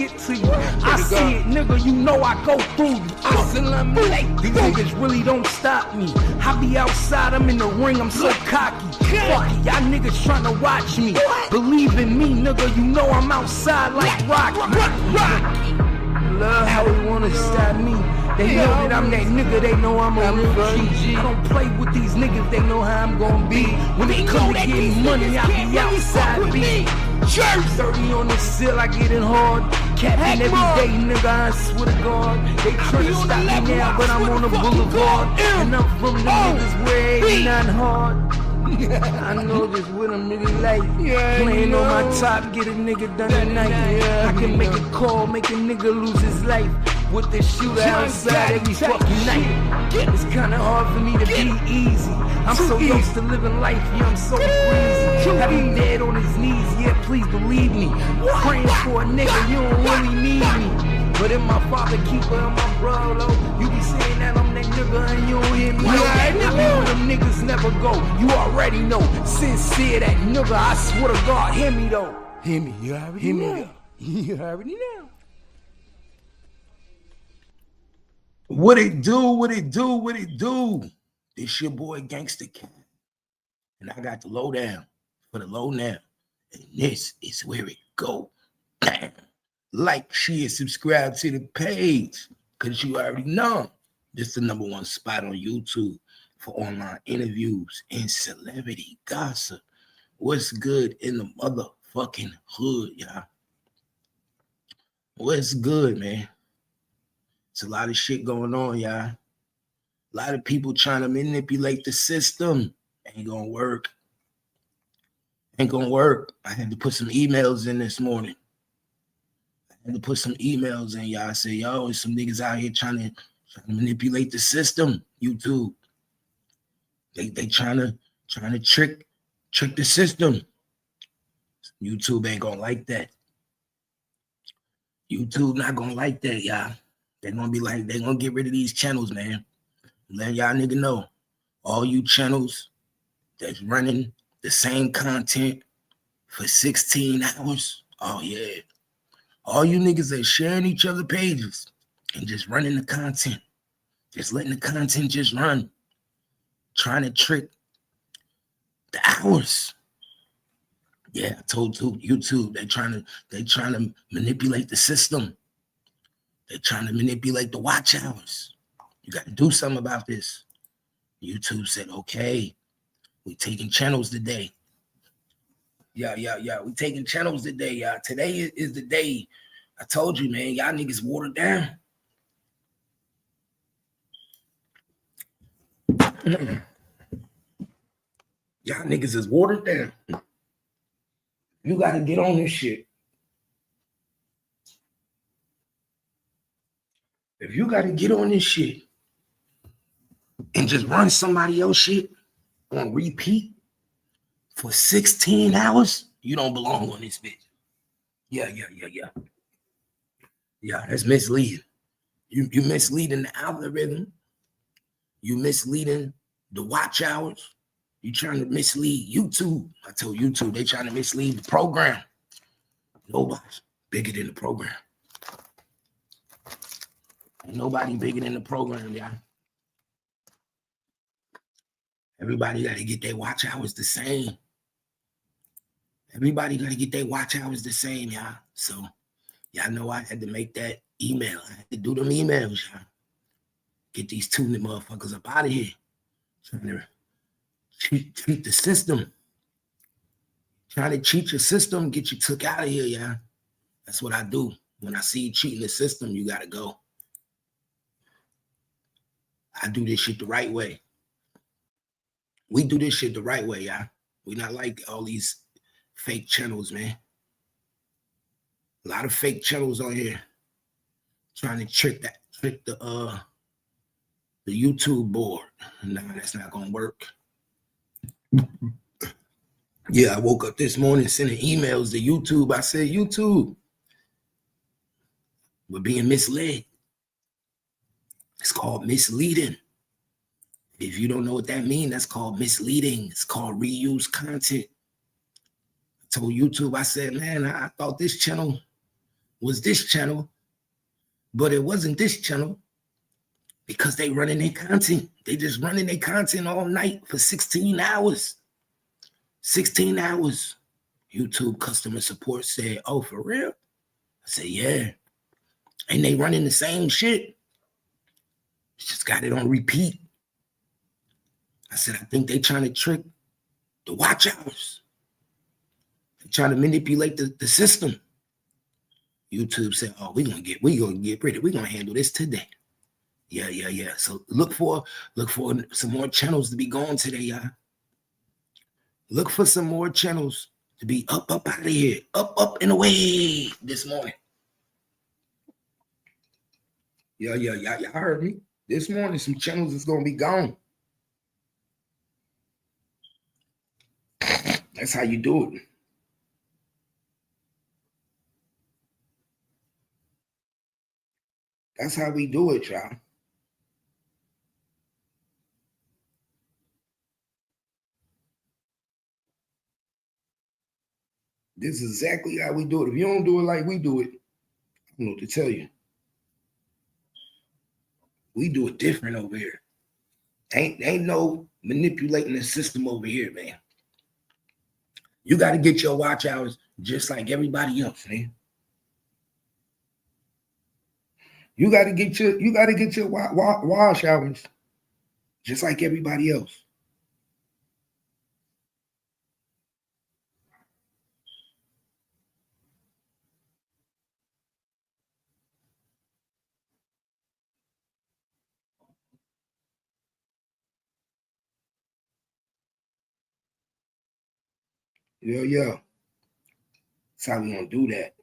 get to you. I see it, nigga, you know I go through you. These niggas really don't stop me. I be outside, I'm in the ring, I'm so cocky. Fuck it, y'all niggas tryna watch me. Believe in me, nigga, you know I'm outside like Rocky. Love how they wanna stop me. They know that I'm that nigga, they know I'm a real G. I don't play with these niggas, they know how I'm gonna be. When it come to getting money, I be outside beat. 30 on the sill, I get it hard. Capping every day, nigga, I swear to God. They try to stop me now, but I'm on the boulevard. And I'm from the niggas where it ain't not hard. I know just what I'm really like. Playing on my top, get a nigga done tonight. I can make a call, make a nigga lose his life. With the shooter outside every fucking night. It's kinda hard for me to be easy. I'm so used to living life, yeah, I'm so breezy. Have him dead on his knees, yeah, please believe me. Praying for a nigga, you don't really need me. But if my father keeper and my brother, you be saying that I'm that nigga and you don't hear me. I be where them niggas never go. You already know. Sincere that nigga, I swear to God. Hear me though. Hear me. You already know. You already know. What it do? What it do? What it do? This your boy Gangsta Cat. And I got the lowdown for the low now. And this is where it go. Bam. Like, share, subscribe to the page, because you already know this is the #1 spot on YouTube for online interviews and celebrity gossip. What's good in the motherfucking hood, y'all? What's good, man? It's a lot of shit going on, y'all. A lot of people trying to manipulate the system. Ain't gonna work. Ain't gonna work. I had to put some emails in this morning. To put some emails in, y'all. Say, yo, there's some niggas out here trying to manipulate the system. YouTube. They trying to trick the system. YouTube ain't gonna like that. YouTube not gonna like that, y'all. They're gonna be like, they're gonna get rid of these channels, man. Let y'all nigga know. All you channels that's running the same content for 16 hours. Oh yeah. All you niggas that sharing each other pages and just running the content, just letting the content just run, trying to trick the hours. Yeah, I told YouTube they trying to manipulate the system. They're trying to manipulate the watch hours. You got to do something about this. YouTube said, okay, we taking channels today. Yeah. We taking channels today, y'all. Today is the day. I told you, man, y'all niggas watered down. Y'all niggas is watered down. You got to get on this shit. If you got to get on this shit and just run somebody else shit on repeat for 16 hours, you don't belong on this bitch. Yeah. Yeah, that's misleading. You misleading the algorithm. You misleading the watch hours. You trying to mislead YouTube. I told YouTube they trying to mislead the program. Nobody's bigger than the program. Ain't nobody bigger than the program, y'all. Everybody got to get their watch hours the same. Everybody got to get their watch hours the same, y'all. So, y'all know I had to make that email. I had to do them emails, y'all. Get these two motherfuckers up out of here. Trying to cheat the system. Trying to cheat your system, get you took out of here, y'all. That's what I do. When I see you cheating the system, you got to go. I do this shit the right way. We do this shit the right way, y'all. We not like all these fake channels, man. A lot of fake channels on here trying to trick the YouTube board. Nah, that's not gonna work. Yeah, I woke up this morning sending emails to YouTube. I said, YouTube, we're being misled. It's called misleading. If you don't know what that means, that's called misleading. It's called reuse content. I told YouTube, I said, man, I thought this channel was this channel, but it wasn't this channel because they running their content. They just running their content all night for 16 hours. 16 hours. YouTube customer support said, oh, for real? I said, yeah. And they running the same shit. Just got it on repeat. I said, I think they trying to trick the watch hours. They're trying to manipulate the system. YouTube said, oh, we gonna get rid of it. We're gonna handle this today. Yeah. So look for some more channels to be going today, y'all. Look for some more channels to be up out of here. Up and away this morning. Yeah. Y'all heard me. This morning, some channels is gonna be gone. That's how you do it. That's how we do it, y'all. This is exactly how we do it. If you don't do it like we do it, I don't know what to tell you. We do it different over here. Ain't no manipulating the system over here, man. You got to get your watch hours just like everybody else, man. You got to get your wash hours just like everybody else. Yeah. That's how we gonna do that.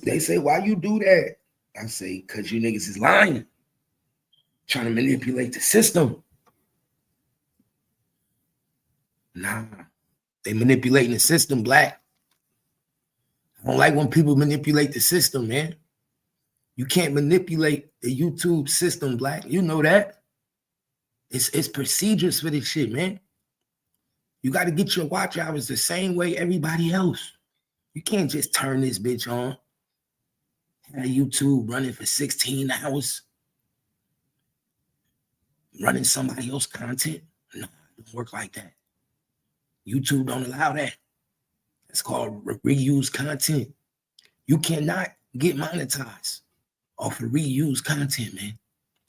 They say, why you do that? I say, because you niggas is lying. Trying to manipulate the system. Nah. They manipulating the system, Black. I don't like when people manipulate the system, man. You can't manipulate the YouTube system, Black. You know that. It's procedures for this shit, man. You got to get your watch hours the same way everybody else. You can't just turn this bitch on. Have YouTube running for 16 hours. Running somebody else's content. No, it don't work like that. YouTube don't allow that. It's called reuse content. You cannot get monetized off of reuse content, man.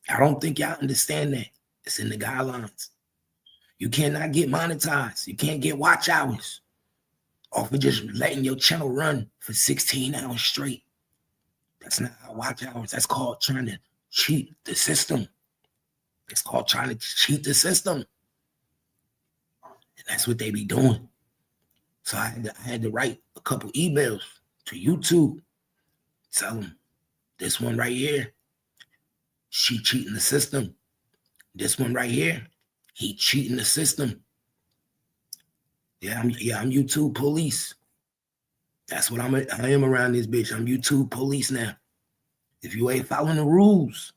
I don't think y'all understand that. It's in the guidelines. You cannot get monetized. You can't get watch hours off of just letting your channel run for 16 hours straight. That's not how watch hours. That's called trying to cheat the system. It's called trying to cheat the system. And that's what they be doing. So I had to write a couple emails to YouTube. Tell them, this one right here, she cheating the system. This one right here, he cheating the system. Yeah, I'm YouTube police. That's what I am around this bitch. I'm YouTube police now. If you ain't following the rules,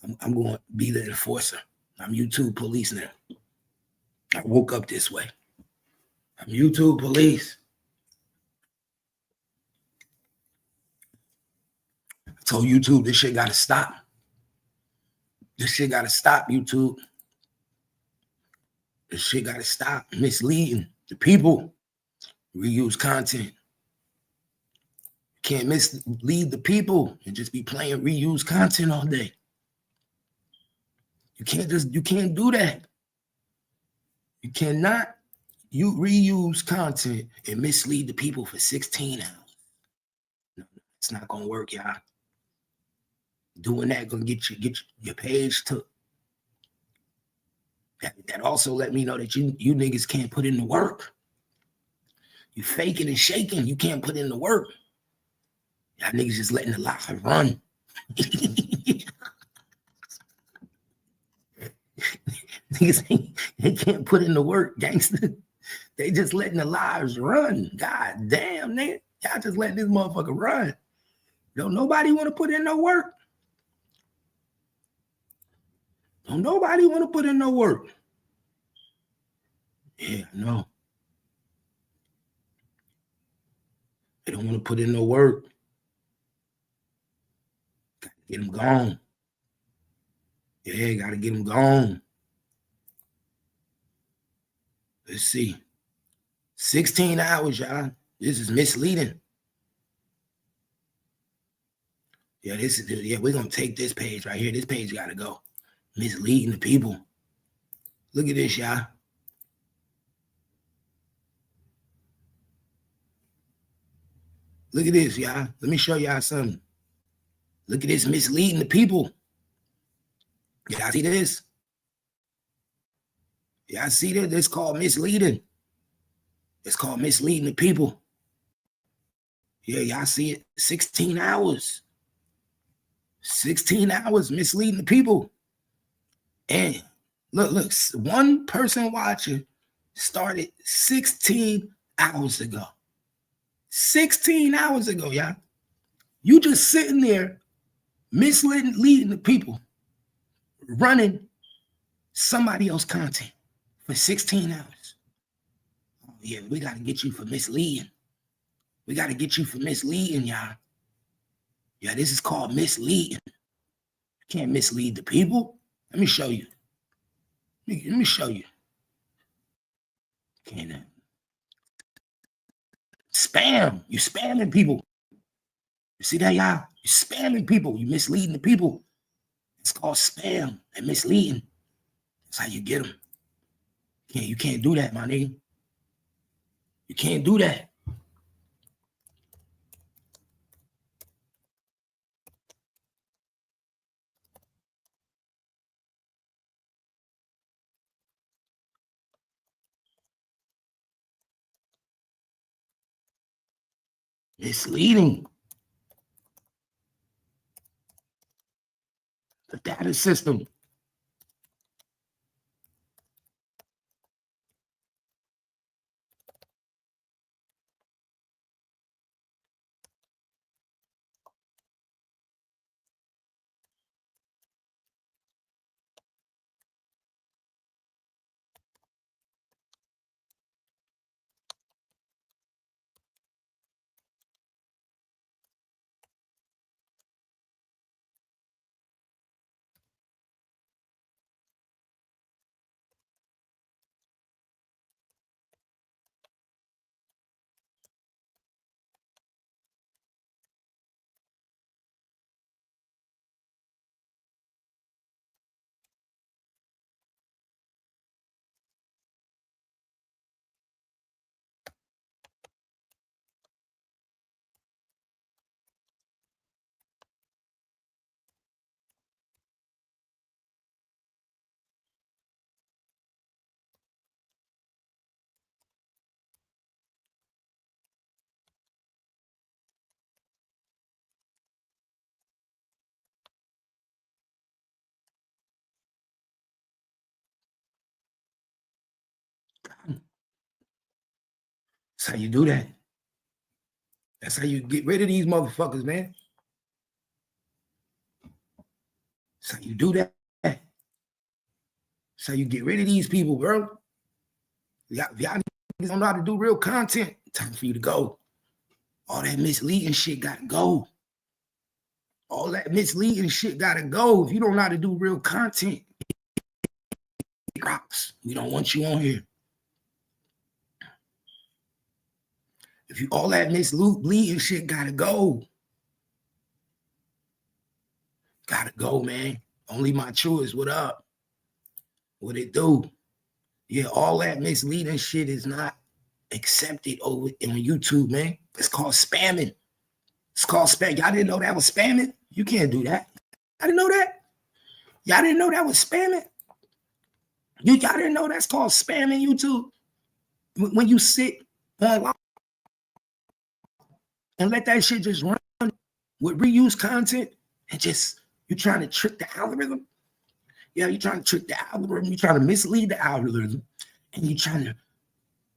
I'm going to be the enforcer. I'm YouTube police now. I woke up this way. I'm YouTube police. I told YouTube this shit got to stop. This shit got to stop, YouTube. This shit got to stop misleading the people. Reuse content. You can't mislead the people and just be playing reuse content all day. You can't do that. You cannot reuse content and mislead the people for 16 hours. No, it's not gonna work, y'all. Doing that gonna get your page took. That also let me know that you niggas can't put in the work. You faking and shaking. You can't put in the work. Y'all niggas just letting the live run. Niggas they can't put in the work, gangster. They just letting the lives run. God damn, nigga. Y'all just letting this motherfucker run. Don't nobody want to put in no work. Don't nobody want to put in no work. Yeah, no. They don't want to put in no work. Gotta get them gone. Yeah, gotta get them gone. Let's see. 16 hours, y'all. This is misleading. Yeah, we're gonna take this page right here. This page gotta go. Misleading the people. Look at this, y'all. Look at this, y'all. Let me show y'all something. Look at this, misleading the people. Y'all see this? Y'all see that? This is called misleading. It's called misleading the people. Yeah, y'all see it. 16 hours. 16 hours misleading the people. And look, one person watching started 16 hours ago. 16 hours ago, y'all. You just sitting there misleading the people, running somebody else's content for 16 hours. Oh, yeah, we got to get you for misleading. We got to get you for misleading, y'all. Yeah, this is called misleading. You can't mislead the people. Let me show you. Let me show you. Can't spam. You spamming people. You see that, y'all? You spamming people. You misleading the people. It's called spam and misleading. That's how you get them. You can't do that, my nigga. You can't do that. Misleading. The data system. That's how you do that. That's how you get rid of these motherfuckers, man. That's how you do that. That's how you get rid of these people, bro. Y'all don't know how to do real content. Time for you to go. All that misleading shit gotta go. All that misleading shit gotta go. If you don't know how to do real content, rocks. We don't want you on here. If you all that misleading shit gotta go. Gotta go, man. Only my choice. What up? What it do? Yeah, all that misleading shit is not accepted over on YouTube, man. It's called spamming. It's called spam. Y'all didn't know that was spamming? You can't do that. I didn't know that. Y'all didn't know that was spamming? Y'all didn't know that's called spamming YouTube? When you sit online and let that shit just run with reused content and just, you're trying to trick the algorithm? Yeah, you're trying to trick the algorithm. You're trying to mislead the algorithm. And you're trying to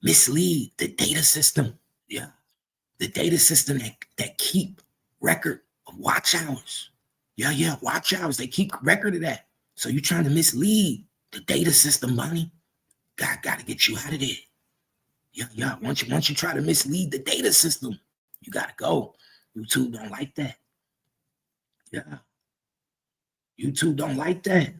mislead the data system. Yeah, the data system that keep record of watch hours. Yeah, watch hours. They keep record of that. So you're trying to mislead the data system, money. God got to get you out of there. Yeah. Once you try to mislead the data system, You gotta go. YouTube don't like that. Yeah. YouTube don't like that.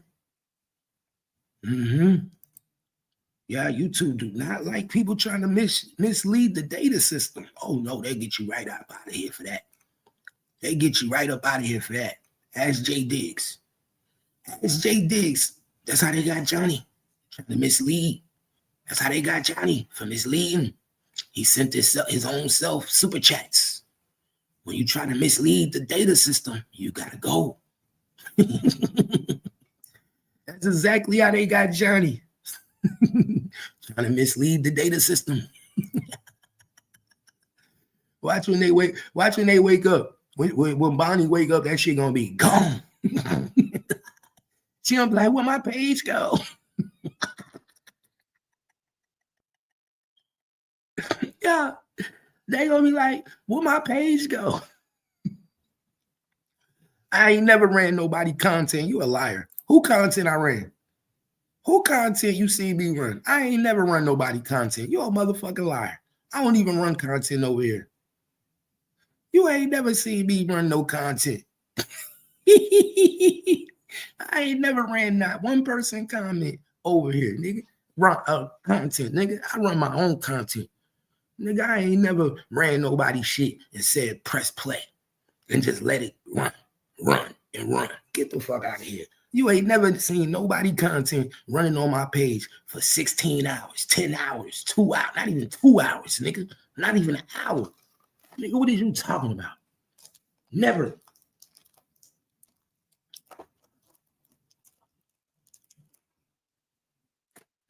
Yeah, YouTube do not like people trying to mislead the data system. Oh no, they get you right up out of here for that. They get you right up out of here for that. Ask Jay Diggs. Ask Jay Diggs. That's how they got Johnny, trying to mislead. That's how they got Johnny for misleading. He sent his own self super chats. When you try to mislead the data system, you gotta go. That's exactly how they got Johnny. Trying to mislead the data system. Watch when they wake up. When Bonnie wake up, that shit gonna be gone. She gonna be like, where my page go? Yeah. They gonna be like, where my page go? I ain't never ran nobody content. You a liar. Who content I ran? Who content you see me run? I ain't never run nobody content. You a motherfucking liar. I don't even run content over here. You ain't never seen me run no content. I ain't never ran not one person comment over here, nigga. Run content, nigga. I run my own content. Nigga, I ain't never ran nobody shit and said press play and just let it run. Get the fuck out of here. You ain't never seen nobody content running on my page for 16 hours, 10 hours, 2 hours, not even 2 hours, nigga. Not even an hour. Nigga, what are you talking about? Never.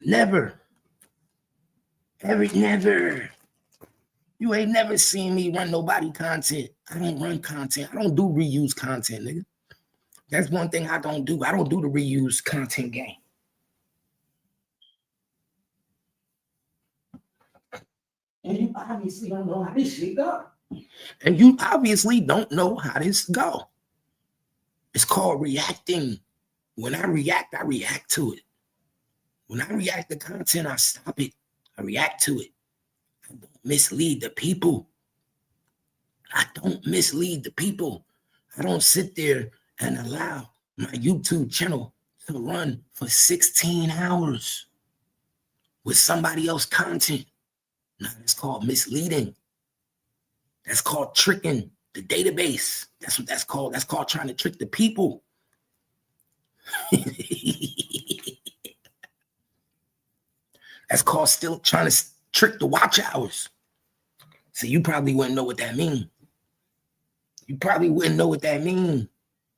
Never. Never. You ain't never seen me run nobody content. I don't run content. I don't do reuse content, nigga. That's one thing I don't do. I don't do the reuse content game. And you obviously don't know how this shit go. And you obviously don't know how this go. It's called reacting. When I react to it. When I react to content, I stop it. I react to it. I don't mislead the people. I don't sit there and allow my YouTube channel to run for 16 hours with somebody else's content. No, that's called misleading. That's called tricking the database. That's what that's called. That's called trying to trick the people. That's called still trying to trick the watch hours. So you probably wouldn't know what that means. You probably wouldn't know what that means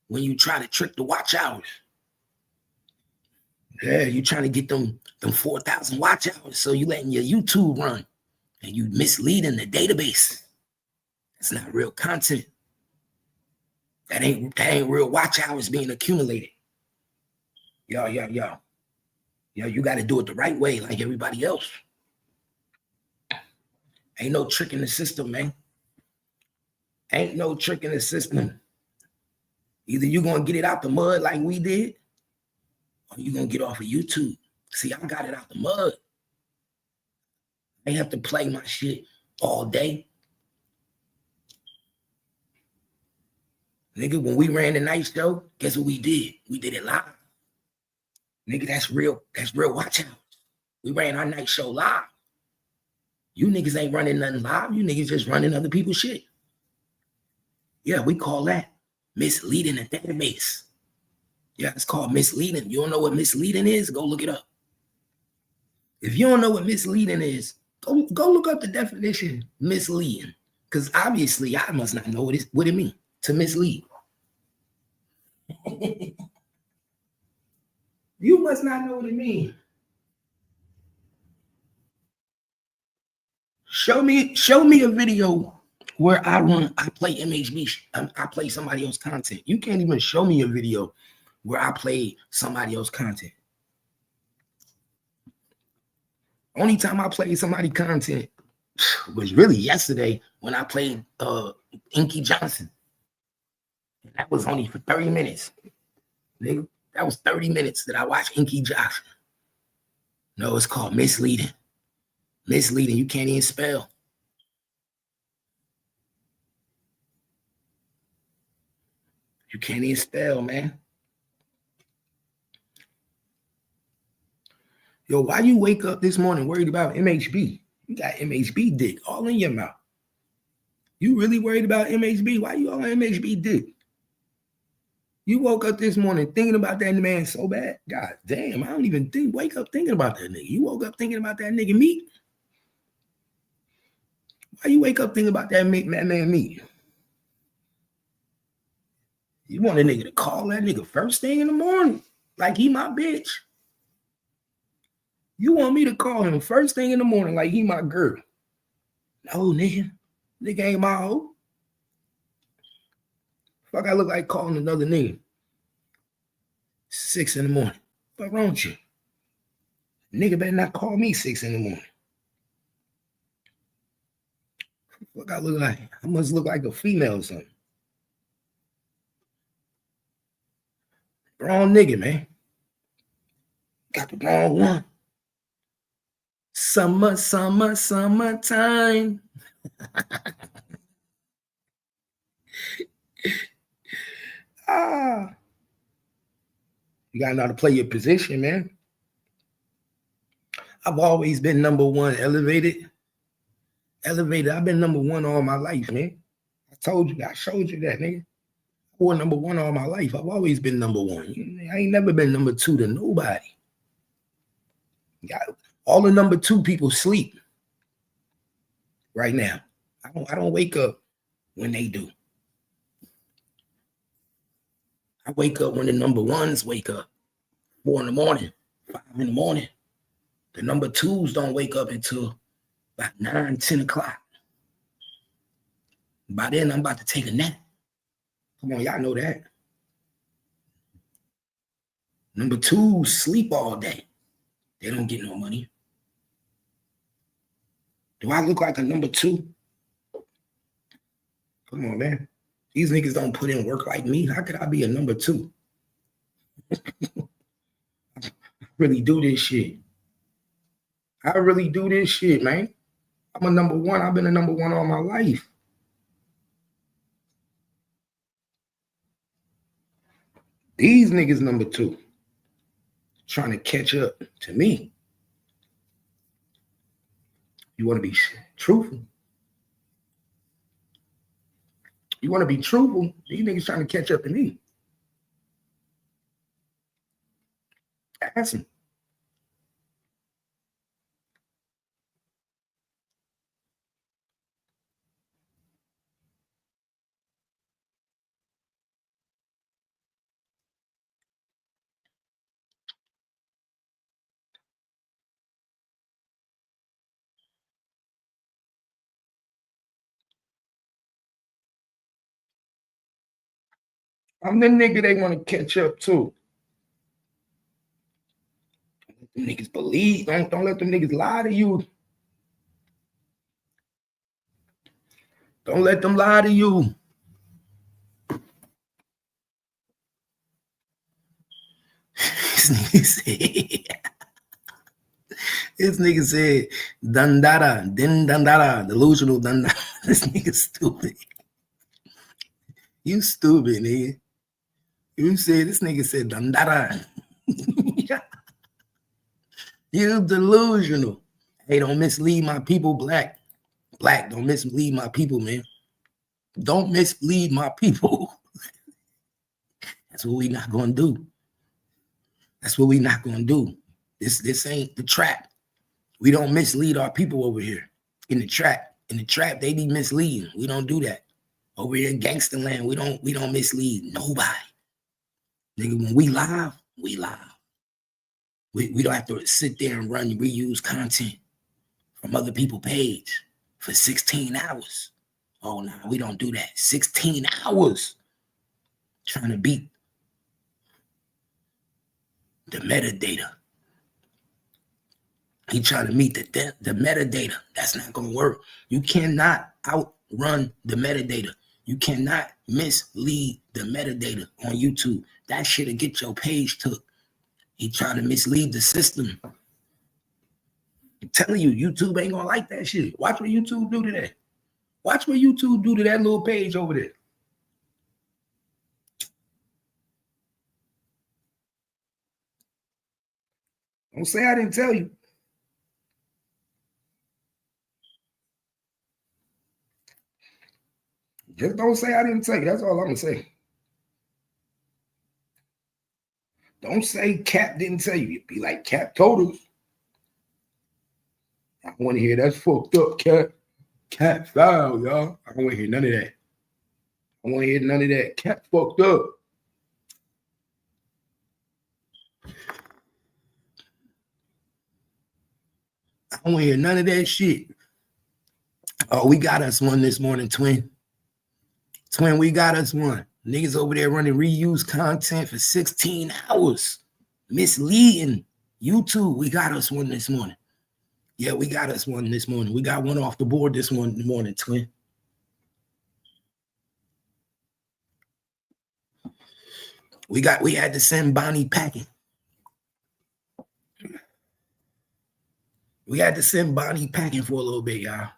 when you try to trick the watch hours. Yeah, you trying to get them 4,000 watch hours. So you letting your YouTube run and you misleading the database. That's not real content. That ain't real watch hours being accumulated. Yo, you got to do it the right way like everybody else. Ain't no trick in the system, man. Ain't no trick in the system. Either you're going to get it out the mud like we did, or you're going to get off of YouTube. See, I got it out the mud. I ain't have to play my shit all day. Nigga, when we ran the night show, guess what we did? We did it live. Nigga, that's real watch hours. We ran our night show live. You niggas ain't running nothing live. You niggas just running other people's shit. Yeah, we call that misleading the database. Yeah, it's called misleading. You don't know what misleading is? Go look it up. If you don't know what misleading is, go look up the definition misleading. Because obviously I must not know what it means to mislead. You must not know what it means. Show me a video where I play MHB, I play somebody else's content. You can't even show me a video where I play somebody else's content. Only time I played somebody content was really yesterday when I played Inky Johnson. That was only for 30 minutes. Nigga, that was 30 minutes that I watched Inky Johnson. No, it's called misleading. Misleading, you can't even spell. You can't even spell, man. Yo, why you wake up this morning worried about MHB? You got MHB dick all in your mouth. You really worried about MHB? Why you all on MHB dick? You woke up this morning thinking about that man so bad. God damn, I don't even wake up thinking about that nigga. You woke up thinking about that nigga meat? Why you wake up thinking about that man meat? You want a nigga to call that nigga first thing in the morning like he my bitch? You want me to call him first thing in the morning like he my girl? No, nigga. Nigga ain't my hoe. Fuck, I look like calling another nigga 6 in the morning. Fuck wrong with you? Nigga better not call me 6 in the morning. Fuck, I look like? I must look like a female or something. Wrong nigga, man. Got the wrong one. Summertime. You gotta know how to play your position, man. I've always been number one, elevated. I've been number one all my life, man. I showed you that, nigga. I was number one all my life. I've always been number one. I ain't never been number two to nobody. All the number two people sleep right now. I don't wake up when they do. I wake up when the number ones wake up. 4 in the morning, 5 in the morning. The number twos don't wake up until about 9, 10 o'clock. By then, I'm about to take a nap. Come on, y'all know that. Number twos sleep all day. They don't get no money. Do I look like a number two? Come on, man. These niggas don't put in work like me. How could I be a number two? I really do this shit. Man. I'm a number one. I've been a number one all my life. These niggas number two. Trying to catch up to me. You want to be truthful? You want to be truthful? These niggas trying to catch up to me. Ask them. I'm the nigga they want to catch up to. Them niggas believe. Don't let them niggas lie to you. Don't let them lie to you. This nigga said, Dandara, delusional Dandara. This nigga stupid. You stupid, nigga. You said, this nigga said, Dandara. You delusional. Hey, don't mislead my people, black. Black, don't mislead my people, man. Don't mislead my people. That's what we not gonna do. This ain't the trap. We don't mislead our people over here. In the trap, they be misleading. We don't do that. Over here in gangster land, we don't mislead nobody. Nigga, when we live, we live. We don't have to sit there and reuse content from other people's page for 16 hours. Oh, no, we don't do that. 16 hours trying to beat the metadata. He trying to meet the metadata. That's not going to work. You cannot outrun the metadata. You cannot mislead the metadata on YouTube. That shit'll get your page took. He trying to mislead the system. I'm telling you, YouTube ain't gonna like that shit. Watch what YouTube do to that. Watch what YouTube do to that little page over there. Don't say I didn't tell you. Just don't say I didn't tell you. That's all I'm gonna say. Don't say Cap didn't tell you. You'd be like, Cap told us. I don't want to hear that's fucked up, Cap. Cap foul, y'all. I don't want to hear none of that. I don't want to hear none of that. Cap fucked up. I don't want to hear none of that shit. Oh, we got us one this morning, twin. Twin, we got us one. Niggas over there running reused content for 16 hours. Misleading. YouTube, we got us one this morning. Yeah, we got us one this morning. We got one off the board this morning, twin. We had to send Bonnie packing. We had to send Bonnie packing for a little bit, y'all.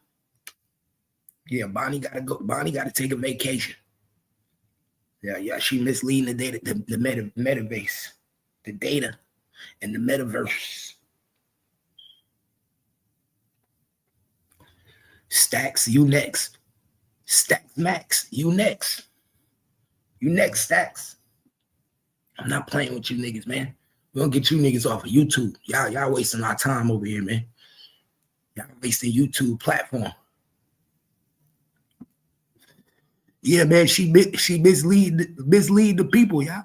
Yeah, Bonnie gotta go. Bonnie gotta take a vacation. Yeah, she misleading the data, the metabase, the data, and the metaverse. Stacks, you next. Stacks Max, you next. You next, Stacks. I'm not playing with you niggas, man. We're gonna get you niggas off of YouTube. Y'all wasting our time over here, man. Y'all wasting YouTube platform. Yeah, man, she mislead the people, y'all.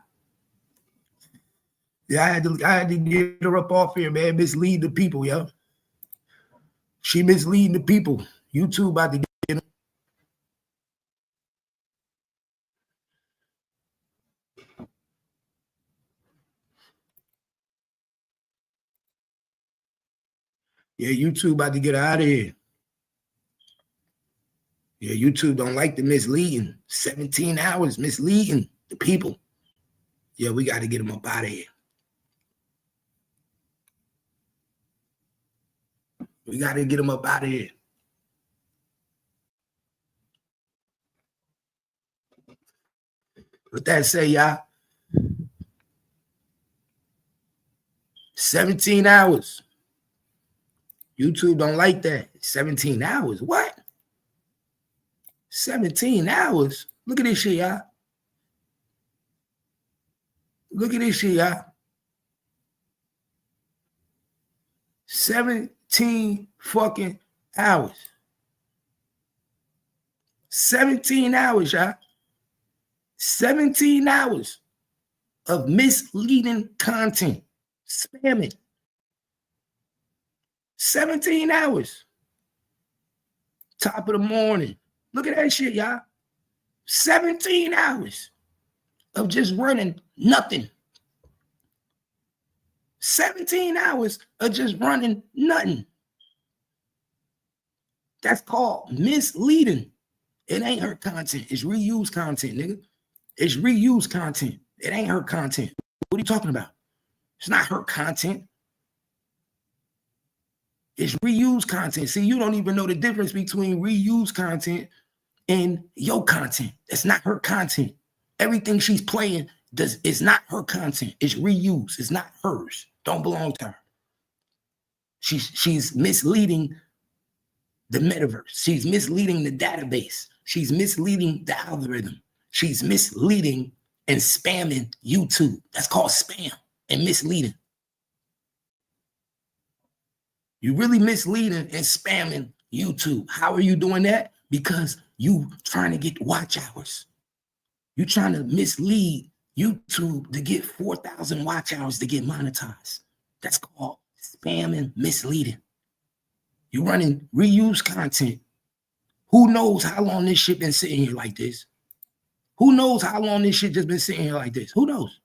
Yeah, I had to get her up off here, man. Mislead the people, yo. She misleading the people. YouTube about to get her. Yeah, YouTube about to get her out of here. Yeah, YouTube don't like the misleading. 17 hours misleading the people. Yeah, we got to get them up out of here. We got to get them up out of here. What that say, y'all? 17 hours. YouTube don't like that. 17 hours. What? 17 hours? Look at this shit, y'all. Look at this shit, y'all. 17 fucking hours. 17 hours, y'all. 17 hours of misleading content. Spamming. 17 hours. Top of the morning. Look at that shit, y'all. 17 hours of just running nothing. 17 hours of just running nothing. That's called misleading. It ain't her content. It's reused content, nigga. It's reused content. It ain't her content. What are you talking about? It's not her content. It's reused content. See, you don't even know the difference between reused content and your content. It's not her content. Everything she's playing is not her content. It's reused. It's not hers. Don't belong to her. She's misleading the metaverse. She's misleading the database. She's misleading the algorithm. She's misleading and spamming YouTube. That's called spam and misleading. You really misleading and spamming YouTube. How are you doing that? Because you trying to get watch hours. You trying to mislead YouTube to get 4,000 watch hours to get monetized. That's called spam and misleading. You running reused content. Who knows how long this shit been sitting here like this? Who knows how long this shit just been sitting here like this? Who knows?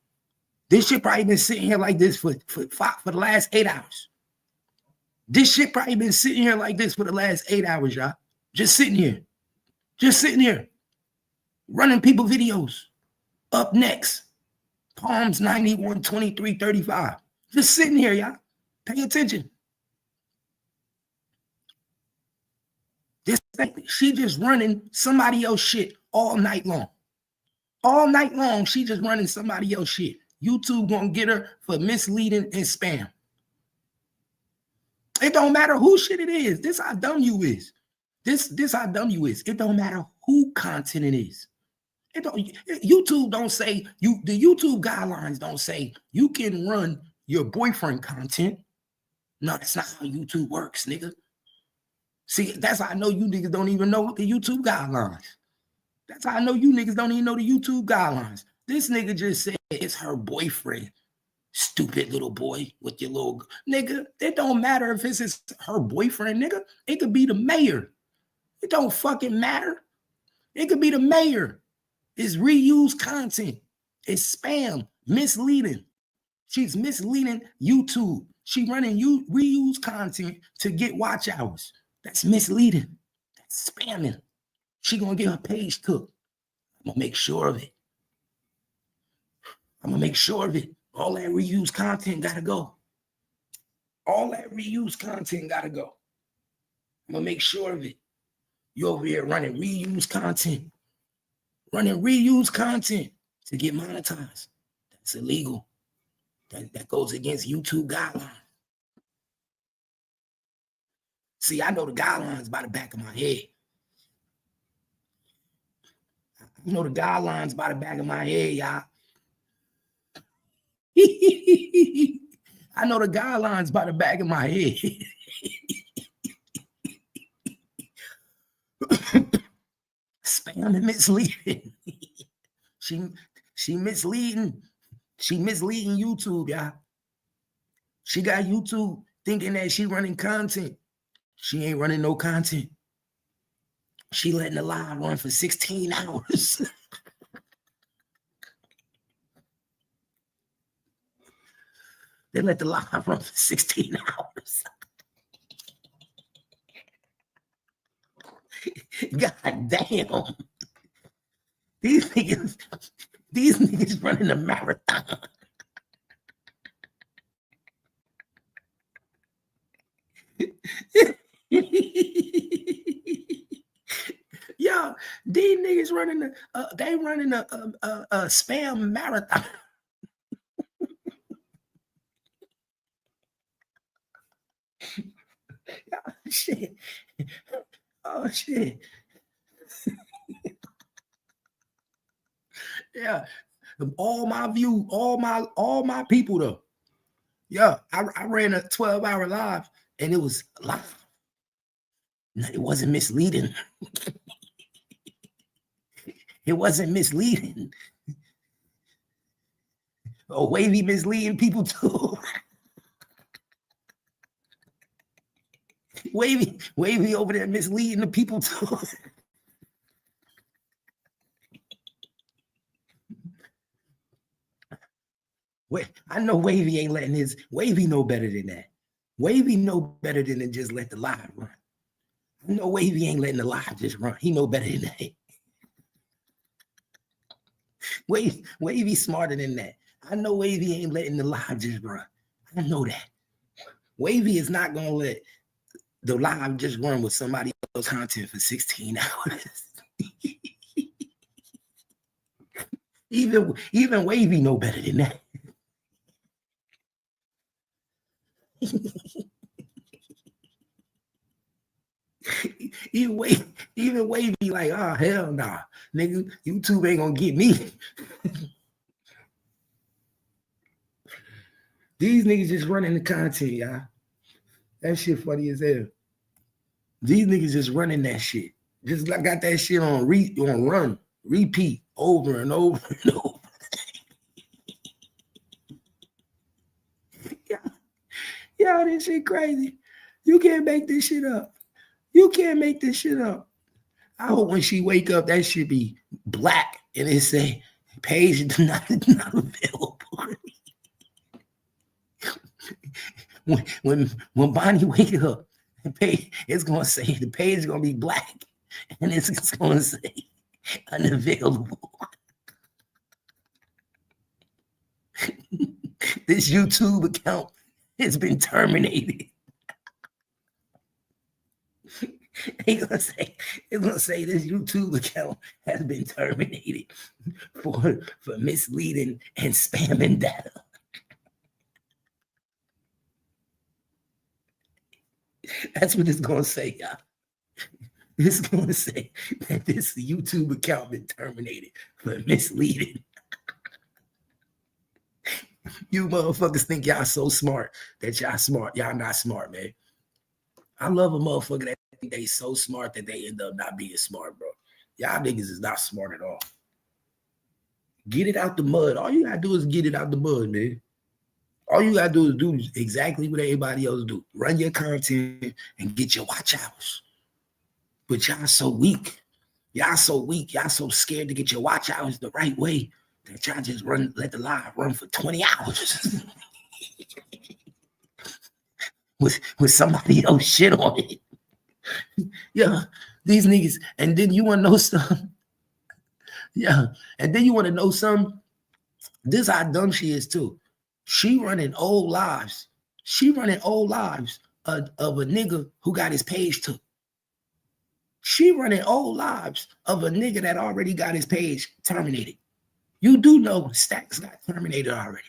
This shit probably been sitting here like this for the last 8 hours. This shit probably been sitting here like this for the last 8 hours, y'all. Just sitting here. Just sitting here. Running people videos. Up next. Palms 91, 23, 35. Just sitting here, y'all. Pay attention. This thing, she just running somebody else shit all night long. All night long, she just running somebody else shit. YouTube gonna get her for misleading and spam. It don't matter who shit it is. This how dumb you is. This how dumb you is. It don't matter who content it is. It don't. YouTube don't say you. The YouTube guidelines don't say you can run your boyfriend content. No, that's not how YouTube works, nigga. See, that's how I know you niggas don't even know the YouTube guidelines. That's how I know you niggas don't even know the YouTube guidelines. This nigga just said it's her boyfriend. Stupid little boy with your little nigga. It don't matter if it's her boyfriend, nigga. It could be the mayor. It don't fucking matter. It could be the mayor. It's reused content. It's spam, misleading. She's misleading YouTube. She running reused content to get watch hours. That's misleading. That's spamming. She gonna get her page cooked. I'm gonna make sure of it. I'm gonna make sure of it. All that reused content gotta go. All that reused content gotta go. I'm gonna make sure of it. You over here running reused content. Running reused content to get monetized. That's illegal. That goes against YouTube guidelines. See, I know the guidelines by the back of my head. You know the guidelines by the back of my head, y'all. I know the guidelines by the back of my head. Spam and misleading. She misleading. She misleading YouTube, y'all. She got YouTube thinking that she running content. She ain't running no content. She letting the live run for 16 hours. They let the live run for 16 hours. God damn. These niggas running a marathon. Yo, these niggas running a spam marathon. Oh, shit. Oh shit. Yeah. All my people though. Yeah, I ran a 12-hour live and it was live. No, it wasn't misleading. It wasn't misleading. Oh, Wavy misleading people too. Wavy over there misleading the people too. Wait, I know Wavy ain't letting his Wavy know better than that. Wavy know better than to just let the live run. I know Wavy ain't letting the live just run. He know better than that. Wavy smarter than that. I know Wavy ain't letting the live just run. I know that. Wavy is not gonna let the live just run with somebody else's content for 16 hours. Even Wavy know better than that. Even Wavy like, oh hell nah, nigga, YouTube ain't gonna get me. These niggas just running the content, y'all. That shit funny as hell. These niggas just running that shit. Just like got that shit on run, repeat over and over and over. Yeah, this shit crazy. You can't make this shit up. You can't make this shit up. I hope when she wake up, that shit be black and it say page not available. when Bonnie wake up, it's gonna say the page is gonna be black and it's gonna say unavailable. This YouTube account has been terminated. It's gonna say this YouTube account has been terminated for misleading and spamming data. That's what it's gonna say, y'all. It's gonna say that this YouTube account been terminated for misleading. You motherfuckers think y'all so smart that y'all smart. Y'all not smart, man. I love a motherfucker that think they so smart that they end up not being smart, bro. Y'all niggas is not smart at all. Get it out the mud. All you gotta do is get it out the mud, man. All you gotta do is do exactly what everybody else do. Run your content and get your watch hours. But y'all so weak. Y'all so weak. Y'all so scared to get your watch hours the right way that y'all just let the live run for 20 hours. with somebody else shit on it. Yeah, these niggas. And then you want to know something? Yeah, and then you want to know something? This how dumb she is too. She running old lives. She running old lives of a nigga who got his page took. She running old lives of a nigga that already got his page terminated. You do know Stacks got terminated already.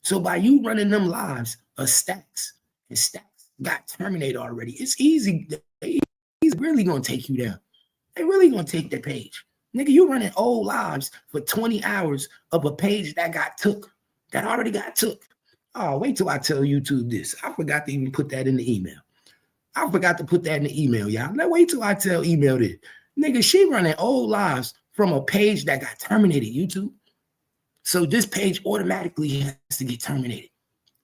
So by you running them lives of Stacks, and Stacks got terminated already, it's easy. He's really gonna take you down. They really gonna take their page. Nigga, you running old lives for 20 hours of a page that got took, that already got took. Oh, wait till I tell YouTube this. I forgot to even put that in the email. I forgot to put that in the email, y'all. Now wait till I tell email this. Nigga, she running old lives from a page that got terminated, YouTube. So this page automatically has to get terminated.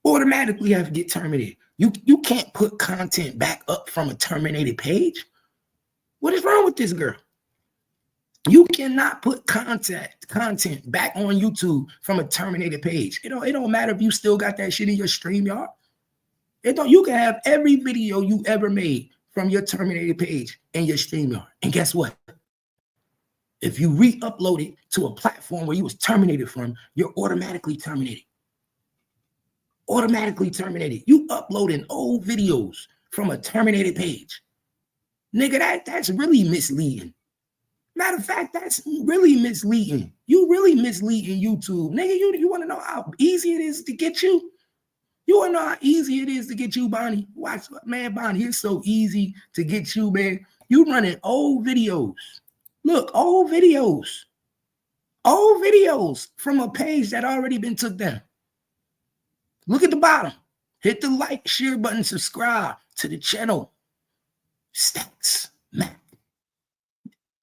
Automatically have to get terminated. You can't put content back up from a terminated page. What is wrong with this girl? You cannot put content back on YouTube from a terminated page. It don't matter if you still got that shit in your StreamYard. You can have every video you ever made from your terminated page in your StreamYard. And guess what? If you re-upload it to a platform where you was terminated from, you're automatically terminated. Automatically terminated. You uploading old videos from a terminated page. Nigga, that's really misleading. Matter of fact, that's really misleading. You really misleading YouTube. Nigga, you want to know how easy it is to get you? You want to know how easy it is to get you, Bonnie? Watch, man, Bonnie, it's so easy to get you, man. You running old videos. Look, old videos from a page that already been took down. Look at the bottom. Hit the like, share button, subscribe to the channel. Stacks, man.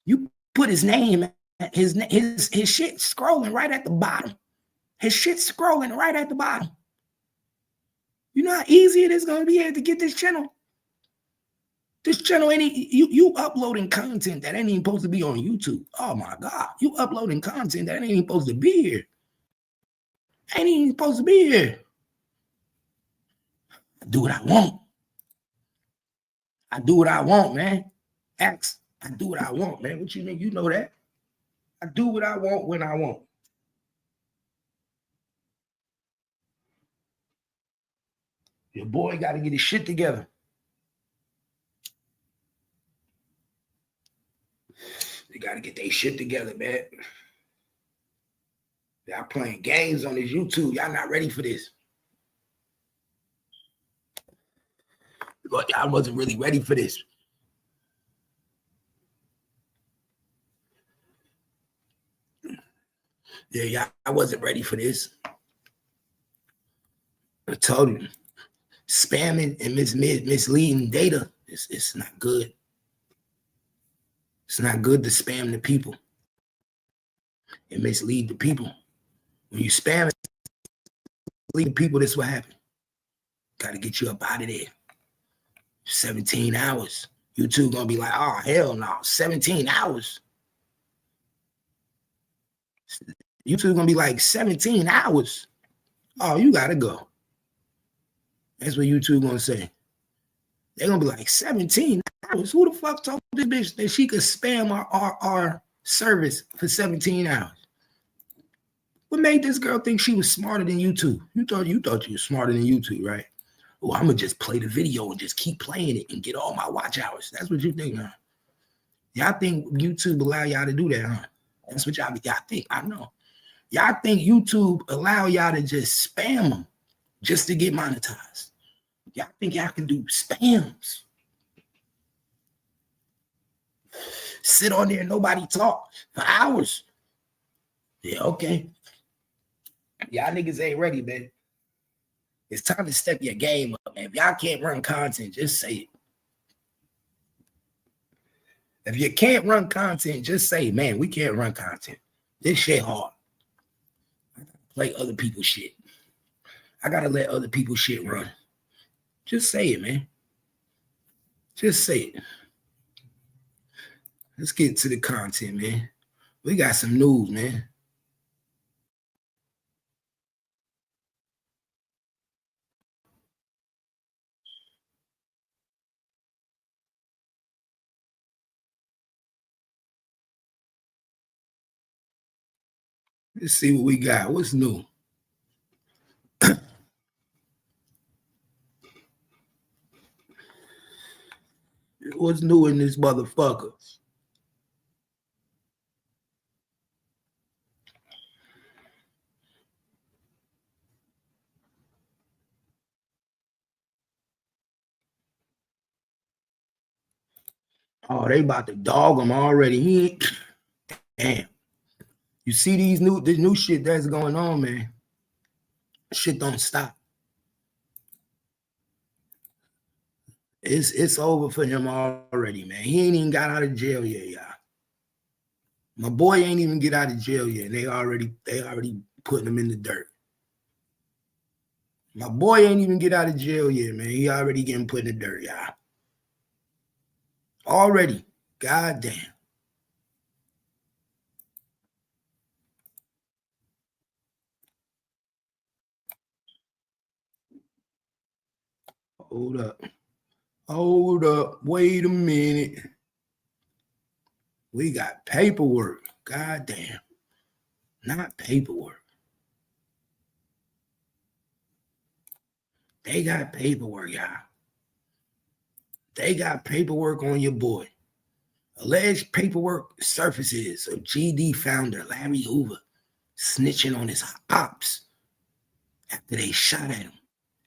You put his name, his shit scrolling right at the bottom. His shit scrolling right at the bottom. You know how easy it is going to be to get this channel? This channel ain't you uploading content that ain't even supposed to be on YouTube. Oh my God. You uploading content that ain't even supposed to be here. Ain't even supposed to be here. I do what I want. I do what I want, man. I do what I want, man. What you mean? You know that. I do what I want when I want. Your boy got to get his shit together. They got to get their shit together, man. Y'all playing games on this YouTube. Y'all not ready for this. Y'all wasn't really ready for this. Yeah, I wasn't ready for this. I told you, spamming and misleading data, it's not good. It's not good to spam the people and mislead the people. When you spam and mislead the people, that's what happened. Got to get you up out of there. 17 hours. YouTube gonna be like, oh, hell no, 17 hours. YouTube gonna be like 17 hours. Oh, you gotta go. That's what YouTube gonna say. They're gonna be like 17 hours. Who the fuck told this bitch that she could spam our service for 17 hours? What made this girl think she was smarter than YouTube? You thought you were smarter than YouTube, right? Oh, I'm gonna just play the video and just keep playing it and get all my watch hours. That's what you think, huh? Y'all think YouTube allow y'all to do that, huh? That's what y'all think. I know. Y'all think YouTube allow y'all to just spam them just to get monetized. Y'all think y'all can do spams? Sit on there and nobody talk for hours. Yeah, okay. Y'all niggas ain't ready, man. It's time to step your game up, man. If y'all can't run content, just say it. If you can't run content, just say, man, we can't run content. This shit hard. I gotta play other people's shit. I gotta let other people's shit run. Just say it, man. Just say it. Let's get to the content, man. We got some news, man. Let's see what we got. What's new? What's new in this motherfucker? Oh, they about to dog him already. Damn. You see this new shit that's going on, man. Shit don't stop. It's over for him already, man. He ain't even got out of jail yet, y'all. My boy ain't even get out of jail yet. And they already putting him in the dirt. My boy ain't even get out of jail yet, man. He already getting put in the dirt, y'all. Already. God damn. Hold up. Hold up. Wait a minute. We got paperwork. God damn. Not paperwork. They got paperwork, y'all. They got paperwork on your boy. Alleged paperwork surfaces of GD founder Larry Hoover snitching on his ops after they shot at him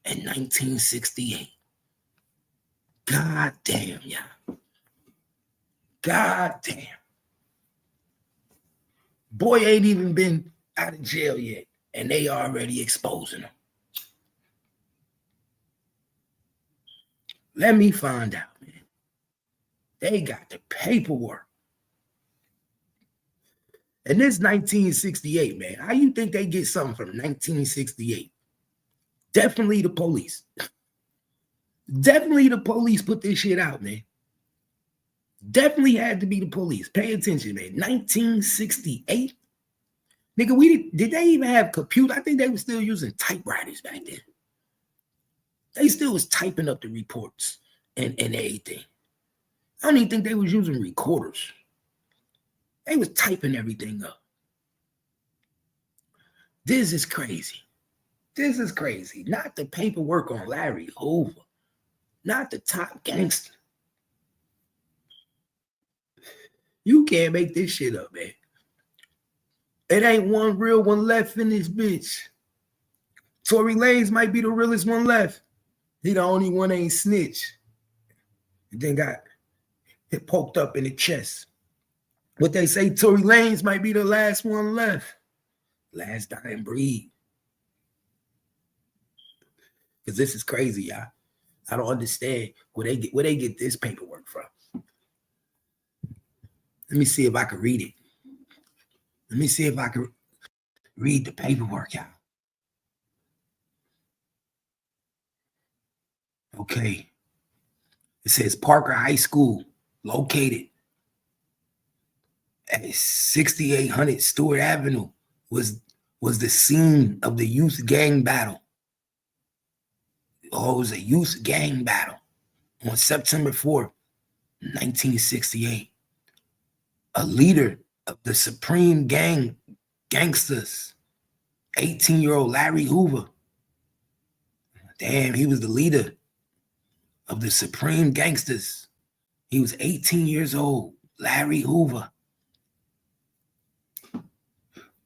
in 1968. God damn, y'all. God damn. Boy ain't even been out of jail yet, and they already exposing him. Let me find out, man. They got the paperwork. And this 1968, man. How you think they get something from 1968? Definitely the police. Definitely the police put this shit out, man. Definitely had to be the police. Pay attention, man. 1968? Nigga, did they even have computers? I think they were still using typewriters back then. They still was typing up the reports and everything. I don't even think they was using recorders. They was typing everything up. This is crazy. This is crazy. Not the paperwork on Larry Hoover. Not the top gangster. You can't make this shit up, man. It ain't one real one left in this bitch. Tory Lanez might be the realest one left. He the only one ain't snitch. And then got it poked up in the chest. What they say, Tory Lanez might be the last one left. Last dying breed. Because this is crazy, y'all. I don't understand where they get this paperwork from. Let me see if I can read it. Let me see if I can read the paperwork, y'all. Okay. It says Parker High School, located at 6800 Stewart Avenue, was the scene of the youth gang battle. Oh, it was a youth gang battle on September 4th, 1968. A leader of the Supreme Gangsters, 18-year-old Larry Hoover. Damn, he was the leader of the Supreme Gangsters. He was 18 years old, Larry Hoover,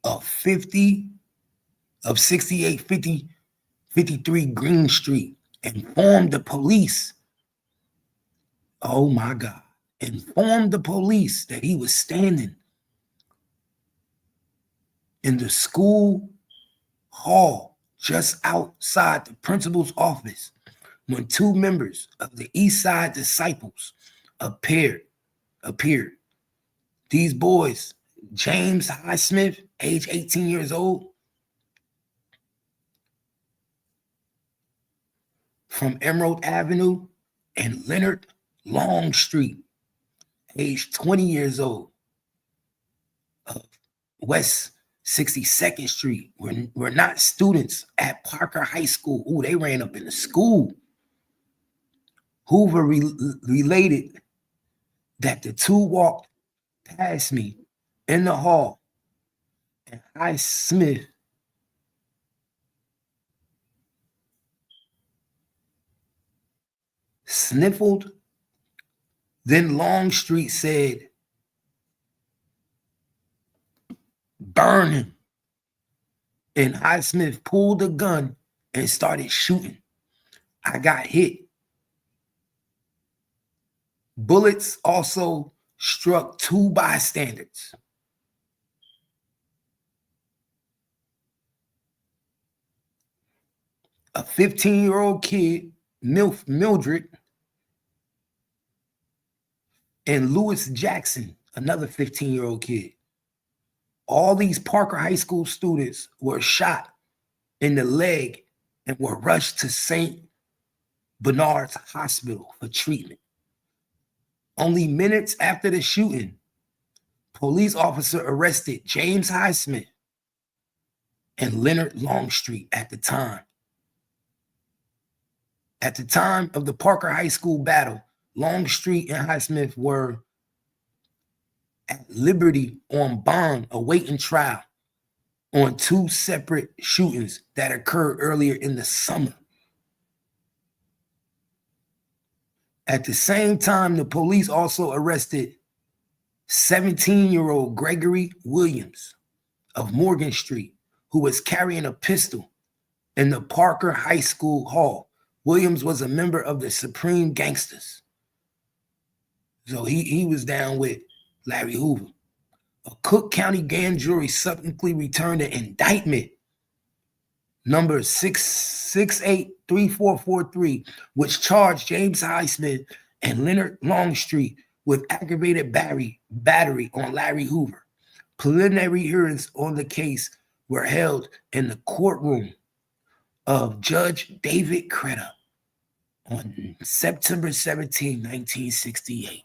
of 6853 Green Street, informed the police. Oh my God. Informed the police that he was standing in the school hall just outside the principal's office when two members of the East Side Disciples appeared. These boys, James Highsmith, age 18 years old, from Emerald Avenue, and Leonard Longstreet, age 20 years old, of West 62nd Street, were not students at Parker High School. Ooh, they ran up in the school. Hoover related that the two walked past me in the hall, and Highsmith sniffled. Then Longstreet said, "Burn him." And Highsmith pulled a gun and started shooting. I got hit. Bullets also struck two bystanders. A 15-year-old kid, Mildred, and Lewis Jackson, another 15-year-old kid. All these Parker High School students were shot in the leg and were rushed to St. Bernard's Hospital for treatment. Only minutes after the shooting, police officer arrested James Highsmith and Leonard Longstreet at the time. At the time of the Parker High School battle, Longstreet and Highsmith were at liberty on bond awaiting trial on two separate shootings that occurred earlier in the summer. At the same time, the police also arrested 17-year-old Gregory Williams of Morgan Street, who was carrying a pistol in the Parker High School hall. Williams was a member of the Supreme Gangsters. So he was down with Larry Hoover. A Cook County grand jury subsequently returned an indictment number 6683443, which charged James Highsmith and Leonard Longstreet with aggravated battery on Larry Hoover. Preliminary hearings on the case were held in the courtroom of Judge David Credit on September 17, 1968.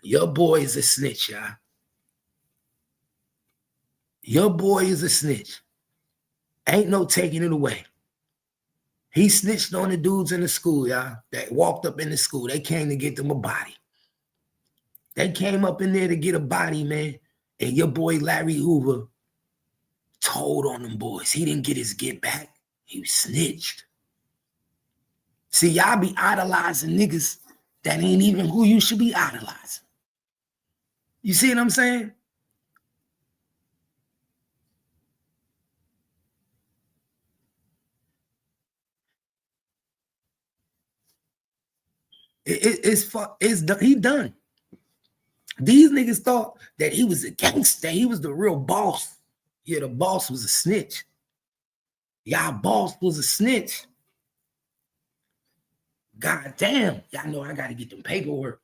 Your boy is a snitch, y'all. Your boy is a snitch. Ain't no taking it away. He snitched on the dudes in the school, y'all, that walked up in the school. They came to get them a body. They came up in there to get a body, man. And your boy Larry Hoover told on them boys. He didn't get his get back. He snitched. See, y'all be idolizing niggas that ain't even who you should be idolizing. You see what I'm saying? It's done. He done. These niggas thought that he was a gangster. He was the real boss. Yeah, the boss was a snitch. Y'all boss was a snitch. God damn. Y'all know I got to get them paperwork.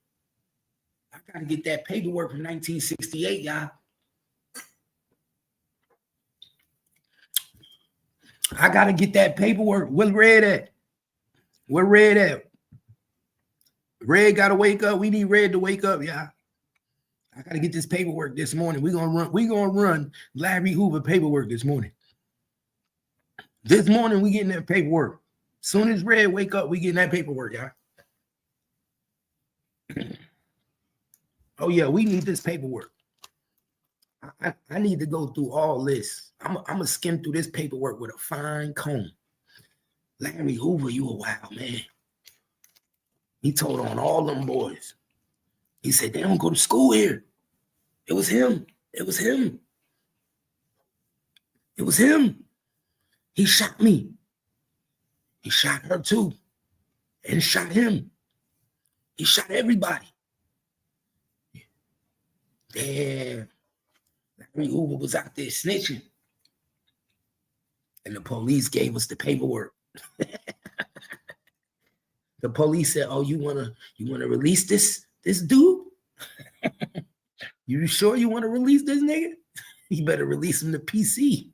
I got to get that paperwork from 1968, y'all. I got to get that paperwork. Where Red at? Where Red at? Red got to wake up. We need Red to wake up, y'all. I got to get this paperwork this morning. We're gonna run Larry Hoover paperwork this morning. This morning, we getting that paperwork. Soon as Red wake up, we getting that paperwork, y'all. Oh, yeah, we need this paperwork. I need to go through all this. I'm going to skim through this paperwork with a fine comb. Larry Hoover, you a wild man. He told on all them boys. He said, they don't go to school here. It was him. It was him. It was him. He shot me. He shot her too. And shot him. He shot everybody. Damn. Larry Hoover was out there snitching. And the police gave us the paperwork. The police said, "Oh, you wanna release this dude? You sure you want to release this nigga? You better release him to PC."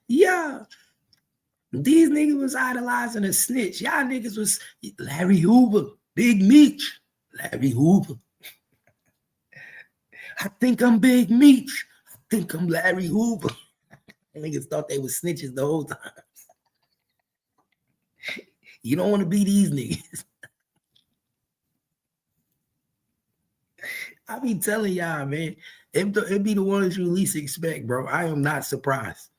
Yeah. These niggas was idolizing a snitch. Y'all niggas was Larry Hoover, Big Meech, Larry Hoover. I think I'm Big Meech. I think I'm Larry Hoover. Niggas thought they was snitches the whole time. You don't want to be these niggas. I be telling y'all, man, it be the ones you least expect, bro. I am not surprised.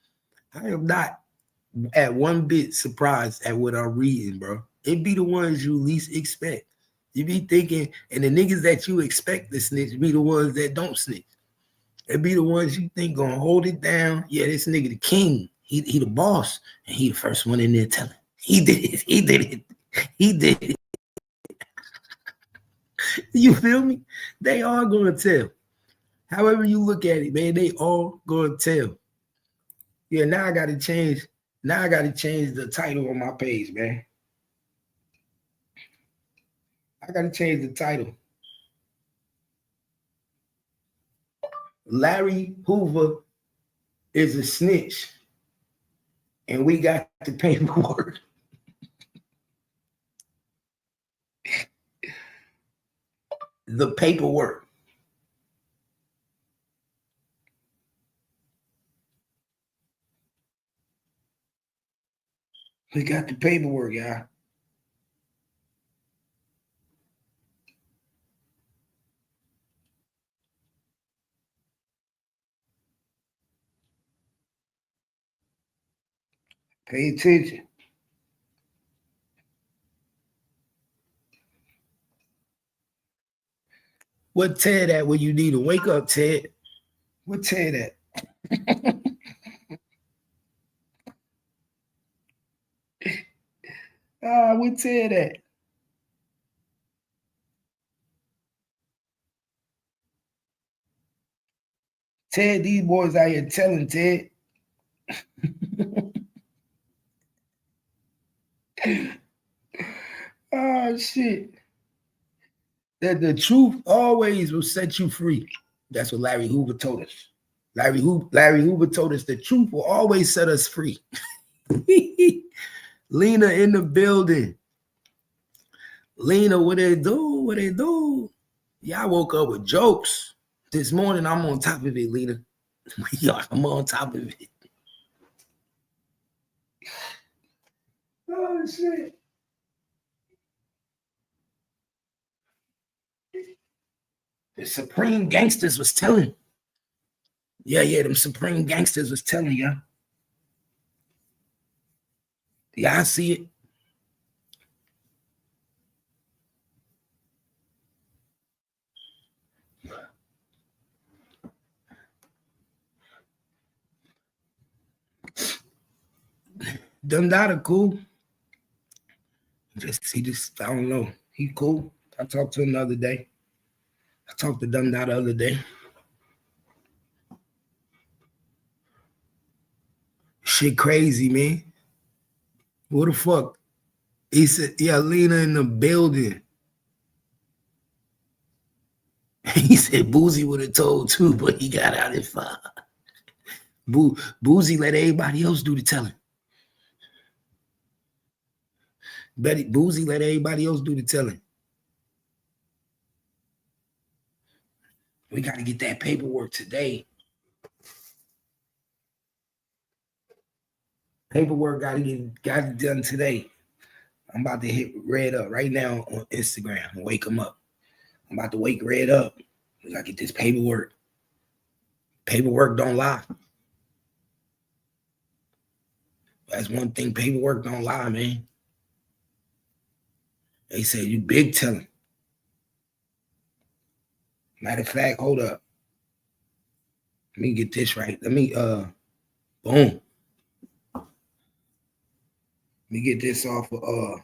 I am not at one bit surprised at what I'm reading, bro. It be the ones you least expect. You be thinking, and the niggas that you expect to snitch be the ones that don't snitch. It be the ones you think gonna hold it down. Yeah, this nigga the king. He the boss, and he the first one in there telling. He did it. He did it. He did it. You feel me? They all gonna tell. However you look at it, man, they all gonna tell. Yeah, now I gotta change. Now I gotta change the title on my page, man. I gotta change the title. Larry Hoover is a snitch, and we got the paperwork. The paperwork. We got the paperwork, y'all. Pay attention. What Ted at when you need to wake up, Ted? What Ted at? What Ted at? Ted, these boys out here telling Ted. Oh shit. That the truth always will set you free. That's what Larry Hoover told us. Larry Hoover told us the truth will always set us free. Lena in the building. Lena, what they do? What they do? Yeah, I woke up with jokes. This morning, I'm on top of it, Lena. I'm on top of it. Oh, shit. The Supreme Gangsters was telling. Yeah, them Supreme Gangsters was telling y'all. Yeah, I see it. Dundada cool. He just, I don't know. He cool. I talked to him the other day. I talked to Dundada the other day. Shit crazy, man. What the fuck? He said, yeah, Lena in the building. He said Boozy would have told too, but he got out at 5. Boozy let everybody else do the telling. Boozy let everybody else do the telling. We got to get that paperwork today. Paperwork got it done today. I'm about to hit Red up right now on Instagram and wake him up. I'm about to wake Red up. We got to get this paperwork. Paperwork don't lie. That's one thing. Paperwork don't lie, man. They said you big telling. Matter of fact, hold up. Let me get this right. Let me boom. Let me get this off of let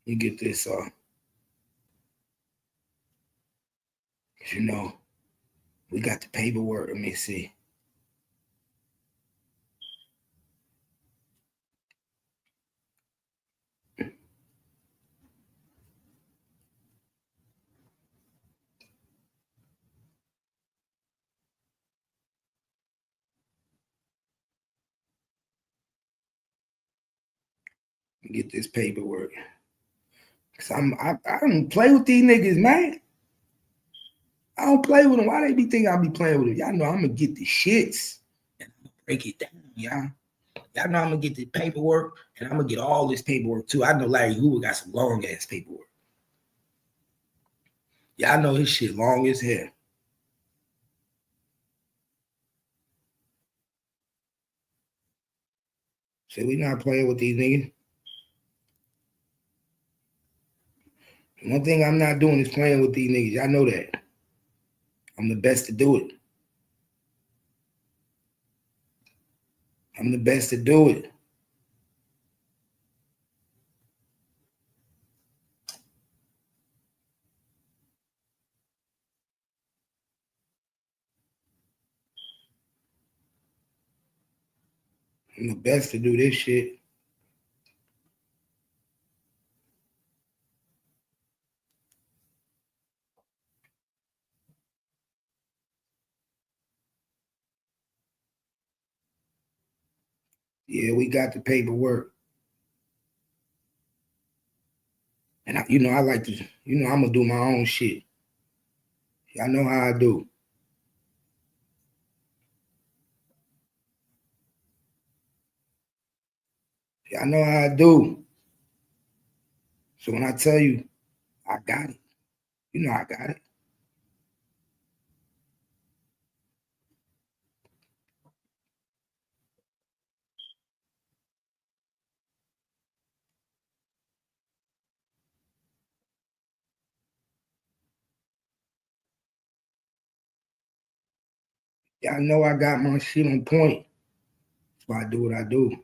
me get this off. You know, we got the paperwork. Let me see. Get this paperwork. Cause I don't play with these niggas, man. I don't play with them. Why they be thinking I be playing with them? Y'all know I'm gonna get the shits and I'm gonna break it down, y'all. Y'all know I'm gonna get the paperwork and I'm gonna get all this paperwork too. I know Larry Hoover got some long ass paperwork. Y'all know his shit long as hell. So we not playing with these niggas. One thing I'm not doing is playing with these niggas. Y'all know that. I'm the best to do it. I'm the best to do it. I'm the best to do this shit. Yeah, we got the paperwork. And I like to, I'm gonna do my own shit. Y'all know how I do. Y'all know how I do. So when I tell you I got it, I got it. Y'all know I got my shit on point. That's why I do what I do.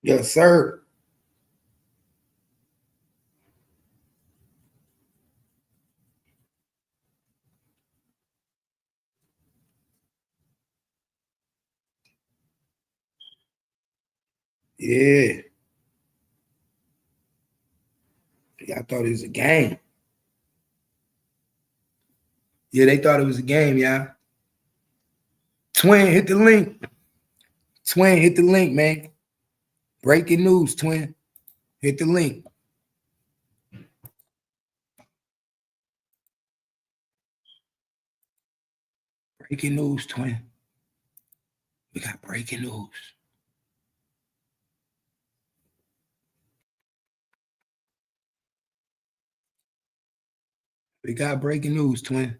Yes, sir. Yeah. Y'all thought it was a game. Yeah, they thought it was a game, y'all. Twin, hit the link. Twin, hit the link, man. Breaking news, Twin. Hit the link. Breaking news, Twin. We got breaking news. We got breaking news, Twin.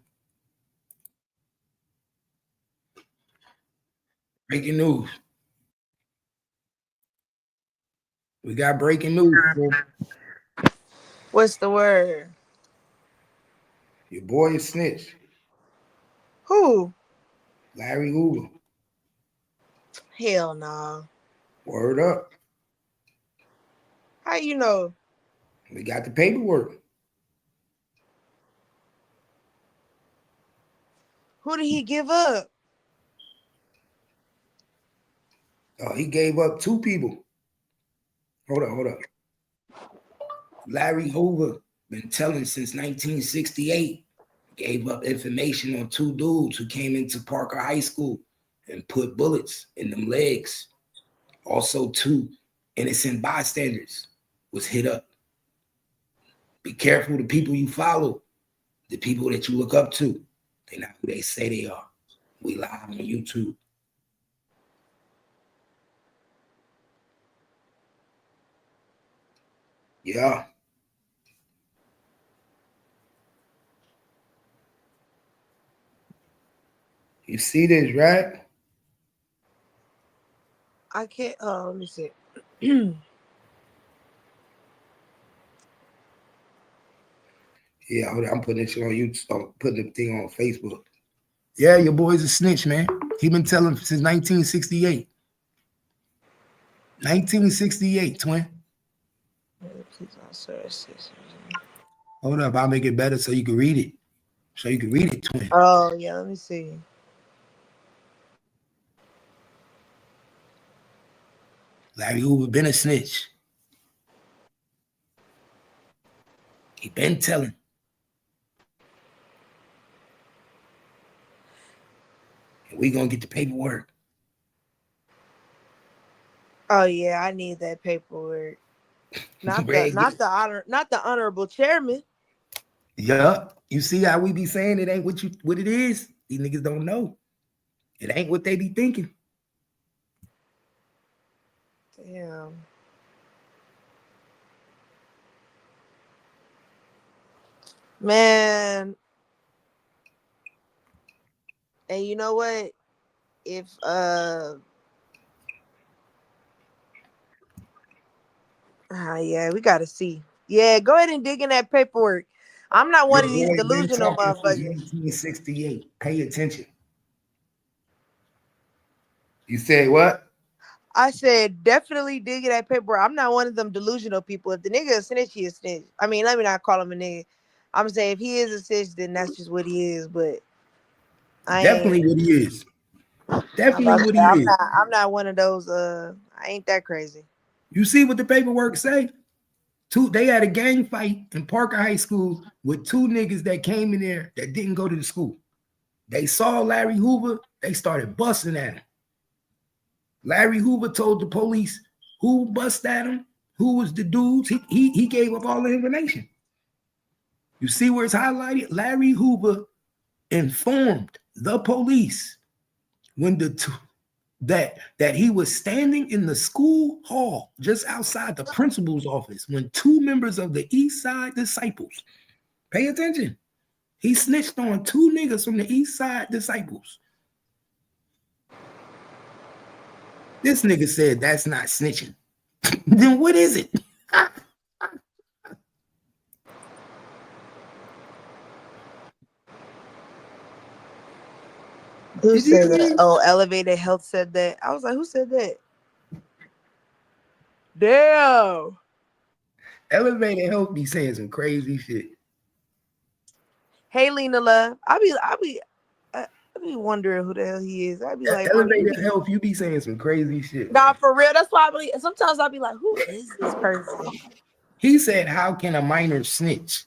Breaking news. We got breaking news, Twin. What's the word? Your boy is snitch. Who? Larry Hoover. Hell nah. Word up. How you know? We got the paperwork. Who did he give up? He gave up 2 people. Hold up. Larry Hoover been telling since 1968. Gave up information on 2 dudes who came into Parker High School and put bullets in them legs. Also 2 innocent bystanders was hit up Be careful the people you follow, the people that you look up to. They're not who they say they are. We live on YouTube. Yeah. You see this, right? I can't. Oh, let me see. Yeah, I'm putting this shit on YouTube. I'm putting the thing on Facebook. Yeah, your boy's a snitch, man. He been telling since 1968. 1968, twin. Hold up, I'll make it better so you can read it. So you can read it, twin. Oh, yeah, let me see. Larry Hoover been a snitch. He been telling. And we gonna get the paperwork. Oh yeah, I need that paperwork. Not the honorable chairman. Yeah, you see how we be saying it ain't what it is? These niggas don't know. It ain't what they be thinking. Damn. Man. And you know what? If yeah, we gotta see. Yeah, go ahead and dig in that paperwork. I'm not one of these delusional motherfuckers. 1968. Pay attention. You say what? I said definitely dig in that paperwork. I'm not one of them delusional people. If the nigga is snitch, he is snitch. I mean, let me not call him a nigga. I'm saying if he is a snitch, then that's just what he is. But I definitely what he is. Definitely what he is. I'm not one of those. I ain't that crazy. You see what the paperwork say? They had a gang fight in Parker High School with two niggas that came in there that didn't go to the school. They saw Larry Hoover. They started busting at him. Larry Hoover told the police who bust at him, who was the dudes. He gave up all the information. You see where it's highlighted? Larry Hoover informed the police when that he was standing in the school hall just outside the principal's office when two members of the East Side Disciples, pay attention, he snitched on two niggas from the East Side Disciples. This nigga said that's not snitching. Then what is it? Who said that? Oh, Elevated Health said that. I was like, who said that? Damn. Elevated Health be saying some crazy shit. Hey, Lena Love. I be wondering who the hell he is. I be like, Elevated Health, you be saying some crazy shit. Nah, for real. That's why sometimes I'll be like, who is this person? He said, how can a minor snitch?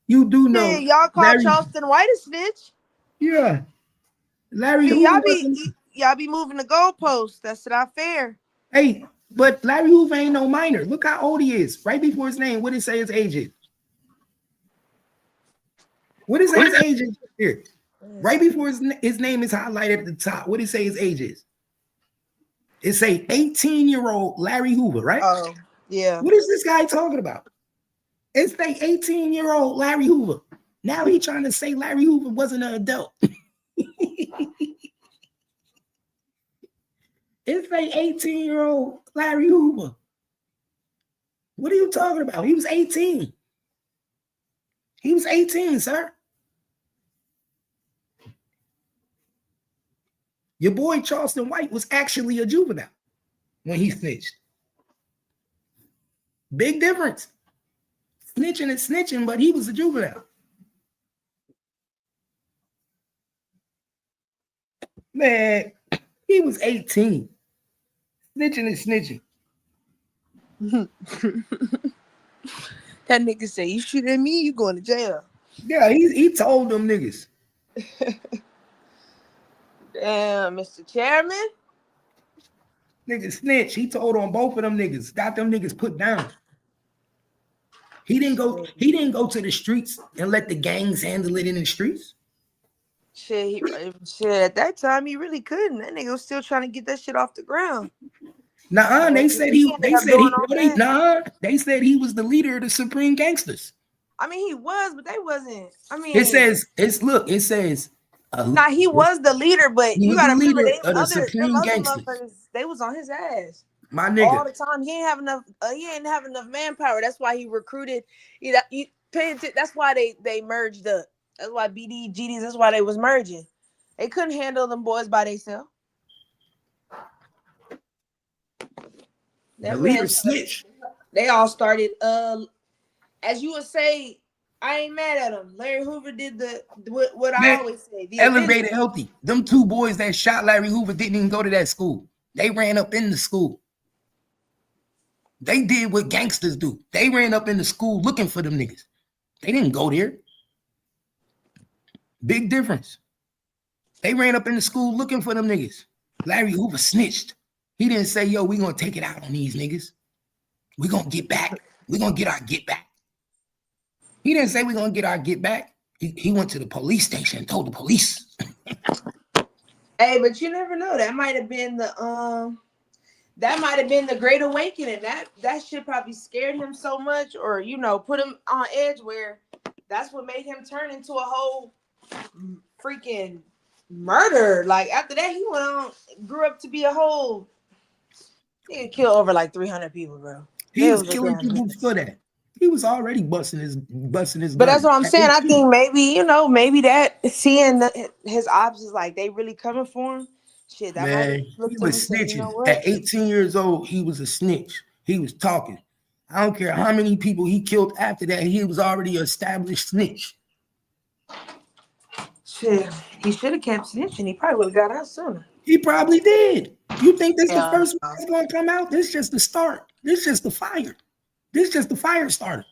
You do know. Man, y'all call Charleston White a snitch? Yeah. Larry See, Hoover y'all be moving the goalposts. That's not fair. Hey, but Larry Hoover ain't no minor. Look how old he is. Right before his name, what did it say his age is? What did it say his age is here? Right before his name is highlighted at the top. What did it say his age is? It say 18-year-old Larry Hoover, right? Oh, yeah. What is this guy talking about? It's the 18-year-old Larry Hoover. Now he trying to say Larry Hoover wasn't an adult. It's like 18-year-old Larry Hoover. What are you talking about? He was 18. He was 18, sir. Your boy Charleston White was actually a juvenile when he snitched. Big difference. Snitching is snitching, but he was a juvenile. Man, he was 18. Snitching is snitching. That nigga say, you shoot at me, you going to jail. Yeah, he told them niggas. Damn, Mr. Chairman. Nigga snitch. He told on both of them niggas. Got them niggas put down. He didn't go to the streets and let the gangs handle it in the streets. Shit, at that time he really couldn't. That nigga was still trying to get that shit off the ground. Nah, they said he was the leader of the Supreme Gangsters. I mean, he was, but they wasn't. I mean, it says he was the leader, but you gotta remember the Supreme Gangsters. They was on his ass. My nigga, all the time. He ain't have enough. He ain't have enough manpower. That's why he recruited. That's why they merged up. That's why BD, GDs. That's why they was merging. They couldn't handle them boys by themselves. The leader snitch. They all started. As you would say, I ain't mad at him. Larry Hoover did what I always say. Elevated healthy. Them two boys that shot Larry Hoover didn't even go to that school. They ran up in the school. They did what gangsters do. They ran up in the school looking for them niggas. They didn't go there. Big difference. They ran up in the school looking for them niggas. Larry Hoover snitched. He didn't say, yo, we gonna take it out on these niggas. We gonna get back. We gonna get our get back. He didn't say we gonna get our get back. He went to the police station and told the police. Hey, but you never know. That might have been the Great Awakening. That shit probably scared him so much, or put him on edge, where that's what made him turn into a whole freaking murderer. Like after that, he went on, grew up to be a whole. He could kill over like 300 people, bro. He was killing people for that. He was already busting his. But that's what I'm saying. I think maybe that seeing his ops is like they really coming for him. Shit, that man, he was snitching. At 18 years old, he was a snitch. He was talking. I don't care how many people he killed after that. He was already an established snitch. Shit, he should have kept snitching. He probably would have got out sooner. He probably did. You think this the first one that's going to come out? This is just the start. This is just the fire. This is just the fire starter.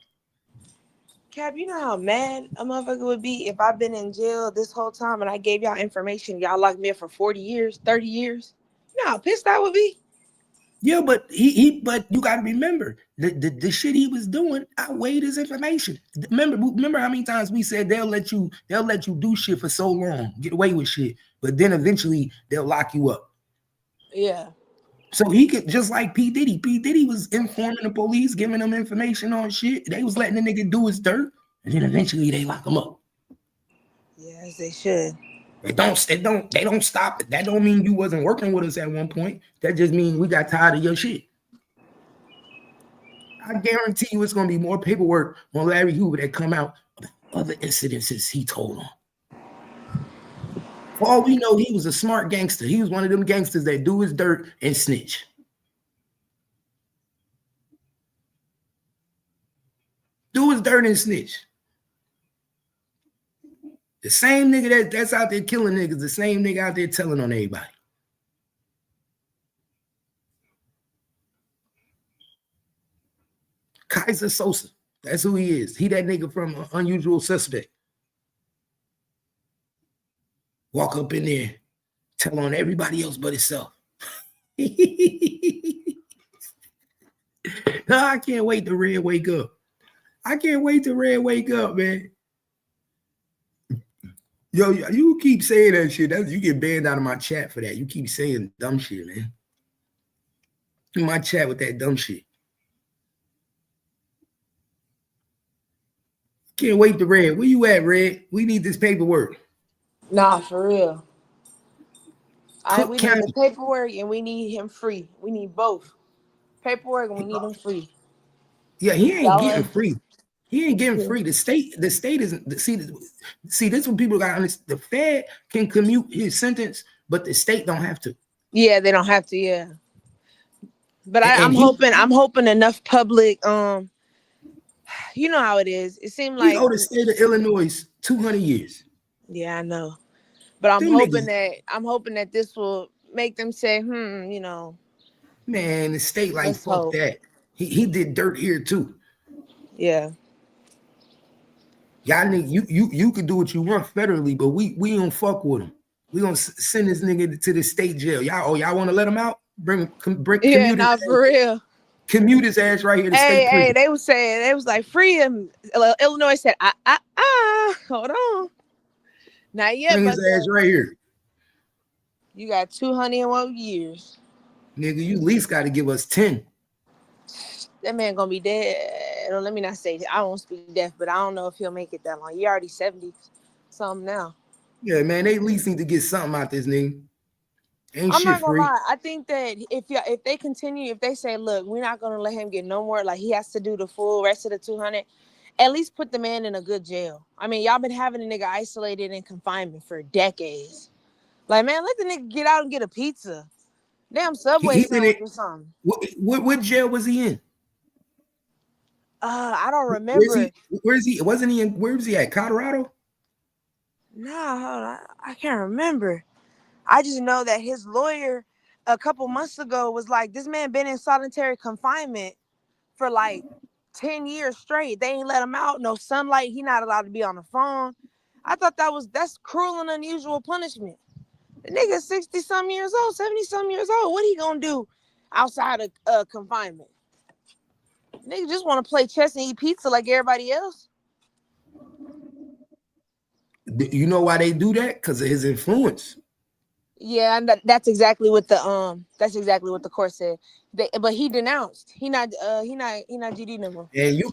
Cap, you know how mad a motherfucker would be if I've been in jail this whole time and I gave y'all information, y'all locked me up for 40 years, 30 years? You know how pissed I would be? Yeah, but but you gotta remember the shit he was doing outweighed his information. Remember how many times we said they'll let you do shit for so long, get away with shit, but then eventually they'll lock you up. Yeah. So he could, just like P. Diddy. P. Diddy was informing the police, giving them information on shit. They was letting the nigga do his dirt, and then eventually they lock him up. Yes, they should. They don't stop it. That don't mean you wasn't working with us at one point. That just means we got tired of your shit. I guarantee you it's gonna be more paperwork on Larry Hoover that come out about other incidences he told on. For all we know, he was a smart gangster. He was one of them gangsters that do his dirt and snitch. Do his dirt and snitch. The same nigga that's out there killing niggas, the same nigga out there telling on everybody. Kaiser Sosa, that's who he is. He that nigga from Unusual Suspect. Walk up in there, tell on everybody else but himself. No, I can't wait to Red wake up. I can't wait to Red wake up, man. Yo, you keep saying that shit. You get banned out of my chat for that. You keep saying dumb shit, man. In my chat with that dumb shit. Can't wait to Red. Where you at, Red? We need this paperwork. Nah, for real. We need the paperwork and we need him free. We need both. Paperwork and we need him free. Yeah, he ain't getting free. He ain't getting free. The state isn't. See, this is what people got to understand. The Fed can commute his sentence, but the state don't have to. Yeah, they don't have to. Yeah, but I'm hoping enough public. You know how it is. It seemed like he owed the state of Illinois 200 years. Yeah, I know, but I'm hoping that this will make them say, Man, the state like fuck that. He did dirt here too. Yeah. Y'all nigga, you could do what you want federally, but we don't fuck with him. We gonna send this nigga to the state jail. Y'all want to let him out? Bring yeah, not for real. Commute his ass right here to state prison. They was like, free him. Illinois said, hold on. Not yet, Bring but his ass right here. you got 201 years. Nigga, you at least got to give us 10. That man gonna be dead. Let me not say, I won't speak death, but I don't know if he'll make it that long. He already 70 something now. Yeah, man, they at least need to get something out this nigga. Ain't I'm shit not gonna free. lie. I think that if they continue, if they say, look, we're not gonna let him get no more, like he has to do the full rest of the 200, at least put the man in a good jail. I mean, y'all been having a nigga isolated in confinement for decades. Like, man, let the nigga get out and get a pizza. Damn Subway sandwich or something. What jail was he in? I don't remember. Where is he? Wasn't he in? Where was he at? Colorado? Nah, hold on. I can't remember. I just know that his lawyer a couple months ago was like, this man been in solitary confinement for like 10 years straight. They ain't let him out. No sunlight. He not allowed to be on the phone. I thought that's cruel and unusual punishment. The nigga 60 some years old, 70 some years old. What he gonna do outside of confinement? Nigga just want to play chess and eat pizza like everybody else. You know why they do that? Because of his influence. Yeah, and that's exactly what the court said. But he denounced. He not GD no more. And you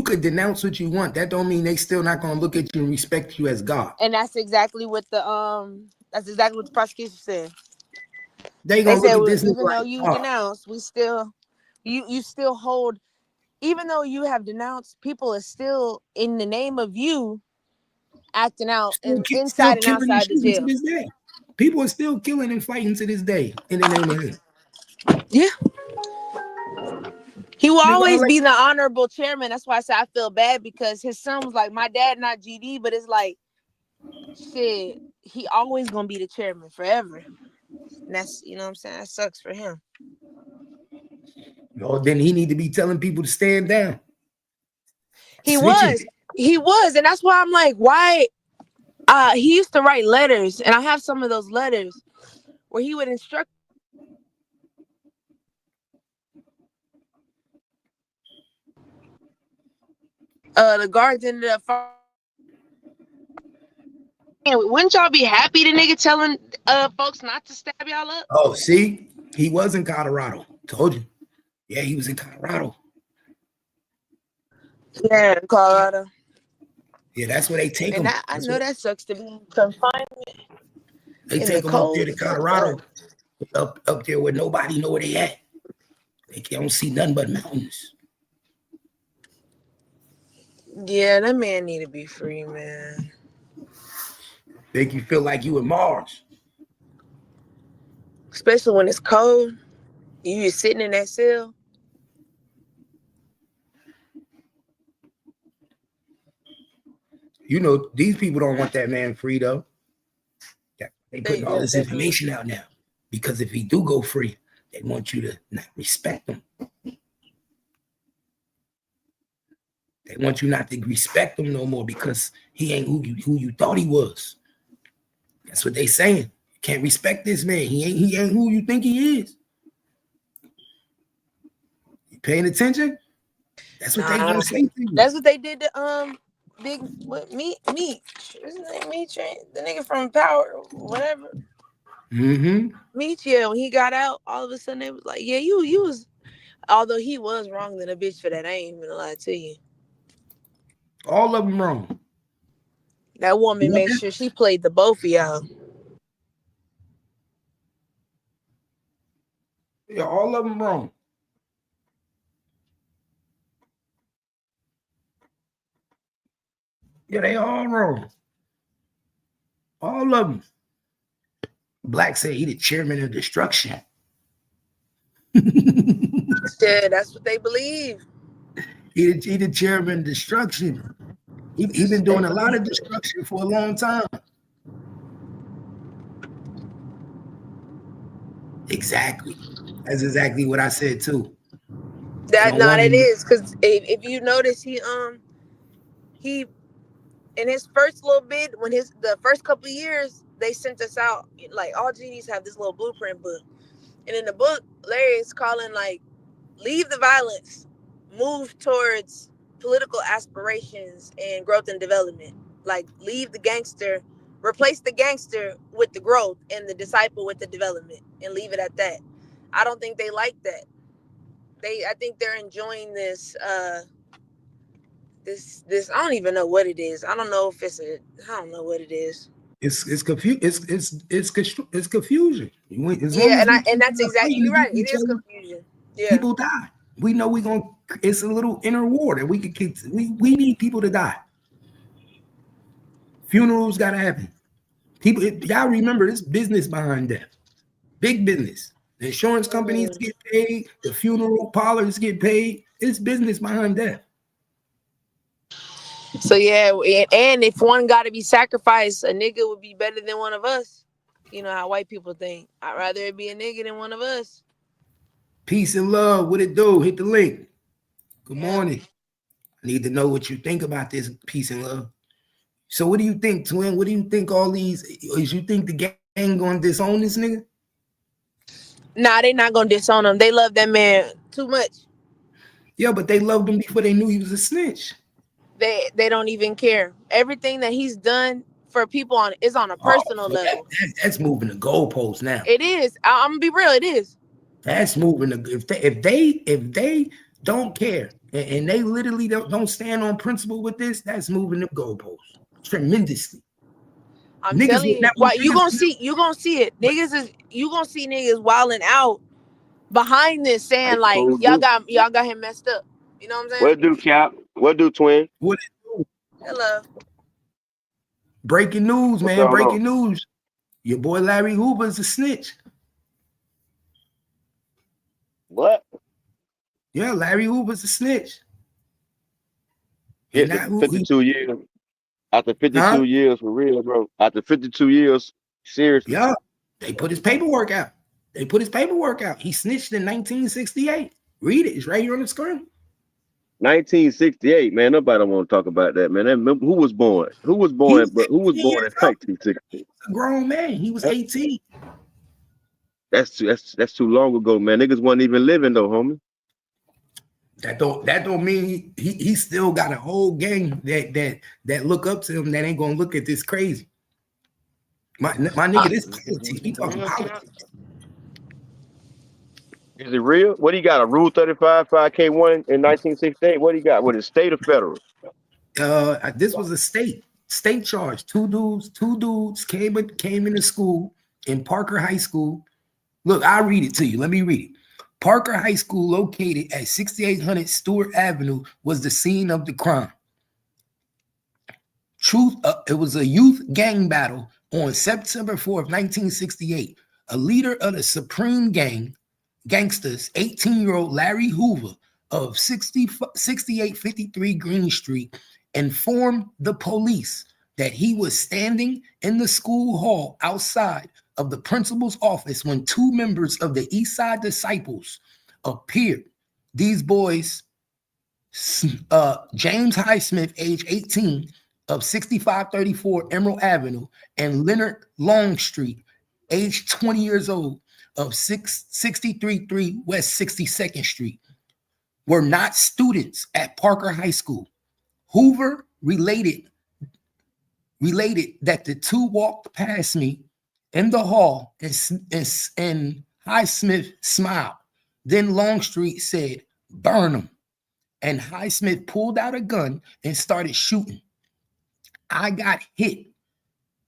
could denounce what you want. That don't mean they still not gonna look at you and respect you as God. And that's exactly what the prosecution said. They gonna said, look at this even like, though you denounced, we still you still hold. Even though you have denounced, people are still in the name of you acting out inside and outside the jail. To this day. People are still killing and fighting to this day in the name of him. Yeah. He will always be the honorable chairman. That's why I say I feel bad, because his son was like, my dad not GD, but it's like, shit, he always gonna be the chairman forever. And that's, you know what I'm saying? That sucks for him. Oh, then he need to be telling people to stand down. He was, and that's why I'm like, why? He used to write letters, and I have some of those letters where he would instruct the guards ended up. Wouldn't y'all be happy the nigga telling folks not to stab y'all up? Oh, see, he was in Colorado. Told you. Yeah, he was in Colorado. Yeah, in Colorado. Yeah, that's where they take him. I know that sucks to be in confinement. They take him up there to Colorado, up there where nobody know where they at. They don't see nothing but mountains. Yeah, that man need to be free, man. Make you feel like you in Mars. Especially when it's cold. You just sitting in that cell. You know, these people don't want that man free, though. They putting all this information out now. Because if he do go free, they want you to not respect him. They want you not to respect him no more because he ain't who you thought he was. That's what they saying. You can't respect this man. He ain't who you think he is. You paying attention? That's what they gonna say to you. That's what they did to Big Meat. Isn't that Meat Train? The nigga from Power, whatever. Mm-hmm. Meat, yeah. When he got out, all of a sudden they was like, yeah, you was. Although he was wrong than a bitch for that, I ain't even gonna lie to you. All of them wrong. That woman made sure she played the both of y'all. Yeah, all of them wrong. Yeah, they all wrong. All of them. Black said he the chairman of destruction. Yeah, that's what they believe. He the chairman of destruction. He been doing a lot of destruction for a long time. Exactly. That's exactly what I said too. It is, because if you notice, he in his first little bit, when the first couple of years, they sent us out, like all GDs have this little blueprint book, and in the book, Larry is calling like Leave the violence. Move towards political aspirations and growth and development. Like leave the gangster, replace the gangster with the growth and the disciple with the development, and leave it at that. I don't think they like that. I think they're enjoying this I don't even know what it is. I don't know if it's a I don't know what it is. It's confusion. It's confusion. As long Yeah, as we and keep that's exactly fighting you're right. against It each is other, confusion. Yeah. people die. We know we're gonna. It's a little inner war that we could keep. We need people to die. Funerals gotta happen. People, y'all remember this business behind death. Big business. The insurance companies get paid. The funeral parlors get paid. It's business behind death. So yeah, and if one got to be sacrificed, a nigga would be better than one of us. You know how white people think. I'd rather it be a nigga than one of us. Peace and love. What it do? Hit the link. Good Yeah. morning. I need to know what you think about this peace and love. So what do you think, twin? What do you think all these is you think the gang gonna disown this nigga? Nah, they not gonna disown him. They love that man too much. Yeah, but they loved him before they knew he was a snitch. They don't even care. Everything that he's done for people is on a personal level. That's moving the goalposts now. It is. I'm gonna be real. It is. That's moving the if they don't care and they literally don't stand on principle with this, that's moving the goalposts tremendously. I'm telling you, why you gonna see it. You gonna see niggas wilding out behind this saying like y'all got him messed up. You know what I'm saying? What do, Cap? What do, twin? What it do? Hello. Breaking news, What's man. going Breaking on? news. Your boy Larry Hoover's a snitch. What? Yeah, Larry Hoover's a snitch. Get the 52 years. After 52 years, for real, bro. After 52 years, seriously. Yeah, they put his paperwork out. He snitched in 1968. Read it. It's right here on the screen. 1968, man. Nobody want to talk about that, man. Who was born? Who was born? But who was born in 1968? A grown man. He was 18. That's too long ago, man. Niggas wasn't even living though, homie. That don't mean he still got a whole gang that look up to him that ain't gonna look at this crazy. My nigga, this politics. We talking politics. Is it real? What he got? A Rule 35 5K1 in 1968? What he got? What is state or federal? This was a state charge. Two dudes came into school in Parker High School. Look, I'll read it to you. Let me read it. Parker High School, located at 6800 Stewart Avenue, was the scene of the crime. It was a youth gang battle on September 4th, 1968. A leader of the Supreme Gangsters, 18-year-old Larry Hoover of 6853 Green Street, informed the police that he was standing in the school hall outside of the principal's office when two members of the East Side Disciples appeared. These boys, James Highsmith, age 18, of 6534 Emerald Avenue, and Leonard Longstreet, age 20 years old, of 633 West 62nd Street, were not students at Parker High School. Hoover related that the two walked past me in the hall and Highsmith smiled. Then Longstreet said, "Burn them." And Highsmith pulled out a gun and started shooting. I got hit.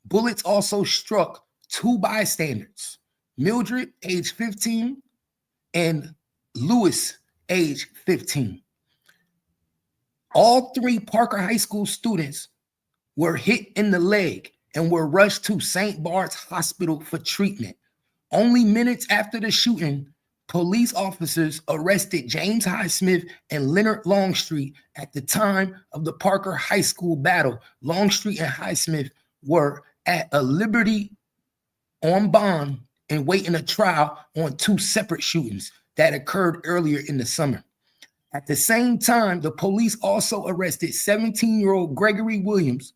Bullets also struck two bystanders, Mildred, age 15, and Lewis, age 15. All three Parker High School students were hit in the leg and were rushed to St. Bart's Hospital for treatment. Only minutes after the shooting, police officers arrested James Highsmith and Leonard Longstreet at the time of the Parker High School battle. Longstreet and Highsmith were at a Liberty on bond and waiting a trial on two separate shootings that occurred earlier in the summer. At the same time, the police also arrested 17-year-old Gregory Williams,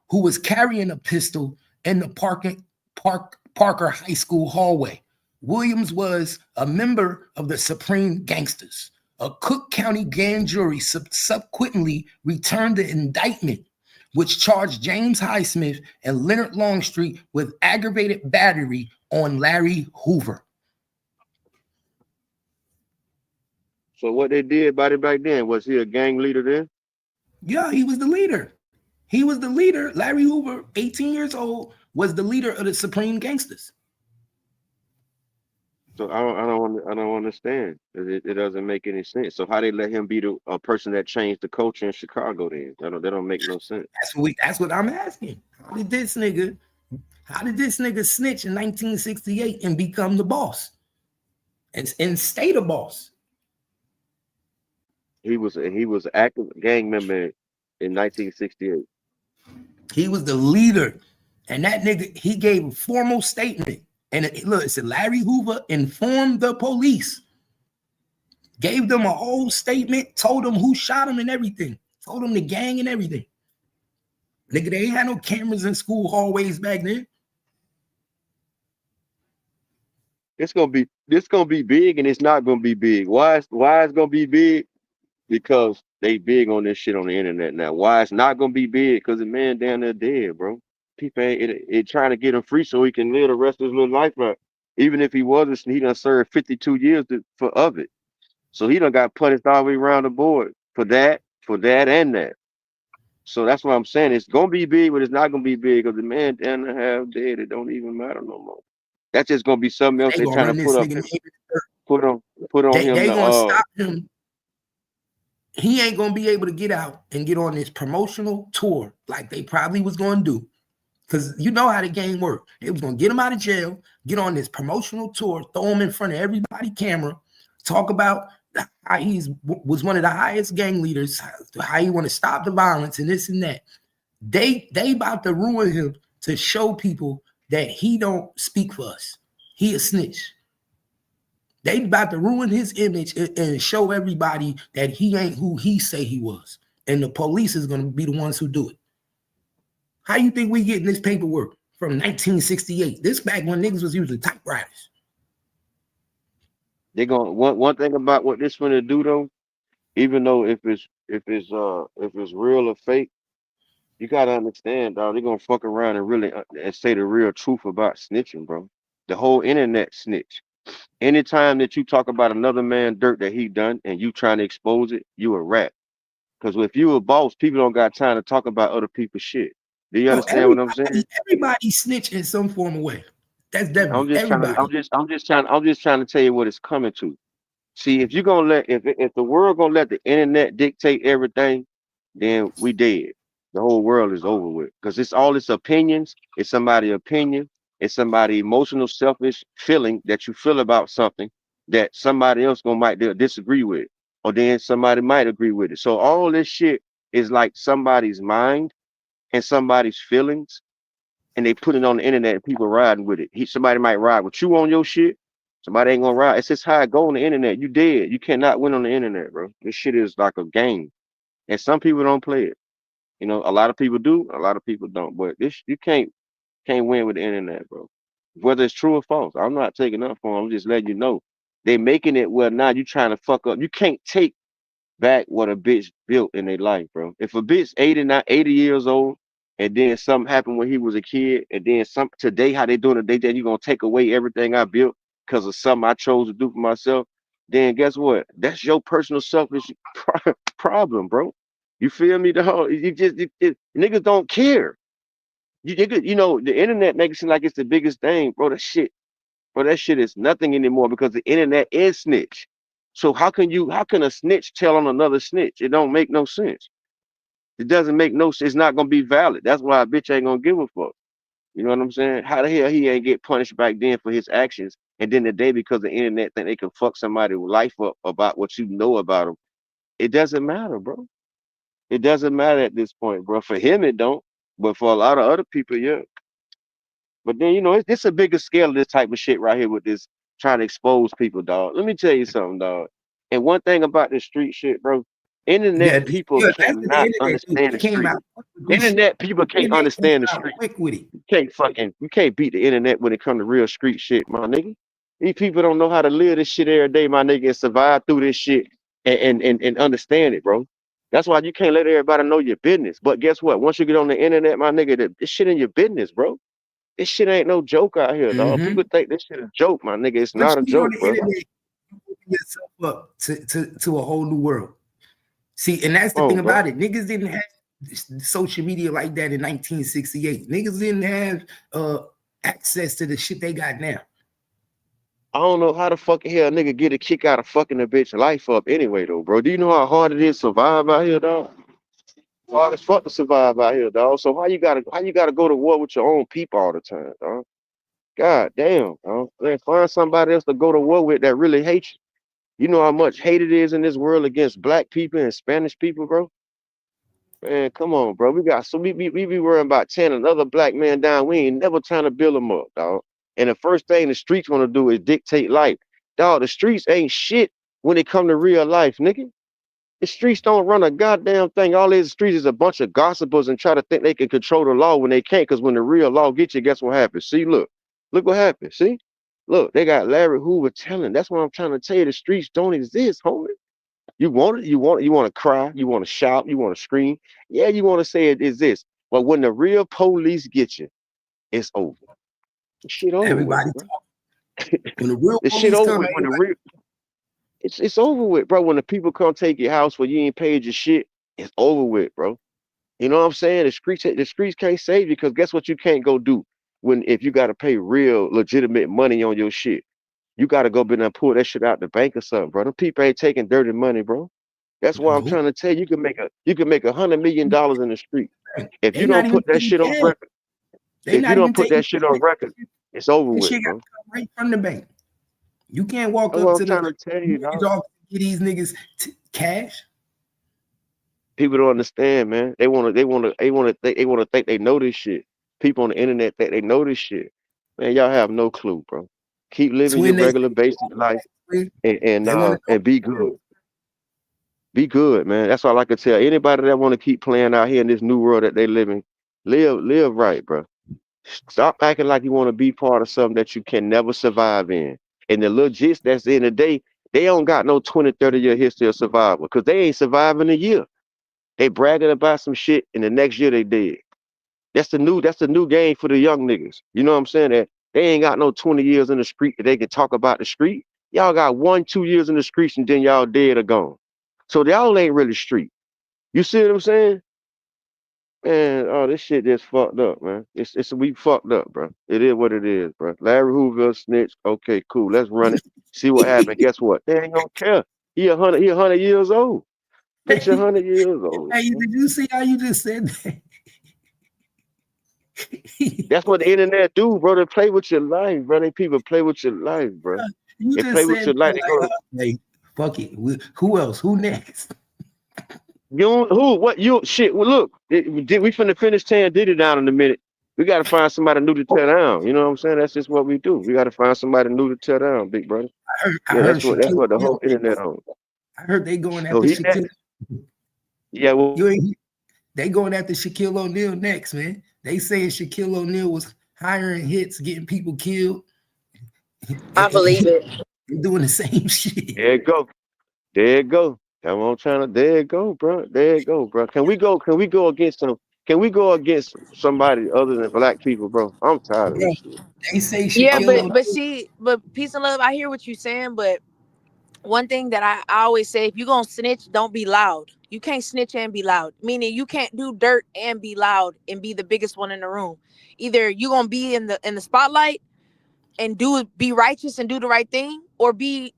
who was carrying a pistol in the Parker High School hallway. Williams was a member of the Supreme Gangsters. A Cook County grand jury subsequently returned the indictment, which charged James Highsmith and Leonard Longstreet with aggravated battery on Larry Hoover. So what they did about it back then, was he a gang leader then? Yeah, he was the leader. He was the leader. Larry Hoover, 18 years old, was the leader of the Supreme Gangsters. So I don't understand. It doesn't make any sense. So how they let him be a person that changed the culture in Chicago then? That don't make no sense. That's what I'm asking. How did this nigga snitch in 1968 and become the boss? And stay the boss? He was an active gang member in 1968. He was the leader. And that nigga, he gave a formal statement. And it said Larry Hoover informed the police, gave them a whole statement, told them who shot him and everything, told them the gang and everything. Nigga, they ain't had no cameras in school hallways back then. This gonna be big, and it's not gonna be big. Why it's gonna be big? Because they big on this shit on the internet now. Why it's not gonna be big? Because the man down there dead, bro. People ain't trying to get him free so he can live the rest of his little life. But even if he wasn't, he done served 52 years of it. So he done got punished all the way around the board for that, and that. So that's what I'm saying. It's gonna be big, but it's not gonna be big because the man down there half dead. It don't even matter no more. That's just gonna be something else They they're gonna trying run to this put nigga. put on him. They gonna stop him. He ain't gonna be able to get out and get on this promotional tour like they probably was gonna do. Because you know how the game worked. They was gonna get him out of jail, get on this promotional tour, throw him in front of everybody camera, talk about how was one of the highest gang leaders, how he want to stop the violence and this and that. They about to ruin him to show people that he don't speak for us. He a snitch. They about to ruin his image and show everybody that he ain't who he say he was. And the police is going to be the ones who do it. How you think we getting this paperwork from 1968? This back when niggas was using typewriters. They gonna one thing about what this gonna do though, even though if it's real or fake, you gotta understand, dog. They're gonna fuck around and really and say the real truth about snitching, bro. The whole internet snitch. Anytime that you talk about another man dirt that he done and you trying to expose it, you a rat. Because if you a boss, people don't got time to talk about other people's shit. Do you understand what I'm saying? Everybody snitch in some form of way. That's definitely everybody. I'm just trying to tell you what it's coming to. See, if you're gonna if the world gonna let the internet dictate everything, then we dead. The whole world is over with. Because it's all its opinions, it's somebody's opinion, it's somebody emotional, selfish feeling that you feel about something that somebody else might disagree with, or then somebody might agree with it. So all this shit is like somebody's mind and somebody's feelings, and they put it on the internet and people riding with it. Somebody might ride with you on your shit. Somebody ain't gonna ride. It's just how it go on the internet. You dead. You cannot win on the internet, bro. This shit is like a game. And some people don't play it. You know, a lot of people do, a lot of people don't. But this you can't win with the internet, bro. Whether it's true or false. I'm not taking up for them. I'm just letting you know. They making it where now you trying to fuck up. You can't take back what a bitch built in their life, bro. If a bitch 80 years old and then something happened when he was a kid, and then some today how they doing it, then you gonna take away everything I built because of something I chose to do for myself, then guess what? That's your personal selfish problem, bro. You feel me? Dog? Niggas don't care. You know, the internet makes it seem like it's the biggest thing, bro. That shit is nothing anymore because the internet is snitch. So how can a snitch tell on another snitch? It don't make no sense. It doesn't make no sense. It's not gonna be valid. That's why a bitch ain't gonna give a fuck. You know what I'm saying? How the hell he ain't get punished back then for his actions, and then today because the internet think they can fuck somebody's life up about what you know about them? It doesn't matter, bro. It doesn't matter at this point, bro. For him, it don't, but for a lot of other people, yeah. But then it's a bigger scale of this type of shit right here with this trying to expose people, dog. Let me tell you something, dog. And one thing about this street shit, bro, internet people That's what the cannot internet do. understand They the came street. out with shit. Internet people can't Internet came understand the out street. quick with it. You can't beat the internet when it comes to real street shit, my nigga. These people don't know how to live this shit every day, my nigga, and survive through this shit and understand it, bro. That's why you can't let everybody know your business. But guess what? Once you get on the internet, my nigga, this shit in your business, bro. This shit ain't no joke out here, dog. Mm-hmm. People think this shit a joke, my nigga. It's Once not a you get on joke, the bro. internet, you open yourself up to a whole new world. See, and that's the Oh, thing bro. about it. Niggas didn't have social media like that in 1968. Niggas didn't have access to the shit they got now. I don't know how the fucking hell a nigga get a kick out of fucking a bitch life up anyway, though, bro. Do you know how hard it is to survive out here, dog? Hard as fuck to survive out here, dog. So how you gotta go to war with your own people all the time, dog? God damn, dog. Man, find somebody else to go to war with that really hates you. You know how much hate it is in this world against black people and Spanish people, bro? Man, come on, bro. We be worrying about tearing another black man down. We ain't never trying to build him up, dog. And the first thing the streets want to do is dictate life. Dog, the streets ain't shit when it come to real life, nigga. The streets don't run a goddamn thing. All these streets is a bunch of gossipers and try to think they can control the law when they can't, because when the real law gets you, guess what happens? See, look what happened. See? Look, they got Larry Hoover telling. That's what I'm trying to tell you. The streets don't exist, homie. You want to cry, you want to shout, you want to scream. Yeah, you want to say it exists. But when the real police get you, it's over. The shit over with, Everybody bro. when the real The shit police over come, with. When the everybody, real it's over with, bro. When the people come take your house where you ain't paid your shit, it's over with, bro. You know what I'm saying? The streets can't save you, because guess what you can't go do when if you gotta pay real legitimate money on your shit. You gotta go in there and pull that shit out the bank or something, bro. Them people ain't taking dirty money, bro. That's why I'm no, trying to tell you, you can make $100 million in the street. If they you not don't even put that taking shit on care. record, They if you not don't even put taking that shit on care. record, it's over This with, shit got to bro. come right from the bank. You can't walk That's what up I'm to the trying to tell you, mortgage dog. office and get these niggas cash. People don't understand, man. They want to think they know this shit. People on the internet think they know this shit. Man, y'all have no clue, bro. Keep living your Twin, they regular basic life and and they want uh to know. and be good. Be good, man. That's all I can tell anybody that want to keep playing out here in this new world that they live in. Live right, bro. Stop acting like you want to be part of something that you can never survive in. And the legits that's in the day, they don't got no 20, 30-year history of survival, because they ain't surviving a year. They bragging about some shit, and the next year they dead. That's the new game for the young niggas. You know what I'm saying? That they ain't got no 20 years in the street that they can talk about the street. Y'all got 1, 2 years in the streets and then y'all dead or gone. So y'all ain't really street. You see what I'm saying? Man, oh, this shit just fucked up, man. It's we fucked up, bro. It is what it is, bro. Larry Hoover snitch. Okay, cool. Let's run it. See what happened. Guess what? They ain't gonna care. He 100 years old. Picture Hey, 100 years old. hey, Man. did you see how you just said that? That's what the internet do, bro. They play with your life, bro. They people play with your life, bro. You They play just with said your life. that They like, go, hey, fuck it. Who else? Who next? you don't- who? What? You shit? Well, look, we finna finish tearing Diddy down in a minute. We gotta find somebody new to tear down. You know what I'm saying? That's just what we do. We gotta find somebody new to tear down, big brother. I Yeah, heard that's Shaquille what the O'Neal. whole internet on. I heard they going So after he Shaquille. next. Yeah, well, You ain't. They going after Shaquille O'Neal next, man. They saying Shaquille O'Neal was hiring hits, getting people killed, I believe and it. doing the same shit. there you go. There you go. That's what I'm trying to. There you go, bro. There you go, bro. Can we go? Can we go against some? Can we go against somebody other than black people, bro? I'm tired of Bro, this shit. they say Yeah, Shaquille but O'Neal. see, but peace and love. I hear what you're saying, but one thing that I always say, if you're gonna snitch, don't be loud. You can't snitch and be loud. Meaning you can't do dirt and be loud and be the biggest one in the room. Either you gonna be in the spotlight and be righteous and do the right thing, or be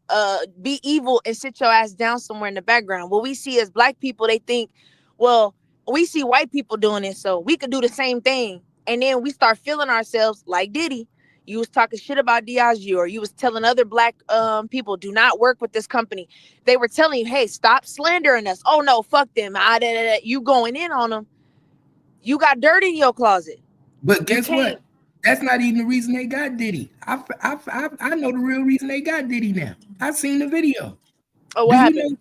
evil and sit your ass down somewhere in the background. What we see as black people, they think, well, we see white people doing it, so we could do the same thing. And then we start feeling ourselves like Diddy. You was talking shit about Diageo, or you was telling other black people, do not work with this company. They were telling you, hey, stop slandering us. Oh no, fuck them. You going in on them. You got dirt in your closet. But You guess can't. what? That's not even the reason they got Diddy. I know the real reason they got Diddy now. I seen the video. Oh, Do what you happened? know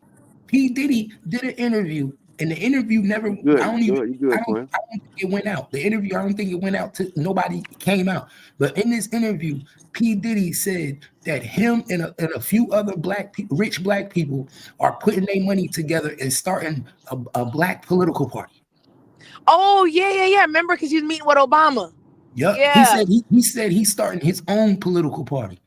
P. Diddy did an interview And the interview never, You good? You good, Quinn? I don't think it went out. The interview, I don't think it went out to nobody came out. But in this interview, P. Diddy said that him and a few other rich black people are putting their money together and starting a black political party. Oh yeah. Remember, because he was meeting with Obama. Yep. Yeah. He said he's starting his own political party.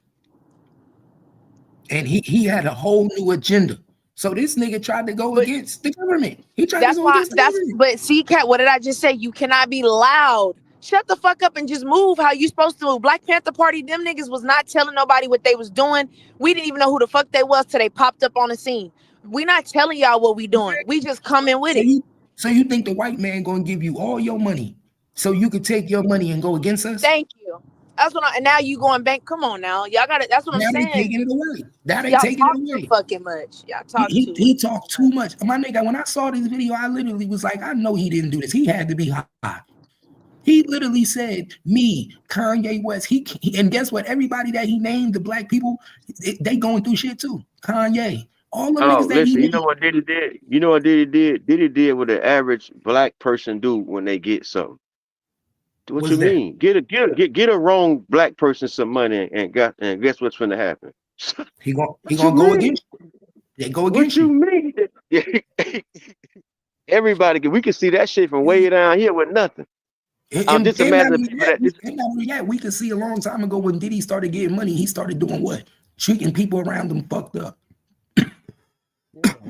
And he had a whole new agenda. So this nigga tried to go against the government. He tried to go against the government. But see, Kat, what did I just say? You cannot be loud. Shut the fuck up and just move how you supposed to move. Black Panther Party, them niggas was not telling nobody what they was doing. We didn't even know who the fuck they was till they popped up on the scene. We not telling y'all what we doing. We just coming with it. So you think the white man gonna give you all your money so you could take your money and go against us? Thank you. That's what and now you going bank. Come on now. Y'all got it. That's what I'm saying. Now they taking it away. Now they y'all taking talk it away. Too fucking much. Y'all talk he talked too much. My nigga, when I saw this video, I literally was like, I know he didn't do this. He had to be high. He literally said, me, Kanye West, and guess what? Everybody that he named, the black people, they going through shit too. Kanye. All the niggas that he you know what Diddy did? You know what Diddy did? Diddy did what an average black person do when they get something. What you mean? Get a wrong black person some money and guess what's gonna happen? He gonna go against you. They go against you. What you mean? Everybody, we can see that shit from way down here with nothing. I'm just imagining that we could see a long time ago when Diddy started getting money, he started doing what? Treating people around him fucked up.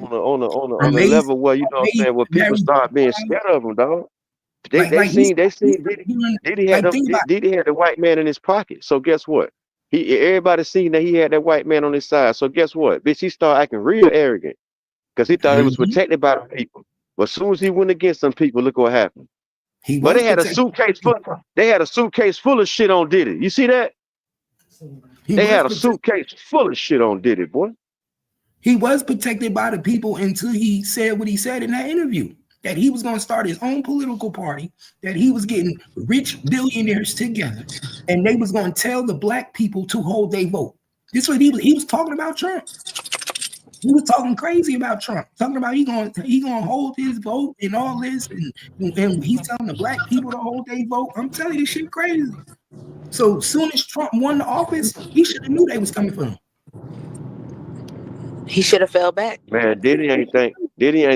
on a level where you know what I'm saying, where people start being scared of him, dog. They seen Diddy had the white man in his pocket. So guess what? Everybody seen that he had that white man on his side. So guess what? Bitch, he started acting real arrogant because he thought he was protected by the people. But as soon as he went against some people, look what happened. They had a suitcase full of shit on Diddy. You see that? They had a suitcase full of shit on Diddy, boy. He was protected by the people until he said what he said in that interview. That he was going to start his own political party, that he was getting rich billionaires together, and they was going to tell the black people to hold their vote. This was he was talking about Trump. He was talking crazy about Trump, talking about he gonna hold his vote and all this, and he's telling the black people to hold their vote. I'm telling you, this shit crazy. So soon as Trump won the office, he should have knew they was coming for him. He should have fell back. Man, Diddy ain't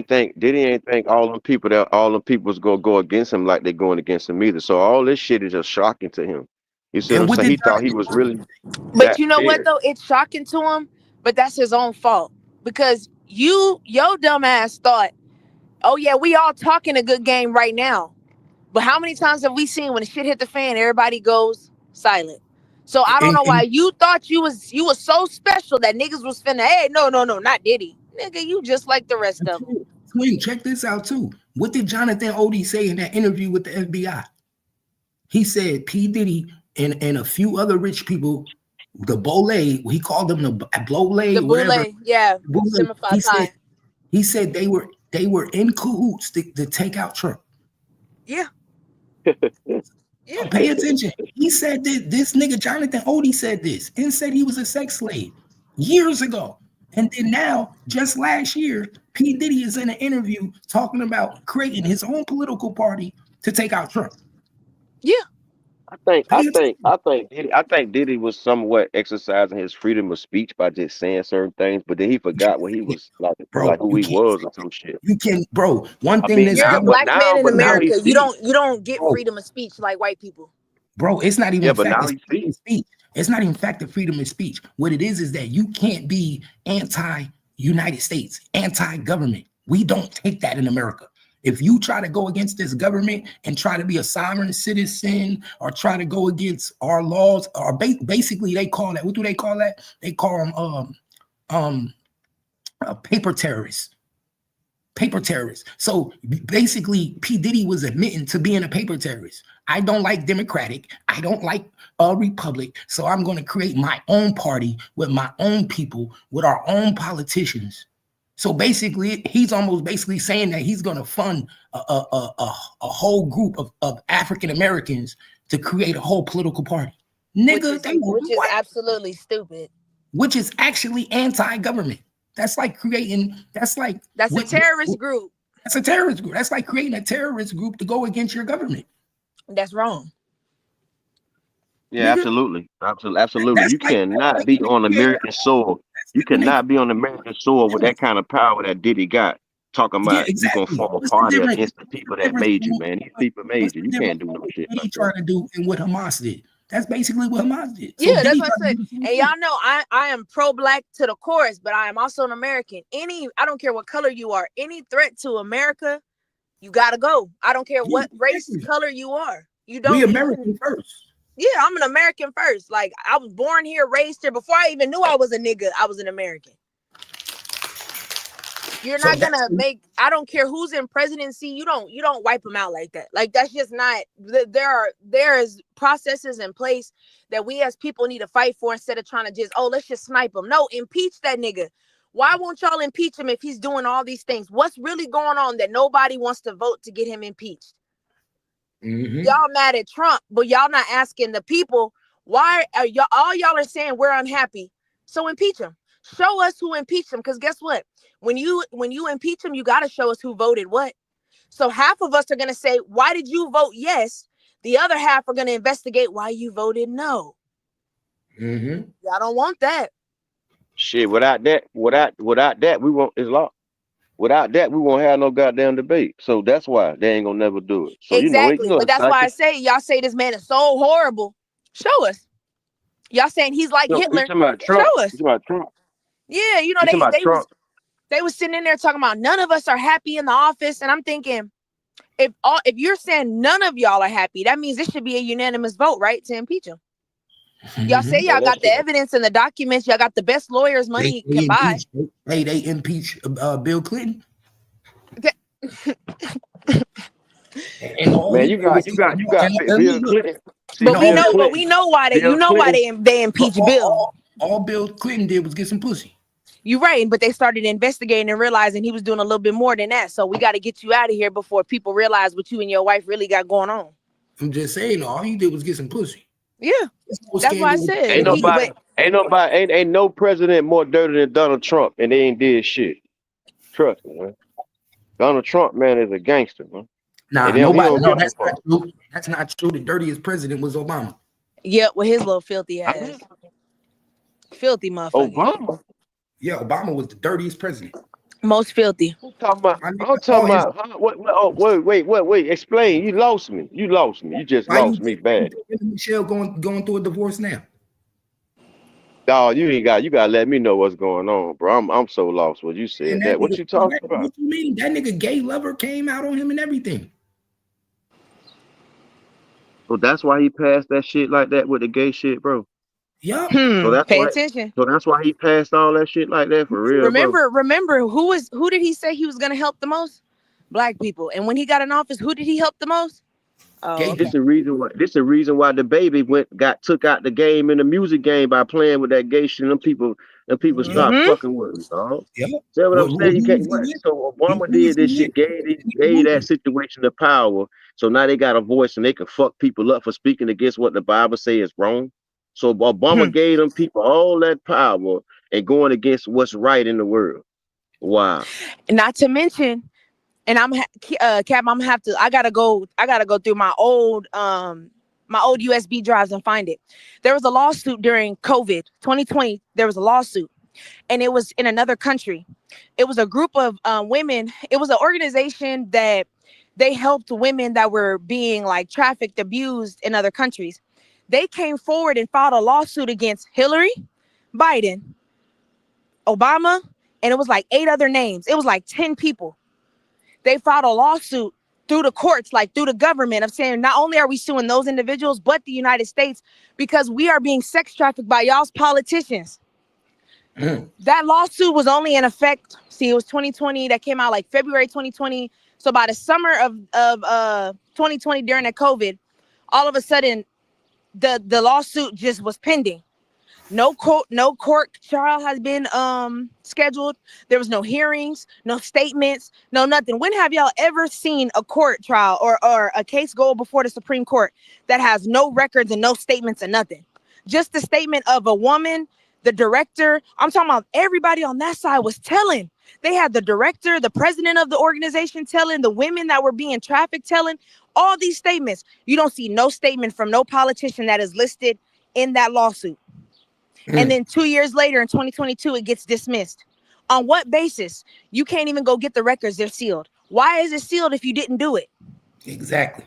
think all them people was gonna go against him like they're going against him either. So all this shit is just shocking to him. You see what I'm saying? He thought he was really. But you know what though? It's shocking to him, but that's his own fault. Because your dumb ass thought, oh yeah, we all talking a good game right now. But how many times have we seen when the shit hit the fan, everybody goes silent? So I don't know why you thought you was so special that niggas was finna, hey, no, not Diddy. Nigga, you just like the rest of them. Twin, check this out too. What did Jonathan Odie say in that interview with the FBI? He said P. Diddy and a few other rich people, the Bole, he called them the Bole, yeah. He said they were in cahoots to take out Trump. Yeah. Yeah. Pay attention. He said that this nigga Jonathan Odie said this and said he was a sex slave years ago. And then now, just last year, P. Diddy is in an interview talking about creating his own political party to take out Trump. Yeah. I think Diddy was somewhat exercising his freedom of speech by just saying certain things, but then he forgot what he was like, who he was or some shit. You can, bro. One thing you're a black man in America. You don't get freedom of speech like white people. Bro, it's not even freedom of speech. It's not even fact of freedom of speech. What it is that you can't be anti-United States, anti-government. We don't take that in America. If you try to go against this government and try to be a sovereign citizen or try to go against our laws, or basically they call that, what do they call that? They call them paper terrorists. Paper terrorists. So basically, P. Diddy was admitting to being a paper terrorist. I don't like Democratic. I don't like a Republic. So I'm going to create my own party with my own people, with our own politicians. So basically, he's almost basically saying that he's going to fund a whole group of African Americans to create a whole political party. Nigga, which is absolutely stupid. Which is actually anti-government. That's like creating. That's a terrorist group. That's a terrorist group. That's like creating a terrorist group to go against your government. That's wrong. Yeah, Nigga, absolutely. that's You like cannot be on American soil. You when they cannot be on American soil with yeah, that kind of power that Diddy got. Talking yeah, about you gonna exactly. form a What's the party difference? against the What's people the that difference made you, between man. These people what's made you. the You difference can't do no shit between like he that. trying to do and what Hamas did? That's basically what Hamas did. So Yeah, Diddy that's what tried I to said. do the same And thing. y'all know I am pro-black to the chorus, but I am also an American. I don't care what color you are. Any threat to America, you gotta go. I don't care Yeah, what race, exactly. color you are. You We don't. You can. American first. Yeah, I'm an American first. Like I was born here, raised here. Before I even knew I was a nigga, I was an American. You're So not that's gonna make. I don't care who's in presidency. You don't wipe them out like that. Like that's just not. There is processes in place that we as people need to fight for instead of trying to just let's just snipe him. No, impeach that nigga. Why won't y'all impeach him if he's doing all these things? What's really going on that nobody wants to vote to get him impeached? Y'all mad at Trump, but y'all not asking the people why are y'all. All y'all are saying we're unhappy, so impeach him. Show us who impeached him, because guess what? When you impeach him, you got to show us who voted what. So half of us are gonna say, "Why did you vote yes?" The other half are gonna investigate why you voted no. Y'all don't want that. Shit, without that, we won't. It's law. Without that, we won't have no goddamn debate. So that's why they ain't gonna never do it. So Exactly, but it's that's like why I it. say y'all say this man is so horrible. Show us. Y'all saying he's like No, you Hitler. talking about Trump? Show You us. talking about Trump? Yeah, You talking about Trump? they was sitting in there talking about none of us are happy in the office, and I'm thinking, if you're saying none of y'all are happy, that means this should be a unanimous vote, right, to impeach him. Y'all say Yeah, y'all that's got the true. evidence and the documents. Y'all got the best lawyers They, money they can buy. impeached. Hey, they impeached Bill Clinton, and all Man, he did was you got Bill look, Clinton. See, But and Bill we Clinton, know why Bill Clinton. they impeached Bill. all Bill Clinton did was get some pussy. You're right, but they started investigating and realizing he was doing a little bit more than that. So we got to get you out of here before people realize what you and your wife really got going on. I'm just saying, all he did was get some pussy. Yeah, This whole that's why I scandal with said Ain't if he. nobody, But ain't no president more dirty than Donald Trump, and they ain't did shit. Trust me, man. Donald Trump, man, is a gangster, man. And Nah, he nobody. don't No, give a that's not fuck. true. That's not true. The dirtiest president was Obama. yeah, with his little filthy I ass, mean, filthy motherfucker, Obama. Yeah, Obama was the dirtiest president. most filthy. I'm talking about. I mean, I'm talking all his about. Huh? Oh, wait. Explain. You lost me. You lost me. You just why you lost me think bad. Michelle going through a divorce now? Dog, you ain't got. You gotta let me know what's going on, bro. I'm so lost. What you And said that that. What nigga, you talking about? what you mean? That nigga gay lover came out on him and everything. So that's why he passed that shit like that with the gay shit, bro. Yup. So that's Pay why. attention. So that's why he passed all that shit like that for real, bro. Remember who did he say he was gonna help the most? Black people. And when he got in office, who did he help the most? Oh, Gay okay. people. This the reason why the baby got took out the game in the music game by playing with that gay shit. Them people Yup. stopped Mm-hmm. fucking with him, dog. Yup. See what I'm saying? You Who can't. was he with? So Who Obama was did he this with? shit, gave that Movie. situation the power. So now they got a voice and they can fuck people up for speaking against what the Bible say is wrong. So Obama gave them people all that power and going against what's right in the world. Wow. Not to mention, and Cap, I'm gonna have to. I gotta go. Through my old USB drives and find it. There was a lawsuit during COVID 2020. There was a lawsuit, and it was in another country. It was a group of women. It was an organization that they helped women that were being like trafficked, abused in other countries. They came forward and filed a lawsuit against Hillary, Biden, Obama, and it was like 8 other names. It was like 10 people. They filed a lawsuit through the courts, like through the government, of saying not only are we suing those individuals, but the United States, because we are being sex trafficked by y'all's politicians. That lawsuit was only in effect. See, it was 2020 that came out like February 2020. So by the summer of 2020, during that COVID, all of a sudden the lawsuit just was pending. No court trial has been scheduled. There was no hearings, no statements, no nothing. When have y'all ever seen a court trial or a case go before the Supreme Court that has no records and no statements and nothing? Just the statement of a woman, the director. I'm talking about everybody on that side was telling. They had the director, the president of the organization telling, the women that were being trafficked telling, all these statements. You don't see no statement from no politician that is listed in that lawsuit. And then 2 years later in 2022, it gets dismissed. On what basis? You can't even go get the records. They're sealed. Why is it sealed if you didn't do it? Exactly.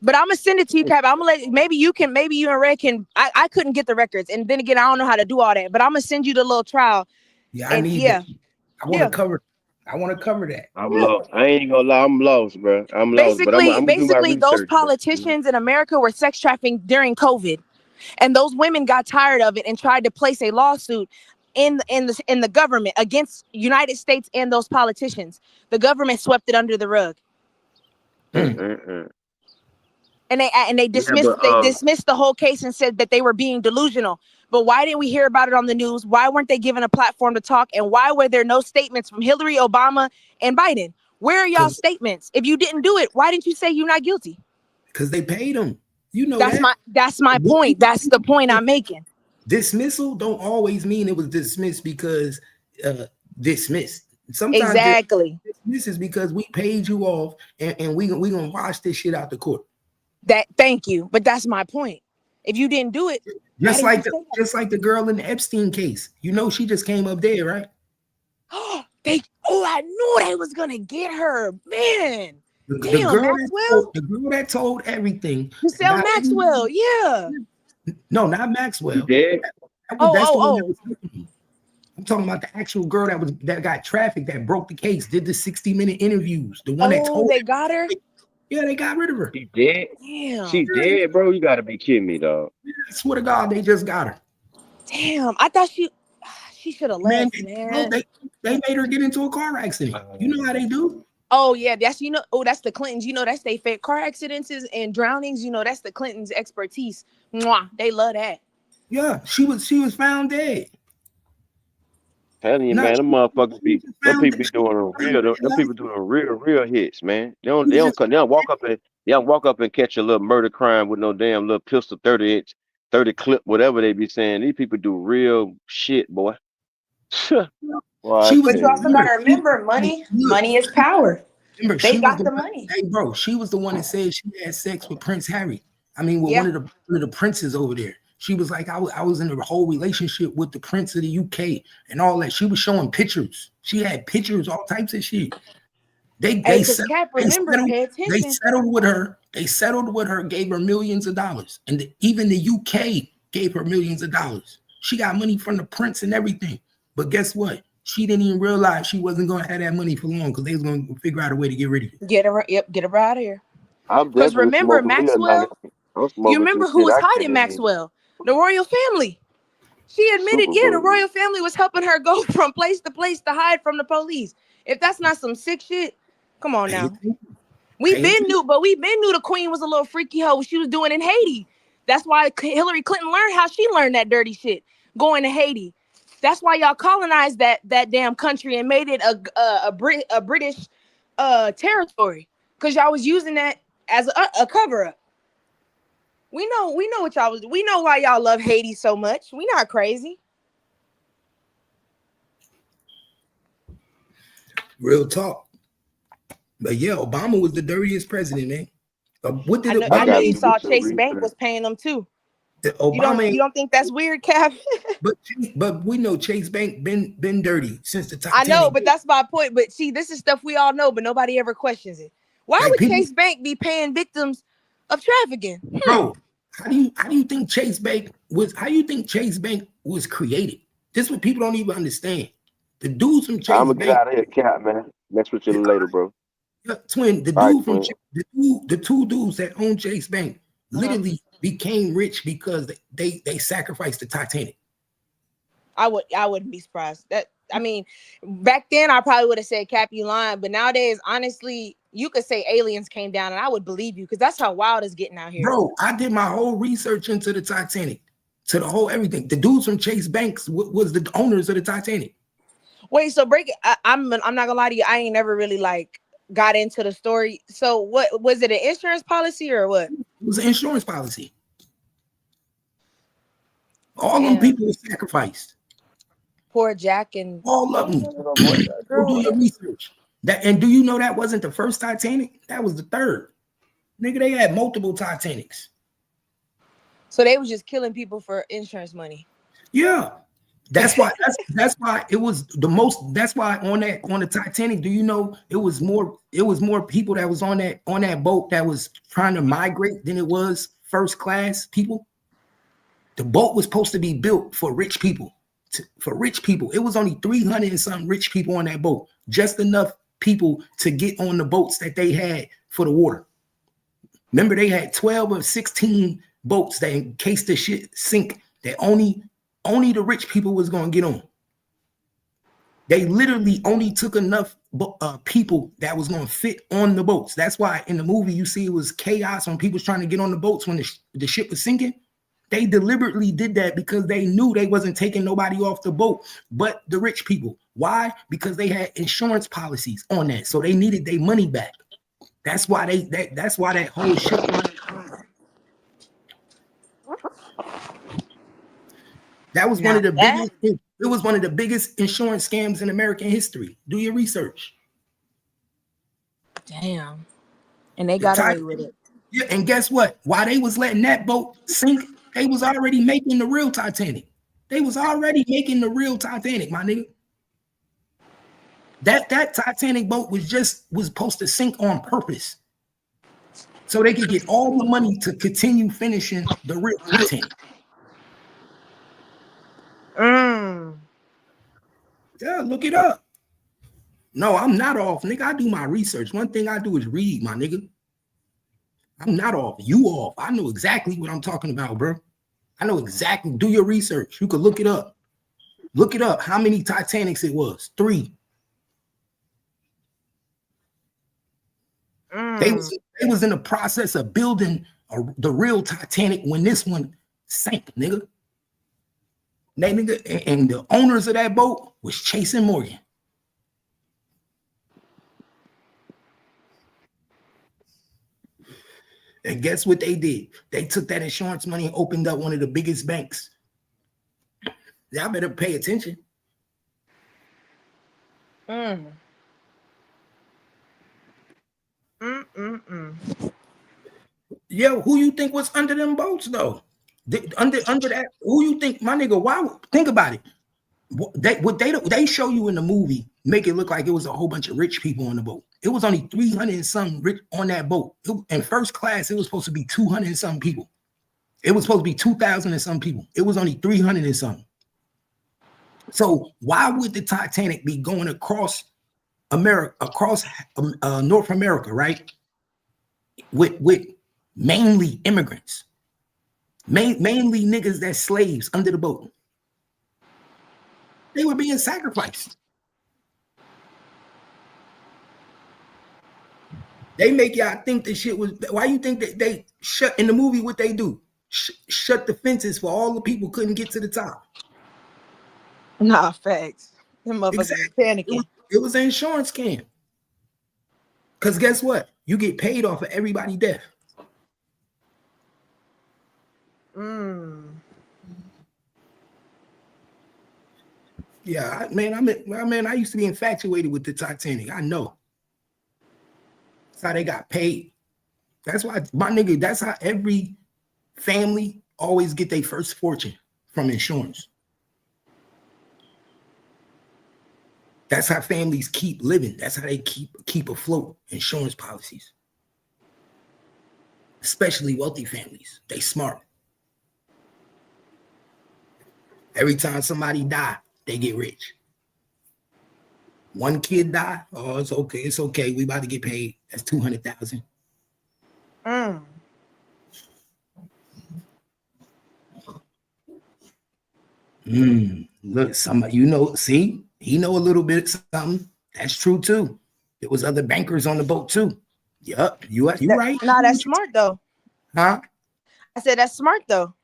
But I'm gonna send it to you, Cap. I'm gonna let maybe you and Red can. I couldn't get the records, and then again, I don't know how to do all that. But I'm gonna send you the little trial. Yeah, I And need yeah, that. I want to cover. I want to cover that. I'm yeah. lost. I ain't gonna lie, I'm lost, bro. I'm lost, but Basically, I'm gonna do my those research, bro. politicians in America were sex trafficking during COVID, and those women got tired of it and tried to place a lawsuit in the government against United States and those politicians. The government swept it under the rug. And they Yeah, dismissed but the whole case and said that they were being delusional. But why didn't we hear about it on the news? Why weren't they given a platform to talk? And why were there no statements from Hillary, Obama, and Biden? Where are y'all statements? If you didn't do it, why didn't you say you're not guilty? Because they paid them. You know That's my point. That's the point I'm making. Dismissal don't always mean it was dismissed because dismissed. Sometimes Exactly. this is because we paid you off and we gonna wash this shit out the court. Thank you. But that's my point. If you didn't do it, just like the girl in the Epstein case. You know, she just came up dead, right? I knew they was gonna get her, man. The girl that told everything. Giselle Maxwell, yeah. No, not Maxwell. Dead. I'm talking about the actual girl that got trafficked, that broke the case, did the 60-minute interviews. The one that told they got her. Yeah, they got rid of her. She dead. Damn. She dead, bro. You gotta be kidding me, dog. I swear to God, they just got her. Damn, I thought she should have left, man. They made her get into a car accident. You know how they do? Oh yeah, that's the Clintons. You know, that's they fake car accidents and drownings. You know, that's the Clintons' expertise. Mwah, they love that. Yeah, she was found dead. Telling you, man, them motherfuckers them people be doing real hits, man. They don't walk up and catch a little murder crime with no damn little pistol 30 clip, whatever they be saying. These people do real shit, boy. But you also gotta remember, money is power. Remember, they got the money. Hey, bro, she was the one that said she had sex with Prince Harry. I mean, with one of the princes over there. She was like, I was in a whole relationship with the Prince of the UK and all that. She was showing pictures. She had pictures, all types of shit. They settled with her. They settled with her, gave her millions of dollars. And even the UK gave her millions of dollars. She got money from the Prince and everything. But guess what? She didn't even realize she wasn't going to have that money for long because they was going to figure out a way to get rid of it. Get her out of here. Because remember Maxwell? You remember who was hiding Maxwell? The royal family. She admitted, the royal family was helping her go from place to place to hide from the police. If that's not some sick shit, come on now. We been knew the queen was a little freaky hoe. She was doing in Haiti. That's why Hillary Clinton learned how she learned that dirty shit, going to Haiti. That's why y'all colonized that damn country and made it a British territory, because y'all was using that as a cover up. We know what y'all was. We know why y'all love Haiti so much. We not crazy. Real talk. But yeah, Obama was the dirtiest president, man. What did I know you saw Chase Bank was paying them too. You don't think that's weird, Cap? but we know Chase Bank been dirty since the Titanic. I know, but that's my point. But see, this is stuff we all know, but nobody ever questions it. Why would Chase Bank be paying victims of trafficking? Bro, how do you think Chase Bank was created? This is what people don't even understand. The dudes from Chase Bank. I'm gonna get out of here, Cap, man. Mess with you later, bro. Twin, the two dudes that own Chase Bank literally became rich because they sacrificed the Titanic. I wouldn't be surprised. Back then I probably would have said Cap, you lying, but nowadays, honestly, you could say aliens came down and I would believe you, because that's how wild it's getting out here. Bro, I did my whole research into the Titanic, to the whole everything. The dudes from Chase Banks was the owners of the Titanic. Wait, so break it. I'm not gonna lie to you. I ain't never really got into the story. So what was it, an insurance policy or what? It was an insurance policy. All them people were sacrificed. Poor Jack and All of them. little boy, Go do girl. your research. And do you know that wasn't the first Titanic? That was the third. Nigga, they had multiple Titanics. So they was just killing people for insurance money. Yeah. That's why it was the most. That's why on the Titanic, do you know it was more people that was on that boat that was trying to migrate than it was first class people. The boat was supposed to be built for rich people. It was only 300 and something rich people on that boat. Just enough people to get on the boats that they had for the water. Remember, they had 12 or 16 boats that in case the shit sink, that only the rich people was going to get on. They literally only took enough people that was going to fit on the boats. That's why in the movie you see it was chaos when people was trying to get on the boats when the ship was sinking. They deliberately did that because they knew they wasn't taking nobody off the boat but the rich people. Why? Because they had insurance policies on that, so they needed their money back. That's why that's why that whole ship. That was one of the biggest. It was one of the biggest insurance scams in American history. Do your research. Damn. And they got away with it. Yeah, and guess what? While they was letting that boat sink, they was already making the real Titanic. They was already making the real Titanic, my nigga. That Titanic boat was supposed to sink on purpose, so they could get all the money to continue finishing the real Titanic. Yeah, look it up. No, I'm not off, nigga. I do my research. One thing I do is read, my nigga. I'm not off. You off. I know exactly what I'm talking about, bro. I know exactly. Do your research. You could look it up. Look it up. How many Titanics it was? 3. They was in the process of building the real Titanic when this one sank, nigga. And the owners of that boat was Chase and Morgan. And guess what they did? They took that insurance money and opened up one of the biggest banks. Y'all better pay attention. Yo, who you think was under them boats though? Under that, who you think, my nigga? Why? Think about it. They show you in the movie, make it look like it was a whole bunch of rich people on the boat. It was only 300 and something rich on that boat. In first class, it was supposed to be 200 and something people. It was supposed to be 2,000 and some people. It was only 300 and something. So why would the Titanic be going across America, across North America, right? With mainly immigrants, mainly niggas that's slaves under the boat. They were being sacrificed. They make y'all think this shit was. Why you think that they shut in the movie? What they do? Shut the fences for all the people couldn't get to the top. Nah, facts. Them motherfuckers Exactly. panicking. It was an insurance scam. Because guess what? You get paid off of everybody's death. Yeah, man, I used to be infatuated with the Titanic. I know. That's how they got paid. That's why, my nigga, that's how every family always get their first fortune from insurance. That's how families keep living. That's how they keep afloat, insurance policies. Especially wealthy families. They smart. Every time somebody die, they get rich. One kid die, oh, it's okay. It's okay. We about to get paid. That's $200,000. Look, somebody, see, he know a little bit of something. That's true too. There was other bankers on the boat too. Yup, you right. Nah, that's smart though. Huh? I said that's smart though.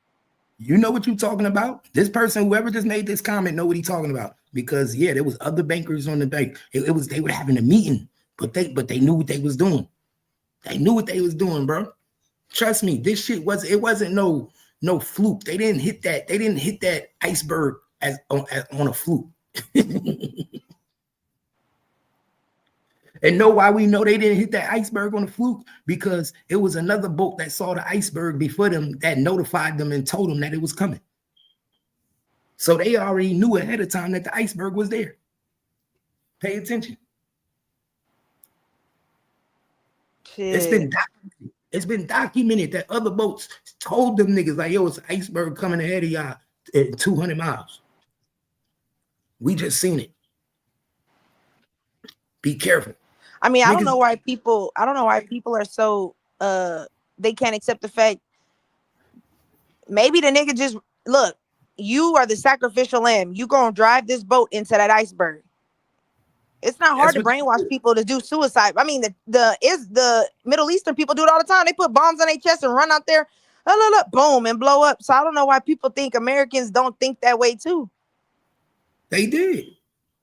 You know what you're talking about? This person, whoever just made this comment, know what he's talking about. Because yeah, there was other bankers on the bank. They were having a meeting, but they knew what they was doing. They knew what they was doing, bro. Trust me, this shit wasn't no fluke. They didn't hit that iceberg as on a fluke. And know why we know they didn't hit that iceberg on the fluke? Because it was another boat that saw the iceberg before them that notified them and told them that it was coming. So they already knew ahead of time that the iceberg was there. Pay attention. Shit. It's been documented that other boats told them niggas like, yo, it's an iceberg coming ahead of y'all at 200 miles. We just seen it. Be careful. I mean, I don't know why people are so they can't accept the fact. Maybe the nigga just look, you are the sacrificial lamb. You gonna drive this boat into that iceberg. It's not hard to brainwash people to do suicide. I mean, the Middle Eastern people do it all the time. They put bombs on their chest and run out there, boom, and blow up. So I don't know why people think Americans don't think that way too. They did.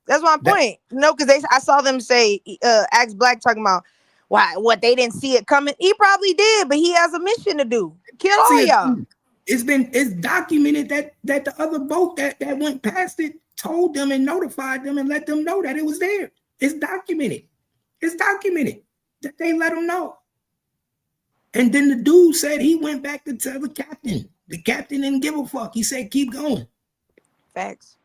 That's my point. No, because I saw them say, Axe Black talking about what they didn't see it coming. He probably did, but he has a mission to do. Kill all y'all. It's documented that the other boat that went past it told them and notified them and let them know that it was there. It's documented. It's documented that they let them know. And then the dude said he went back to tell the captain. The captain didn't give a fuck. He said, keep going. Facts.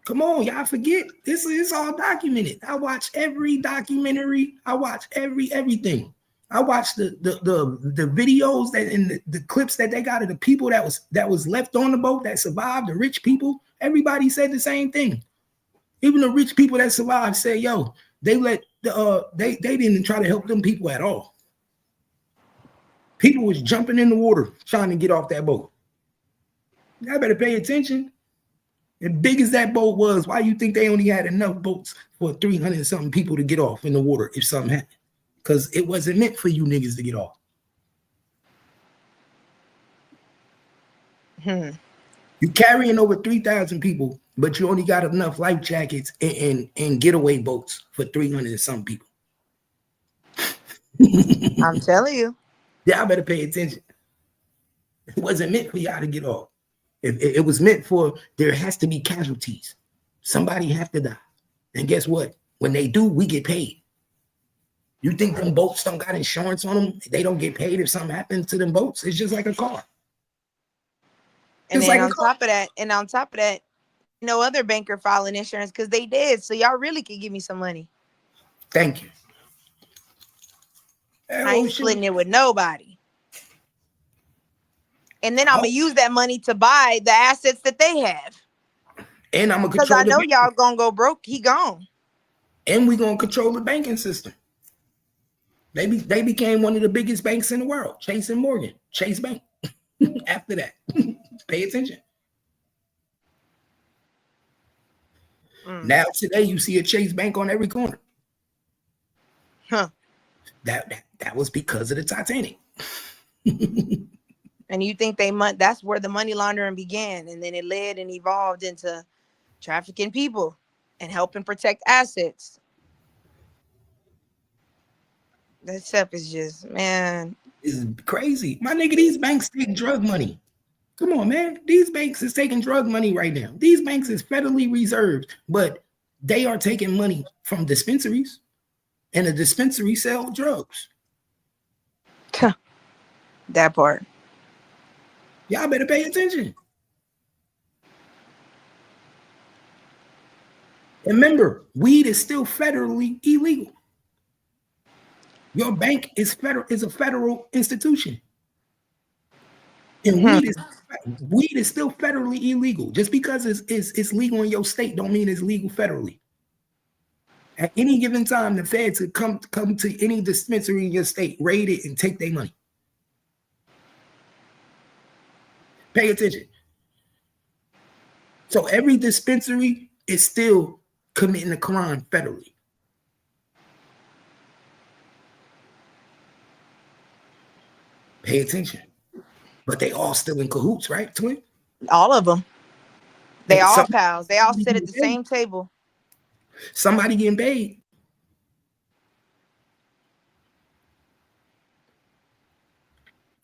Come on, y'all forget. This is all documented. I watch every documentary. I watch everything. I watched the videos that and the clips that they got of the people that was left on the boat that survived, the rich people. Everybody said the same thing. Even the rich people that survived said, yo, they didn't try to help them people at all. People was jumping in the water trying to get off that boat. Y'all better pay attention. As big as that boat was, why you think they only had enough boats for 300 and something people to get off in the water if something happened? Because it wasn't meant for you niggas to get off. You carrying over 3,000 people, but you only got enough life jackets and getaway boats for 300 and some people. I'm telling you. Y'all better pay attention. It wasn't meant for y'all to get off. It was meant for, there has to be casualties. Somebody have to die. And guess what? When they do, we get paid. You think them boats don't got insurance on them? They don't get paid if something happens to them boats. It's just like a car. And then on top of that, no other banker filing insurance because they did. So y'all really could give me some money. Thank you. I ain't splitting it with nobody. And then I'm gonna use that money to buy the assets that they have. And I'm gonna because I know y'all gonna go broke. He gone. And we gonna control the banking system. They became one of the biggest banks in the world. Chase and Morgan, Chase Bank. After that, pay attention. Now today you see a Chase Bank on every corner. That was because of the Titanic. And you think that's where the money laundering began, and then it led and evolved into trafficking people and helping protect assets. That stuff is just, man. It's crazy. My nigga, these banks take drug money. Come on, man. These banks is taking drug money right now. These banks is federally reserved, but they are taking money from dispensaries, and the dispensary sell drugs. That part. Y'all better pay attention. Remember, weed is still federally illegal. Your bank is a federal institution. And weed is still federally illegal. Just because it's legal in your state don't mean it's legal federally. At any given time, the feds could come to any dispensary in your state, raid it, and take their money. Pay attention. So every dispensary is still committing a crime federally. Pay attention. But they all still in cahoots, right, twin? All of them. They all pals. They all sit at the same table. Somebody getting paid.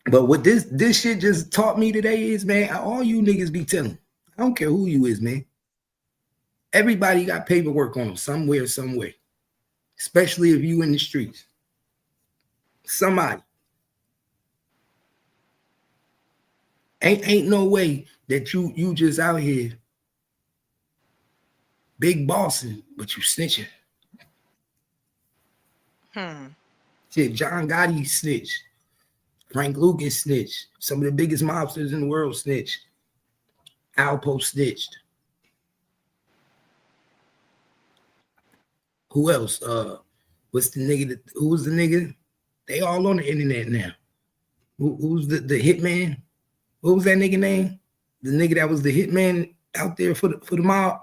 But what this shit just taught me today is, man, all you niggas be telling. I don't care who you is, man. Everybody got paperwork on them somewhere, especially if you in the streets. Somebody. Ain't no way that you just out here big bossing, but you snitching. Shit, John Gotti snitched. Frank Lucas snitched. Some of the biggest mobsters in the world snitched. Alpo snitched. Who else? What's the nigga? Who was the nigga? They all on the internet now. Who's the hitman? What was that nigga name? The nigga that was the hitman out there for the mob.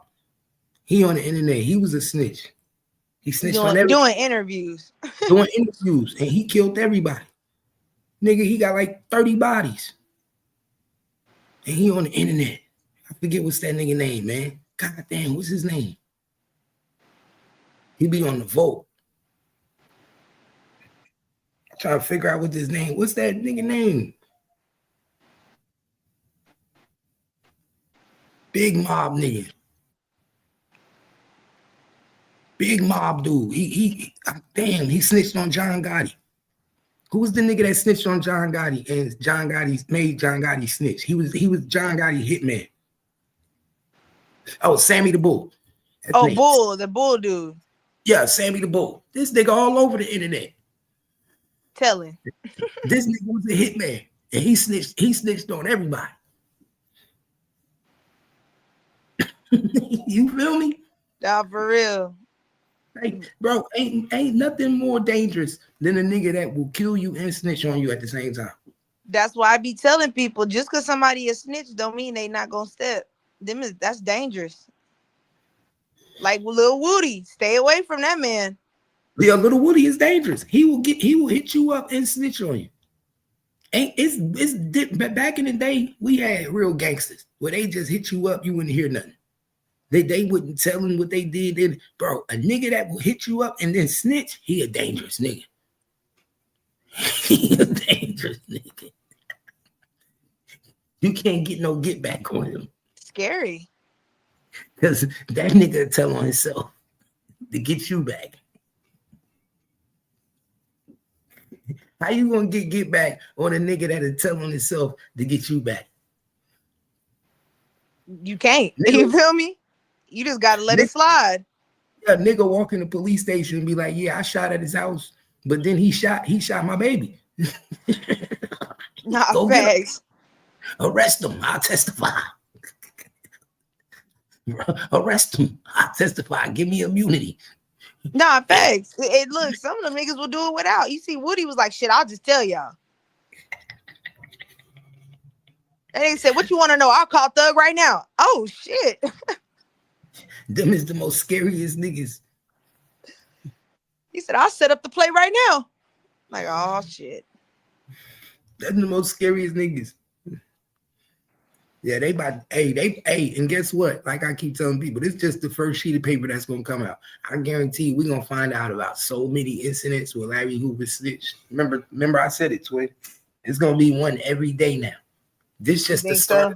He on the internet. He was a snitch. He snitched on everybody. Doing interviews. Doing interviews, and he killed everybody. Nigga, he got like 30 bodies. And he on the internet. I forget what's that nigga name, man. God damn, what's his name? He be on the vote. Trying to figure out what his name. What's that nigga name? Big mob nigga. Big mob dude. He snitched on John Gotti. Who was the nigga that snitched on John Gotti and John Gotti made John Gotti snitch? He was John Gotti hitman. Oh, Sammy the Bull. The Bull dude. Yeah, Sammy the Bull. This nigga all over the internet. Telling. This nigga was a hitman. And he snitched on everybody. You feel me? Nah, for real. Like, bro, ain't nothing more dangerous than a nigga that will kill you and snitch on you at the same time. That's why I be telling people, just because somebody is snitch don't mean they not gonna step. That's dangerous. Like Lil Woody, stay away from that man. Yeah, Lil Woody is dangerous. He will hit you up and snitch on you. Back in the day, we had real gangsters where they just hit you up, you wouldn't hear nothing. They wouldn't tell him what they did. Then, bro, a nigga that will hit you up and then snitch, he a dangerous nigga. He a dangerous nigga. You can't get no get back on him. Scary. Because that nigga tell on himself to get you back. How you gonna get back on a nigga that'll tell on himself to get you back? You can't. Nigga, you feel me? You just gotta let it slide. A nigga walk in the police station and be like, yeah, I shot at his house, but then he shot my baby. Nah, facts. Arrest him. I'll testify. Arrest him. I'll testify. Give me immunity. Nah, facts. Look, some of them niggas will do it without. You see, Woody was like, shit, I'll just tell y'all. And they said, what you want to know? I'll call Thug right now. Oh, shit. Them is the most scariest niggas. He said, I'll set up the play right now. Like, oh, shit. That's the most scariest niggas. Yeah, and guess what? Like I keep telling people, it's just the first sheet of paper that's gonna come out. I guarantee you, we're gonna find out about so many incidents where Larry Hoover snitched. Remember I said it, Twin. It's gonna be one every day now. This just the start.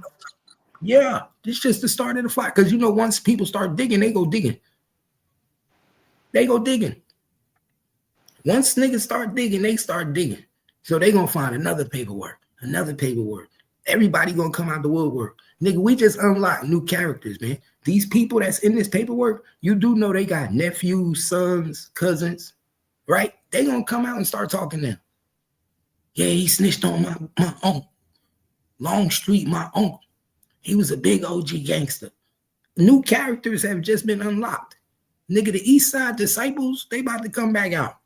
Yeah, this just the start of the fight. Because once people start digging, they go digging. Once niggas start digging, they start digging. So they gonna find another paperwork. Everybody gonna come out the woodwork. Nigga, we just unlocked new characters, man. These people that's in this paperwork, you do know they got nephews, sons, cousins, right? They gonna come out and start talking to them. Yeah, he snitched on my uncle. Longstreet, my uncle. He was a big OG gangster. New characters have just been unlocked. Nigga, the East Side Disciples, they about to come back out.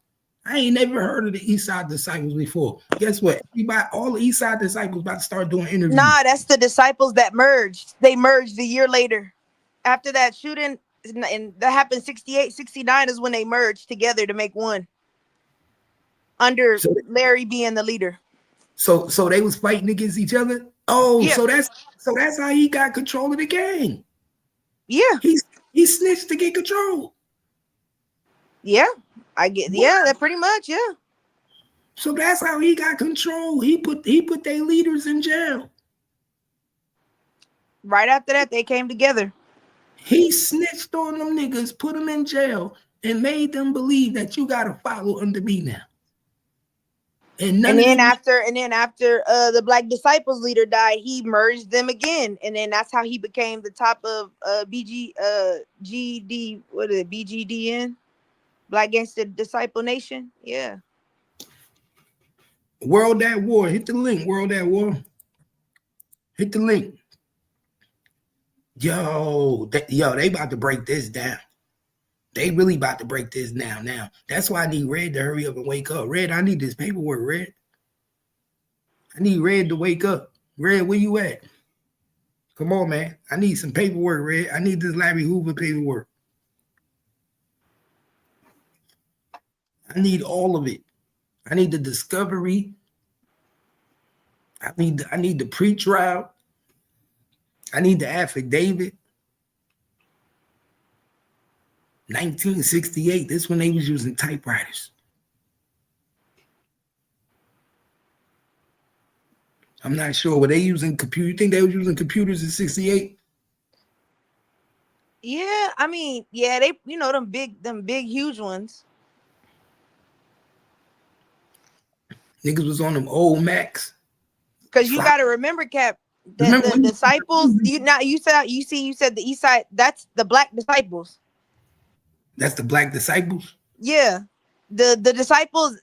I ain't never heard of the East Side Disciples before. Guess what? All the East Side Disciples about to start doing interviews. Nah, that's the Disciples that merged. They merged a year later. After that shooting, and that happened 68, 69 is when they merged together to make one. Under Larry being the leader. So they was fighting against each other? Oh, yeah. So that's how he got control of the gang. Yeah. He snitched to get control. Yeah. That pretty much, yeah. So that's how he got control. He put their leaders in jail. Right after that, they came together. He snitched on them niggas, put them in jail, and made them believe that you gotta follow under me now. And none of them. And then after the Black Disciples leader died, he merged them again, and then that's how he became the top of GD. What is it? BGDN, Black Gangster Disciple Nation. Yeah. World at War. Hit the link. World at War. Hit the link. Yo, they about to break this down. They really about to break this down now. That's why I need Red to hurry up and wake up. Red, I need this paperwork, Red. I need Red to wake up. Red, where you at? Come on, man. I need some paperwork, Red. I need this Larry Hoover paperwork. I need all of it. I need the discovery. I need the pre-trial. I need the affidavit. 1968. This when they was using typewriters. I'm not sure. Were they using computer? You think they was using computers in 68? Yeah, I mean, yeah, they them big huge ones. Niggas was on them old Macs. Cause you got to remember, Cap, that the disciples. You said the East Side. That's the Black Disciples. That's the Black Disciples. Yeah, the disciples.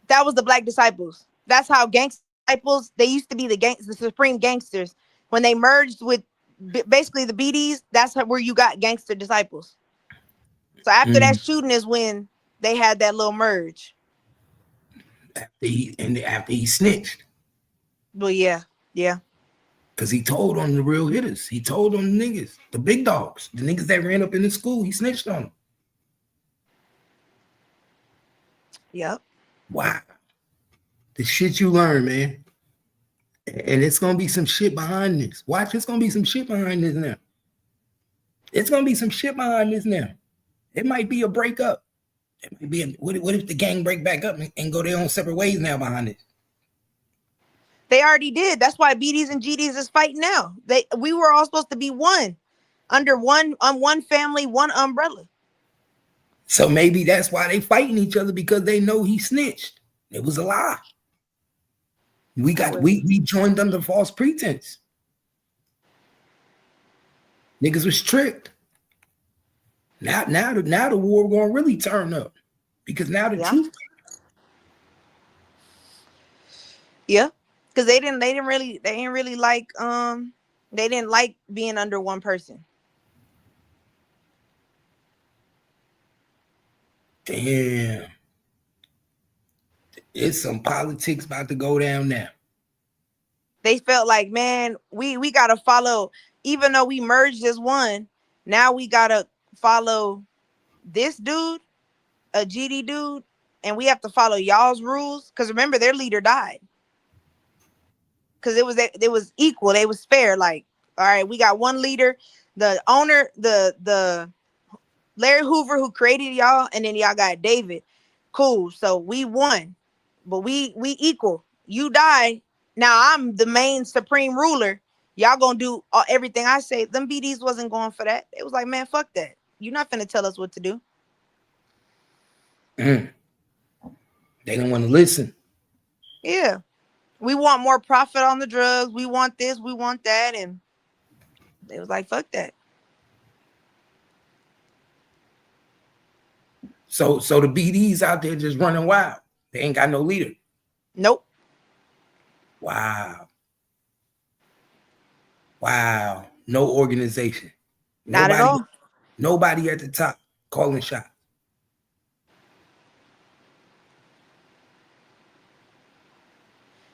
That was the Black Disciples. That's how gangster disciples. They used to be the supreme gangsters. When they merged with basically the BDs, that's where you got gangster disciples. So after that shooting is when they had that little merge. After he snitched. Well, yeah. Because he told on the real hitters. He told on the niggas, the big dogs, the niggas that ran up in the school. He snitched on them. Yep. Wow. The shit you learn, man. And it's going to be some shit behind this. Watch, it's going to be some shit behind this now. It's going to be some shit behind this now. It might be a breakup. It might be what if the gang break back up and go their own separate ways now behind it? They already did. That's why BDs and GDs is fighting now. We were all supposed to be one, under one family, one umbrella. So maybe that's why they fighting each other, because they know he snitched. It was a lie. We joined under false pretense. Niggas was tricked. Now the war gonna really turn up, because now the truth. Yeah, because they didn't like they didn't like being under one person. Damn. It's some politics about to go down now. They felt like, man, we gotta follow, even though we merged as one, now we gotta follow this dude, a GD dude, and we have to follow y'all's rules. Because remember, their leader died. Because it was equal, it was fair. Like, all right, we got one leader, the owner, the Larry Hoover, who created y'all, and then y'all got David. Cool. So we won, but we equal. You die. Now I'm the main supreme ruler. Y'all gonna do everything I say. Them BDs wasn't going for that. It was like, man, fuck that. You're not finna tell us what to do. They don't want to listen. Yeah. We want more profit on the drugs. We want this, we want that. And it was like, fuck that. So the BDs out there just running wild. They ain't got no leader. Nope. Wow. No organization. Not at all. Nobody at the top calling shots.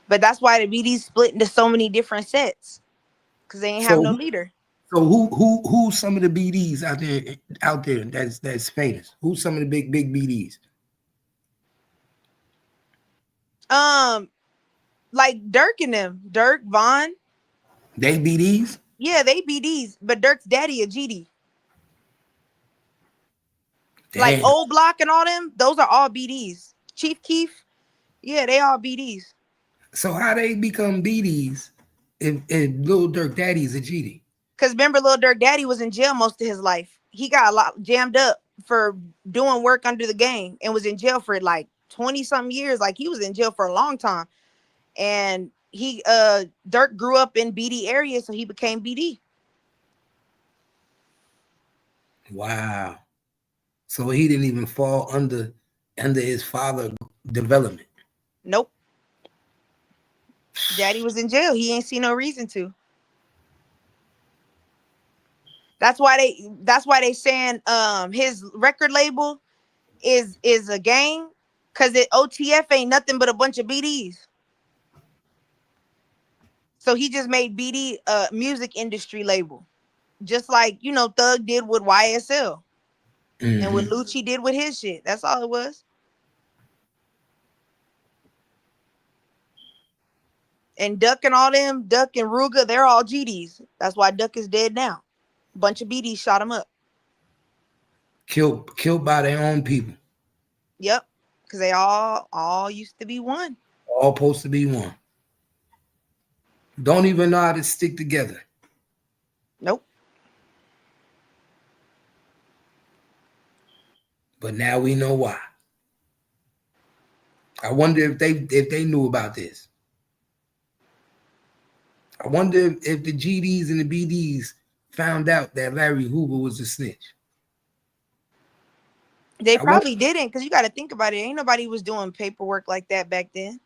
But that's why the BDs split into so many different sets, because they ain't have no leader. So who's some of the BDs out there that's famous? Who's some of the big BDs? Like Dirk and them. Dirk, Vaughn. They BDs? Yeah, they BDs, but Dirk's daddy a GD. Damn. Like Old Block and all them, those are all BDs. Chief Keef, yeah, they all BDs. So how they become BDs if Lil Dirk Daddy is a GD? Cause remember, Lil Durk Daddy was in jail most of his life. He got a lot jammed up for doing work under the gang and was in jail for like 20 something years. Like he was in jail for a long time. And he Dirk grew up in BD area, so he became BD. Wow. So he didn't even fall under his father development. Nope. Daddy was in jail. He ain't see no reason to. That's why they saying his record label is a gang, cause it OTF ain't nothing but a bunch of BDs. So he just made BD a music industry label. Just like, Thug did with YSL and what Lucci did with his shit. That's all it was. And Duck and all them, Duck and Ruga, they're all GDs. That's why Duck is dead now. Bunch of BDs shot him up. Killed by their own people. Yep. Because they all used to be one. All supposed to be one. Don't even know how to stick together. Nope. But now we know why. I wonder if they knew about this. I wonder if the GDs and the BDs found out that Larry Hoover was a snitch. They probably didn't, because you got to think about it. Ain't nobody was doing paperwork like that back then.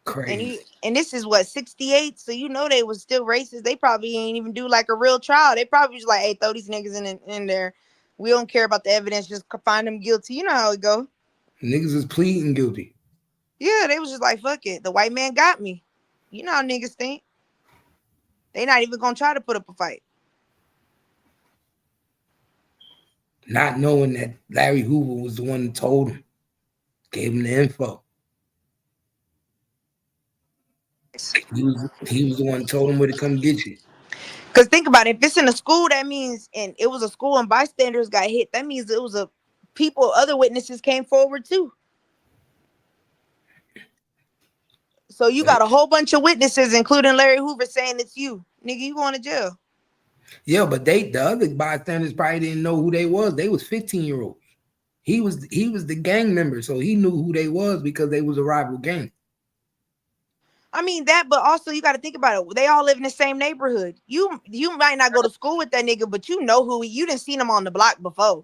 Crazy. And this is what, 68? So they was still racist. They probably ain't even do like a real trial. They probably just like, hey, throw these niggas in there. We don't care about the evidence. Just find them guilty. You know how it go. Niggas was pleading guilty. Yeah, they was just like, fuck it. The white man got me. You know how niggas think. They not even gonna try to put up a fight. Not knowing that Larry Hoover was the one that told him, gave him the info. He was the one that told him where to come get you. Because think about it. If it's in a school, that means, and it was a school and bystanders got hit, that means it was other witnesses came forward too. So you got a whole bunch of witnesses, including Larry Hoover, saying it's you. Nigga, you going to jail. Yeah, but the other bystanders probably didn't know who they was. They was 15-year-olds. He was the gang member, so he knew who they was because they was a rival gang. I mean that, but also you got to think about it. They all live in the same neighborhood. You might not go to school with that nigga, but you know who you done seen him on the block before.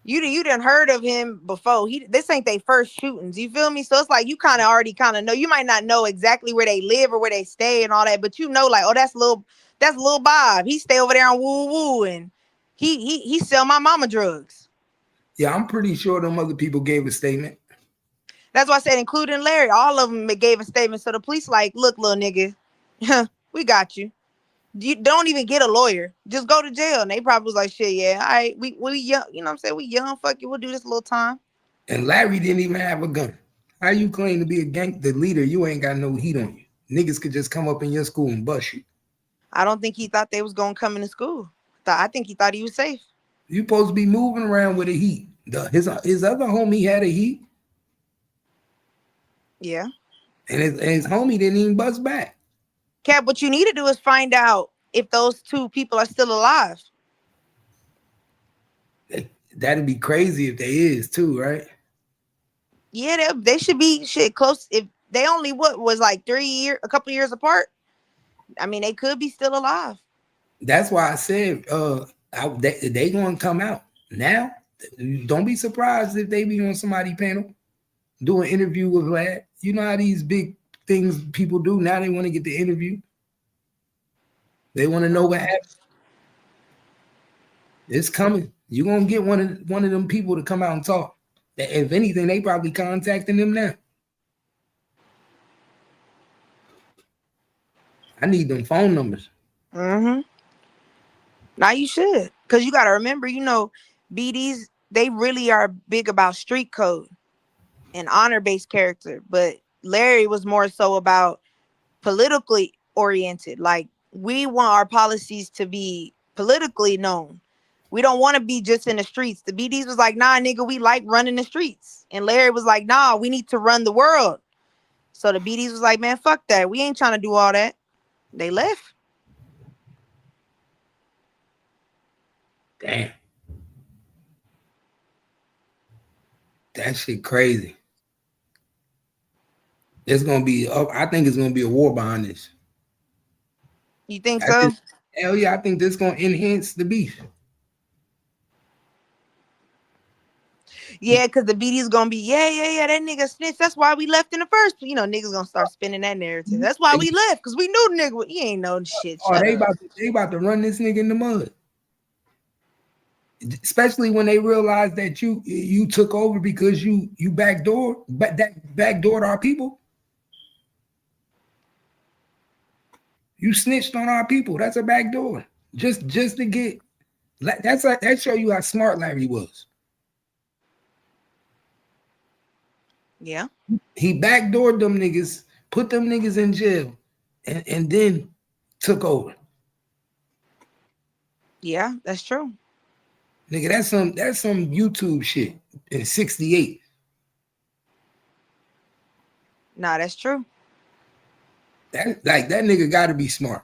You done heard of him before. This ain't their first shootings. You feel me? So it's like you already know. You might not know exactly where they live or where they stay and all that, but like, oh, that's Lil Bob. He stay over there on Woo Woo, and he sell my mama drugs. Yeah, I'm pretty sure them other people gave a statement. That's why I said, including Larry, all of them gave a statement. So the police like, look, little nigga, we got you. You don't even get a lawyer. Just go to jail. And they probably was like, shit, yeah, all right, we young, you know what I'm saying? We young, fuck it, we'll do this a little time. And Larry didn't even have a gun. How you claim to be the leader? You ain't got no heat on you. Niggas could just come up in your school and bust you. I don't think he thought they was gonna come into school. I think he thought he was safe. You supposed to be moving around with a heat. His other homie had a heat. Yeah. And his homie didn't even bust back. Cap, what you need to do is find out if those two people are still alive. That'd be crazy if they is too, right? Yeah, they should be close. If they only was like a couple years apart. I mean, they could be still alive. That's why I said they gonna come out now. Don't be surprised if they be on somebody's panel, do an interview with Vlad. You know how these big things people do now. They want to get the interview. They want to know what happened. It's coming. You're gonna get one of them people to come out and talk. If anything, they probably contacting them now. I need them phone numbers. Mm-hmm. Now you should, because you got to remember, BDs, they really are big about street code and honor-based character. But Larry was more so about politically oriented. Like, we want our policies to be politically known. We don't want to be just in the streets. The BDs was like, nah, nigga, we like running the streets. And Larry was like, nah, we need to run the world. So the BDs was like, man, fuck that. We ain't trying to do all that. They left. Damn. That shit crazy. It's gonna be. I think it's gonna be a war behind this. You think I so? just, hell yeah, I think this gonna enhance the beef. Yeah, because the BD's gonna be, yeah, that nigga snitch. That's why we left in the first place. You know, niggas gonna start spinning that narrative. That's why we left, because we knew the nigga. He ain't know shit. Oh, Shut up. they about to run this nigga in the mud. Especially when they realize that you took over because you backdoored our people. You snitched on our people. That's a backdoor. Just to get that show you how smart Larry was. Yeah. He backdoored them niggas, put them niggas in jail, and then took over. Yeah, that's true. Nigga, that's some YouTube shit in 68. Nah, that's true. That nigga gotta be smart.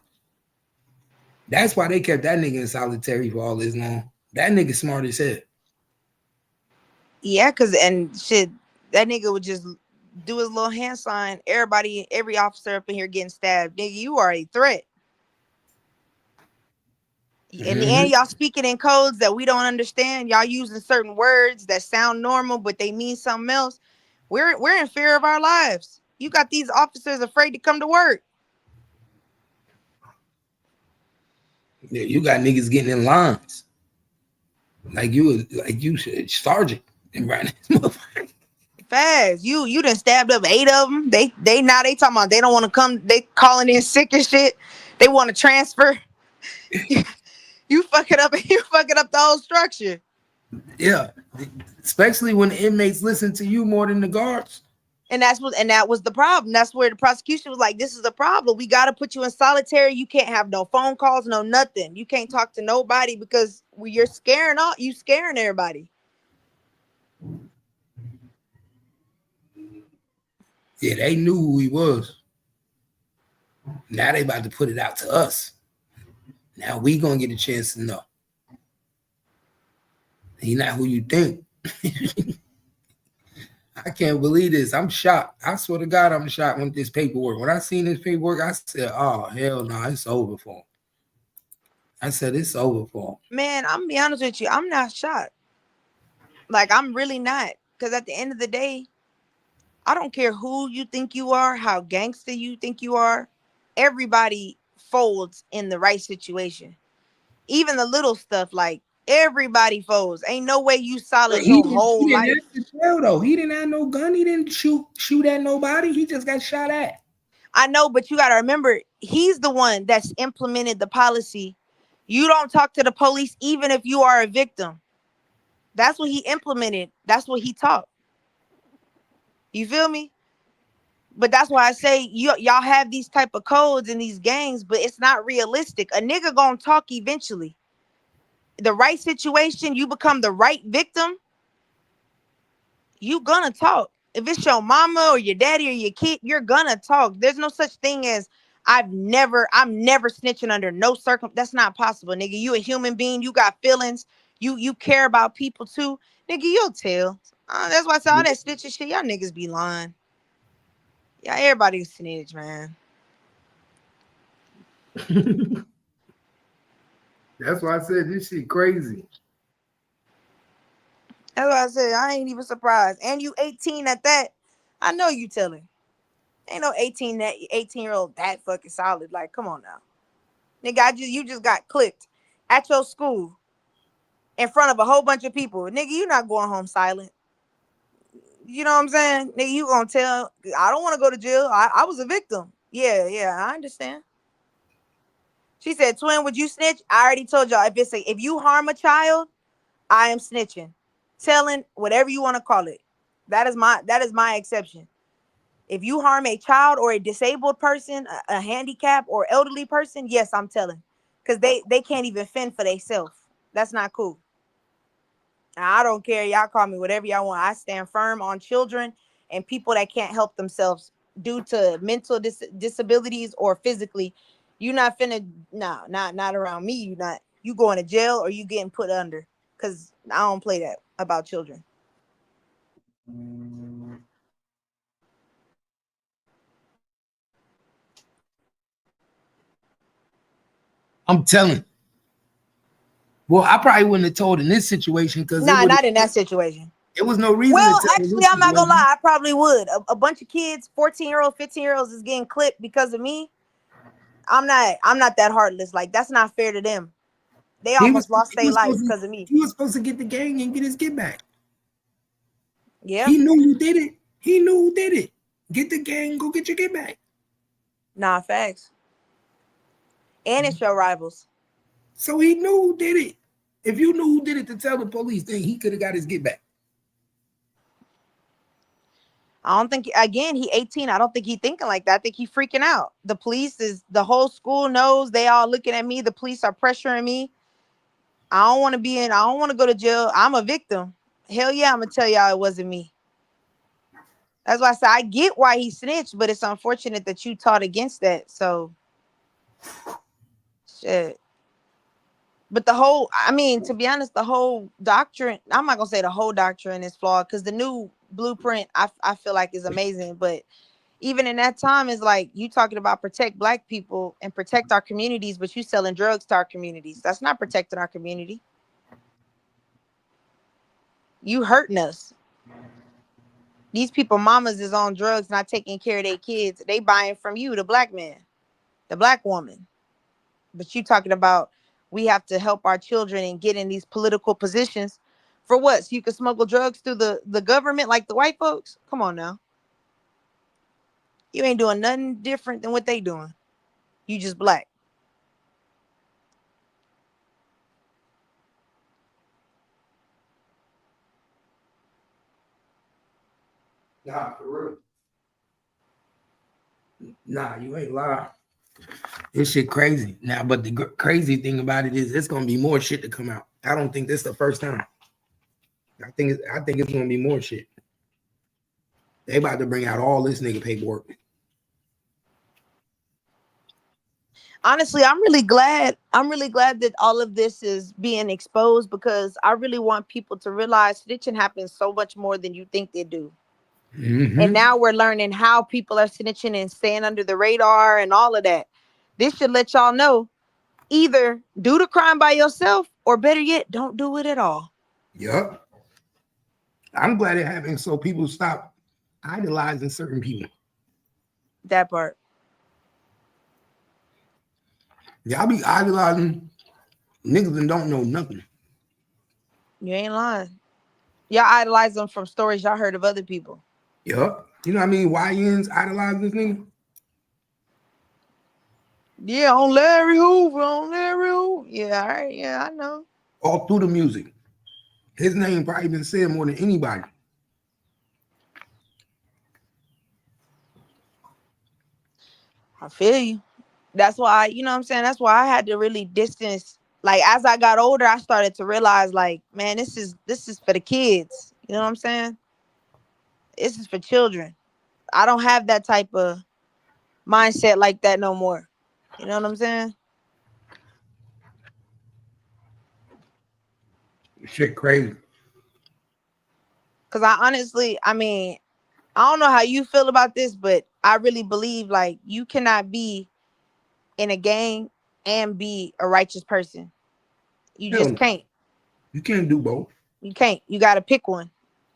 That's why they kept that nigga in solitary for all this long. That nigga smart as hell. Yeah, and shit, that nigga would just do his little hand sign. Every officer up in here getting stabbed. Nigga, you are a threat. And y'all speaking in codes that we don't understand. Y'all using certain words that sound normal, but they mean something else. We're in fear of our lives. You got these officers afraid to come to work. Yeah, you got niggas getting in lines. Like you sergeant and riding this motherfucker. Fast. You done stabbed up 8 of them. They now they talking about they don't want to come. They calling in sick and shit. They want to transfer. You fuck it up and you fucking up the whole structure. Yeah. Especially when the inmates listen to you more than the guards. And that was the problem. That's where the prosecution was like, this is a problem. We got to put you in solitary. You can't have no phone calls, no nothing. You can't talk to nobody because you're scaring everybody. Yeah, they knew who he was. Now they about to put it out to us. Now we gonna get a chance to know. He not who you think. I can't believe this. I'm shocked. I swear to God, I'm shocked with this paperwork. When I seen this paperwork, I said, oh, hell no, it's over for him. I said, it's over for him. Man, I'm gonna be honest with you. I'm not shocked. Like, I'm really not. Because at the end of the day, I don't care who you think you are, how gangster you think you are. Everybody folds in the right situation. Even the little stuff, like, everybody folds. Ain't no way you solid your whole He life. didn't have to tell, though. He didn't have no gun. He didn't shoot at nobody. He just got shot at. I know, but you got to remember, he's the one that's implemented the policy. You don't talk to the police even if you are a victim. That's what he implemented. That's what he taught. You feel me? But that's why I say y'all have these type of codes in these gangs, but it's not realistic. A nigga gonna talk eventually. The right situation, you become the right victim, you gonna talk. If it's your mama or your daddy or your kid, you're gonna talk. There's no such thing as I'm never snitching under no circum. That's not possible, nigga. You a human being. You got feelings. You care about people too, nigga. You'll tell. That's why I say all that snitching shit. Y'all niggas be lying. Yeah, everybody snitch, man. That's why I said this shit crazy. That's why I said I ain't even surprised. And you 18 at that. I know you telling. Ain't no 18-year-old that fucking solid. Like, come on now. Nigga, you just got clipped at your school in front of a whole bunch of people. Nigga, you not going home silent. You know what I'm saying? Nigga, you gonna tell, I don't want to go to jail. I was a victim. Yeah, I understand. She said, twin, would you snitch? I already told y'all, if you harm a child, I am snitching. Telling, whatever you want to call it. That is my exception. If you harm a child or a disabled person, a handicap or elderly person, yes, I'm telling. Because they can't even fend for themselves. That's not cool. I don't care. Y'all call me whatever y'all want. I stand firm on children and people that can't help themselves due to mental disabilities or physically, you not finna, no, not around me. You not, you going to jail or you getting put under, because I don't play that about children. I'm telling. Well, I probably wouldn't have told in this situation because Nah, not in that situation. There was no reason Well, to tell actually, I'm not gonna lie. I probably would. A bunch of kids, 14-year-olds, 15-year-olds, is getting clipped because of me. I'm not that heartless. Like, that's not fair to them. They almost lost their life because of me. He was supposed to get the gang and get his get back. Yeah. He knew who did it. He knew who did it. Get the gang, go get your get back. Nah, facts. And it's your rivals. So he knew who did it. If you knew who did it to tell the police, then he could have got his get back. I don't think, again, he 18. I don't think he thinking like that. I think he freaking out. The police is, the whole school knows, they all looking at me. The police are pressuring me. I don't want to go to jail. I'm a victim. Hell yeah, I'm gonna tell y'all it wasn't me. That's why I said I get why he snitched, but it's unfortunate that you taught against that. So shit. But to be honest, the whole doctrine, I'm not gonna say the whole doctrine is flawed, because the new blueprint I feel like is amazing. But even in that time, is like, you talking about protect Black people and protect our communities, but you selling drugs to our communities. That's not protecting our community. You hurting us. These people, mamas, is on drugs, not taking care of their kids. They buying from you, the Black man, the Black woman. But you talking about we have to help our children and get in these political positions for what? So you can smuggle drugs through the government like the white folks? Come on now. You ain't doing nothing different than what they doing. You just Black. Nah, for real. Nah, you ain't lying. This shit crazy. Now, but the crazy thing about it is it's gonna be more shit to come out. I don't think this is the first time. I think it's gonna be more shit. They about to bring out all this nigga paperwork. Honestly, I'm really glad that all of this is being exposed, because I really want people to realize snitching happens so much more than you think they do. Mm-hmm. And now we're learning how people are snitching and staying under the radar and all of that. This should let y'all know, either do the crime by yourself, or better yet, don't do it at all. Yup. I'm glad it happened so people stop idolizing certain people. That part. Y'all be idolizing niggas and don't know nothing. You ain't lying. Y'all idolize them from stories y'all heard of other people. Yup. You know what I mean? YNs idolize this nigga. Yeah, on Larry Hoover, Yeah, all right. Yeah, I know. All through the music. His name probably been said more than anybody. I feel you. That's why, you know what I'm saying? That's why I had to really distance. Like, as I got older, I started to realize, like, man, this is for the kids. You know what I'm saying? This is for children. I don't have that type of mindset like that no more. You know what I'm saying? Shit crazy. Because I don't know how you feel about this, but I really believe, like, you cannot be in a gang and be a righteous person. You just can't. You can't do both. You can't. You got to pick one.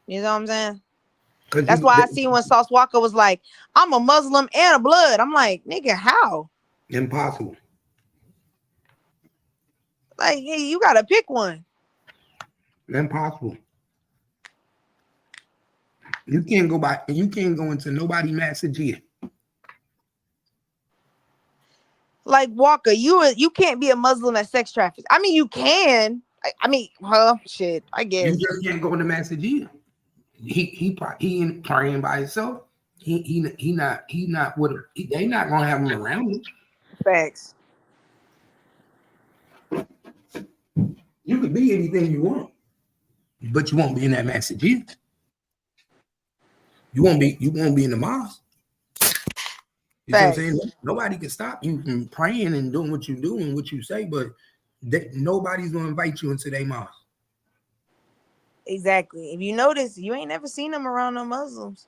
You know what I'm saying? That's why I see when Sauce Walker was like, I'm a Muslim and a blood. I'm like, nigga, how? Impossible. Like, hey, you got to pick one. Impossible. You can't go into nobody message. Like, Walker, you can't be a Muslim at sex traffic. I mean, you can. Shit, I guess. You just can't go into message. He ain't praying by himself. He not with her. They not gonna have him around him. Facts. You could be anything you want, but you won't be in that message. You won't be in the mosque. You see what I'm saying? Facts. Nobody can stop you from praying and doing what you do and what you say, but nobody's gonna invite you into their mosque. Exactly. If you notice, you ain't never seen them around no Muslims.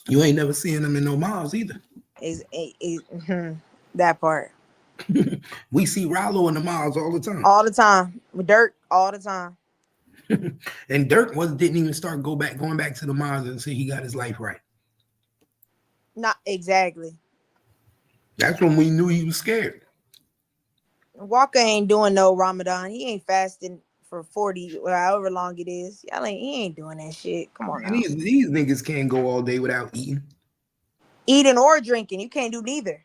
You ain't never seen them in no mosques either. That part. We see Rollo in the mosques all the time. All the time. With Dirk, all the time. And Dirk didn't even start going back to the mosques until he got his life right. Not exactly. That's when we knew he was scared. Walker ain't doing no Ramadan. He ain't fasting for 40 or however long it is. He ain't doing that shit. Come on And now. these niggas can't go all day without eating. Eating or drinking. You can't do neither.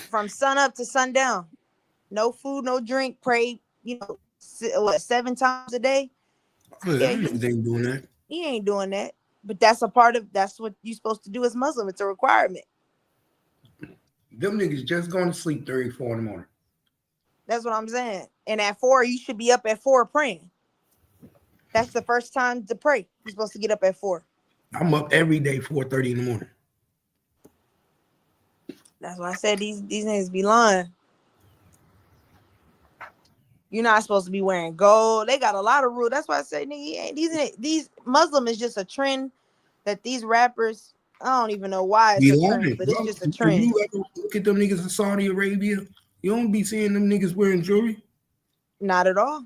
From sun up to sundown. No food, no drink. Pray, 7 times a day? Oh, Yeah, niggas ain't doing that. he ain't doing that. But that's what you're supposed to do as Muslim. It's a requirement. Them niggas just going to sleep 34 in the morning. That's what I'm saying. And at 4, you should be up at 4 praying. That's the first time to pray. You're supposed to get up at 4. I'm up every day 4:30 in the morning. That's why I said these niggas be lying. You're not supposed to be wearing gold. They got a lot of rules. That's why I say, nigga, these Muslim is just a trend that these rappers, I don't even know why it's We a love trend, it. but it's just a If trend. you ever look at them niggas in Saudi Arabia, you don't be seeing them niggas wearing jewelry. Not at all.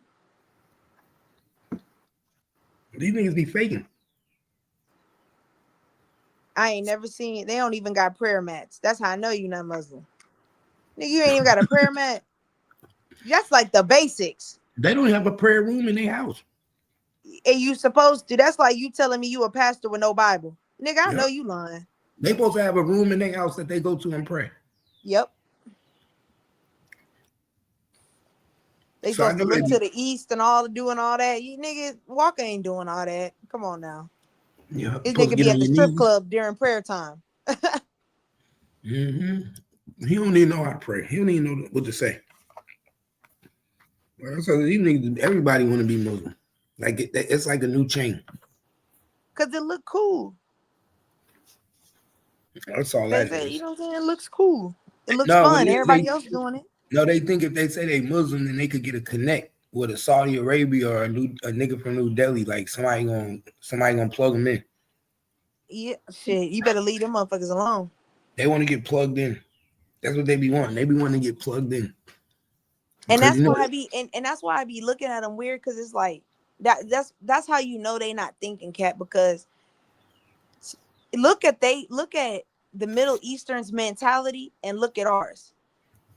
These niggas be faking. I ain't never seen, they don't even got prayer mats. That's how I know you're not Muslim. Nigga, you ain't even got a prayer mat. That's like the basics. They don't have a prayer room in their house. And you supposed to. That's like you telling me you a pastor with no Bible. Nigga, I Yep. know you lying. They supposed to have a room in their house that they go to and pray. Yep. They So I supposed to know look to the east and doing all that. You niggas, Walker ain't doing all that. Come on now. Yeah, This supposed to nigga get be on at the your strip knees. club during prayer time. Mm-hmm. He don't even know how to pray. He don't even know what to say. Well, so these niggas, everybody want to be Muslim. Like it's like a new chain. Cause it look cool. That's all They that say, is. you know what I'm saying? It looks cool. It looks No, fun. Everybody else doing it. No, they think if they say they Muslim, then they could get a connect with a Saudi Arabia or a nigga from New Delhi. Like somebody gonna plug them in. Yeah, shit. You better leave them motherfuckers alone. They want to get plugged in. That's what they be wanting. They be wanting to get plugged in. And Because that's why I be and that's why I be looking at them weird, because it's like that's how you know they not thinking, cat, because look at the Middle Eastern's mentality and look at ours.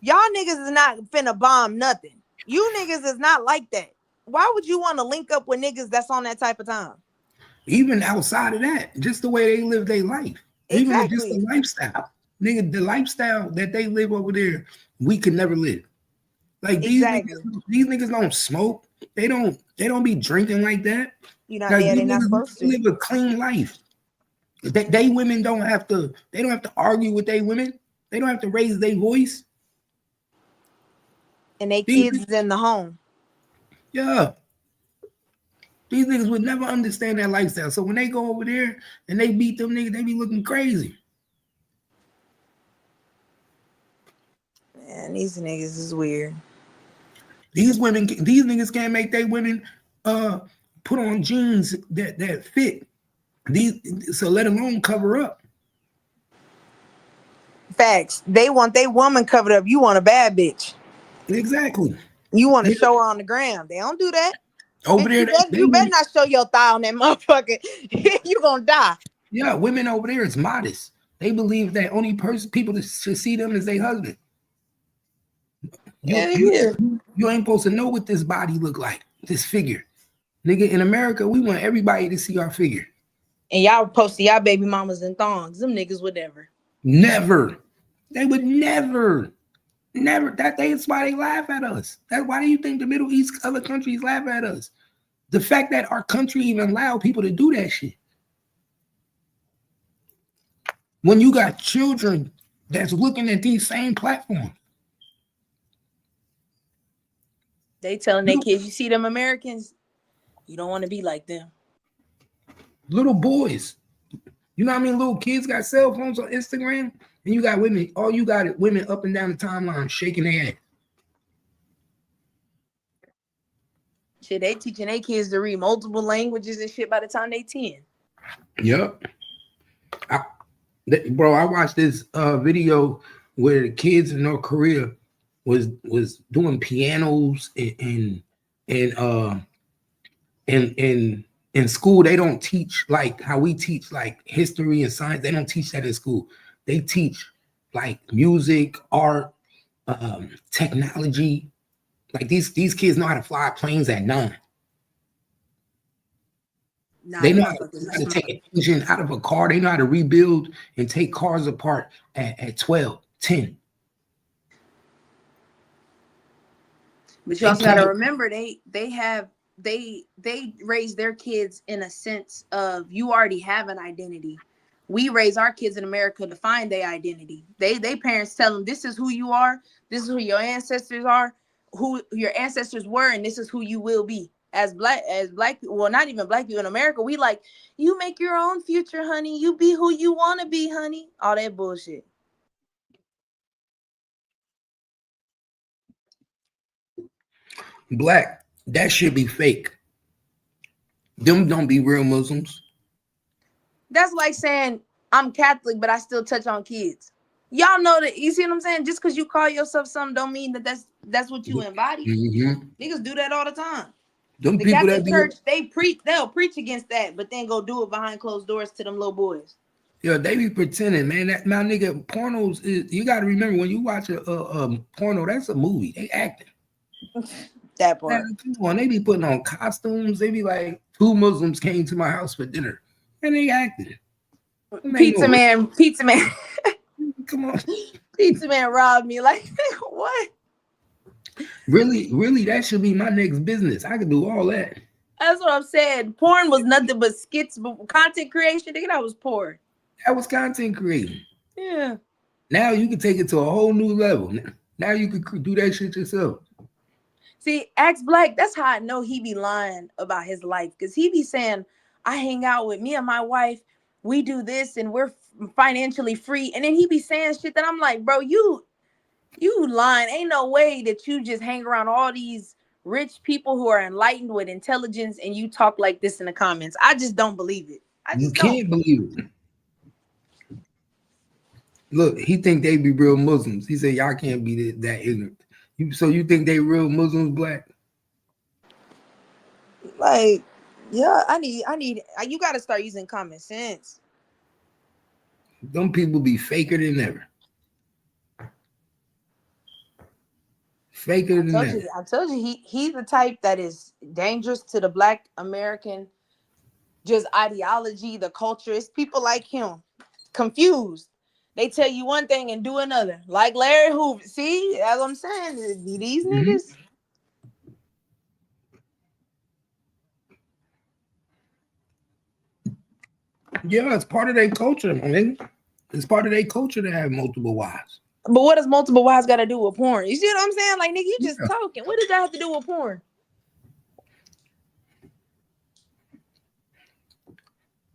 Y'all niggas is not finna bomb nothing. You niggas is not like that. Why would you want to link up with niggas that's on that type of time? even outside of that, just the way they live their life, even just the Exactly. lifestyle, nigga, the lifestyle that they live over there, we could never live. Like these niggas don't smoke. They don't be drinking like that. Like They're these not niggas supposed to. live a clean life. They women don't have to argue with their women. They don't have to raise their voice. And they kids is in the home. Yeah. These niggas would never understand that lifestyle. So when they go over there and they beat them niggas, they be looking crazy. Man, these niggas is weird. These niggas can't make their women put on jeans that fit. So let alone cover up. Facts. They want their woman covered up. You want a bad bitch. Exactly. You want to show her on the ground. They don't do that. Over Bitch, there, you better not show your thigh on that motherfucker. You gonna die. Yeah, women over there is modest. They believe that only people that should see them is their husband. You ain't supposed to know what this body look like, this figure. Nigga, in America, we want everybody to see our figure. And y'all posting y'all baby mamas in thongs. Them niggas would never. Never. They would never. That's why they laugh at us. That's why do you think the Middle East, other countries laugh at us? The fact that our country even allow people to do that shit. When you got children that's looking at these same platforms. They telling their kids, you see them Americans, you don't want to be like them. Little boys You know how many little kids got cell phones on Instagram? And you got women, all you got is women up and down the timeline shaking their head. Shit, they teaching their kids to read multiple languages and shit by the time they 10. Yep. Bro, I watched this video where the kids in North Korea was doing pianos and in school. They don't teach like how we teach like history and science. They don't teach that in school. They teach like music, art, technology. Like these kids know how to fly planes at 9. Nah, They know how to take an engine out of a car. They know how to rebuild and take cars apart at 12, 10. But you also got to remember they raise their kids in a sense of you already have an identity. We raise our kids in America to find their identity. They parents tell them this is who you are, this is who your ancestors are, who your ancestors were, and this is who you will be. As black people, well, not even black people in America, we like, you make your own future, honey. You be who you want to be, honey. All that bullshit. Black, that should be fake. Them don't be real Muslims. That's like saying I'm Catholic, but I still touch on kids. Y'all know that. You see what I'm saying? Just because you call yourself something don't mean that that's what you embody. Mm-hmm. Niggas do that all the time. Them the people Catholic that church, they'll preach against that, but then go do it behind closed doors to them little boys. Yeah, they be pretending, man. That my nigga, pornos is. You got to remember when you watch a porno, that's a movie. They acting. That part. Man, come on, they be putting on costumes. They be like, 2 Muslims came to my house for dinner, and they acting. Pizza man. Come on. Pizza man robbed me. Like, what? Really, that should be my next business. I could do all that. That's what I'm saying. Porn was nothing but skits, but content creation. Nigga, that was porn. That was content creating. Yeah. Now you can take it to a whole new level. Now you can do that shit yourself. See, Axe Black, that's how I know he be lying about his life. Because he be saying, I hang out with me and my wife. We do this and we're financially free. And then he be saying shit that I'm like, bro, you lying. Ain't no way that you just hang around all these rich people who are enlightened with intelligence and you talk like this in the comments. I just don't believe it. You can't believe it. Look, he think they be real Muslims. He said y'all can't be that ignorant. So you think they real Muslims, Black? Like, yeah, I need. You got to start using common sense. Them people be faker than ever. Faker than ever. I told you, he's the type that is dangerous to the Black American, just ideology, the culture. It's people like him, confused. They tell you one thing and do another. Like Larry Hoover. See, as I'm saying, these niggas. Yeah, it's part of their culture, man. It's part of their culture to have multiple wives. But what does multiple wives got to do with porn? You see what I'm saying? Like, nigga, you just talking. What does that have to do with porn?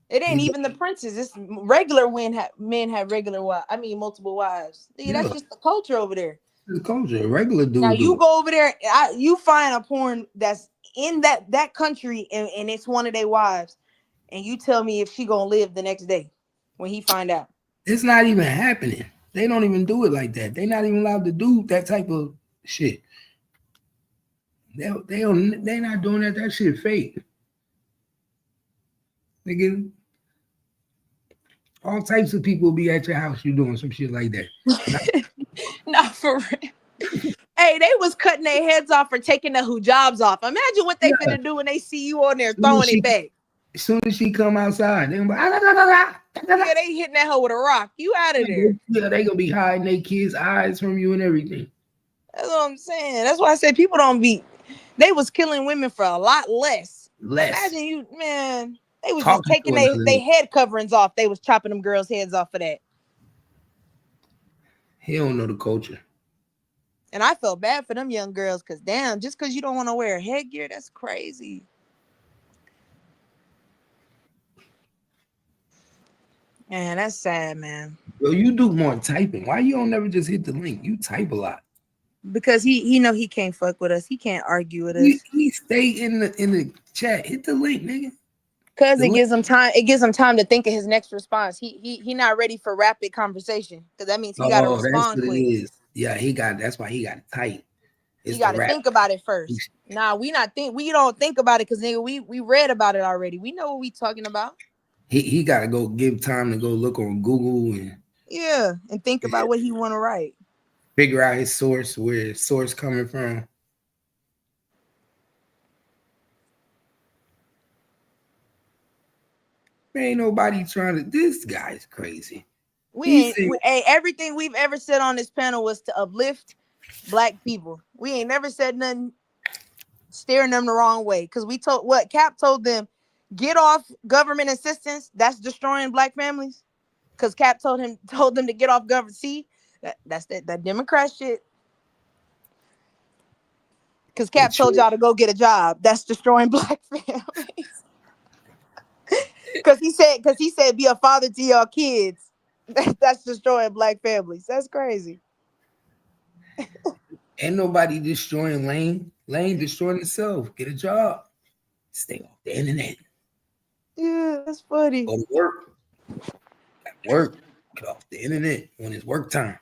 It ain't even the princes. It's regular men have regular wives. I mean, multiple wives. Yeah, that's just the culture over there. The culture, regular dude. Now you go over there, you find a porn that's in that country, and it's one of their wives, and you tell me if she gonna live the next day when he find out. It's not even happening. They don't even do it like that. They're not even allowed to do that type of shit. They're not doing that. That shit fake. Nigga, all types of people be at your house. You doing some shit like that. Not for real. Hey, they was cutting their heads off for taking the hijabs off. Imagine what they finna do when they see you on there throwing it back. As soon as she come outside, they're gonna be yeah, they hitting that hoe with a rock. You out of there. Yeah, they gonna be hiding their kids' eyes from you and everything. That's what I'm saying. That's why I said people don't be. They was killing women for a lot less. Imagine you, man. They was just taking their head coverings off. They was chopping them girls' heads off for that. He don't know the culture. And I felt bad for them young girls because, damn, just because you don't want to wear headgear, that's crazy. Man, that's sad, man. Yo, you do more typing. Why you don't never just hit the link? You type a lot. Because he know he can't fuck with us. He can't argue with us. He stay in the chat. Hit the link, nigga. Cause The it link. gives him time. It gives him time to think of his next response. He not ready for rapid conversation. Cause that means he got to Oh, that's respond what it quick. is. Yeah, he got. That's why he got it tight. He It's got the to rap. think about it first. Nah, we don't think about it, cause nigga, we read about it already. We know what we talking about. He got to go give time to go look on Google and Yeah, and think about what he want to write. figure out his source, where his source coming from. Ain't nobody trying to. This guy's crazy. He said, Everything we've ever said on this panel was to uplift black people. We ain't never said nothing steering them the wrong way. Cause we told what Cap told them, get off government assistance. That's destroying black families. Cause Cap told them to get off government. See, that's that Democrat shit. Cause Cap told y'all to go get a job. That's destroying black families. Cause he said be a father to your kids. That's destroying black families. That's crazy. ain't nobody destroying Lane. Lane destroying himself. Get a job. Stay off the internet. Yeah, that's funny. Go to work. At work. Get off the internet when it's work time.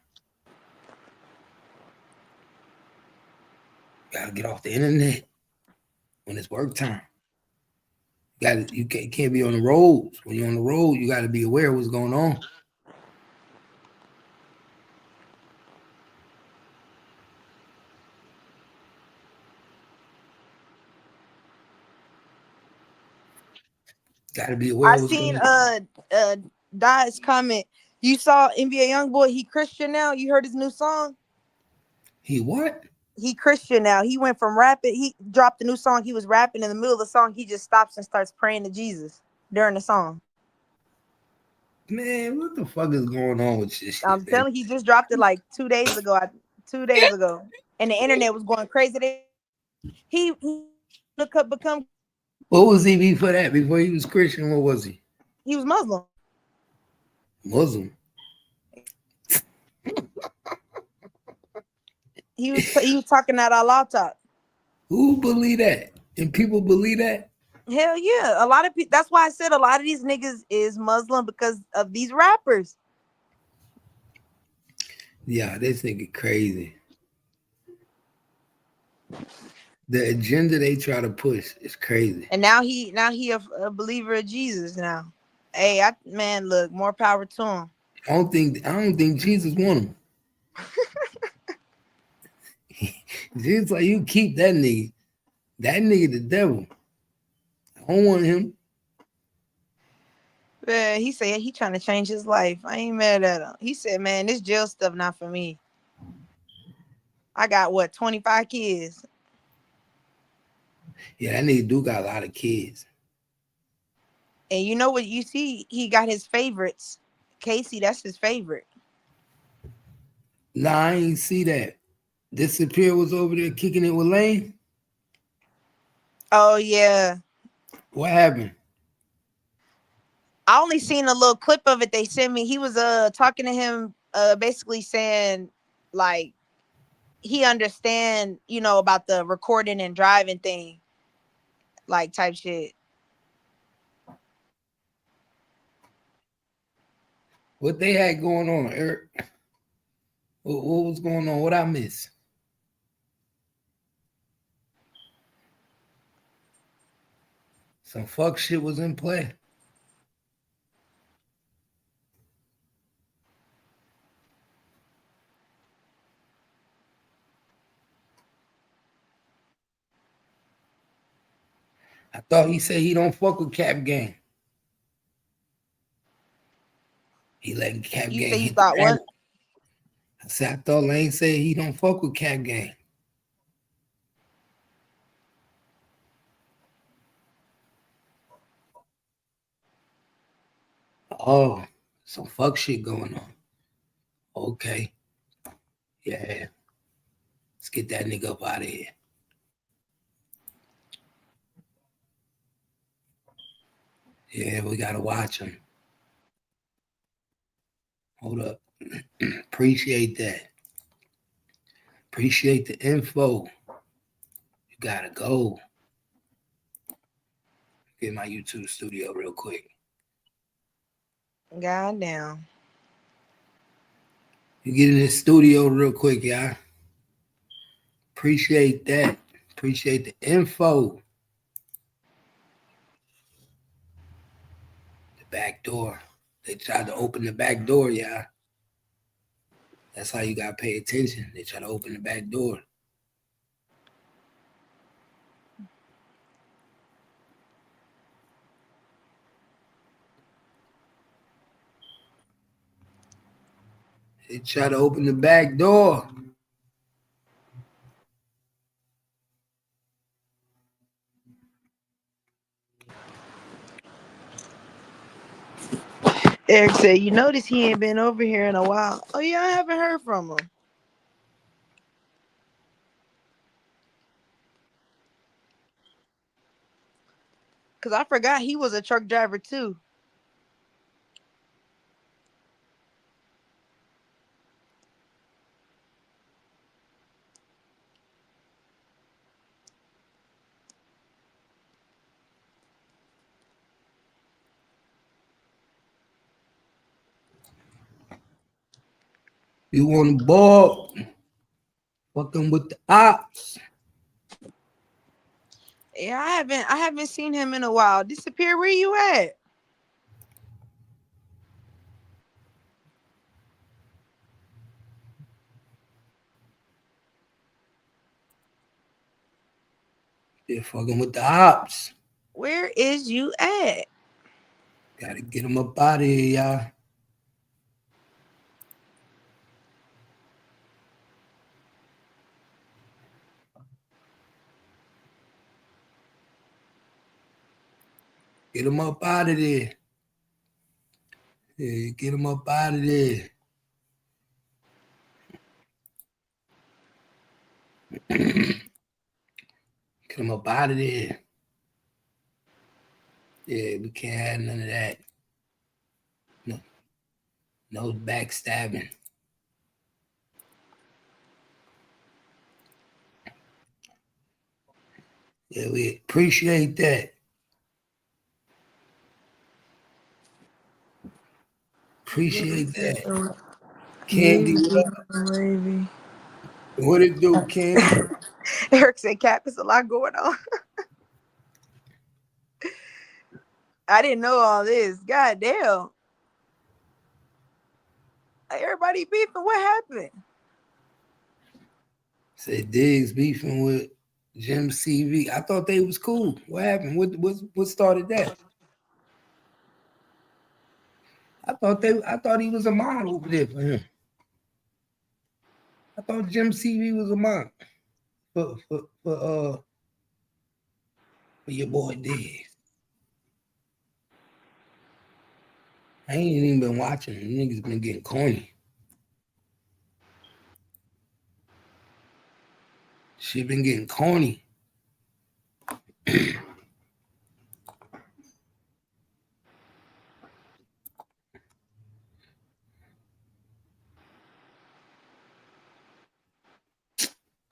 Gotta get off the internet when it's work time. You can't be on the roads. When you're on the road, you got to be aware of what's going on. Got to be aware I of what's seen going on. Dot's comment. You saw NBA YoungBoy. He Christian now. You heard his new song. He what? He Christian now. He went from rapping. He dropped a new song. He was rapping in the middle of the song. He just stops and starts praying to Jesus during the song. Man, what the fuck is going on with this shit? I'm telling you, he just dropped it like 2 days ago. 2 days ago, and the internet was going crazy. He become. What was he before that? Before he was Christian, what was he? He was Muslim. Muslim. He was talking that Allah talk. Who believe that? And people believe that? Hell yeah. A lot of people. That's why I said a lot of these niggas is Muslim because of these rappers. Yeah, this nigga crazy. The agenda they try to push is crazy. And now he a believer of Jesus now. Hey, man, look, more power to him. I don't think Jesus want him. Jesus like, you keep that nigga. That nigga the devil. I don't want him. Man, he said he trying to change his life. I ain't mad at him. He said, man, this jail stuff not for me. I got 25 kids. Yeah, that nigga do got a lot of kids. And you know what you see? He got his favorites. Casey, that's his favorite. Nah, I ain't see that. Disappear was over there kicking it with Lane. Oh yeah. What happened? I only seen a little clip of it they sent me. He was talking to him, basically saying like he understand, about the recording and driving thing, like type shit. What they had going on, Eric? What was going on? What I miss? Some fuck shit was in play. I thought he said he don't fuck with Cap Gang. He letting Cap You Gang say you hit thought the what? panel. I said, I thought Lane said he don't fuck with Cap Gang. Oh, some fuck shit going on. Okay. Yeah. Let's get that nigga up out of here. Yeah, we gotta watch him. Hold up. Appreciate that. Appreciate the info. You gotta go. Get my YouTube studio real quick. Goddamn. You get in the studio real quick, y'all. Appreciate that. Appreciate the info. The back door. They tried to open the back door, y'all. That's how you gotta pay attention. They try to open the back door. They try to open the back door. Eric said, "You notice he ain't been over here in a while." Oh yeah, I haven't heard from him. Cause I forgot he was a truck driver too. You want the ball? Fucking with the ops. Yeah, I haven't seen him in a while. Disappear, where you at? They're fucking with the ops. Where is you at? Gotta get them up out of here, y'all. Get them up out of there. Yeah, get them up out of there. Get them up out of there. Yeah, we can't have none of that. No backstabbing. Yeah, we appreciate that. Appreciate that. Candy, what up? What it do, Candy? Eric said, "Cap, there's a lot going on." I didn't know all this. God damn. Everybody beefing. What happened? Said Diggs beefing with Jim CV. I thought they was cool. What happened? What started that? I thought he was a mod over there for him. I thought Jim CV was a mod for your boy Diggs. I ain't even been watching. Niggas been getting corny. Shit been getting corny.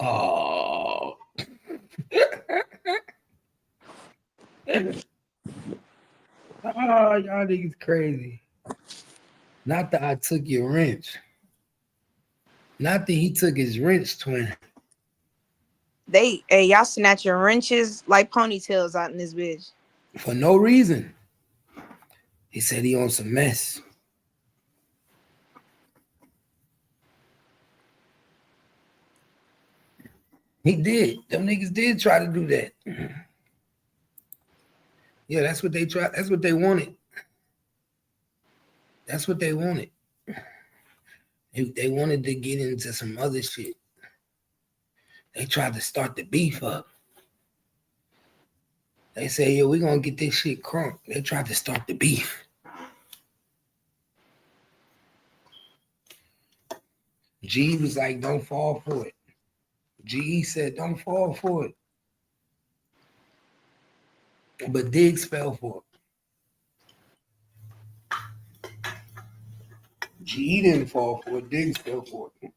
Oh. Oh, y'all niggas crazy. Not that I took your wrench. Not that he took his wrench, twin. Hey, y'all snatching wrenches like ponytails out in this bitch. For no reason. He said he on some mess. He did. Them niggas did try to do that. Yeah, that's what they tried. That's what they wanted. That's what they wanted. They wanted to get into some other shit. They tried to start the beef up. They say, yo, we're going to get this shit crunk. They tried to start the beef. G was like, don't fall for it. G said, don't fall for it. But Diggs fell for it. G didn't fall for it. Diggs fell for it.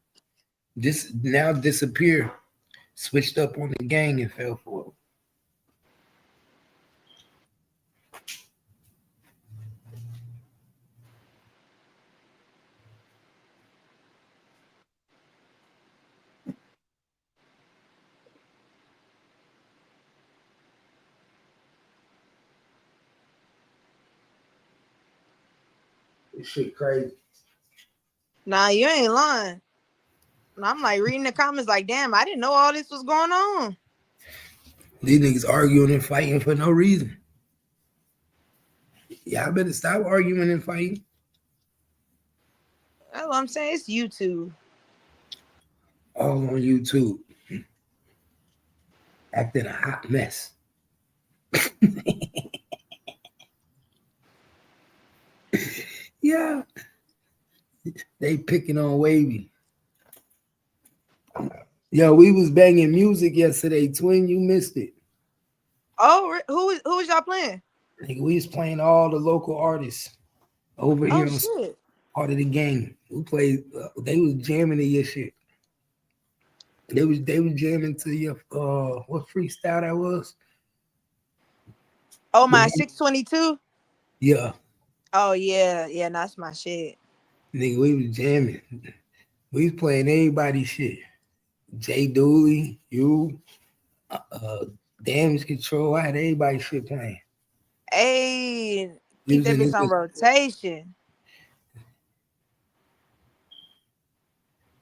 This now disappear. Switched up on the gang and fell for it. This shit crazy. Nah, you ain't lying. And I'm like reading the comments, like, damn, I didn't know all this was going on. These niggas arguing and fighting for no reason. Y'all better stop arguing and fighting. That's what I'm saying. It's YouTube. All on YouTube. Acting a hot mess. Yeah. They picking on Wavy. Yo, we was banging music yesterday, twin. You missed it. Oh, who was y'all playing? Nigga, we was playing all the local artists over here on shit. part of the game. We played. They was jamming to your shit. They was jamming to your what freestyle that was? Oh, my 622. Yeah. Oh yeah, that's my shit. Nigga, we was jamming. We was playing everybody's shit. Jay Dooley, you, Damage Control. I had everybody's shit playing. Hey, keep that bitch on rotation.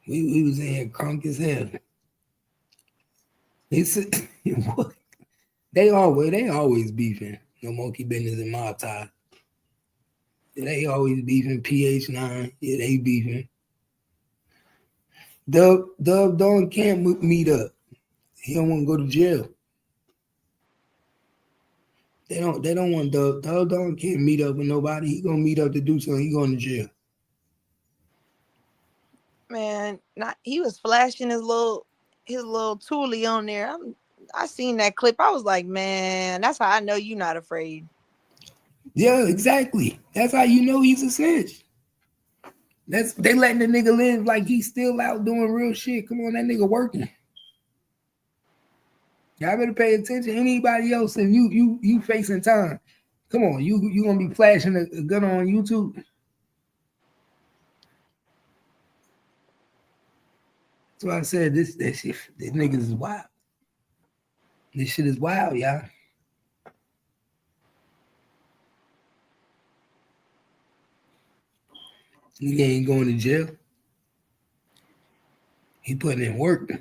We was in here crunk as hell. He said, what? They always beefing. No monkey business in my tie. They always beefing. PH9, yeah, they beefing. Dub Don can't meet up. He don't want to go to jail. They don't want Dub. Dub Don can't meet up with nobody. He gonna meet up to do something. He going to jail. Man, he was flashing his little toolie on there. I seen that clip. I was like, man, that's how I know you not afraid. Yeah, exactly. That's how you know he's a snitch. They letting the nigga live like he's still out doing real shit. Come on, that nigga working. Y'all better pay attention. Anybody else, if you facing time, come on, you gonna be flashing a gun on YouTube. That's why I said this niggas is wild. This shit is wild, y'all. Nigga ain't going to jail. He putting in work.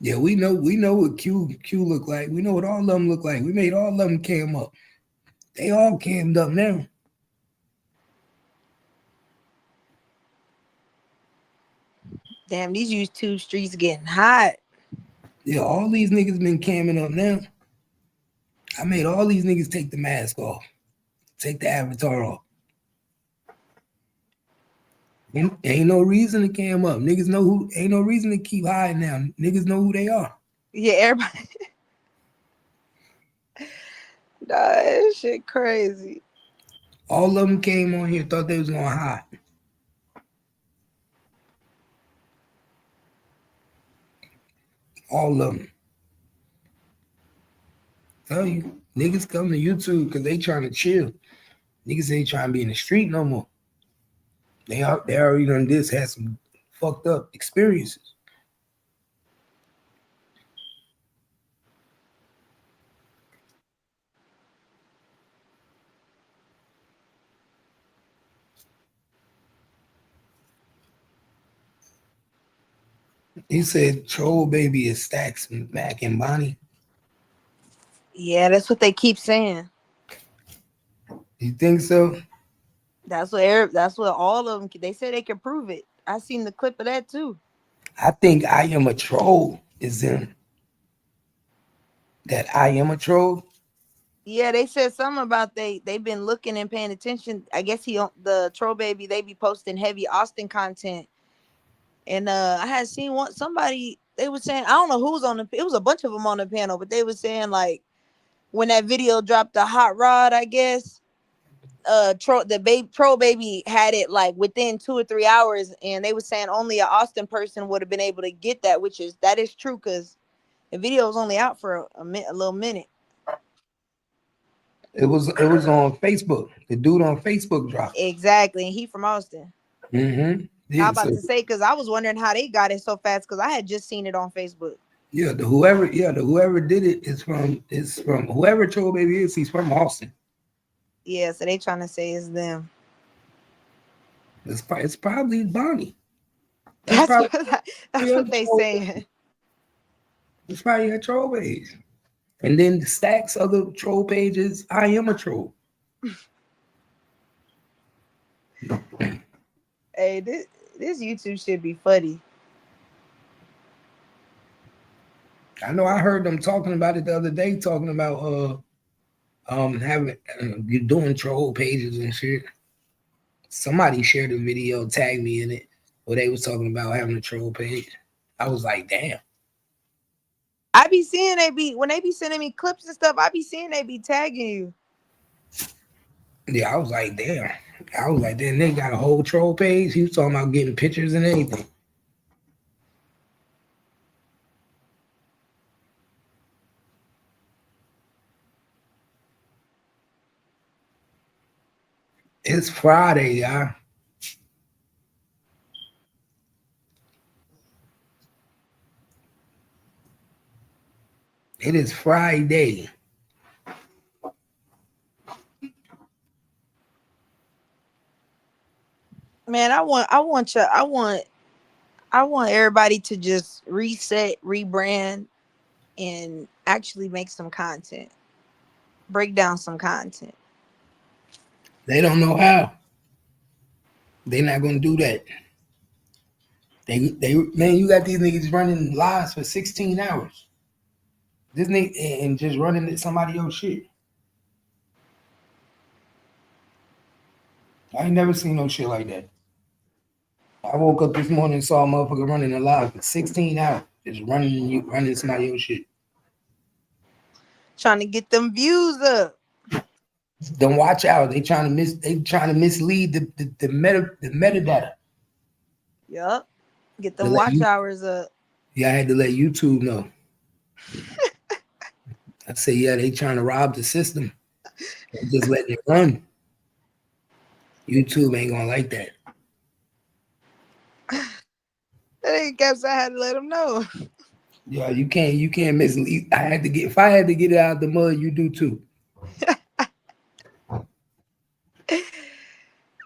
Yeah, we know what Q look like. We know what all of them look like. We made all of them cam up. They all cammed up now. Damn, these YouTube streets getting hot. Yeah, all these niggas been camming up now. I made all these niggas take the mask off. Take the avatar off. Ain't no reason to cam up. Niggas know who. Ain't no reason to keep hiding now. Niggas know who they are. Yeah, everybody. Nah, that shit crazy. All of them came on here, thought they was gonna hide. All of them. Tell you, niggas come to YouTube because they trying to chill. Niggas ain't trying to be in the street no more. They already done this, had some fucked up experiences. He said Troll Baby is Stacks, Mac, and Bonnie. Yeah, that's what they keep saying. You think so? That's what all of them. They say they can prove it. I seen the clip of that too. I think I Am a Troll is in. That I Am a Troll. Yeah, they said something about they've been looking and paying attention. I guess the Troll Baby, they be posting heavy Austin content. And I had seen somebody, they were saying, I don't know who's on it was a bunch of them on the panel, but they were saying like when that video dropped, the hot rod, I guess. Troll baby had it like within 2 or 3 hours, and they were saying only an Austin person would have been able to get that, that is true because the video was only out for a little minute. It was on Facebook. The dude on Facebook dropped. Exactly, and he from Austin. Mm-hmm. I Yeah, about so to say because I was wondering how they got it so fast because I had just seen it on Facebook. yeah, the whoever did it is from whoever Troll Baby is. He's from Austin. Yeah, so they trying to say it's them. It's probably Bonnie. That's That's probably what that's your what they troll. saying. It's probably your troll page. And then the stacks of the troll pages. I am a troll. Hey, this YouTube should be funny. I know I heard them talking about it the other day, talking about having you doing troll pages and shit. Somebody shared a video, tagged me in it, where they was talking about having a troll page. I was like, damn. I be seeing when they be sending me clips and stuff, I be seeing they be tagging you. Yeah, I was like, damn. I was like, damn, they got a whole troll page. He was talking about getting pictures and anything. It's Friday, y'all. It is Friday. Man, I want everybody to just reset, rebrand, and actually make some content. Break down some content. They don't know how. They're not gonna do that. They man, you got these niggas running lives for 16 hours. This nigga and just running at somebody else shit. I ain't never seen no shit like that. I woke up this morning and saw a motherfucker running a live for 16 hours. Just running somebody else shit. Trying to get them views up. Don't watch out. They trying to mislead the metadata. Yup. Get them watch hours up. Yeah, I had to let YouTube know. I say, yeah, they trying to rob the system. They're just letting it run. YouTube ain't gonna like that. I guess I had to let them know. Yeah, you can't mislead. If I had to get it out of the mud, you do too.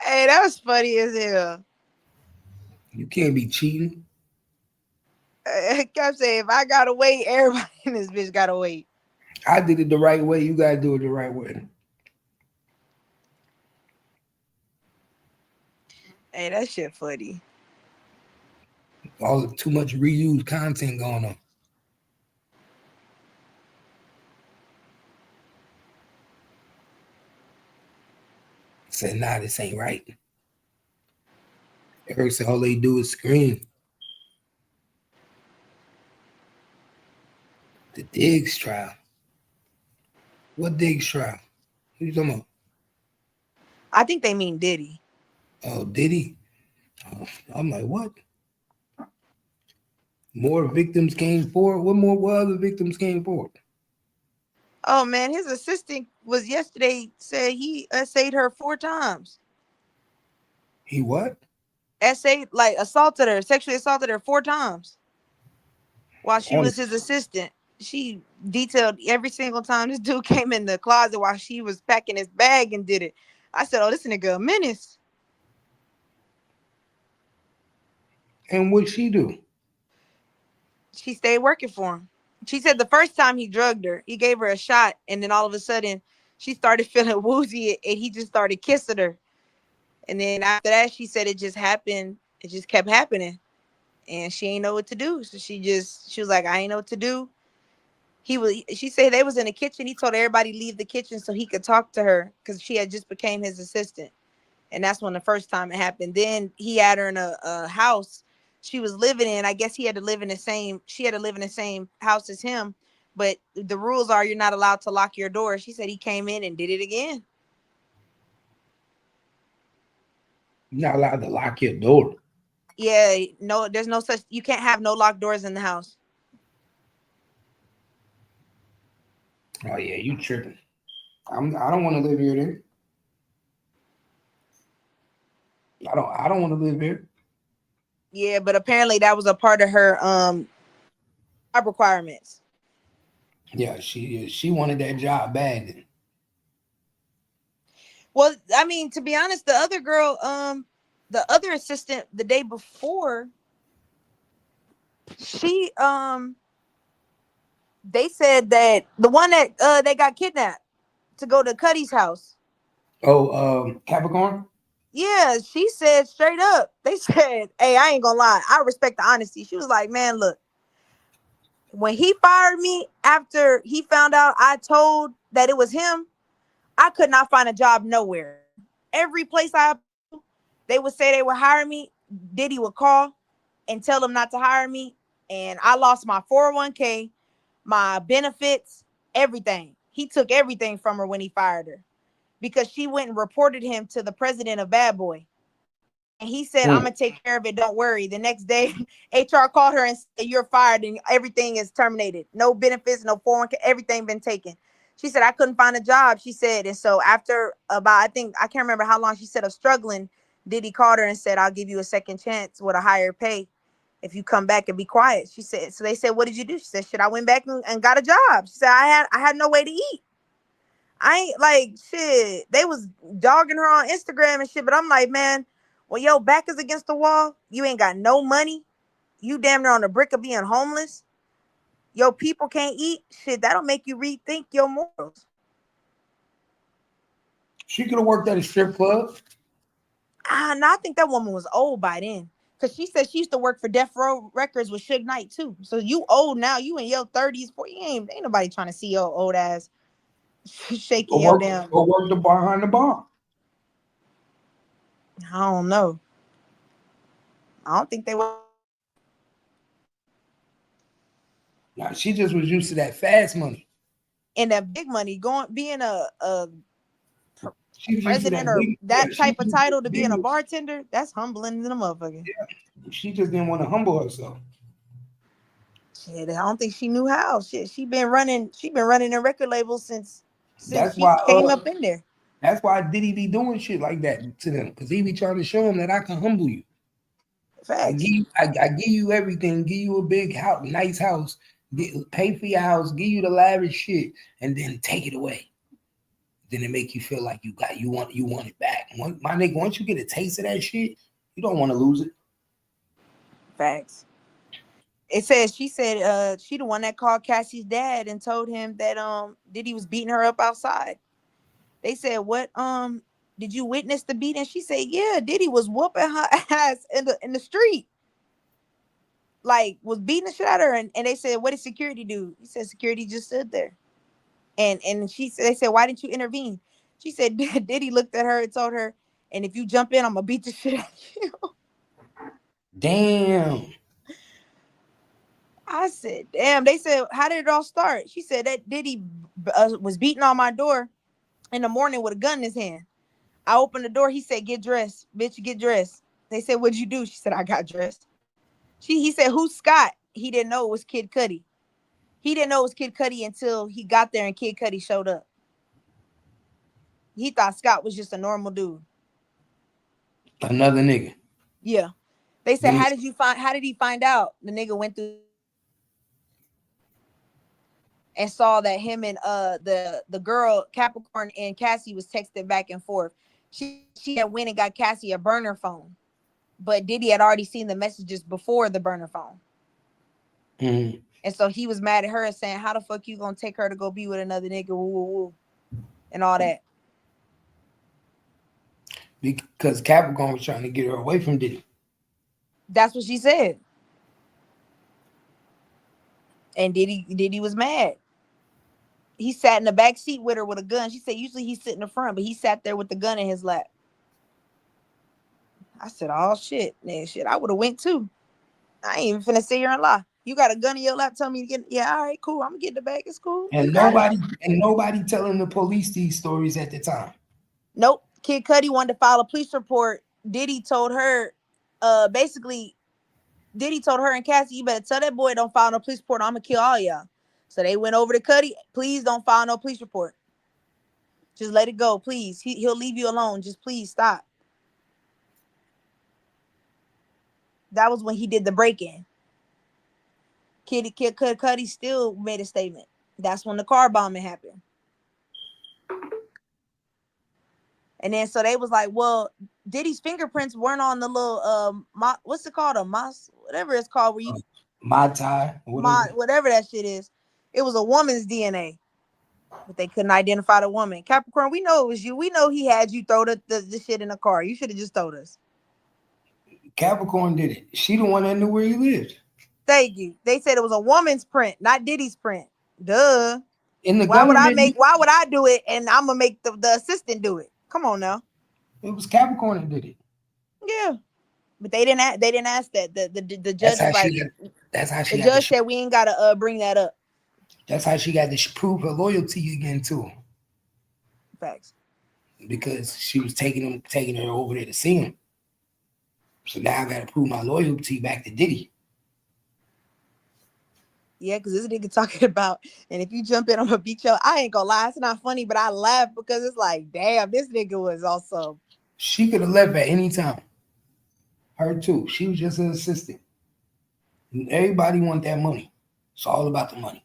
Hey, that was funny as hell. You can't be cheating. I kept saying, if I gotta wait, everybody in this bitch gotta wait. I did it the right way. You gotta do it the right way. Hey, that shit funny. All too much reused content going on. Said, nah, this ain't right. Eric said all they do is scream. The Diggs trial. What Diggs trial? Who you talking about? I think they mean Diddy. Oh, Diddy? Oh, I'm like, what? More victims came forward? What other victims came forward? Oh man, his assistant was yesterday said he essayed her 4 times. He what? Essayed, like assaulted her, sexually assaulted her 4 times while she was his assistant. She detailed every single time this dude came in the closet while she was packing his bag and did it. I said, oh, this nigga a menace. And what'd she do? She stayed working for him. She said the first time he drugged her, he gave her a shot, and then all of a sudden she started feeling woozy and he just started kissing her. And then after that, she said it just happened. It just kept happening. And she ain't know what to do. So she was like, I ain't know what to do. She said they was in the kitchen. He told everybody leave the kitchen so he could talk to her because she had just became his assistant. And that's when the first time it happened. Then he had her in a house she was living in. I guess she had to live in the same house as him. but the rules are you're not allowed to lock your door. She said he came in and did it again. You're not allowed to lock your door. Yeah, no, there's no such. You can't have no locked doors in the house. Oh yeah, you tripping. I don't want to live here then. I don't want to live here. Yeah, but apparently that was a part of her job requirements. Yeah, she wanted that job bad. Then. Well, I mean, to be honest, the other girl, the other assistant the day before, she they said that the one that they got kidnapped to go to Cuddy's house. Oh, Capricorn. Yeah, she said straight up. They said, "Hey, I ain't gonna lie. I respect the honesty." She was like, "Man, look, when he fired me after he found out I told that it was him, I could not find a job nowhere. Every place they would say they would hire me, Diddy would call and tell them not to hire me, and I lost my 401k, my benefits, everything. He took everything from her when he fired her because she went and reported him to the president of Bad Boy. And he said, I'm gonna take care of it. Don't worry. The next day, HR called her and said, you're fired and everything is terminated. No benefits, no 401k, everything been taken. She said, I couldn't find a job. She said, and so after about, I can't remember how long she said of struggling, Diddy called her and said, I'll give you a second chance with a higher pay if you come back and be quiet. She said, so they said, what did you do? She said, shit, I went back and got a job. She said, I had no way to eat. I ain't like shit. They was dogging her on Instagram and shit, but I'm like, man, when your back is against the wall, you ain't got no money. You damn near on the brick of being homeless. Your people can't eat. Shit, that'll make you rethink your morals. She could have worked at a strip club. No, I think that woman was old by then. Cause she said she used to work for Death Row Records with Suge Knight too. So you old now. You in your 30s, 40. Ain't nobody trying to see your old ass shaking your damn. Go work the bar behind the bar. I don't know. I don't think they were. Nah, she just was used to that fast money. And that big money, being a president or big, that type of title to being a bartender, that's humbling than a motherfucker. Yeah. She just didn't want to humble herself. Shit, I don't think she knew how. Shit, she been running a record label since she came up in there. That's why Diddy be doing shit like that to them, because he be trying to show them that I can humble you. Facts. I give you everything, give you a big house, nice house, pay for your house, give you the lavish shit, and then take it away. Then it make you feel like you want it back. My nigga, once you get a taste of that shit, you don't want to lose it. Facts. It says she said she the one that called Cassie's dad and told him that Diddy was beating her up outside. They said, what did you witness the beating? She said, yeah, Diddy was whooping her ass in the street. Like was beating the shit out of her. And they said, what did security do? He said security just stood there. And they said, why didn't you intervene? She said, Diddy looked at her and told her, and if you jump in, I'm gonna beat the shit out of you. Damn. I said, damn. They said, how did it all start? She said that Diddy was beating on my door in the morning with a gun in his hand. I opened the door. He said, get dressed, bitch, get dressed. They said, what'd you do? She said, I got dressed. He said, who's Scott? He didn't know it was Kid Cudi. He didn't know it was Kid Cudi until he got there and Kid Cudi showed up. He thought Scott was just a normal dude. Another nigga. Yeah. They said, how did he find out? The nigga went through and saw that him and the girl Capricorn and Cassie was texting back and forth. She had went and got Cassie a burner phone, but Diddy had already seen the messages before the burner phone. Mm-hmm. And so he was mad at her and saying, how the fuck you gonna take her to go be with another nigga, woo, woo, woo, and all that. Because Capricorn was trying to get her away from Diddy. That's what she said. And Diddy was mad. He sat in the back seat with her with a gun. She said usually he sit in the front, but he sat there with the gun in his lap. I said, oh shit, man, shit, I would have went too. I ain't even finna sit here and lie. You got a gun in your lap telling me to get, yeah, all right, cool. I'm gonna get the bag. It's cool. You And got it. nobody telling the police these stories at the time. Nope. Kid Cudi wanted to file a police report. Diddy told her, basically, Diddy told her and Cassie, you better tell that boy don't file no police report. Or I'm gonna kill all y'all. So they went over to Cudi. Please don't file no police report. Just let it go, please. He'll leave you alone. Just please stop. That was when he did the break-in. Kid Cudi still made a statement. That's when the car bombing happened. And then so they was like, well, Diddy's fingerprints weren't on the little what's it called? A moss, whatever it's called, where you My tie, whatever that shit is. It was a woman's DNA. But they couldn't identify the woman. Capricorn, we know it was you. We know he had you throw the shit in the car. You should have just told us. Capricorn did it. She the one that knew where he lived. Thank you. They said it was a woman's print, not Diddy's print. Duh. In the Why would I do it and I'm gonna make the assistant do it? Come on now. It was Capricorn that did it. Yeah. But they didn't ask that. The judge was like, the judge said we ain't gotta bring that up. That's how she got to prove her loyalty again to him. Facts. Because she was taking her over there to see him. So now I got to prove my loyalty back to Diddy. Yeah, because this nigga talking about, and if you jump in, I'm gonna beat you. I ain't gonna lie, it's not funny, but I laugh because it's like, damn, this nigga was also. She could have left at any time. Her too. She was just an assistant. And everybody want that money. It's all about the money.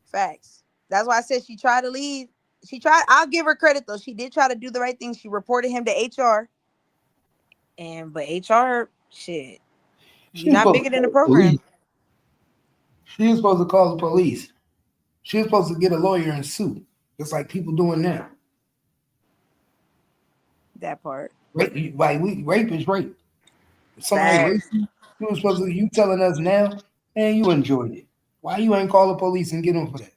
Facts. That's why I said she tried to leave. She tried. I'll give her credit though. She did try to do the right thing. She reported him to HR. But HR, shit, you're not bigger than the program. She was supposed to call the police. She was supposed to get a lawyer and sue, just like people doing now. That part. Rape is rape. If somebody raped you, you was supposed to. You telling us now, man, you enjoyed it. Why you ain't call the police and get them for that?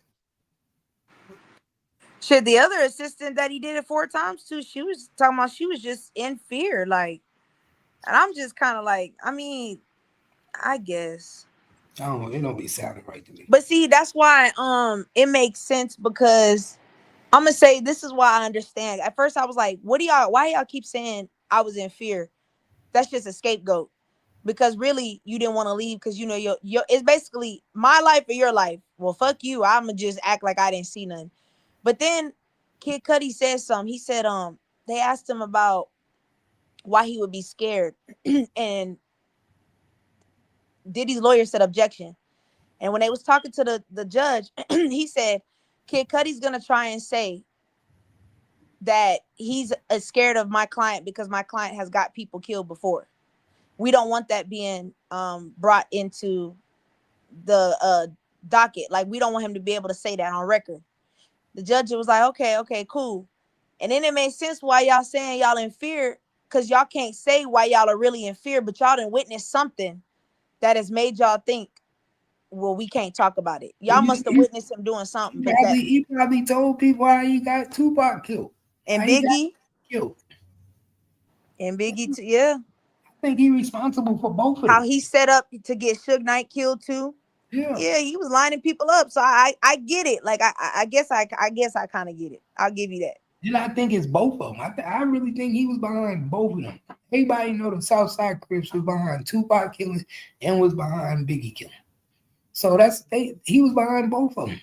Shit, the other assistant that he did it 4 times to, she was talking about she was just in fear, like, and I'm just kind of like, I mean, I guess. I don't know. It don't be sounding right to me. But see, that's why it makes sense because I'm gonna say this is why I understand. At first, I was like, why y'all keep saying I was in fear? That's just a scapegoat. Because really, you didn't want to leave because you know your it's basically my life or your life. Well, fuck you. I'ma just act like I didn't see nothing. But then Kid Cudi said something. He said, they asked him about why he would be scared. And Diddy's lawyer said objection. And when they was talking to the judge, he said, Kid Cudi's gonna try and say that he's scared of my client because my client has got people killed before. We don't want that being brought into the docket. Like, we don't want him to be able to say that on record. The judge was like, okay, cool. And then it made sense why y'all saying y'all in fear, because y'all can't say why y'all are really in fear, but y'all done witnessed something that has made y'all think, well, we can't talk about it. Y'all must have witnessed him doing something. He probably told people how he got Tupac killed. And Biggie. Killed. And Biggie, yeah. I think he's responsible for both of them. How he set up to get Suge Knight killed too. Yeah, he was lining people up. So I get it. Like I guess I kind of get it. I'll give you that. And I think it's both of them. I really think he was behind both of them. Everybody know the Southside Crips was behind Tupac killing and was behind Biggie killing. So he was behind both of them.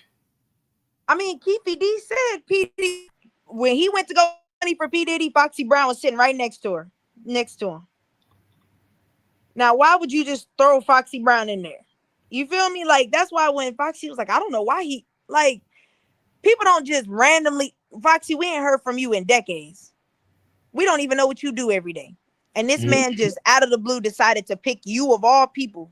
I mean, Keefy D said P. Diddy, when he went to go money for P. Diddy, Foxy Brown was sitting right next to him. Now, why would you just throw Foxy Brown in there? You feel me? Like, that's why when Foxy was like, I don't know why he, like, people don't just randomly, Foxy, we ain't heard from you in decades. We don't even know what you do every day. And this man just out of the blue decided to pick you of all people.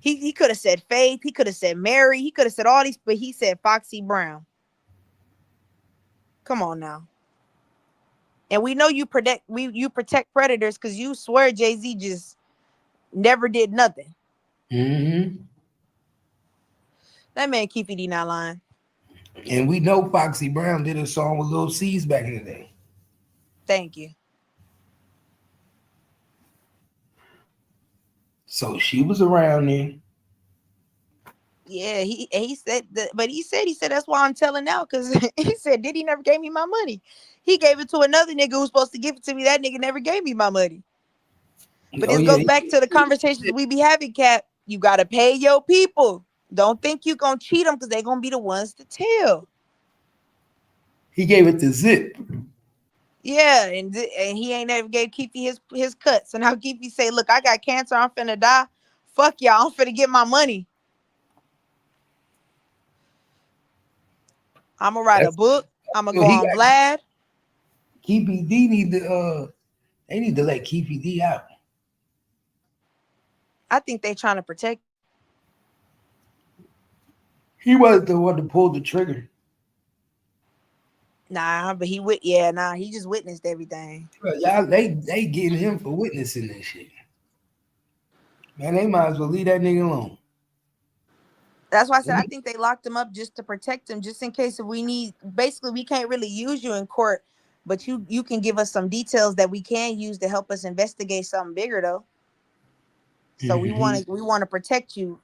He could have said Faith. He could have said Mary. He could have said all these, but he said Foxy Brown. Come on now. And we know you protect predators because you swear Jay-Z just never did nothing. That man Keefy D not lying. And we know Foxy Brown did a song with Lil C's back in the day. Thank you. So she was around there. Yeah, he said that, but he said that's why I'm telling now, because he said Diddy never gave me my money. He gave it to another nigga who's supposed to give it to me. That nigga never gave me my money. But Oh this yeah, goes back to the conversations we be having, Cap. You gotta pay your people. Don't think you gonna cheat them because they gonna be the ones to tell. he gave it to Zip. Yeah, and he ain't ever gave Keefy his cut. So now Keefy say, "Look, I got cancer. I'm finna die. Fuck y'all. I'm finna get my money. I'm gonna write a That's book. I'm gonna well, go he on got Vlad. Keefy D need to they need to let Keefy D out. I think they trying to protect. He was the one to pull the trigger. Nah, but he wit. Yeah, nah, he just witnessed everything. Bro, y'all, they getting him for witnessing this shit. Man, they might as well leave that nigga alone. That's why I said I think they locked him up just to protect him, just in case if we need. Basically, we can't really use you in court, but you can give us some details that we can use to help us investigate something bigger, though. So we want to protect you,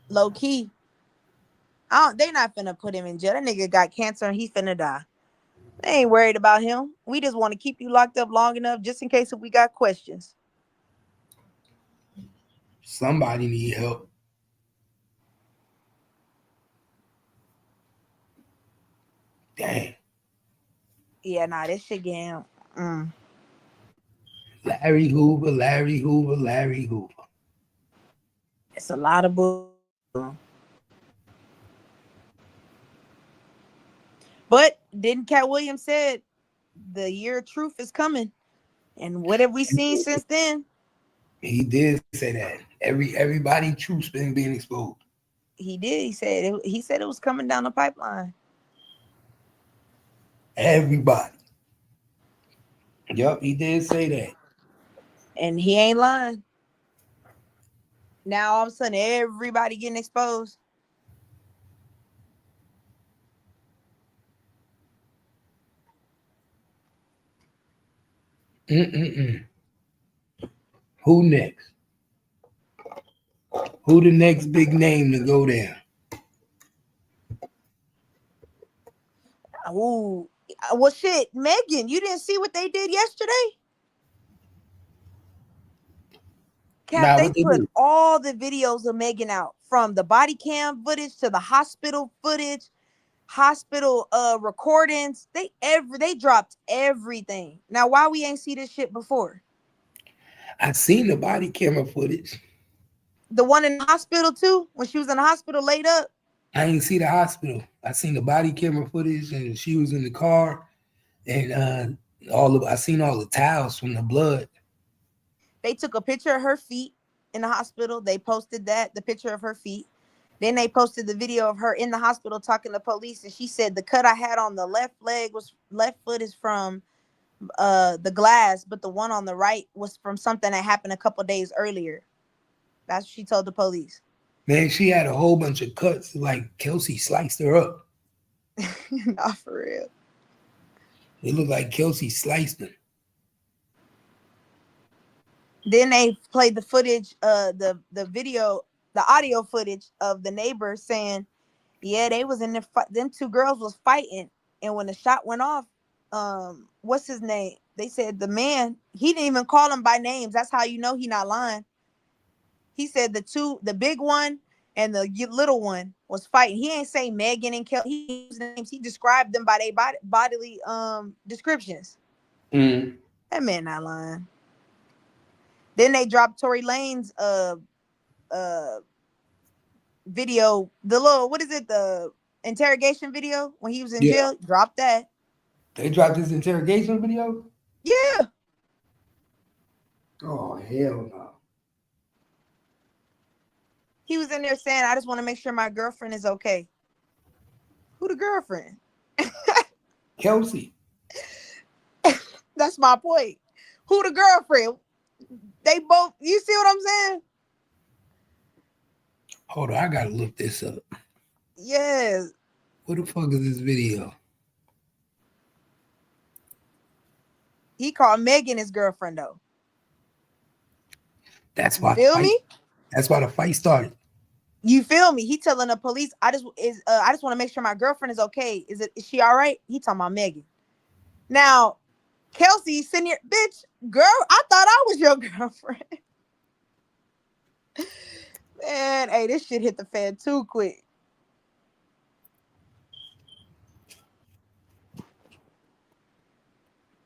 low key. I don't. They not finna put him in jail. That nigga got cancer and he finna die. They ain't worried about him. We just want to keep you locked up long enough, just in case if we got questions. Somebody need help. Dang. Yeah, nah, this shit getting. Mm. Larry Hoover, Larry Hoover, Larry Hoover. It's a lot of bull. But didn't Cat Williams said the year of truth is coming, and what have we seen since then? He did say that. Everybody truth's been being exposed. He did. He said it was coming down the pipeline. Everybody. Yup, he did say that. And he ain't lying. Now all of a sudden everybody getting exposed. Mm-mm-mm. Who next? Who the next big name to go there? Ooh. Well, shit, Megan, you didn't see what they did yesterday? Cap, Nah, they what they put do? all the videos of Megan out, from the body cam footage to the hospital footage, hospital recordings. They dropped everything. Now, why we ain't see this shit before? I seen the body camera footage. The one in the hospital too, when she was in the hospital laid up. I ain't see the hospital. I seen the body camera footage, and she was in the car, and I seen all the towels from the blood. They took a picture of her feet in the hospital. They posted the picture of her feet. Then they posted the video of her in the hospital talking to police, and she said the cut I had on the left foot is from the glass, but the one on the right was from something that happened a couple days earlier. That's what she told the police. Man, she had a whole bunch of cuts. Like Kelsey sliced her up. Not for real. It looked like Kelsey sliced her. Then they played the footage, the video, the audio footage of the neighbor saying, "Yeah, they was in there. Them two girls was fighting, and when the shot went off, what's his name? They said the man. He didn't even call him by names. That's how you know he not lying. He said the big one and the little one was fighting. He ain't say Megan and Kel. He used names. He described them by their bodily descriptions. Mm. That man not lying. Then they dropped Tory Lane's video, the little, what is it, the interrogation video when he was in Yeah, jail. Drop that. they dropped this interrogation video. Yeah. Oh hell no! He was in there saying, I just want to make sure my girlfriend is okay. Who the girlfriend? Kelsey. That's my point. Who the girlfriend? They both, you see what I'm saying? Hold on, I gotta look this up. Yes. What the fuck is this video? He called Megan his girlfriend though. That's You why the feel fight. me? That's why the fight started. You feel me? He telling the police, I just want to make sure my girlfriend is okay. Is she all right? He talking about Megan. Now, Kelsey sitting here, bitch, girl, I thought I was your girlfriend. Man, hey, this shit hit the fan too quick.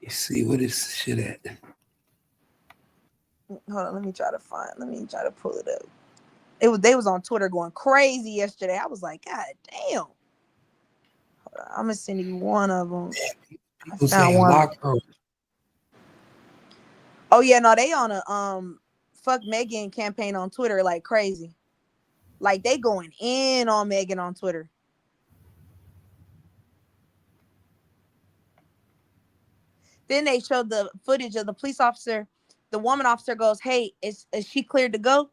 You see what is shit at? Hold on, let me try to pull it up. They was on Twitter going crazy yesterday. I was like, God damn. Hold on, I'm gonna send you one of them. I People found saying one. lock her. Oh yeah, no, they on a fuck Megan campaign on Twitter like crazy. Like they going in on Megan on Twitter. Then they showed the footage of the police officer. The woman officer goes, "Hey, is she cleared to go?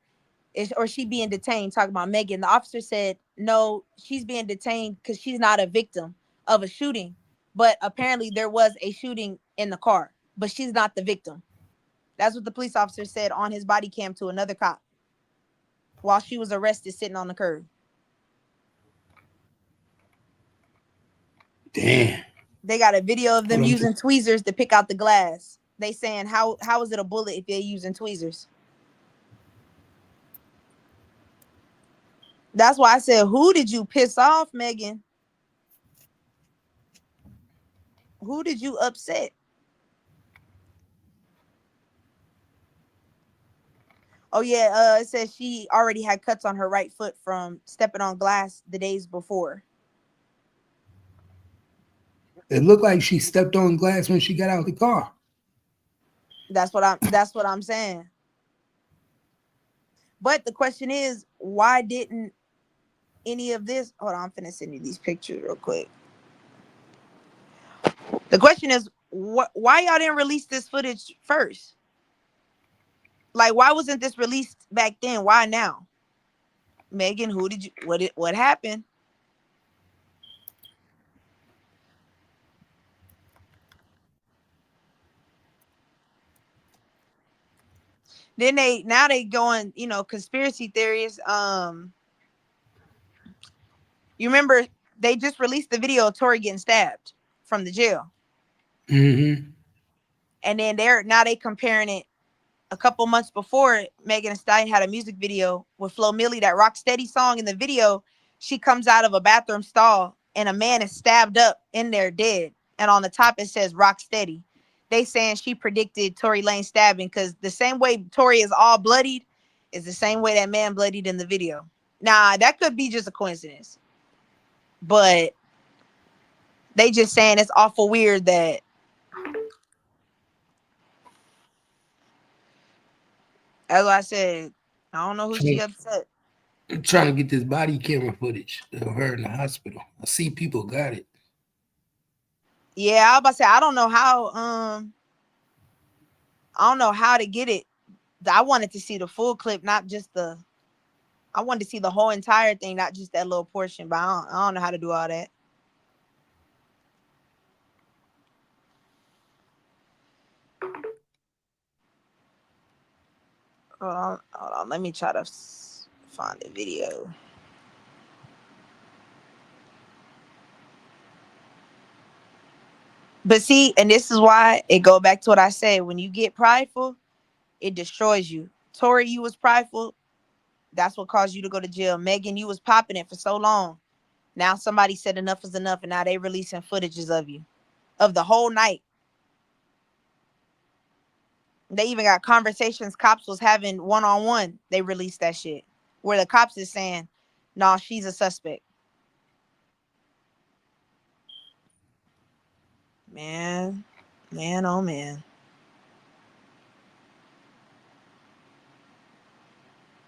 Or she being detained?" Talking about Megan. The officer said, "No, she's being detained because she's not a victim of a shooting. But apparently there was a shooting in the car, but she's not the victim." That's what the police officer said on his body cam to another cop while she was arrested sitting on the curb. Damn. They got a video of them Hold on. using tweezers to pick out the glass. They saying, how is it a bullet if they're using tweezers? That's why I said, who did you piss off, Megan? Who did you upset? Oh yeah, it says she already had cuts on her right foot from stepping on glass the days before. It looked like she stepped on glass when she got out of the car. That's what I'm saying. But the question is, why didn't any of this? Hold on, I'm finna send you these pictures real quick. The question is, why y'all didn't release this footage first? Like, why wasn't this released back then? Why now? Megan, what happened? Then now they going, conspiracy theories. You remember they just released the video of Tori getting stabbed from the jail. Mm-hmm. And then they comparing it a couple months before. Megan Thee Stallion had a music video with Flo Milli, that Rock Steady song. In the video, she comes out of a bathroom stall and a man is stabbed up in there dead. And on the top it says Rock Steady. They saying she predicted Tory Lanez stabbing because the same way Tory is all bloodied is the same way that man bloodied in the video. Nah, that could be just a coincidence. But they just saying it's awful weird that, as I said, I don't know who she upset. I'm trying to get this body camera footage of her in the hospital. I see people got it. Yeah, I was about to say I don't know how to get it. I wanted to see the full clip, not just I wanted to see the whole entire thing, not just that little portion. But I don't know how to do all that. Hold on. Let me try to find the video. But see, and this is why it go back to what I said. When you get prideful, it destroys you. Tori, you was prideful. That's what caused you to go to jail. Megan, you was popping it for so long. Now somebody said enough is enough, and now they releasing footages of you, of the whole night. They even got conversations cops was having one-on-one. They released that shit where the cops is saying, "Nah, she's a suspect." Man, oh man.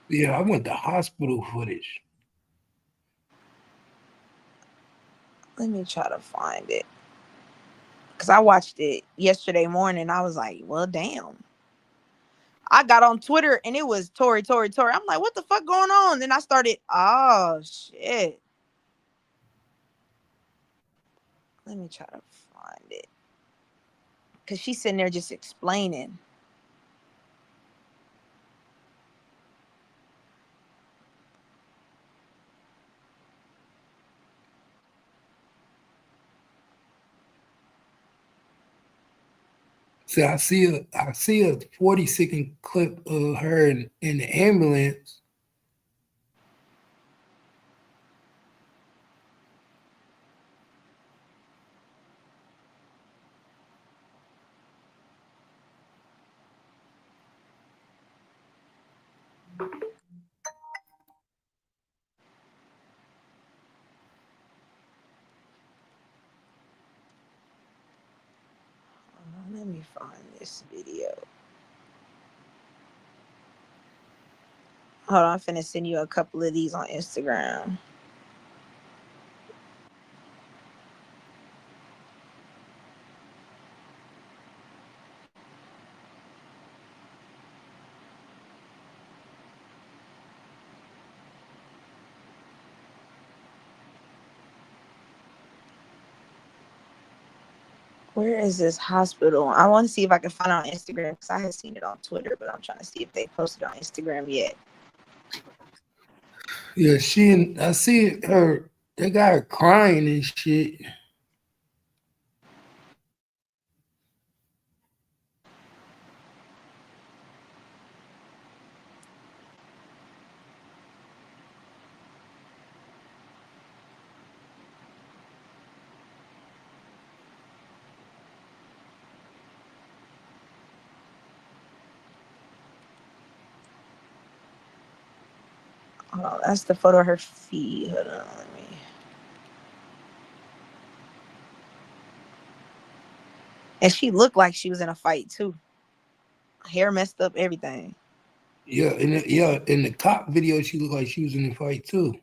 Yeah, I want the hospital footage. Let me try to find it. Because I watched it yesterday morning. I was like, well, damn. I got on Twitter and it was Tori. I'm like, what the fuck going on? Then I started, oh, shit. Let me try to find it. Because she's sitting there just explaining. So I see a 40-second clip of her in the ambulance. Let me find this video. Hold on, I'm finna send you a couple of these on Instagram. Where is this hospital? I want to see if I can find it on Instagram because I had seen it on Twitter, but I'm trying to see if they posted on Instagram yet. Yeah, I see her. They got her crying and shit. Hold on, that's the photo of her feet. Hold on, let me. And she looked like she was in a fight too. Hair messed up, everything. Yeah, in the cop video, she looked like she was in a fight too.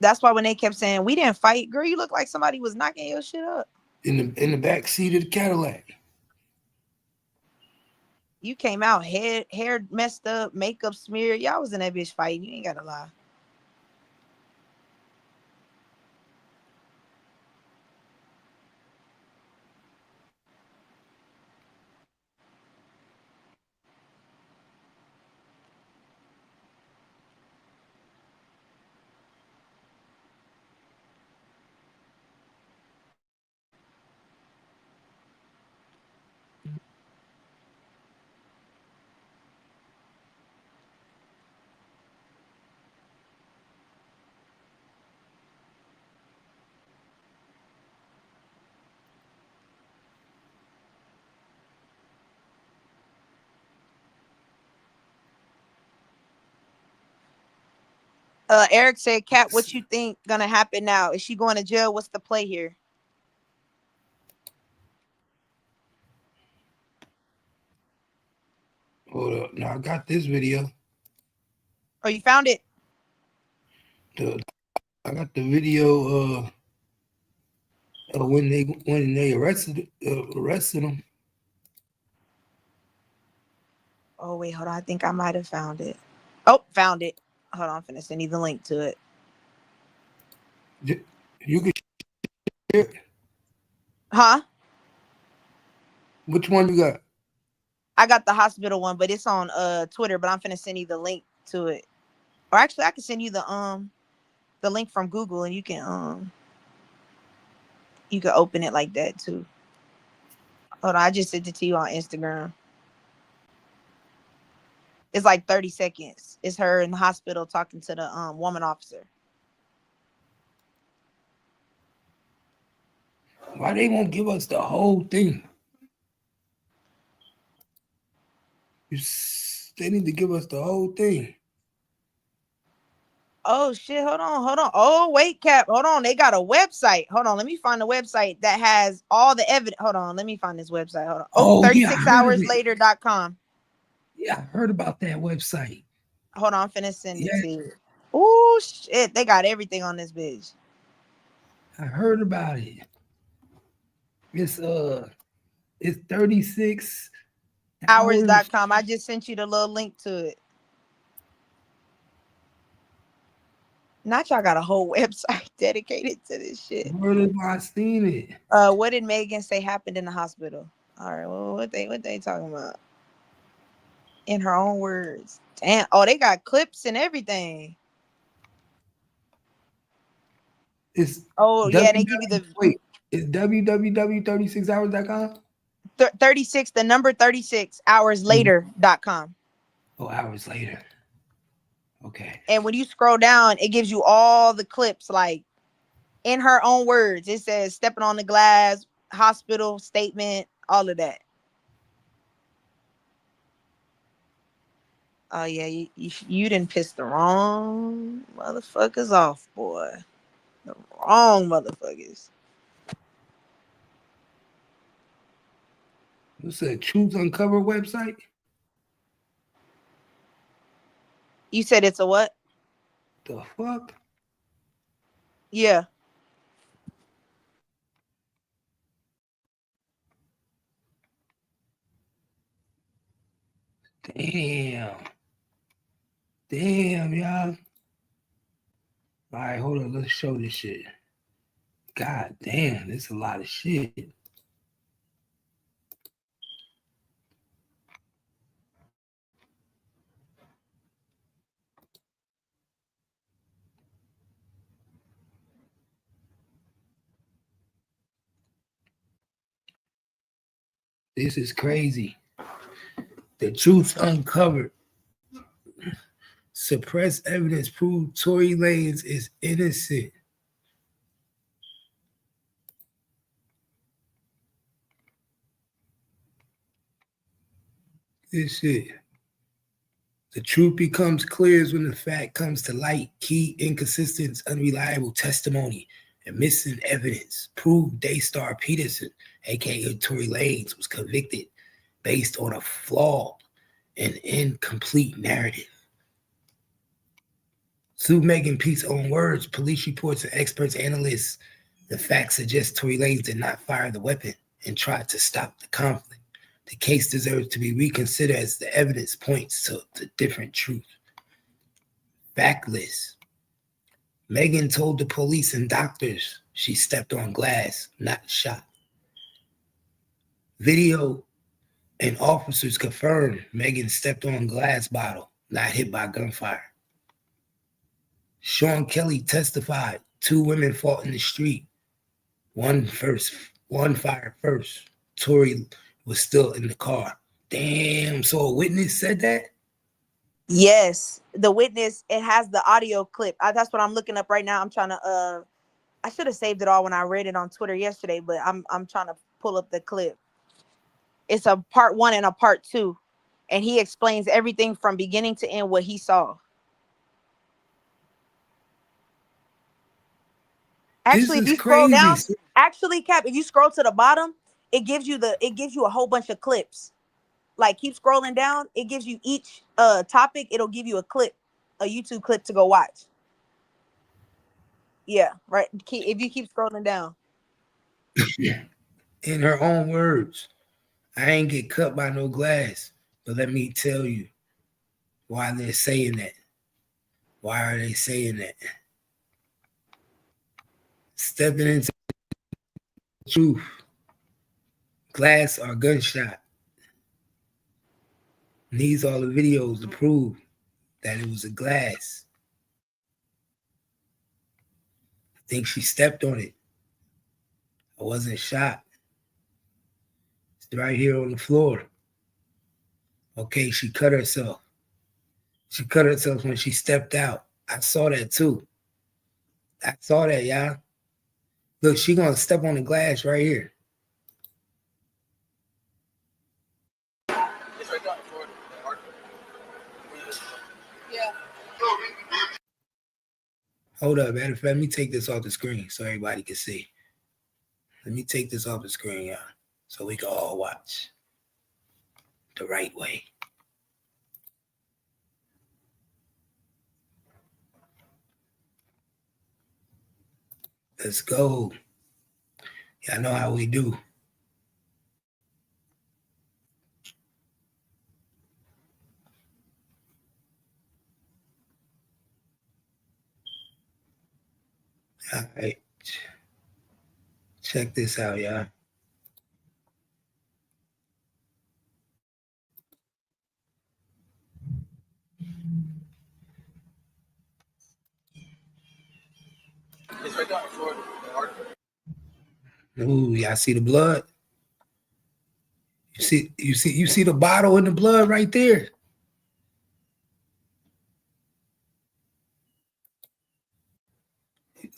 That's why when they kept saying we didn't fight, girl, you look like somebody was knocking your shit up. In the back seat of the Cadillac. You came out hair messed up, makeup smeared. Y'all was in that bitch fighting. You ain't gotta lie. Eric said, Kat, what you think gonna happen now? Is she going to jail? What's the play here? Hold up. Now I got this video. Oh, you found it? I got the video when they arrested him. Oh, wait, hold on. I think I might have found it. Oh, found it. Hold on, I'm finna send you the link to it. You can share it. Huh? Which one you got? I got the hospital one, but it's on Twitter, but I'm finna send you the link to it. Or actually I can send you the link from Google and you can open it like that too. Hold on, I just sent it to you on Instagram. It's like 30 seconds. It's her in the hospital talking to the woman officer. Why they won't give us the whole thing? They need to give us the whole thing. Oh shit, hold on. Oh, wait, Cap. Hold on. They got a website. Hold on. Let me find the website that has all the evidence. Hold on. Let me find this website. Hold on. Oh, Yeah, 36hourslater.com. Yeah, I heard about that website. Hold on, I'm finna send it to you. Oh shit. They got everything on this bitch. I heard about it. It's 36 hours.com. I just sent you the little link to it. Not y'all got a whole website dedicated to this shit. Where have I seen it? What did Megan say happened in the hospital? All right, well, what they talking about? In her own words. Damn. Oh, they got clips and everything. It's yeah, they give you the wait. It's www.36hours.com. 36, the number 36 hours later.com. Oh, hours later. Okay. And when you scroll down, it gives you all the clips, like in her own words. It says stepping on the glass, hospital statement, all of that. Oh yeah, you didn't piss the wrong motherfuckers off, boy. The wrong motherfuckers. What's that? Truth Uncover website? You said it's a what? The fuck? Yeah. Damn. Damn, y'all. All right, hold on. Let's show this shit. God damn, there's a lot of shit. This is crazy. The truth uncovered. Suppressed evidence proved Tory Lanez is innocent. This shit. The truth becomes clear when the fact comes to light. Key, inconsistent, unreliable testimony and missing evidence proved Daystar Peterson, aka Tory Lanez, was convicted based on a flawed and incomplete narrative. Through Megan Peace's own words, police reports and experts analysts, the facts suggest Tory Lanez did not fire the weapon and tried to stop the conflict. The case deserves to be reconsidered as the evidence points to the different truth. Factless. Megan told the police and doctors she stepped on glass, not shot. Video and officers confirmed Megan stepped on glass bottle, not hit by gunfire. Sean Kelly testified 2 women fought in the street. One fired first. Tory was still in the car. Damn, so a witness said that? Yes, the witness. It has the audio clip. That's what I'm looking up right now. I'm trying to. I should have saved it all when I read it on Twitter yesterday, but I'm trying to pull up the clip. It's a part 1 and a part 2, and he explains everything from beginning to end what he saw. Actually, if you scroll down, Cap, if you scroll to the bottom, it gives you a whole bunch of clips. Like, keep scrolling down, it gives you each topic, it'll give you a clip, a YouTube clip to go watch. Yeah, right. If you keep scrolling down. In her own words, I ain't get cut by no glass, but let me tell you why they're saying that. Why are they saying that? Stepping into the truth. Glass or gunshot. Needs all the videos to prove that it was a glass. I think she stepped on it. I wasn't shot. It's right here on the floor. Okay, she cut herself. She cut herself when she stepped out. I saw that too. I saw that, y'all. Look, she gonna step on the glass right here. Yeah. Hold up, matter of fact, let me take this off the screen so everybody can see. Let me take this off the screen, y'all, so we can all watch the right way. Let's go. Y'all know how we do. All right. Check this out, y'all. Ooh, y'all see the blood? You see the bottle in the blood right there.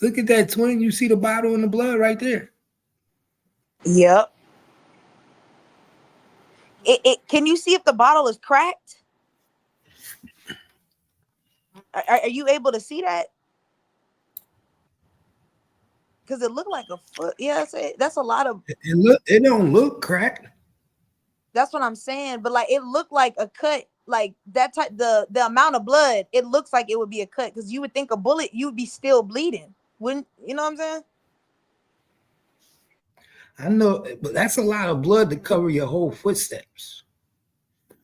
Look at that, twin. You see the bottle in the blood right there. Yep. Can you see if the bottle is cracked? Are you able to see that? Because it looked like a foot. Yeah, that's a lot of. It don't look cracked. That's what I'm saying. But like, it looked like a cut. Like that type. The amount of blood. It looks like it would be a cut because you would think a bullet, you would be still bleeding. Wouldn't you know what I'm saying? I know, but that's a lot of blood to cover your whole footsteps.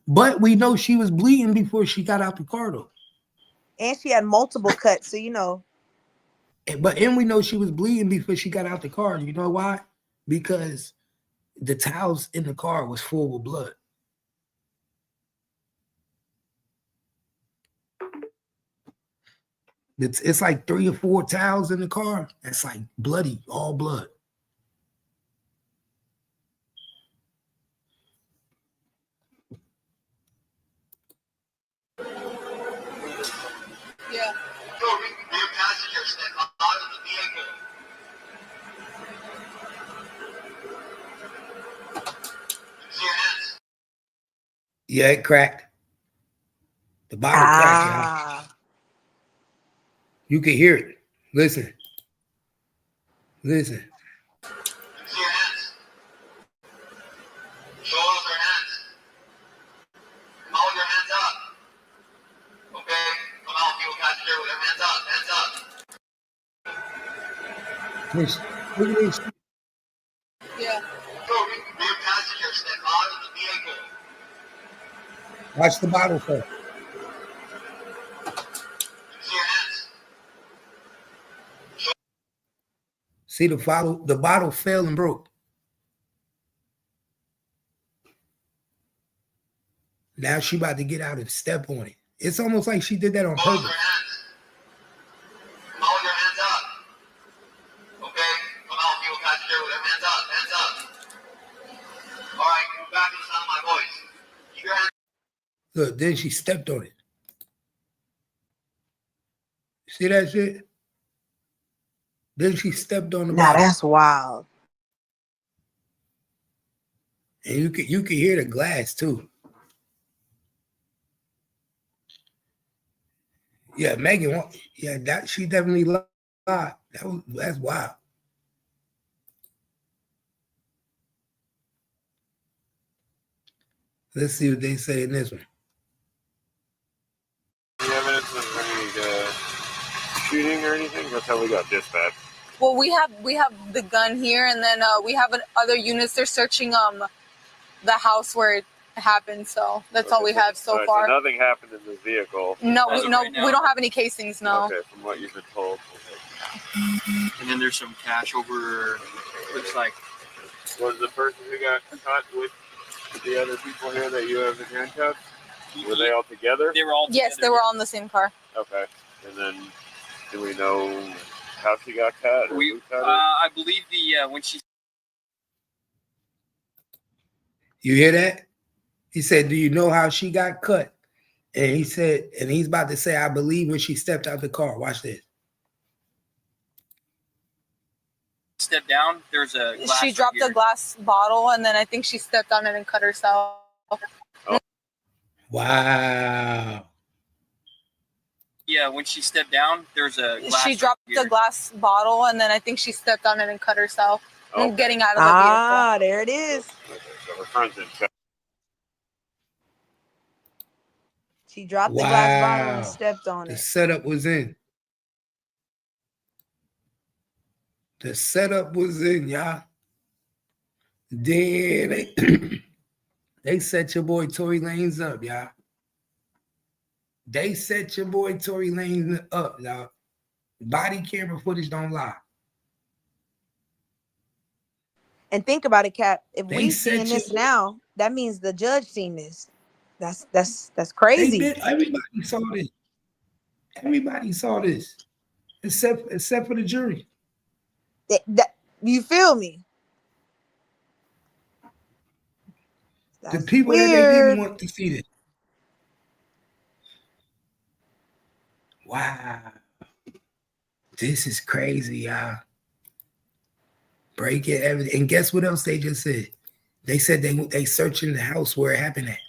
But we know she was bleeding before she got out the car, though. And she had multiple cuts, so you know. And we know she was bleeding before she got out the car. You know why? Because the towels in the car was full with blood. It's like 3 or 4 towels in the car. That's like bloody, all blood. Yeah. Passengers step out of the vehicle. See your hands. Yeah, it cracked. The bottle cracked, y'all. You can hear it. Listen. Listen. See your hands. Show us your hands. Hold your hands up. Okay? Come on, people passenger with their hands up. Hands up. Look at this. Yeah. Rear passengers step out of the vehicle. Watch the bottle fall. See your hands. See the bottle fell and broke. Now she about to get out and step on it. It's almost like she did that on purpose. Hold your hands up. Okay? Come on, people passenger with their hands up. Hands up. All right, move back to the sound of my voice. Keep your hands. Look, then she stepped on it. See that shit? Then she stepped on the Now bottle. that's wild. And you can hear the glass too. Yeah, Megan. Yeah, that she definitely lied. That's wild. Let's see what they say in this one. Any evidence of any shooting or anything? That's how we got dispatched. Well, we have the gun here, and then we have other units. They're searching the house where it happened. So that's all we have so far. So nothing happened in the vehicle. No, we don't have any casings. No. Okay, from what you've been told. Okay. And then there's some cash over. Looks like. Was the person who got caught with the other people here that you have in handcuffs? Were they all together? They were all together. Yes, they were all in the same car. Okay. And then, do we know how she got cut? Or who cut her? I believe when she. You hear that? He said, "Do you know how she got cut?" And he said, and he's about to say, "I believe when she stepped out the car." Watch this. Stepped down. There's a glass. She dropped a glass bottle, and then I think she stepped on it and cut herself. Oh. Wow. Yeah, when she stepped down, there's a glass. She dropped a glass bottle, and then I think she stepped on it and cut herself. Okay. Getting out of the vehicle. Ah, there it is. Okay, so her friend's in check. She dropped the glass bottle and stepped on The it. setup was in. The setup was in, y'all. Then they set your boy Tory Lanez up, y'all. They set your boy Tory Lanez up, y'all. Body camera footage don't lie. And think about it, Cap. If They we set seeing you- this now, that means the judge seen this. That's crazy. Everybody saw this. Everybody saw this, except for the jury. You feel me? The That's people that they didn't weird. want to see this. Wow. This is crazy, y'all. Break it, everything. And guess what else they just said? They said they searching the house where it happened at.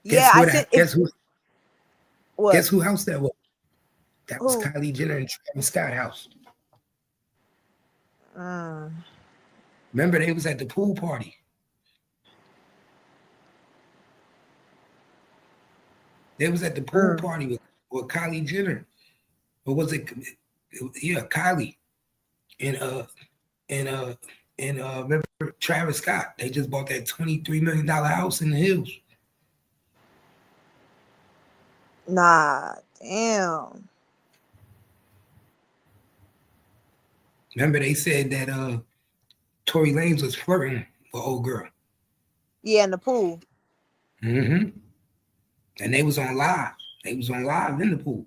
Yeah, I said if what? Guess who house that was? That was Who? Kylie Jenner and Travis Scott house. Mm. Remember, they was at the pool party. They was at the pool Mm. party with Kylie Jenner. Or was it? Yeah, Kylie and and uh remember Travis Scott? They just bought that $23 million house in the hills. Nah, damn. Remember, they said that Tory Lanez was flirting with old girl. Yeah, in the pool. Mm-hmm. And they was on live. They was on live in the pool.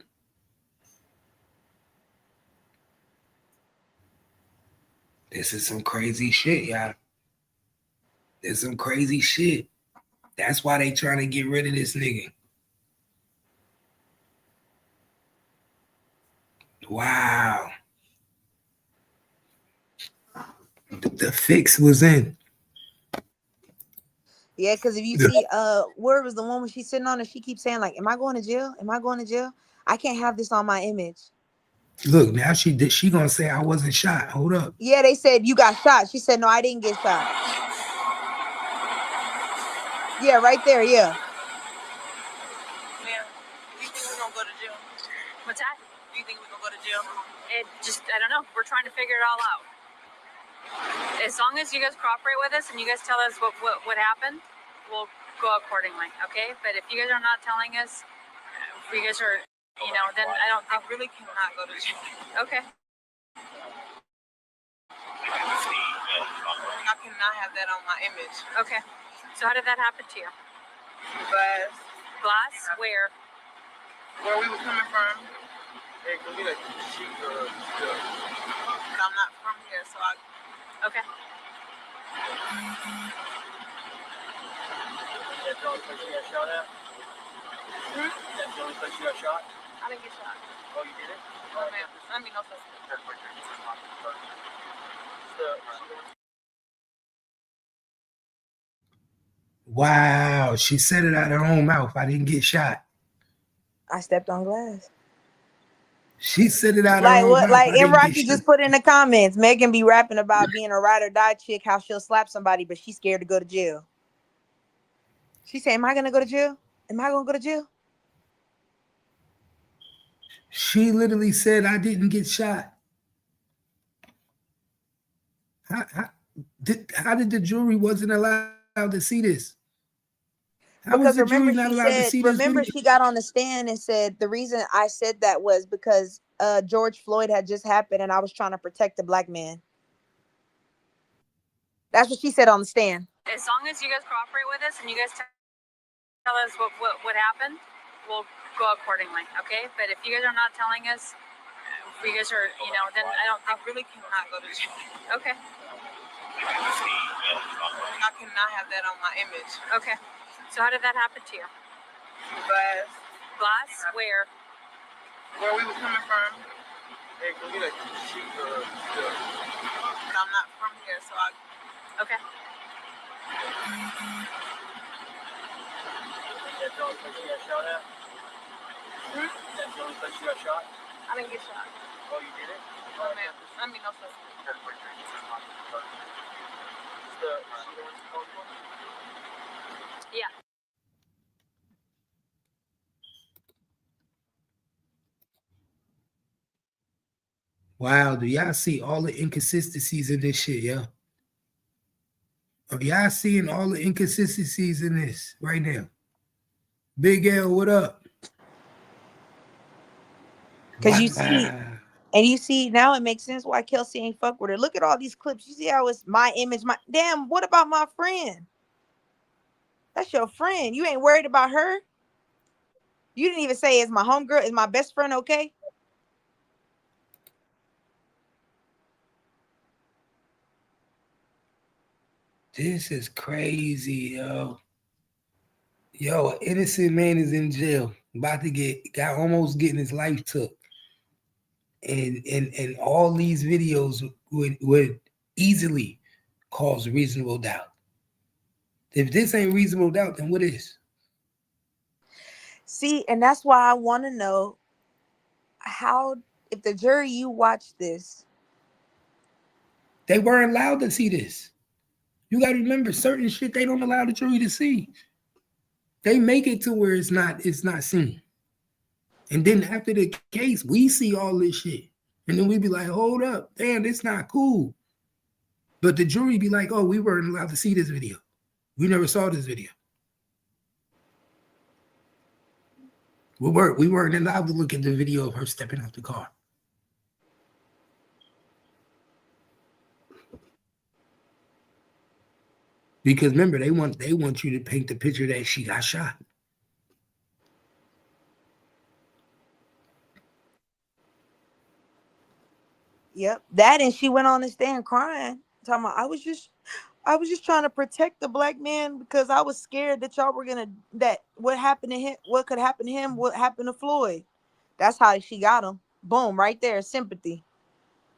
This is some crazy shit, y'all. This is some crazy shit. That's why they trying to get rid of this nigga. Wow. The fix was in. Yeah, because if you see, where was the one when she's sitting on it, she keeps saying, like, am I going to jail? Am I going to jail? I can't have this on my image. Look, now she gonna say I wasn't shot. Hold up. Yeah, they said you got shot. She said, no, I didn't get shot. Yeah, right there, yeah. Man, do you think we're gonna go to jail? What's that? Do you think we're gonna go to jail? I don't know. We're trying to figure it all out. As long as you guys cooperate with us and you guys tell us what happened, we'll go accordingly, okay? But if you guys are not telling us, if you guys are, then I don't think. I really cannot go to jail. Okay. I cannot have that on my image. Okay. So how did that happen to you? But Glass? Where? where we were coming from, Hey, go get a sheet or but I'm not from here, so I. Okay. That's the only place you got shot at? That's the only place you got shot? I didn't get shot. Oh, you did it? Oh man, I mean, no sense. Wow. She said it out of her own mouth. I didn't get shot. I stepped on glass. She said it out of her Like own what? mouth. Like I M. didn't get Rocky shot. just put in the comments. Megan be rapping about being a ride or die chick, how she'll slap somebody, but she's scared to go to jail. She said, am I gonna go to jail? Am I gonna go to jail? She literally said I didn't get shot. How did the jury wasn't allowed to see this? How was Because the jury remember, not she allowed to said, see this video? she got on the stand and said the reason I said that was because George Floyd had just happened and I was trying to protect the black man. That's what she said on the stand. As long as you guys cooperate with us and you guys tell us what happened, we'll go accordingly, okay? But if you guys are not telling us, if you guys are, then I don't think. I really cannot go to jail. Okay. I cannot have that on my image. Okay. So how did that happen to you? But Glass? Where? where we were coming from, Hey, go get a sheet or but I'm not from here, so I. Okay. That's the only place you got shot at? That's the only place you got shot? I didn't get shot. Oh, you did it? Oh man, I mean, no sense. Yeah. Wow, do y'all see all the inconsistencies in this shit, yo? Are y'all seeing all the inconsistencies in this right now? Big L, what up? Because you see, Wow. and you see, now it makes sense why Kelsey ain't fuck with her. Look at all these clips. You see how it's my image, my damn, what about my friend? That's your friend. You ain't worried about her? You didn't even say, is my homegirl, is my best friend okay? This is crazy, yo. Yo, an innocent man is in jail, about to got almost getting his life took. And all these videos would easily cause reasonable doubt. If this ain't reasonable doubt, then what is? See, and that's why I want to know how, if the jury, you watch this. They weren't allowed to see this. You got to remember, certain shit they don't allow the jury to see. They make it to where it's not seen. And then after the case, we see all this shit. And then we be like, hold up, damn, it's not cool. But the jury be like, oh, we weren't allowed to see this video. We never saw this video. We weren't allowed to look at the video of her stepping out the car. Because remember, they want you to paint the picture that she got shot. Yep, that, and she went on the stand crying, talking about, I was just trying to protect the black man because I was scared that y'all were that what happened to him, what could happen to him, what happened to Floyd. That's how she got him. Boom, right there, sympathy.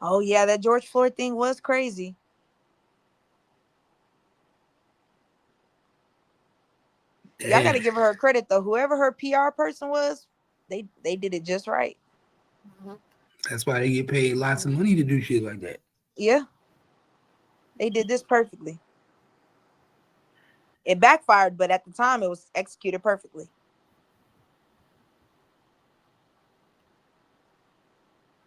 Oh yeah, that George Floyd thing was crazy. Y'all got to give her credit though. Whoever her PR person was, they did it just right. That's why they get paid lots of money to do shit like that. Yeah, they did this perfectly. It backfired, but at the time it was executed perfectly.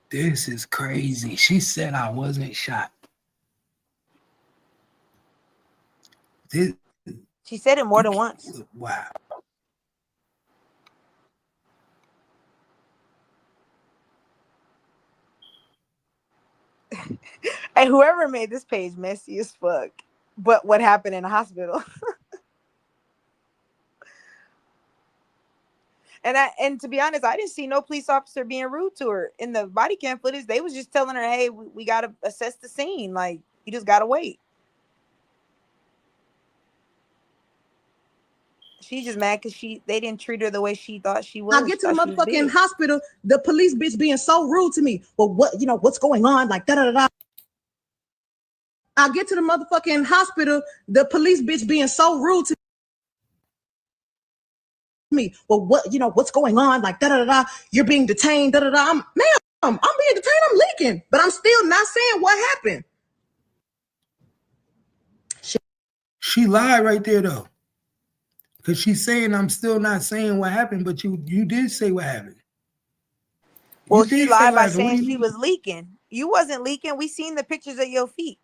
This is crazy. She said I wasn't shot. She said it more than once. Wow. Hey, whoever made this page messy as fuck. But what happened in the hospital? And to be honest, I didn't see no police officer being rude to her in the body cam footage. They was just telling her, "Hey, we gotta assess the scene. Like, you just gotta wait." She just mad because they didn't treat her the way she thought she was. I get to the motherfucking hospital, the police bitch being so rude to me. Well, what's going on? Like, da da da. I get to the motherfucking hospital, the police bitch being so rude to me. Well, what's going on? Like, da da da. You're being detained, da da da. Ma'am, I'm being detained. I'm leaking, but I'm still not saying what happened. She lied right there though, because she's saying I'm still not saying what happened, but you did say what happened. Well, she lied by saying she was leaking. You wasn't leaking. We seen the pictures of your feet.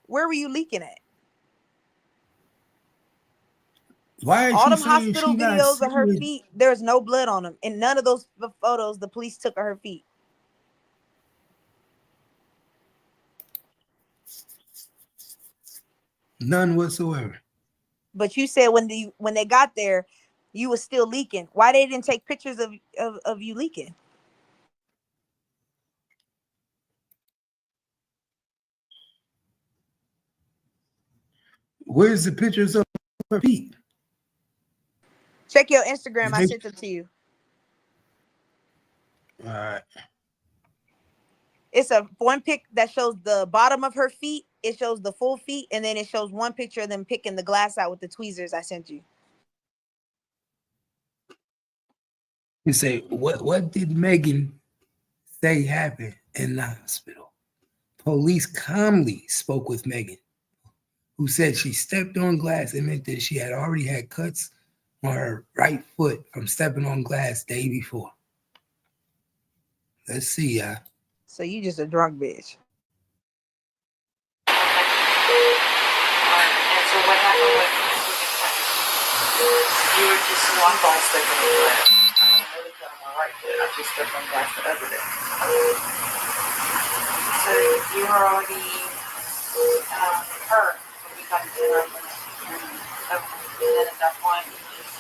Where were you leaking at? Why is all she them saying hospital she videos of her feet, there's no blood on them. In none of those photos, the police took of her feet. None whatsoever. But you said when they got there, you was still leaking. Why they didn't take pictures of you leaking? Where's the pictures of her feet? Check your Instagram. I sent them to you. All right. It's one pic that shows the bottom of her feet. It shows the full feet, and then it shows one picture of them picking the glass out with the tweezers I sent you. You say, what did Megan say happened in the hospital? Police calmly spoke with Megan, who said she stepped on glass and meant that she had already had cuts on her right foot from stepping on glass day before. Let's see, y'all. So you just a drunk bitch. And so what happened with you were just one ball stepping on glass. I had another cut on my right foot. I just stepped on glass the other day. So you were already hurt when you got to the ambulance. And then at that point,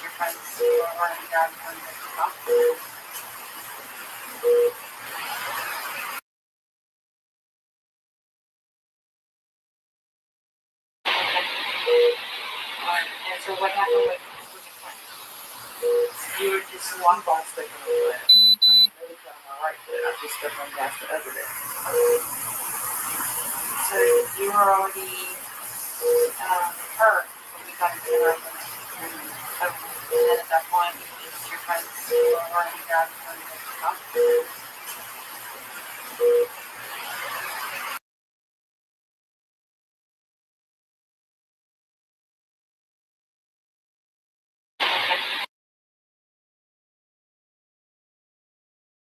your friends were already down from the hospital. So what happened with your friend? You were just one ball slipping on the left. I really put on my right foot. I just stepped on gas the other day. So you were already hurt when you got into the room. And then at that point, your friends were already driving from the hospital.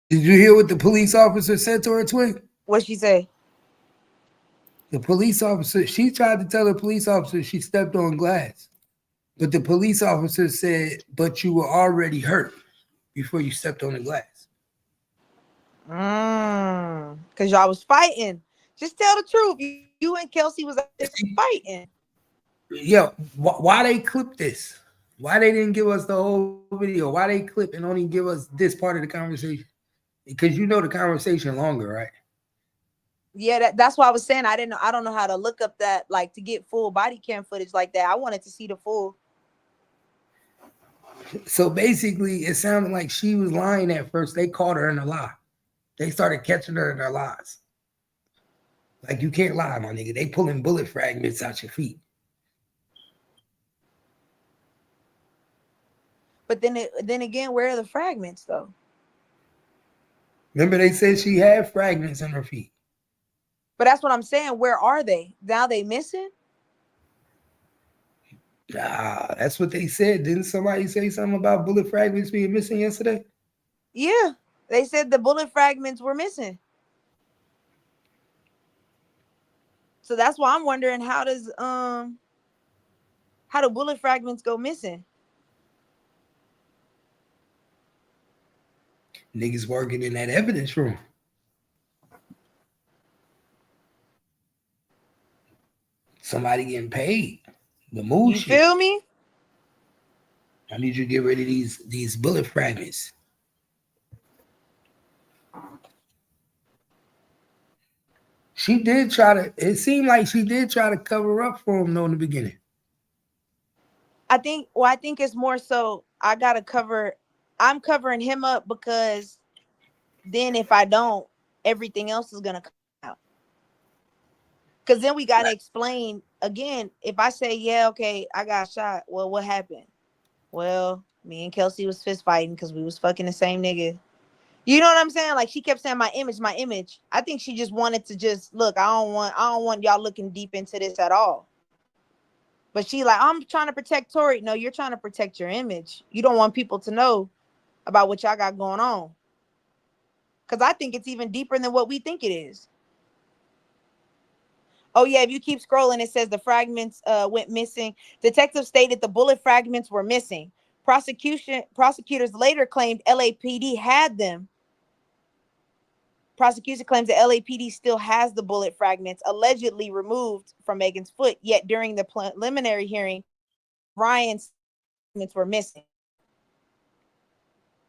Did you hear what the police officer said to her, twin? What'd she say? The police officer, she tried to tell the police officer she stepped on glass. But the police officer said, but you were already hurt before you stepped on the glass. Because y'all was fighting. Just tell the truth. You and Kelsey was fighting. Yeah, why they clip this? Why they didn't give us the whole video? Why they clip and only give us this part of the conversation? Because you know the conversation longer, right? Yeah, that's why I was saying I don't know how to look up that, like, to get full body cam footage like that. I wanted to see the full. So basically, it sounded like she was lying at first. They caught her in a lie. They started catching her in her lies. Like, you can't lie, my nigga. They pulling bullet fragments out your feet. But then again, where are the fragments though? Remember, they said she had fragments in her feet. But that's what I'm saying. Where are they? Now they missing? Nah, that's what they said. Didn't somebody say something about bullet fragments being missing yesterday? Yeah, they said the bullet fragments were missing. So that's why I'm wondering, how do bullet fragments go missing? Niggas working in that evidence room. Somebody getting paid. The move You shit. feel me? I need you to get rid of these bullet fragments. She did try to, it seemed like she did try to cover up for him though in the beginning. I think it's more so I'm covering him up, because then if I don't, everything else is gonna come out. Because then we gotta explain again. If I say, yeah, okay, I got shot, well, what happened? Well, me and Kelsey was fist fighting because we was fucking the same nigga. You know what I'm saying? Like, she kept saying my image. I think she just wanted to just look. I don't want y'all looking deep into this at all. But she like, I'm trying to protect Tori. No, you're trying to protect your image. You don't want people to know about what y'all got going on. Because I think it's even deeper than what we think it is. Oh, yeah, if you keep scrolling, it says the fragments went missing. Detectives stated the bullet fragments were missing. Prosecutors later claimed LAPD had them. Prosecution claims the LAPD still has the bullet fragments allegedly removed from Megan's foot, yet during the preliminary hearing, Ryan's fragments were missing.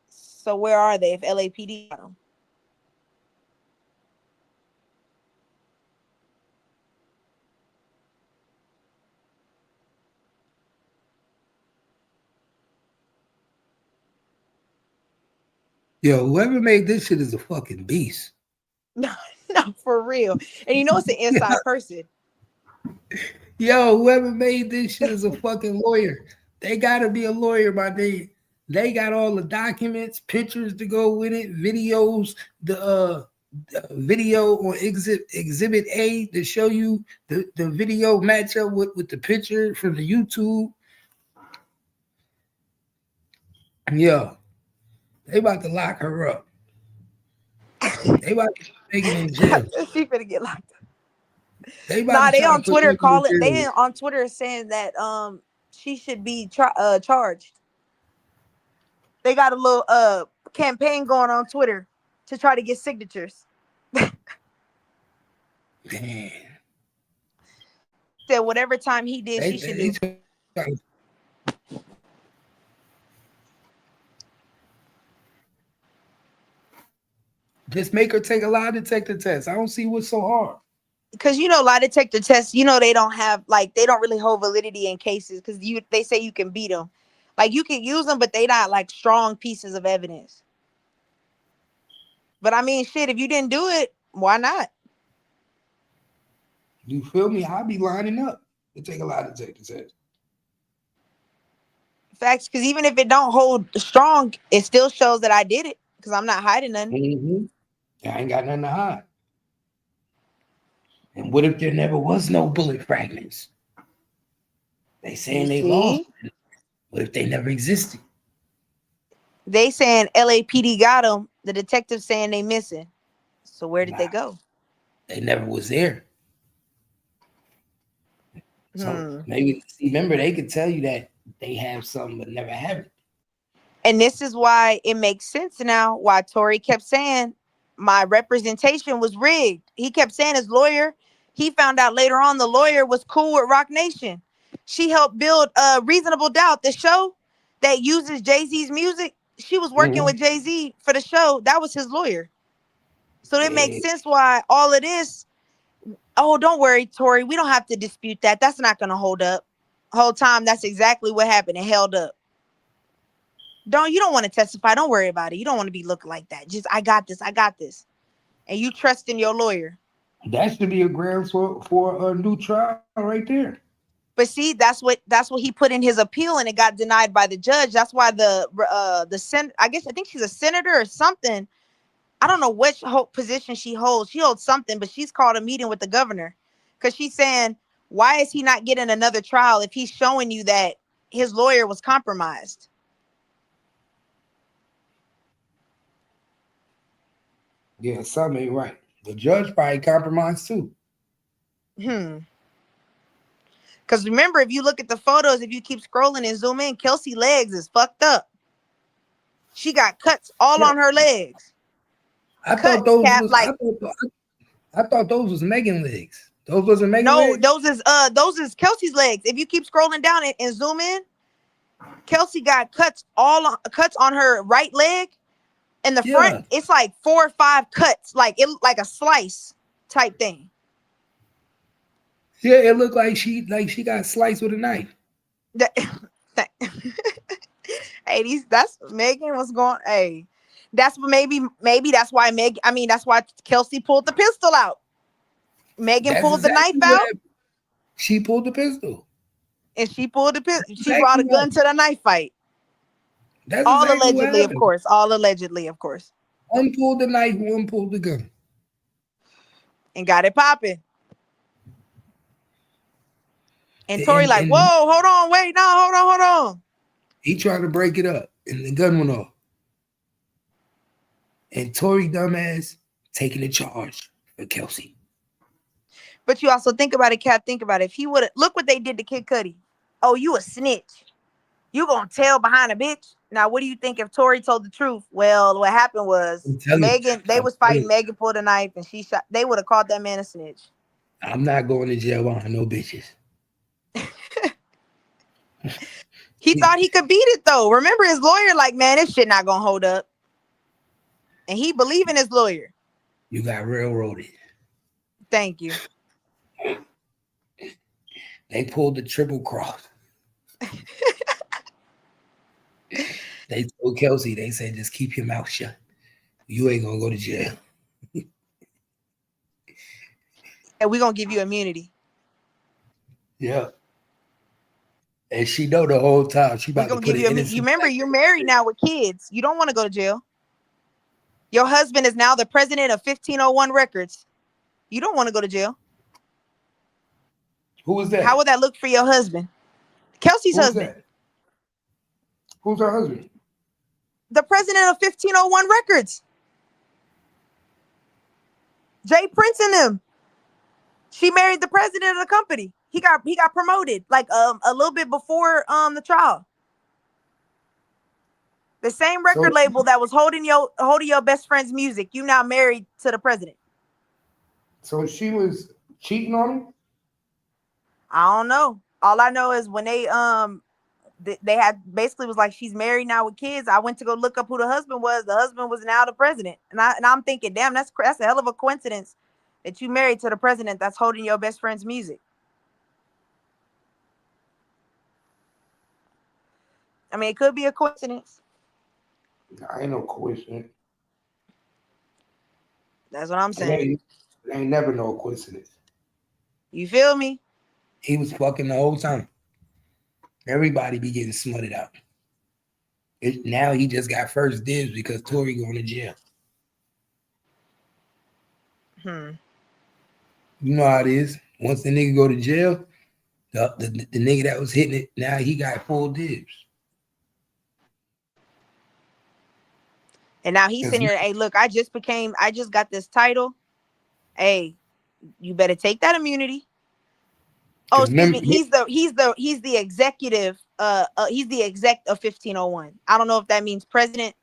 So where are they if LAPD got them? Yo, whoever made this shit is a fucking beast. No, for real. And you know it's an inside person. Yo, whoever made this shit is a fucking lawyer. They gotta be a lawyer, my nigga. They got all the documents, pictures to go with it, videos, the video on exhibit A to show you the video match up with the picture from the YouTube. Yo, they about to lock her up. They about to make it in jail. She finna get locked up. They on Twitter they on Twitter saying that she should be charged. They got a little campaign going on Twitter to try to get signatures. Man. Said whatever time he did, she should do. Just make her take a lie detector test. I don't see what's so hard. because lie detector tests, they don't have they don't really hold validity in cases because they say you can beat them, like you can use them, but they not like strong pieces of evidence. But I mean, shit, if you didn't do it, why not? You feel me? I'll be lining up to take a lie detector test. Facts, because even if it don't hold strong, it still shows that I did it because I'm not hiding nothing. I ain't got nothing to hide. And what if there never was no bullet fragments? They saying they lost. What if they never existed? They saying LAPD got them. The detectives saying they missing. So where did they go? They never was there. So maybe, remember, they could tell you that they have something but never have it. And this is why it makes sense now why Tory kept saying my representation was rigged. He kept saying his lawyer, he found out later on the lawyer was cool with Rock Nation. She helped build Reasonable Doubt, the show that uses Jay-Z's music. She was working with Jay-Z for the show. That was his lawyer. So it makes sense why all of this. Oh, don't worry, Tory. We don't have to dispute that. That's not going to hold up. Whole time, that's exactly what happened. It held up. You don't want to testify. Don't worry about it. You don't want to be looking like that. Just, I got this. And you trust in your lawyer. That should be a ground for a new trial right there. But see, that's what he put in his appeal, and it got denied by the judge. That's why I think she's a senator or something. I don't know which position she holds. She holds something, but she's called a meeting with the governor because she's saying, why is he not getting another trial if he's showing you that his lawyer was compromised? Yeah, something ain't right. The judge probably compromised too. Because remember, if you look at the photos, if you keep scrolling and zoom in, Kelsey legs is fucked up. She got cuts all on her legs. I thought those was Megan legs. Those wasn't Megan legs? No, those is Kelsey's legs. If you keep scrolling down and zoom in, Kelsey got cuts on her right leg. In the front, it's like 4 or 5 cuts, like a slice type thing. Yeah, it looked like she got sliced with a knife. Hey, that's Megan was going. Hey, that's maybe that's why that's why Kelsey pulled the pistol out. Megan pulled the knife out. She pulled the pistol. And she pulled the pistol. She brought a gun to the knife fight. All allegedly, of course. All allegedly, of course. One pulled the knife, one pulled the gun. And got it popping. And Tory whoa, hold on, wait, no, hold on. He tried to break it up, and the gun went off. And Tory dumbass taking the charge for Kelsey. But you also think about it, Cap. Think about it. If he would have look what they did to Kid Cudi. Oh, you a snitch. You gonna tell behind a bitch. Now, what do you think if Tory told the truth? Well, what happened was Megan, they was fighting. Megan pulled a knife and she shot. They would have called that man a snitch. I'm not going to jail behind no bitches. He thought he could beat it though. Remember his lawyer, like, man, this shit not gonna hold up. And he believed in his lawyer. You got railroaded. Thank you. They pulled the triple cross. They told Kelsey, they said, just keep your mouth shut. You ain't gonna go to jail. And we're gonna give you immunity. Yeah. And she know the whole time she about to put it in. You remember, you're married now with kids. You don't want to go to jail. Your husband is now the president of 1501 Records. You don't want to go to jail. Who was that? How would that look for your husband? Kelsey's husband. That? Who's her husband? The president of 1501 Records. Jay Prince and them. She married the president of the company. He got promoted like a little bit before the trial. The same record label that was holding your best friend's music. You now married to the president. So she was cheating on him? I don't know. All I know is when they had basically was like, she's married now with kids. I went to go look up who the husband was. The husband was now the president. And I'm thinking, damn, that's a hell of a coincidence that you married to the president that's holding your best friend's music. I mean, it could be a coincidence. I ain't no coincidence. That's what I'm saying. It ain't never no coincidence. You feel me? He was fucking the whole time. Everybody be getting smutted out. Now he just got first dibs because Tory going to jail. You know how it is. Once the nigga go to jail, the nigga that was hitting it, now he got full dibs. And now he's sitting here, hey, look, I just got this title. Hey, you better take that immunity. Oh, excuse me. He's the executive. He's the exec of 1501. I don't know if that means president.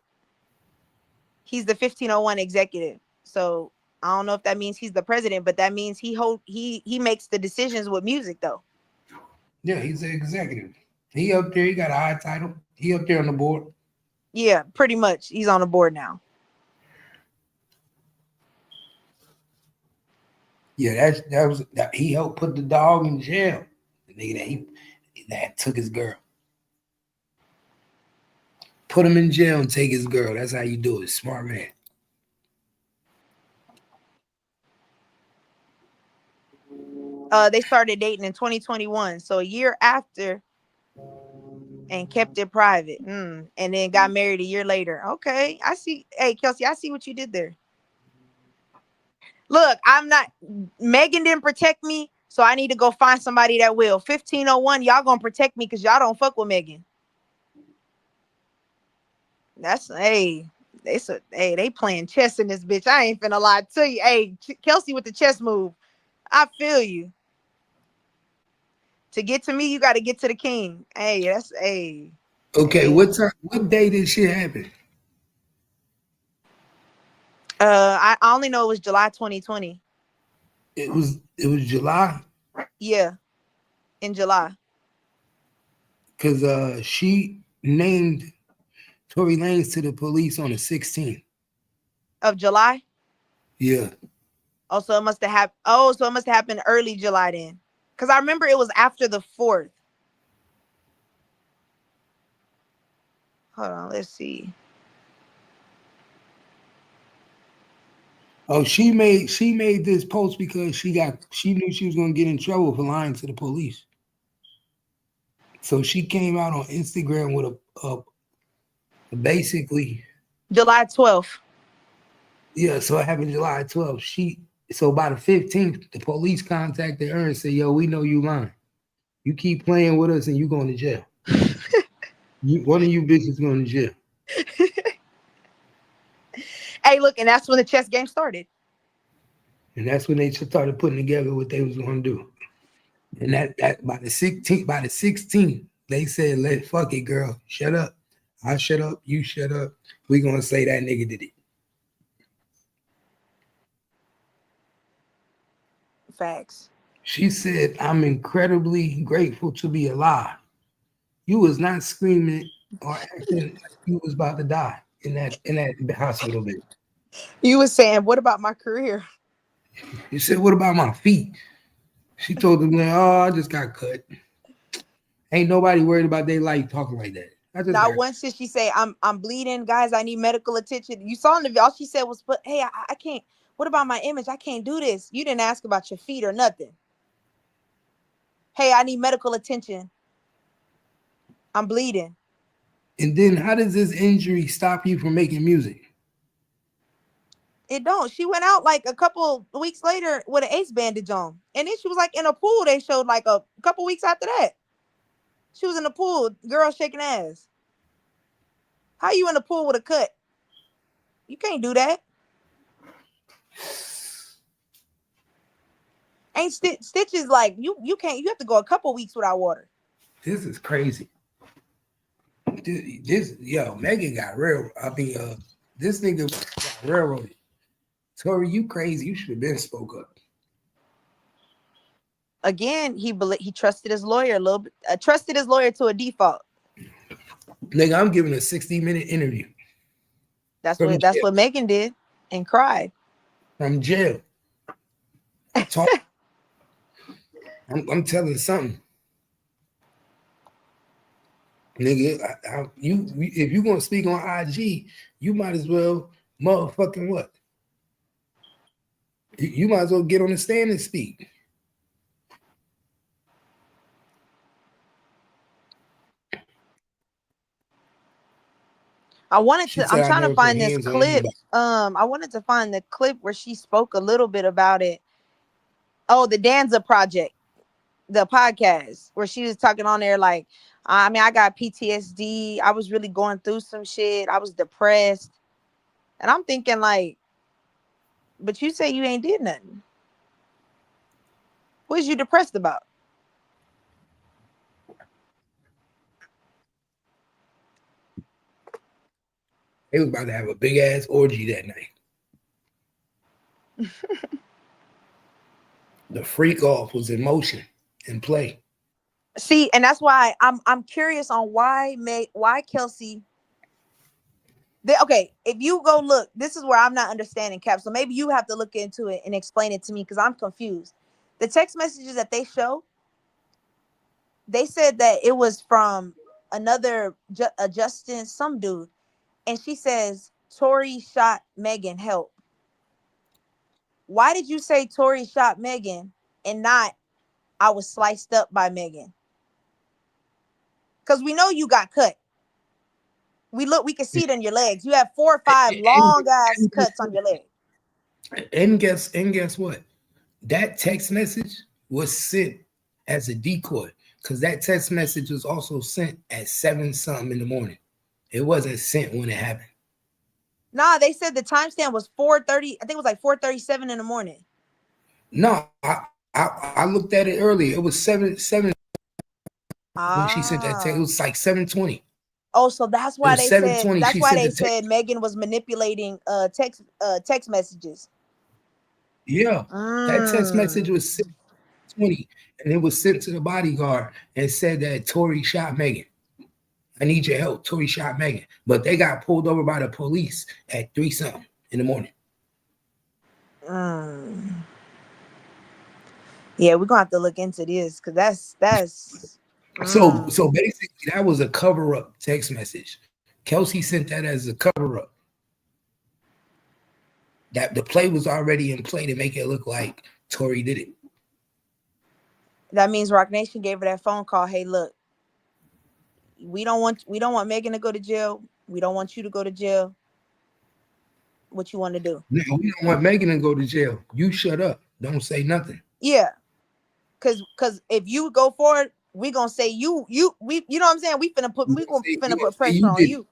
He's the 1501 executive. So I don't know if that means he's the president, but that means he makes the decisions with music though. Yeah, he's the executive. He up there. He got a high title. He up there on the board. Yeah, pretty much. He's on the board now. Yeah, he helped put the dog in jail. The nigga that took his girl. Put him in jail and take his girl. That's how you do it. Smart man. They started dating in 2021, so a year after, and kept it private. And then got married a year later. Okay, I see. Hey, Kelsey, I see what you did there. Look, Megan didn't protect me, so I need to go find somebody that will. 1501, y'all gonna protect me because y'all don't fuck with Megan. They playing chess in this bitch. I ain't finna lie to you. Hey, Kelsey with the chess move. I feel you. To get to me, you got to get to the king. Hey, that's Okay, hey. What day did shit happen? I only know it was July 2020. It was July. Yeah, in July. Because she named Tory Lanez to the police on the 16th of July. Yeah. Oh, so it must have happened early July then, because I remember it was after the 4th. Hold on, let's see. Oh, she made this post because she knew she was gonna get in trouble for lying to the police. So she came out on Instagram with a basically July 12th. Yeah, so it happened July 12th. So by the 15th, the police contacted her and said, "Yo, we know you lying. You keep playing with us and you going to jail. One of you bitches going to jail." Hey, look, and that's when the chess game started. And that's when they started putting together what they was going to do. And that by the 16th, they said, fuck it, girl. Shut up. I shut up. You shut up. We going to say that nigga did it. Facts. She said, "I'm incredibly grateful to be alive. You was not screaming or acting like you was about to die in that hospital bed. You was saying, what about my career?" You said, "What about my feet?" She told them, "Oh, I just got cut." Ain't nobody worried about their life talking like that. Not once did she say, I'm bleeding, guys. I need medical attention. You saw in the video, all she said was, "But hey, I can't. What about my image? I can't do this." You didn't ask about your feet or nothing. Hey, I need medical attention. I'm bleeding. And then how does this injury stop you from making music? It don't. She went out like a couple weeks later with an ace bandage on. And then she was like in a pool. They showed like a couple weeks after that. She was in the pool, girl shaking ass. How you in the pool with a cut? You can't do that. Ain't stitches like you can't. You have to go a couple weeks without water. This is crazy. Megan got real. This nigga got railroaded. Tory, you crazy. You should have been spoke up. Again, he trusted his lawyer a little bit. Trusted his lawyer to a default. Nigga, I'm giving a 60-minute interview. That's what Megan did and cried. From jail. Talk. I'm telling you something. Nigga, if you're gonna speak on IG, you might as well motherfucking what? You might as well get on the stand and speak. I'm trying to never put find this hands on clip. anybody. I wanted to find the clip where she spoke a little bit about it. Oh, the Danza Project, the podcast where she was talking on there like, I mean, I got PTSD. I was really going through some shit. I was depressed. And I'm thinking like, but you say you ain't did nothing. What is you depressed about? They was about to have a big ass orgy that night. The freak off was in motion and play. See, and that's why I'm curious on why Kelsey. Okay, if you go look, this is where I'm not understanding, Cap. So maybe you have to look into it and explain it to me because I'm confused. The text messages that they show, they said that it was from another Justin, some dude, and she says Tory shot Megan. Help. Why did you say Tory shot Megan and not I was sliced up by Megan? Because we know you got cut. We can see it in your legs. You have 4 or 5 long ass cuts on your leg. And guess what? That text message was sent as a decoy because that text message was also sent at 7 something in the morning. It wasn't sent when it happened. Nah, they said the timestamp was 4:30. I think it was like 4:37 in the morning. No, I looked at it earlier. It was 7 when she sent that text. It was like 7:20. Oh, so that's why they said Text. Megan was manipulating text messages. Yeah, that text message was 6:20, and it was sent to the bodyguard and said that Tory shot Megan. I need your help. Tory shot Megan. But they got pulled over by the police at 3 something in the morning. Yeah, we're gonna have to look into this because that's So basically that was a cover-up text message. Kelsey sent that as a cover-up. That the play was already in play to make it look like Tory did it. That means Rock Nation gave her that phone call. Hey, look, we don't want Megan to go to jail. We don't want you to go to jail. What you want to do? No, we don't want Megan to go to jail. You shut up. Don't say nothing. Yeah, because if you go forward, we gonna say you know what I'm saying. We gonna put pressure on you.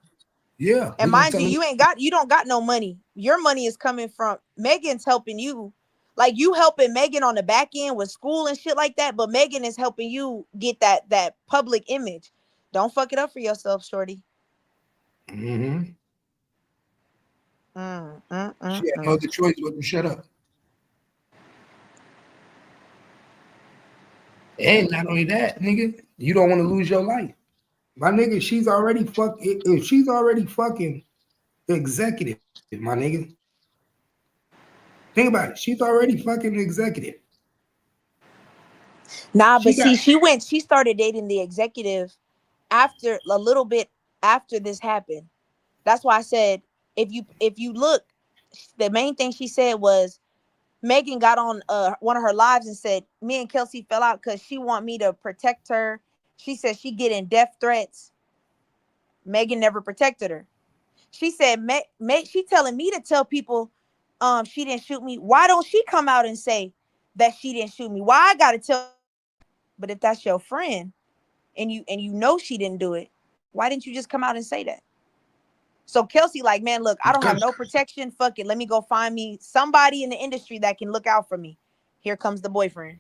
Yeah, and mind you, you don't got no money. Your money is coming from Megan's helping you. Like you helping Megan on the back end with school and shit like that, but Megan is helping you get that public image. Don't fuck it up for yourself, shorty. Mm-hmm. She had no other choice but to shut up. And not only that, nigga, you don't want to lose your life. My nigga, she's already fucking executive, my nigga. Think about it. She's already fucking executive. Nah, but she started dating the executive after a little bit after this happened. That's why I said if you look, the main thing she said was Megan got on one of her lives and said me and Kelsey fell out because she want me to protect her. She said she getting death threats. Megan never protected her. She said she telling me to tell people she didn't shoot me. Why don't she come out and say that she didn't shoot me? Why I gotta tell? But if that's your friend and you know she didn't do it, why didn't you just come out and say that? So Kelsey like, man, look, I don't have no protection. Fuck it. Let me go find me somebody in the industry that can look out for me. Here comes the boyfriend.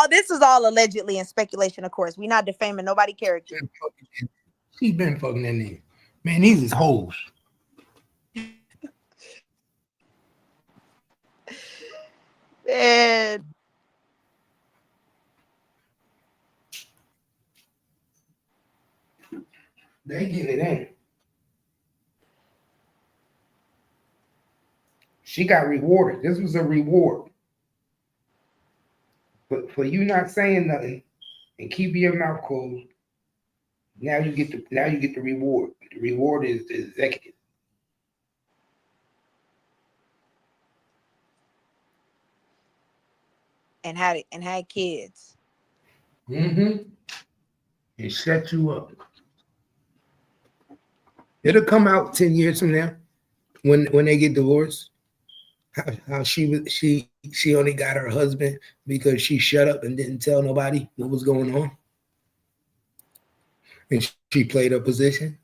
This is all allegedly and speculation, of course. We're not defaming nobody's character. She's been fucking that nigga. Man, these is hoes. Man. They get it in. She got rewarded. This was a reward. for you not saying nothing and keeping your mouth closed, now you get the reward. The reward is the executive. And had kids. Mm-hmm. And set you up. It'll come out 10 years from now when they get divorced. How she only got her husband because she shut up and didn't tell nobody what was going on. And she played her position.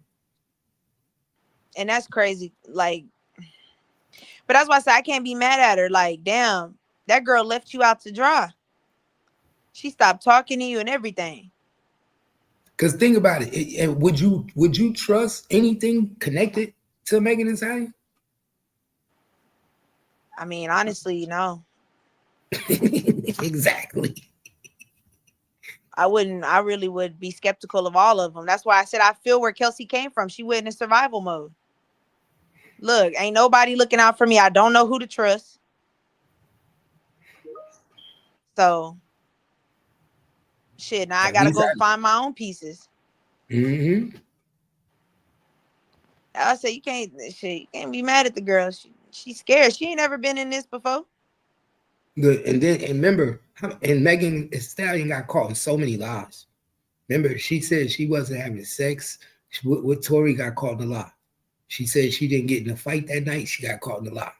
And that's crazy. Like, but that's why I say I can't be mad at her. Like, damn, that girl left you out to dry. She stopped talking to you and everything. Because think about it. Would you trust anything connected to Megan Thee Stallion? I mean, honestly, no. Exactly. I wouldn't. I really would be skeptical of all of them. That's why I said I feel where Kelsey came from. She went in survival mode. Look, ain't nobody looking out for me. I don't know who to trust. So, shit, now I gotta go find my own pieces. Mm-hmm. I say you can't be mad at the girl. She's scared. She ain't never been in this before. Good. And remember, and Megan Thee Stallion got caught in so many lies. Remember, she said she wasn't having sex with Tory, got caught in a lie. She said she didn't get in a fight that night. She got caught in a lie.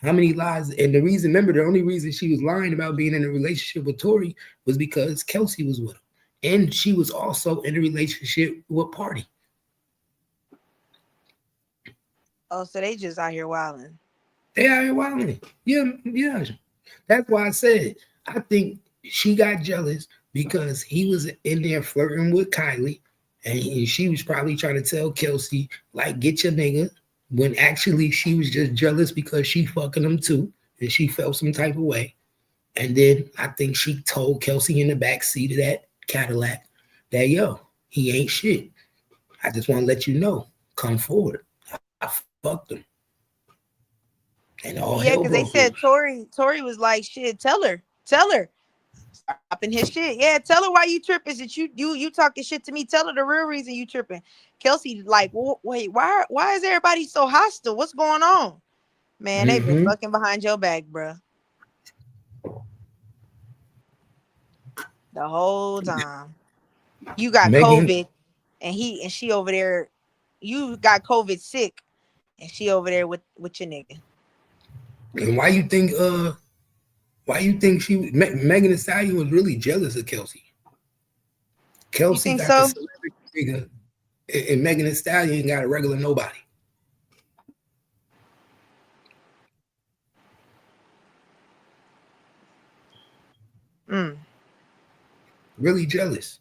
How many lies? And the only reason she was lying about being in a relationship with Tory was because Kelsey was with him. And she was also in a relationship with Party. Oh, so they just out here wilding. They out here wilding. Yeah. That's why I said, I think she got jealous because he was in there flirting with Kylie. And she was probably trying to tell Kelsey, like, get your nigga. When actually she was just jealous because she fucking him too. And she felt some type of way. And then I think she told Kelsey in the back seat of that Cadillac that, yo, he ain't shit. I just want to let you know. Come forward. I fucked him. And all Yeah, because they said Tory was like, shit, tell her. Stopping his shit. Yeah, tell her why you tripping. Is it you talking shit to me? Tell her the real reason you tripping. Kelsey, like, wait, why is everybody so hostile? What's going on? Man, they've been fucking behind your back, bro. The whole time. You got COVID and she over there. You got COVID sick and she over there with your nigga. And why you think Megan Thee Stallion was really jealous of Kelsey? Kelsey got the celebrity figure, and Megan Thee Stallion got a regular nobody. Really jealous.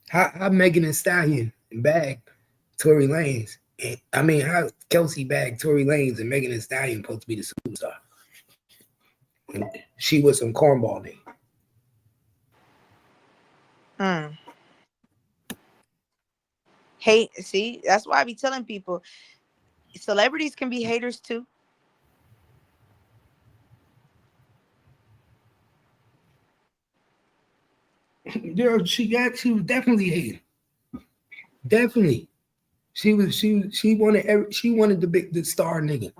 How Megan Thee Stallion bagged Tory Lanez? How Kelsey bagged Tory Lanez and Megan Thee Stallion supposed to be the superstar? And she was some cornball nigga. Hate, see, that's why I be telling people celebrities can be haters too. Yeah, she was definitely hating. Definitely. She wanted the star nigga.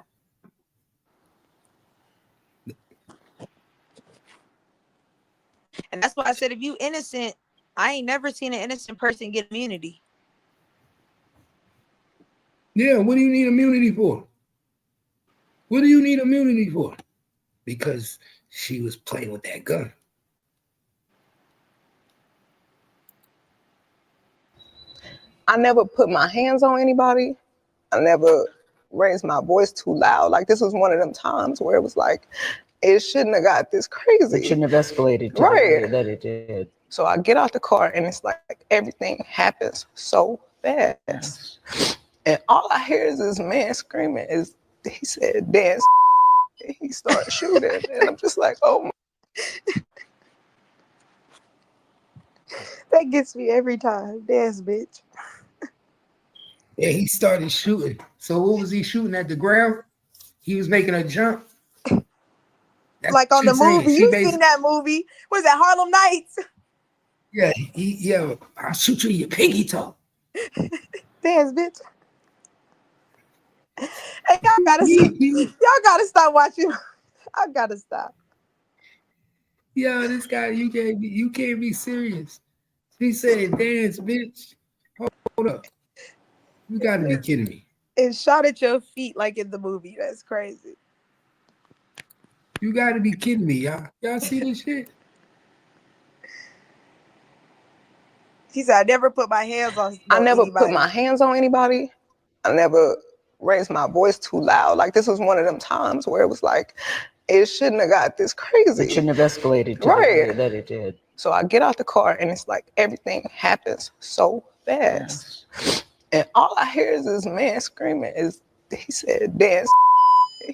And that's why I said if you innocent, I ain't never seen an innocent person get immunity. Yeah, what do you need immunity for? What do you need immunity for? Because she was playing with that gun. I never put my hands on anybody. I never raised my voice too loud. Like, this was one of them times where it was like, it shouldn't have got this crazy. It shouldn't have escalated to the way that it did. So I get out the car and it's like everything happens so fast. Yes. And all I hear is this man screaming. He said, dance. He started shooting. And I'm just like, oh my. That gets me every time. Dance, bitch. Yeah, he started shooting. So what was he shooting at the ground? He was making a jump. That's Like what on the she's saying. movie. She You seen basically, that movie? Was that Harlem Nights? yeah, I'll shoot you in your pinky toe. Dance, bitch. Hey, You, y'all gotta stop watching. I gotta stop. yo, this guy, you can't be serious. He said, dance, bitch. Hold up. You gotta be kidding me. And shot at your feet like in the movie. That's crazy. You gotta be kidding me, y'all. Y'all see this shit? She said, I never put my hands on I never put anybody. my hands on anybody. I never raised my voice too loud. Like, this was one of them times where it was like, it shouldn't have got this crazy. It shouldn't have escalated to Right. the way that it did. So I get out the car and it's like everything happens so fast. And all I hear is this man screaming. He said, dance.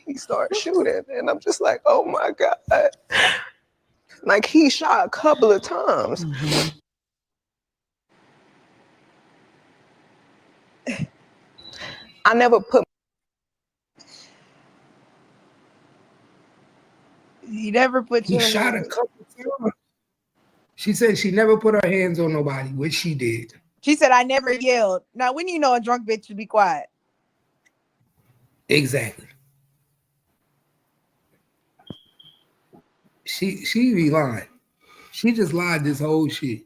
He started shooting. And I'm just like, oh my God. Like, he shot a couple of times. I never put. You never put He your shot a hands. couple times. She said she never put her hands on nobody, which she did. She said, I never yelled. Now, when you know a drunk bitch should be quiet? Exactly. She be lying. She just lied this whole shit.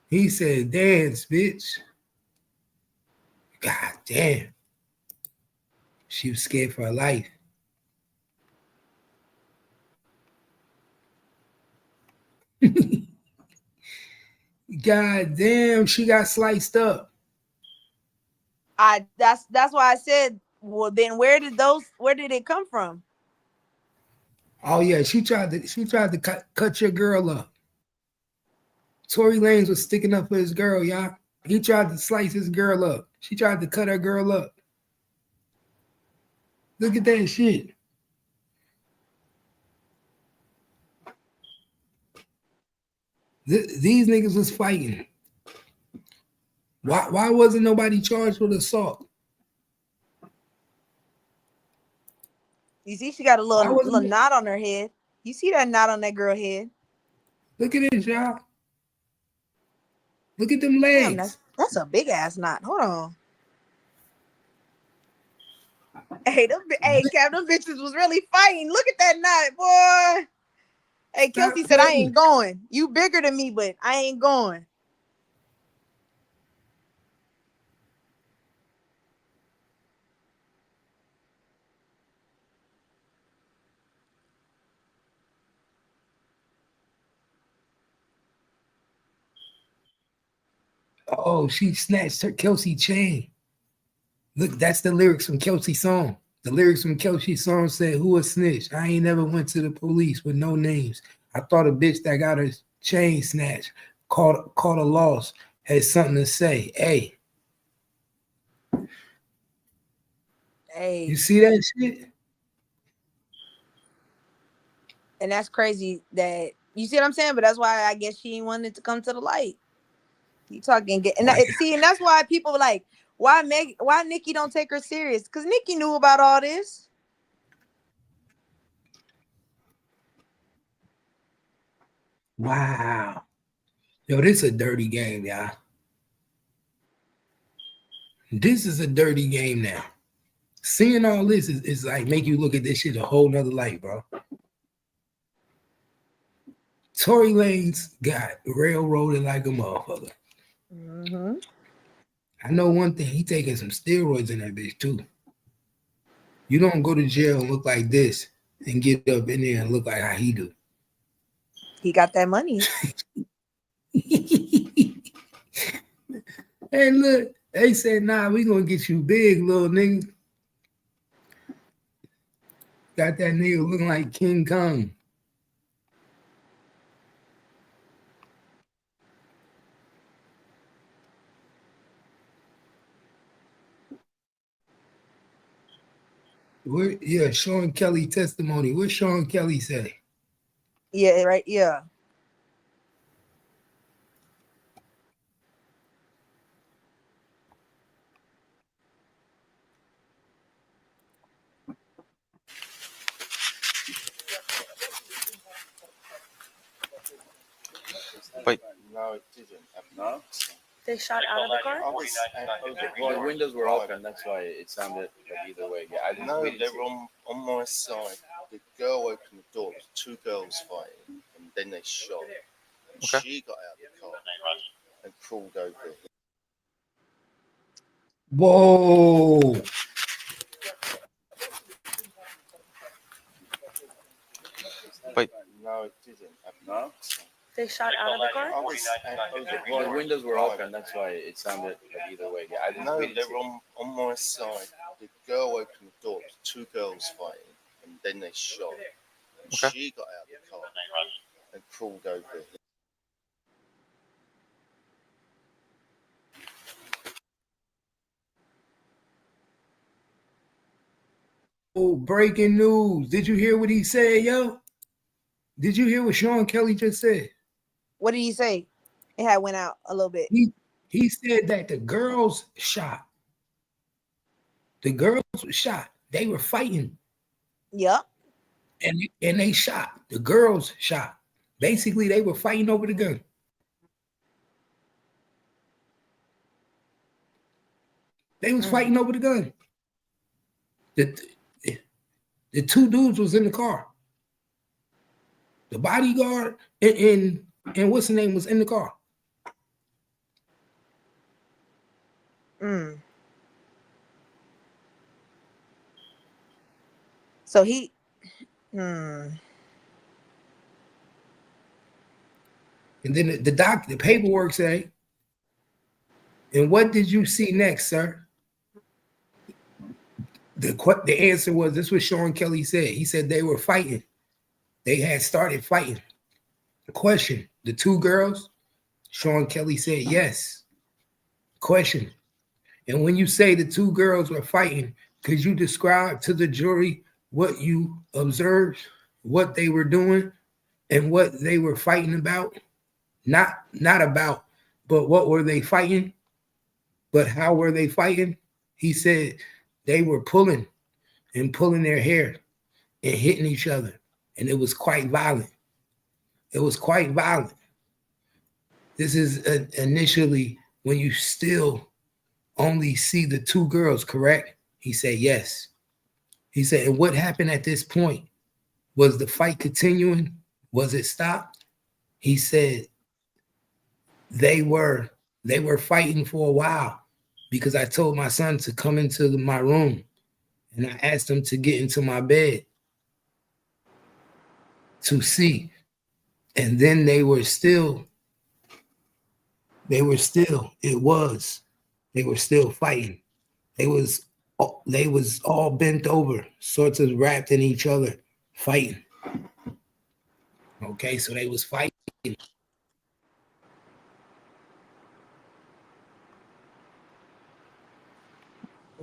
He said, dance, bitch. God damn. She was scared for her life. God damn, she got sliced up. That's why I said, well, then where did it come from? Oh yeah, she tried to cut your girl up. Tory Lanez was sticking up for his girl, y'all. He tried to slice his girl up. She tried to cut her girl up. Look at that shit. These niggas was fighting. Why wasn't nobody charged with assault? You see, she got a Why little wasn't knot on her head. You see that knot on that girl head? Look at this, y'all. Look at them Damn, legs. that's a big ass knot. Hold on. Hey, Cap, them bitches was really fighting. Look at that knot, boy. Hey, Kelsey said, I ain't going. You bigger than me, but I ain't going. Oh, she snatched her Kelsey chain. Look, that's the lyrics from Kelsey's song. The lyrics from Kelsey's song said, who a snitch? I ain't never went to the police with no names. I thought a bitch that got her chain snatched, caught a loss, had something to say. Hey. Hey. You see that shit? And that's crazy that, you see what I'm saying? But that's why I guess she wanted to come to the light. You talking, and and that's why people like, why Nicki don't take her serious? Because Nicki knew about all this. Wow. Yo, this is a dirty game, y'all. This is a dirty game now. Seeing all this is like make you look at this shit a whole nother light, bro. Tory Lanez got railroaded like a motherfucker. Mm-hmm. I know one thing, he taking some steroids in that bitch too. You don't go to jail and look like this and get up in there and look like how he do. He got that money. Hey, look, they said, nah, we gonna get you big, little nigga. Got that nigga looking like King Kong. Sean Kelly testimony. What Sean Kelly say? Yeah, right. Yeah. No, it didn't. No? They shot out of the car? The windows were open, that's why it sounded like either way. Yeah, I know they were on my side. The girl opened the door, two girls fighting, and then they shot. And she got out of the car and crawled over here. Whoa. But no, it didn't. No? They shot out of the car? The windows were open, that's why it sounded like either way. Yeah, I know they were on my side. The girl opened the door, two girls fighting, and then they shot. And she got out of the car and crawled over here. Oh, breaking news. Did you hear what he said, yo? Did you hear what Sean Kelly just said? What did he say? It had went out a little bit. He said that the girls shot. The girls were shot. They were fighting. Yep. And they shot. The girls shot. Basically, they were fighting over the gun. They was fighting over the gun. The two dudes was in the car. The bodyguard and what's the name was in the car. So he and then the paperwork say, and what did you see next, sir? The answer was, this was Sean Kelly said. He said they were fighting. They had started fighting. The question, the two girls, Sean Kelly said yes. Question, and when you say the two girls were fighting, could you describe to the jury what you observed, what they were doing, and what they were fighting about? Not about, but what were they fighting? But how were they fighting? He said they were pulling their hair and hitting each other. And it was quite violent. It was quite violent. This is initially when you still only see the two girls, correct? He said, yes. He said, and what happened at this point? Was the fight continuing? Was it stopped? He said, they were fighting for a while because I told my son to come into my room and I asked him to get into my bed to see. And then they were still fighting. They was all bent over, sorts of wrapped in each other, fighting. Okay, so they was fighting.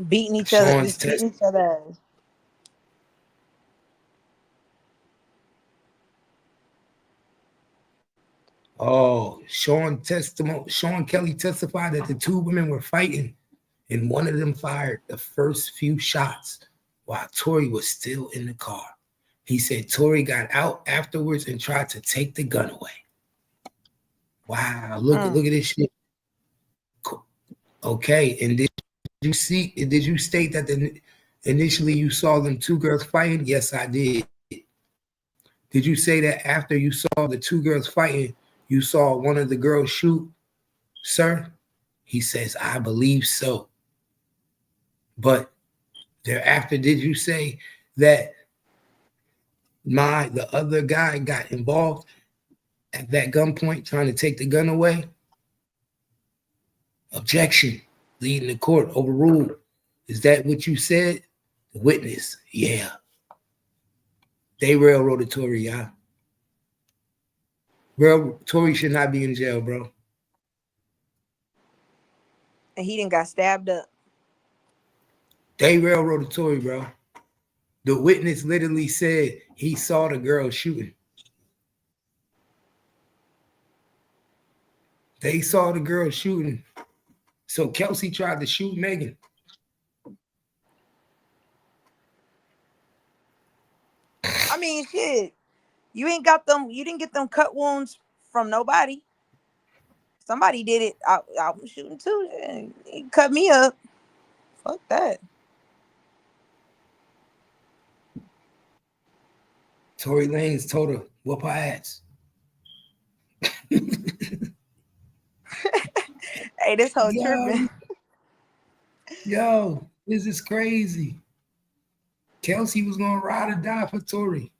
beating each other, just beating each other. Oh, Sean Kelly testified that the two women were fighting, and one of them fired the first few shots while Tory was still in the car. He said Tory got out afterwards and tried to take the gun away. Wow, look at this shit. Okay, and did you state that initially you saw them two girls fighting? Yes, I did. Did you say that after you saw the two girls fighting, you saw one of the girls shoot, sir? He says, I believe so. But thereafter, did you say that the other guy got involved at that gunpoint trying to take the gun away? Objection. Leading the court, overruled. Is that what you said? The witness, yeah. They railroaded Tory, yeah. Tory should not be in jail, bro. And he didn't got stabbed up. They railroaded Tory, bro. The witness literally said he saw the girl shooting. They saw the girl shooting. So Kelsey tried to shoot Megan. I mean, shit. You didn't get them cut wounds from nobody. Somebody did it. I was shooting too. He cut me up. Fuck that. Tory Lanez told her, whoop her ass. Hey, this whole tripping. Yo, this is crazy. Kelsey was gonna ride or die for Tory.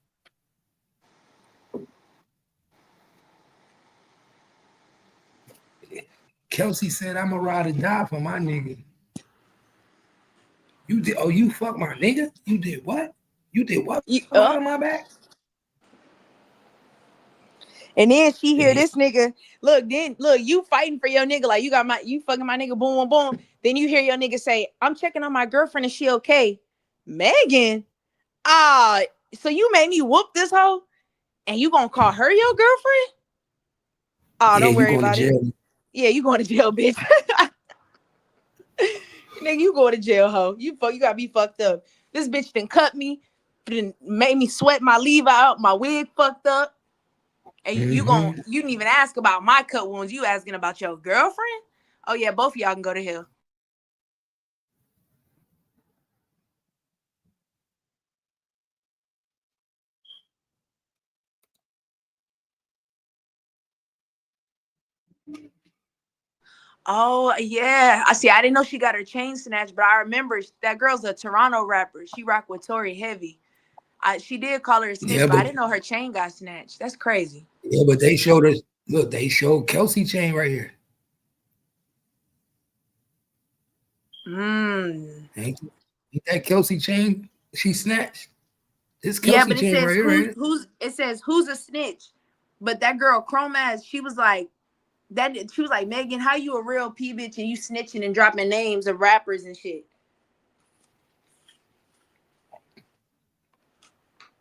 Kelsey said, I'm gonna ride or die for my nigga. You did, oh, you fuck my nigga? You did what? You did what? Out of my back? And then she hear this nigga, look, you fighting for your nigga, like you fucking my nigga, boom, boom, boom. Then you hear your nigga say, I'm checking on my girlfriend, is she okay? Megan, so you made me whoop this hoe, and you gonna call her your girlfriend? Oh, don't worry about it. Yeah, you going to jail, bitch. Nigga, you going to jail, hoe. You gotta be fucked up. This bitch done cut me, done made me sweat my leave out, my wig fucked up. And you didn't even ask about my cut wounds. You asking about your girlfriend? Oh yeah, both of y'all can go to hell. Oh yeah, I see. I didn't know she got her chain snatched, but I remember that girl's a Toronto rapper. She rocked with Tory heavy. She did call her a snitch, but I didn't know her chain got snatched. That's crazy. Yeah, but they showed us. Look, they showed Kelsey chain right here. Ain't that Kelsey chain she snatched? This Kelsey but it chain says right here, right? it says who's a snitch, but that girl Chrome ass, she was like, Megan, how you a real P bitch and you snitching and dropping names of rappers and shit?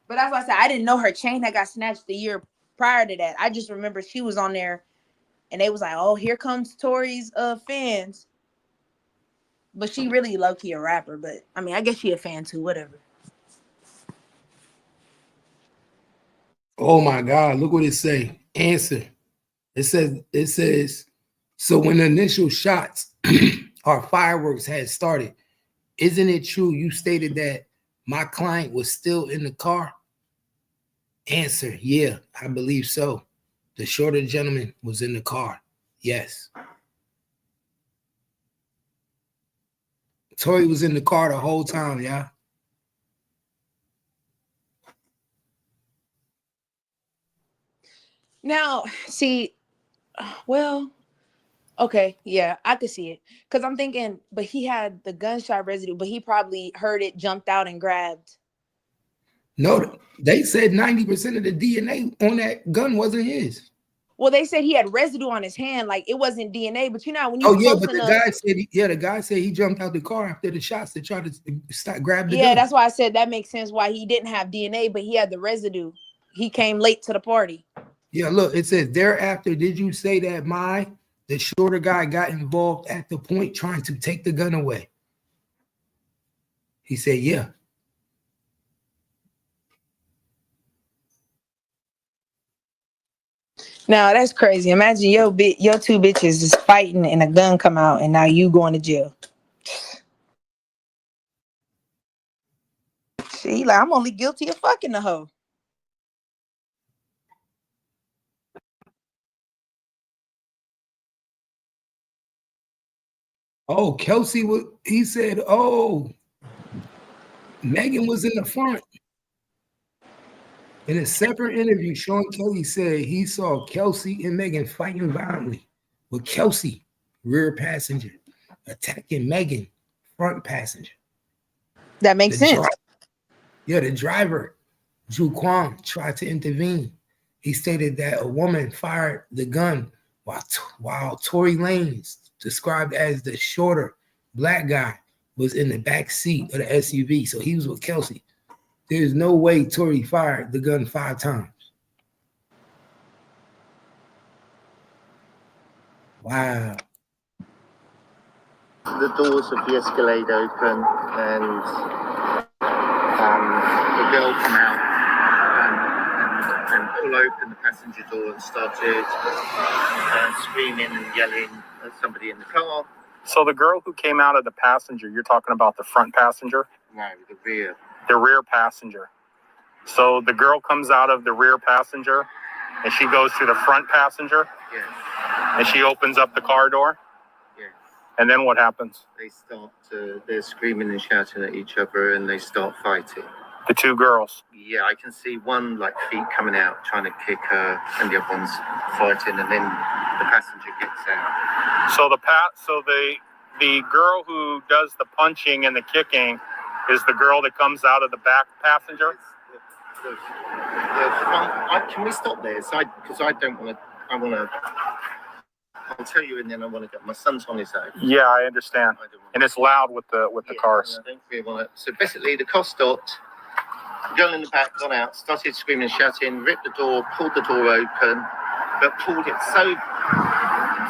But that's why I said I didn't know her chain had got snatched the year prior to that. I just remember she was on there and they was like, oh, here comes Tory's fans. But she really low-key a rapper, but I mean, I guess she a fan too, whatever. Oh my God, look what it say. Answer. It says, so when the initial shots or fireworks had started, isn't it true you stated that my client was still in the car? Answer, yeah, I believe so. The shorter gentleman was in the car. Yes. Tory was in the car the whole time, yeah. Now, see, well, okay, yeah, I could see it. Because I'm thinking, but he had the gunshot residue, but he probably heard it, jumped out, and grabbed. No, they said 90% of the DNA on that gun wasn't his. Well, they said he had residue on his hand, like it wasn't DNA. But you know, when you the guy said he jumped out the car after the shots to try to grab the gun. Yeah, that's why I said that makes sense why he didn't have DNA, but he had the residue. He came late to the party. Yeah, look, it says thereafter, did you say that the shorter guy got involved at the point trying to take the gun away? He said, yeah. Now that's crazy. Imagine your two bitches is fighting and a gun come out and now you going to jail. See, like I'm only guilty of fucking the hoe. Oh, Kelsey he said, oh, Megan was in the front. In a separate interview, Sean Kelly said he saw Kelsey and Megan fighting violently, with Kelsey, rear passenger, attacking Megan, front passenger. That makes sense. The driver, Drew Kwan, tried to intervene. He stated that a woman fired the gun while Tory Lanez, described as the shorter black guy, was in the back seat of the SUV. So he was with Kelsey. There's no way Tory fired the gun 5 times. Wow. The doors of the Escalade open and the girl come out and all opened the passenger door and started screaming and yelling at somebody in the car. So the girl who came out of the passenger, you're talking about the front passenger? No, the rear. The rear passenger. So the girl comes out of the rear passenger and she goes to the front passenger? Yes. And she opens up the car door? Yes. And then what happens? They start they're screaming and shouting at each other and they start fighting. The two girls? Yeah, I can see one like feet coming out trying to kick her and the other one's fighting, and then the passenger gets out. So the girl who does the punching and the kicking is the girl that comes out of the back passenger? The front, can we stop there? Because I don't want to. I'll tell you, and then I want to get my son's on his own. Yeah, I understand. And it's loud with the cars. I don't really want to. So basically, the car stopped. The girl in the back got out, started screaming and shouting, ripped the door, pulled the door open, but pulled it so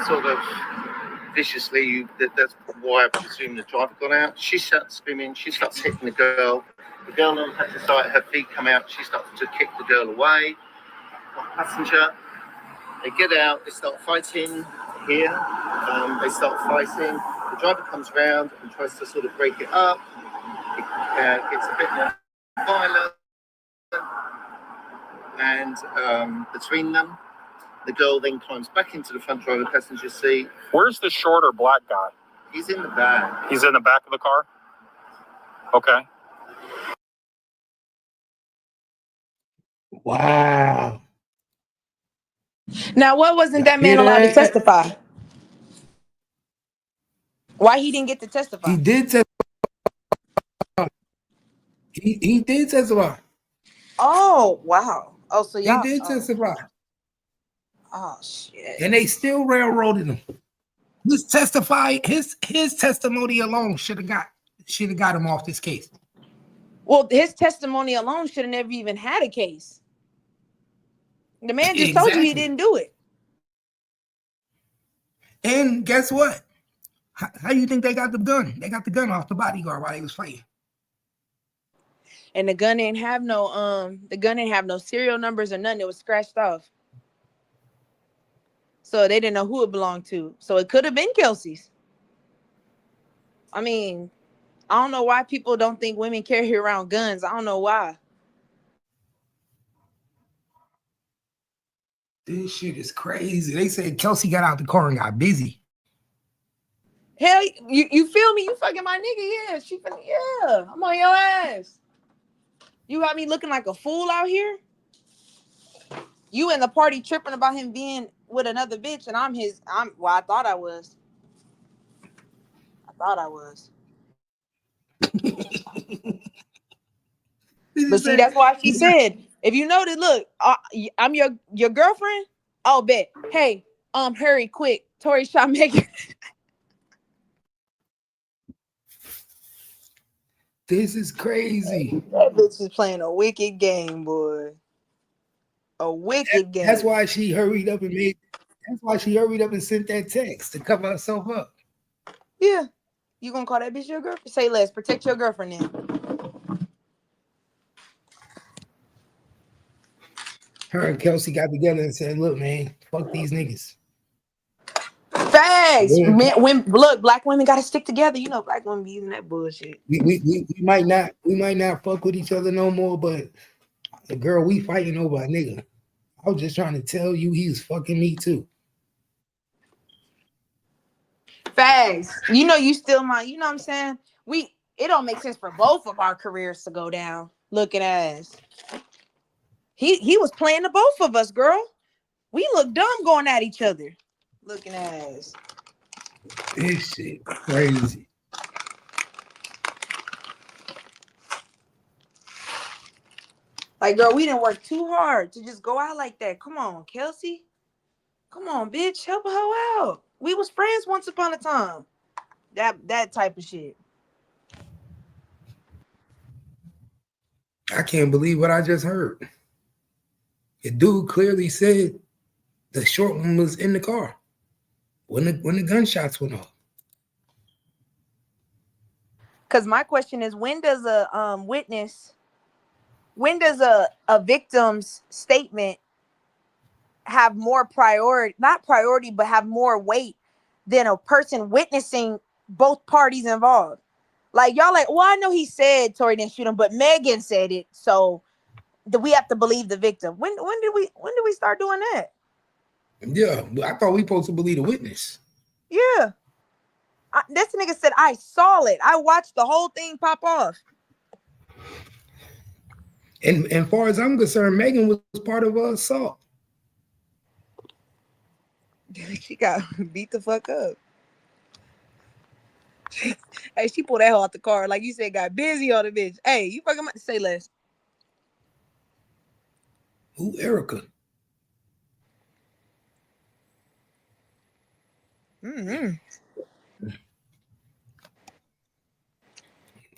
sort of viciously that's why I presume the driver got out. She starts screaming, she starts hitting the girl. The girl on the side, her feet come out, she starts to kick the girl away. The passenger, they get out, they start fighting here. They start fighting. The driver comes around and tries to sort of break it up. It gets a bit more violent, and between them, the girl then climbs back into the front driver passenger seat. Where's the shorter black guy? He's in the back. He's in the back of the car? Okay. Wow. Now, what wasn't that man allowed to testify? Why he didn't get to testify? He did testify. He did testify. Oh, wow. Oh, so y'all. He did testify. Oh, shit. And they still railroaded him. His testimony alone should have got him off this case. Well, his testimony alone should have never even had a case. The man just told you he didn't do it. And guess what? How do you think they got the gun? They got the gun off the bodyguard while he was fighting. And the gun didn't have no serial numbers or nothing. It was scratched off. So they didn't know who it belonged to. So it could have been Kelsey's. I mean, I don't know why people don't think women carry around guns. I don't know why. This shit is crazy. They said Kelsey got out the car and got busy. Hell, you feel me? You fucking my nigga, yeah. I'm on your ass. You got me looking like a fool out here? You in the party tripping about him being with another bitch, and I thought I was. But see, that's why she said, if you know that, look, I'm your girlfriend. I'll bet. Hey, hurry, quick. Tori shot Megan. This is crazy. That bitch is playing a wicked game, boy. A wicked game. That's why she hurried up and sent that text to cover herself up. Yeah. You gonna call that bitch your girlfriend? Say less. Protect your girlfriend then. Her and Kelsey got together and said, look, man, fuck these niggas. Facts. Yeah. Look, black women gotta stick together. You know, black women be using that bullshit. We might not fuck with each other no more, but the girl, we fighting over a nigga. I was just trying to tell you he was fucking me too. Facts. You know, you still you know what I'm saying? It don't make sense for both of our careers to go down. Looking ass. He was playing the both of us, girl. We look dumb going at each other. Looking ass. This shit crazy. Like, girl, we didn't work too hard to just go out like that. Come on, Kelsey. Come on, bitch. Help a hoe out. We was friends once upon a time. That type of shit. I can't believe what I just heard. The dude clearly said the short one was in the car when the gunshots went off. Because my question is, when does a victim's statement have more priority, not priority, but have more weight than a person witnessing both parties involved. Like y'all like, well, I know he said Tory didn't shoot him, but Megan said it, so we have to believe the victim. When did we start doing that? Yeah, but I thought we supposed to believe the witness. Yeah. This nigga said, I saw it. I watched the whole thing pop off. And far as I'm concerned, Megan was part of assault. She got beat the fuck up. Hey, she pulled that hoe out the car. Like you said, got busy on the bitch. Hey, you fucking about to say less. Who, Erica? Mm-hmm.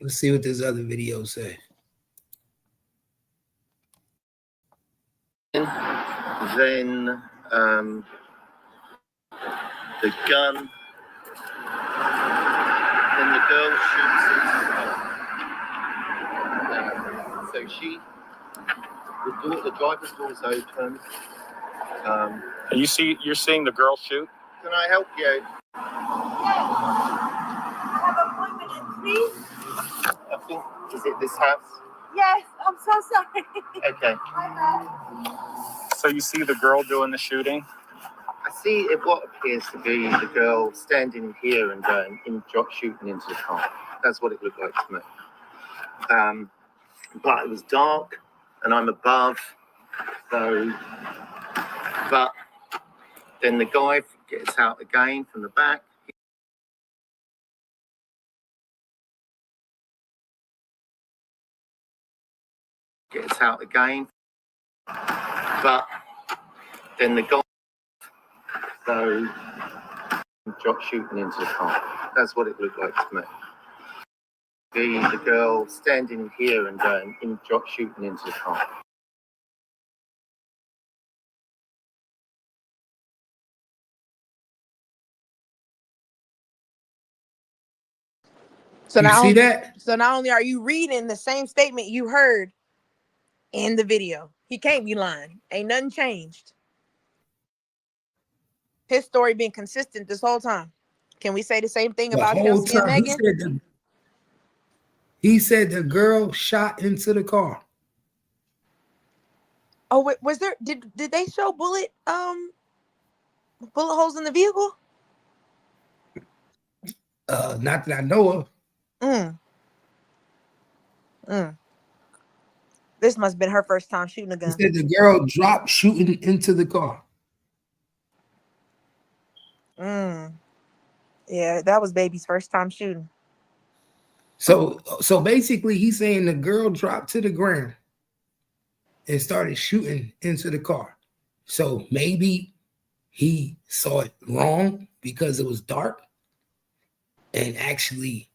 Let's see what this other video say. Then the gun, then the girl shoots it. So the driver's door is open. You're seeing the girl shoot? Can I help you? I have an appointment, please. I think, is it this house? Yes, I'm so sorry. Okay. So you see the girl doing the shooting? I see what appears to be the girl standing here and shooting into the car. That's what it looked like to me. But it was dark, and I'm above, so. But then the guy gets out again from the back. Gets out again, but then the guy, so shooting into the car. That's what it looked like to me. The girl standing here and shooting into the car. So you see that? So not only are you reading the same statement you heard in the video, he can't be lying. Ain't nothing changed. His story been consistent this whole time. Can we say the same thing The about whole Kelsey and time Megan? he said the girl shot into the car. Oh, wait, was there? Did they show bullet holes in the vehicle? Not that I know of. This must have been her first time shooting a gun. He said the girl dropped shooting into the car. Yeah, that was baby's first time shooting. So basically he's saying the girl dropped to the ground and started shooting into the car. So maybe he saw it wrong because it was dark, and actually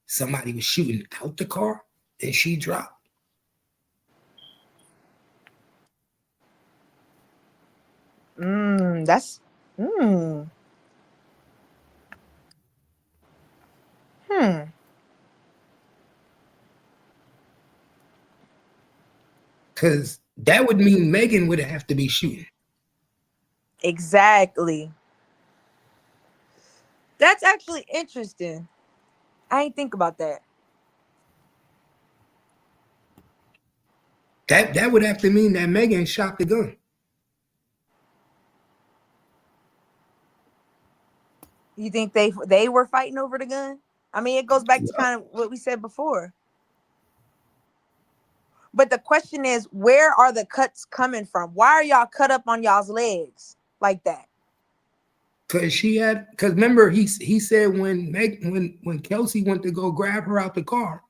somebody was shooting out the car and she dropped. That's Because that would mean Megan would have to be shooting. Exactly. That's actually interesting. I ain't think about that. That would have to mean that Megan shot the gun. You think they were fighting over the gun? I mean, it goes back to kind of what we said before. But the question is, where are the cuts coming from? Why are y'all cut up on y'all's legs like that? Because remember he said when Kelsey went to go grab her out the car,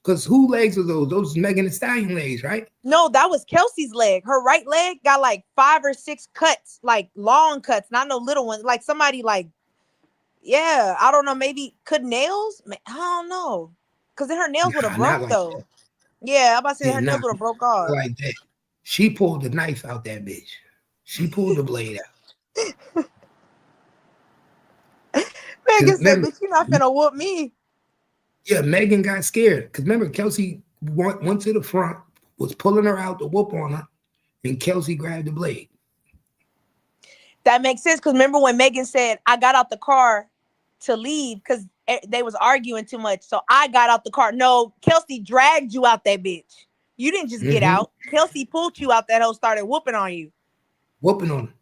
because who legs are those? Those Megan Thee Stallion legs, right? No, that was Kelsey's leg. Her right leg got like 5 or 6 cuts, like long cuts, not no little ones. Like somebody like, yeah, I don't know, maybe cut nails? I don't know. Because then her nails would have broke like though. that. Yeah, I'm about to say Yeah, her nails would have broke off. Like that. She pulled the knife out that bitch. She pulled the blade out. Megan said, bitch, you're not finna whoop me. Yeah, Megan got scared. Because remember, Kelsey went to the front, was pulling her out to whoop on her, and Kelsey grabbed the blade. That makes sense, because remember when Megan said, I got out the car to leave because they was arguing too much. So I got out the car. No, Kelsey dragged you out that bitch. You didn't just get out. Kelsey pulled you out that hole, started whooping on you. Whooping on him.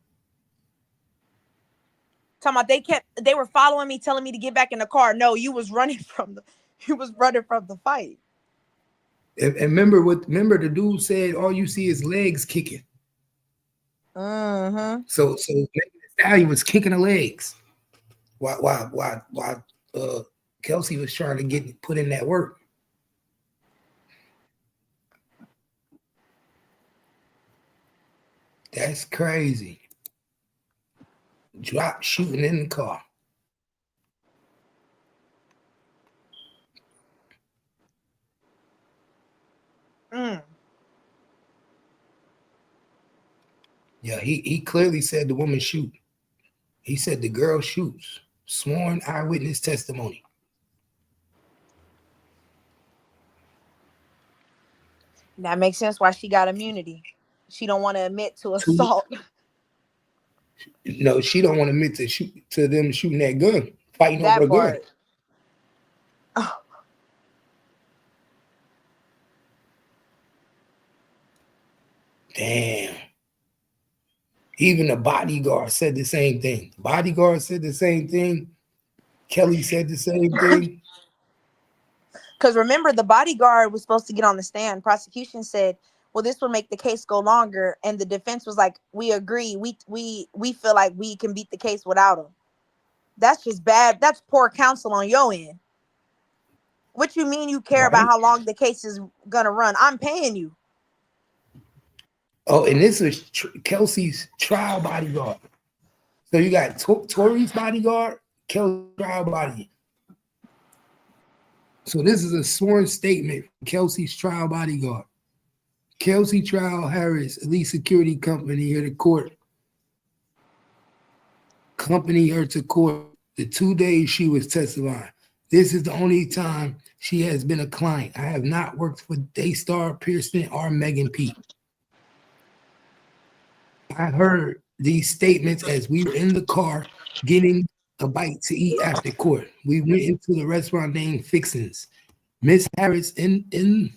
Talking about they were following me, telling me to get back in the car. No, you was running from the fight. And remember the dude said all you see is legs kicking. Mm-hmm. So Megan Thee Stallion was kicking the legs. While Kelsey was trying to put in that work. That's crazy. Drop shooting in the car. Yeah, he clearly said the woman shoot. He said the girl shoots. Sworn eyewitness testimony. That makes sense why she got immunity. She don't want to admit to assault. No, she don't want to admit to them shooting that gun, fighting that over a part. gun. Oh. Damn. Even the bodyguard said the same thing. The bodyguard said the same thing. Kelly said the same thing. Because remember, the bodyguard was supposed to get on the stand. Prosecution said, well, this will make the case go longer. And the defense was like, we agree. We feel like we can beat the case without him. That's just bad. That's poor counsel on your end. What you mean you care about how long the case is going to run? I'm paying you. Oh, and this is Kelsey's trial bodyguard. So you got Tori's bodyguard, Kelsey's trial body. So this is a sworn statement from Kelsey's trial bodyguard. Kelsey Trial Harris, Elite Security Company here to court. Company her to court the 2 days she was testifying. This is the only time she has been a client. I have not worked for Daystar Pearson or Megan P. I heard these statements as we were in the car getting a bite to eat after court. We went into the restaurant named Fixins. Miss Harris and the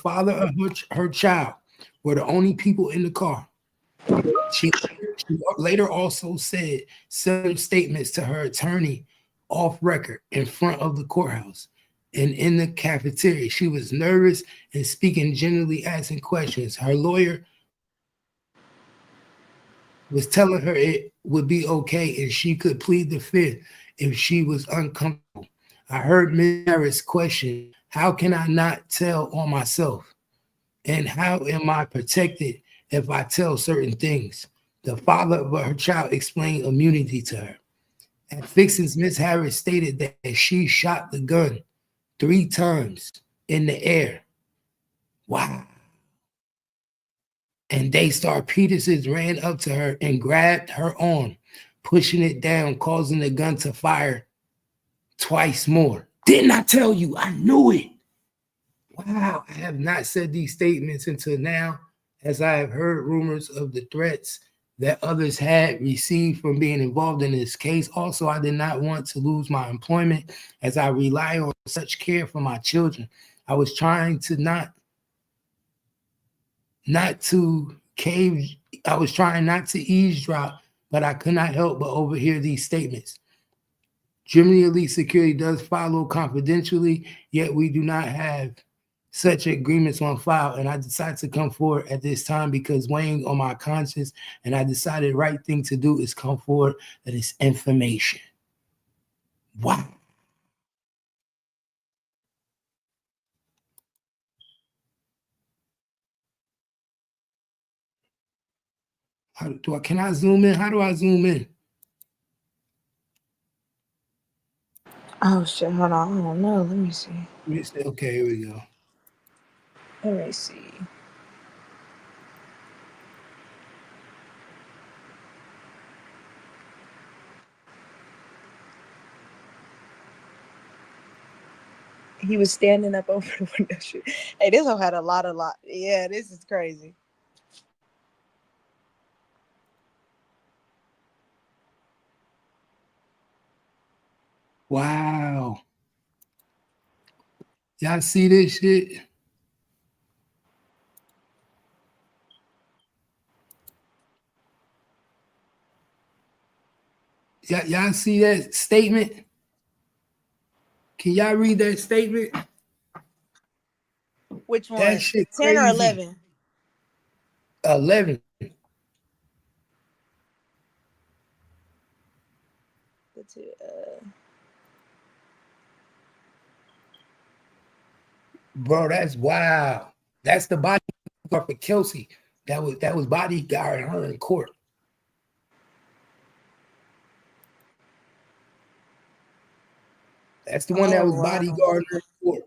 father of her child were the only people in the car. She later also said several statements to her attorney off record in front of the courthouse and in the cafeteria. She was nervous and speaking, generally asking questions. Her lawyer was telling her it would be okay and she could plead the fifth if she was uncomfortable. I heard Ms. Harris question, how can I not tell on myself? And how am I protected if I tell certain things? The father of her child explained immunity to her. At Fixins, Ms. Harris stated that she shot the gun 3 times in the air. Wow. And Daystar Peterson ran up to her and grabbed her arm, pushing it down, causing the gun to fire twice more. Didn't I tell you? I knew it. Wow, I have not said these statements until now, as I have heard rumors of the threats that others had received from being involved in this case. Also, I did not want to lose my employment as I rely on such care for my children. I was trying to not eavesdrop, but I could not help but overhear these statements. Germany Elite Security does follow confidentially, yet we do not have such agreements on file, and I decided to come forward at this time because weighing on my conscience, and I decided the right thing to do is come forward that is information. Wow. Can I zoom in? How do I zoom in? Oh shit, hold on. I don't know. Let me see. Okay, here we go. Let me see. He was standing up over the window. Hey, this one had a lot. Yeah, this is crazy. Wow. Y'all see this shit? Y'all see that statement? Can y'all read that statement? Which one? That shit 10 or crazy. 11? 11. Bro, that's wild. That's the bodyguard for Kelsey. That was bodyguarding her in court. That's the one that was bodyguarding her in court.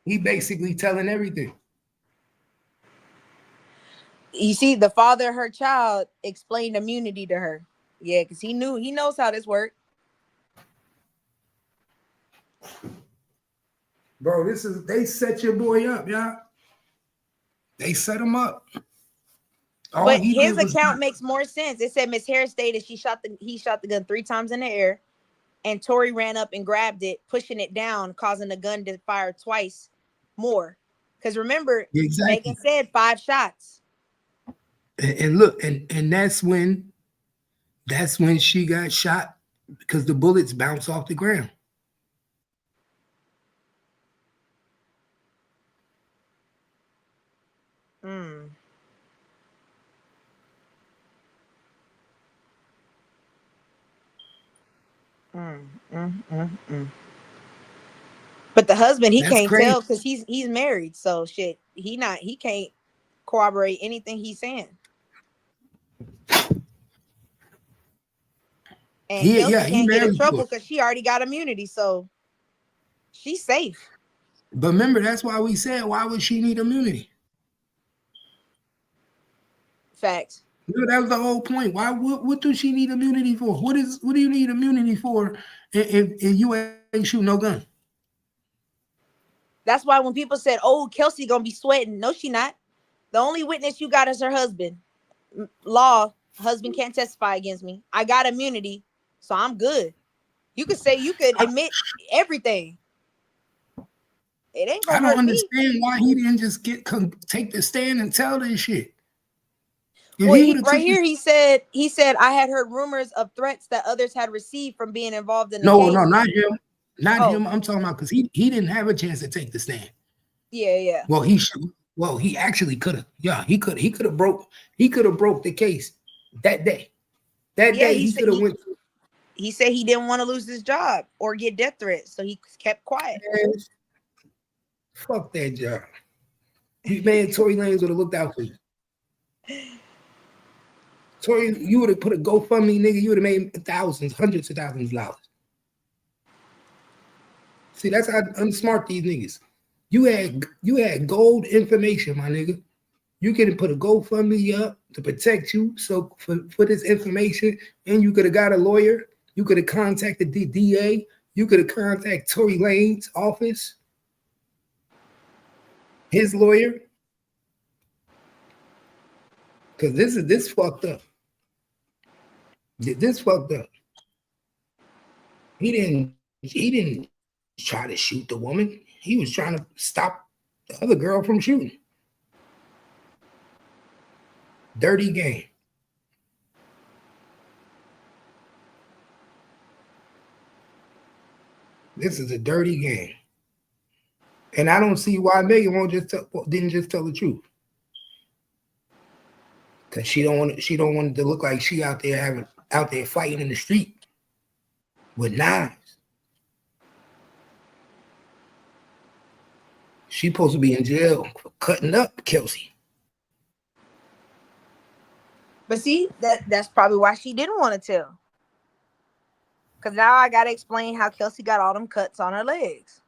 He basically telling everything. You see, the father of her child explained immunity to her. Yeah, because he knows how this works. Bro, they set your boy up, y'all. They set him up. But his account makes more sense. It said Miss Harris stated he shot the gun 3 times in the air, and Tori ran up and grabbed it, pushing it down, causing the gun to fire twice more. Because remember, Megan said 5 shots. And look, and that's when she got shot because the bullets bounced off the ground. But the husband, he That's can't crazy. tell because he's married. So shit, he can't corroborate anything he's saying. And Kelsey can't get in trouble because she already got immunity, so she's safe. But remember, that's why we said, why would she need immunity? Facts. No, that was the whole point. Why? What does she need immunity for? What do you need immunity for if you ain't shoot no gun? That's why when people said, "Oh, Kelsey gonna be sweating," no, she not. The only witness you got is her husband. Law, husband can't testify against me. I got immunity, so I'm good. You could admit everything. It ain't gonna I don't hurt me. understand why he didn't just take the stand and tell this shit. Well, he said I had heard rumors of threats that others had received from being involved in the case. No, not him. Not him. I'm talking about because he didn't have a chance to take the stand. Yeah. Well, he actually could have. Yeah, he could have broke the case that day. That day he could have went. He said he didn't want to lose his job or get death threats, so he kept quiet. Yes. Fuck that job. Man, Tory Lanez would have looked out for you. Tory, you would have put a GoFundMe, nigga. You would have made thousands, hundreds of thousands of dollars. See, that's how unsmart these niggas. You had gold information, my nigga. You could have put a GoFundMe up to protect you. So for this information, and you could have got a lawyer. You could have contacted the DA. You could have contacted Tory Lanez's office, his lawyer. Because this fucked up. This fucked up. He didn't try to shoot the woman. He was trying to stop the other girl from shooting. Dirty game. This is a dirty game. And I don't see why Megan didn't just tell the truth. Cause she don't want it to look like she out there fighting in the street with knives. She supposed to be in jail for cutting up Kelsey. But see, that's probably why she didn't want to tell. Because now I got to explain how Kelsey got all them cuts on her legs.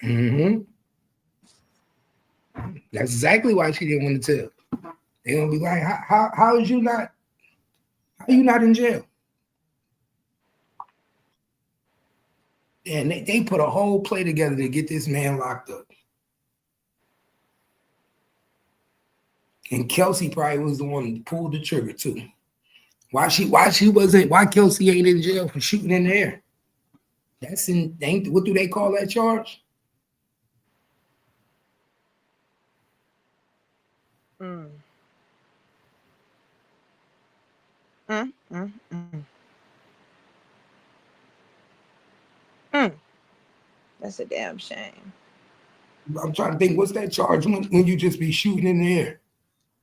Mm-hmm. That's exactly why she didn't want to tell. They're going to be like, how are you not in jail? And they put a whole play together to get this man locked up. And Kelsey probably was the one who pulled the trigger too. Why Kelsey ain't in jail for shooting in the air? What do they call that charge? Mm. That's a damn shame. I'm trying to think, what's that charge when you just be shooting in the air?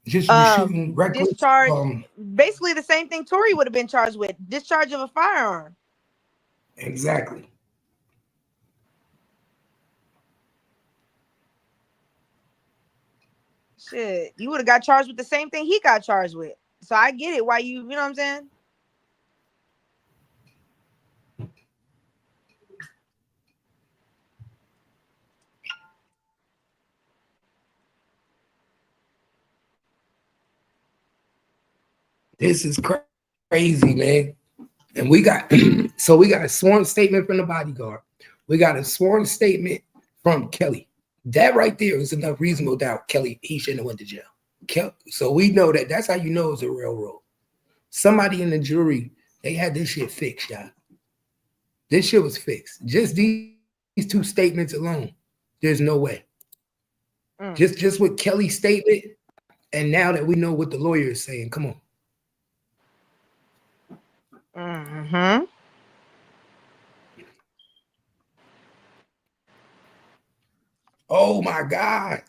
Just be shooting reckless. Discharge. Basically the same thing Tory would have been charged with. Discharge of a firearm. Exactly. Shit, you would have got charged with the same thing he got charged with. So I get it. Why you know what I'm saying? This is crazy, man. And we got so we got a sworn statement from the bodyguard. We got a sworn statement from Kelly. That right there is enough reasonable doubt. Kelly, he shouldn't have went to jail. So we know that's how you know it's a railroad. Somebody in the jury, they had this shit fixed, y'all. This shit was fixed. Just these two statements alone, there's no way. Just with Kelly's statement, and now that we know what the lawyer is saying, come on. Oh my God.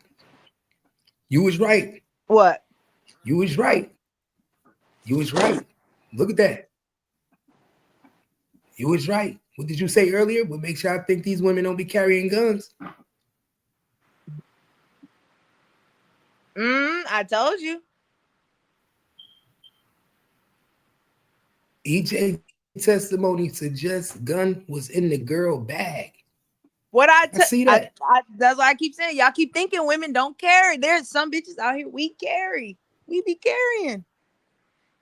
You was right. What? You was right. You was right. Look at that. You was right. What did you say earlier? What makes y'all think these women don't be carrying guns? I told you. EJ testimony suggests gun was in the girl bag. What I see that. That's why I keep saying. Y'all keep thinking women don't carry. There's some bitches out here we carry. We be carrying.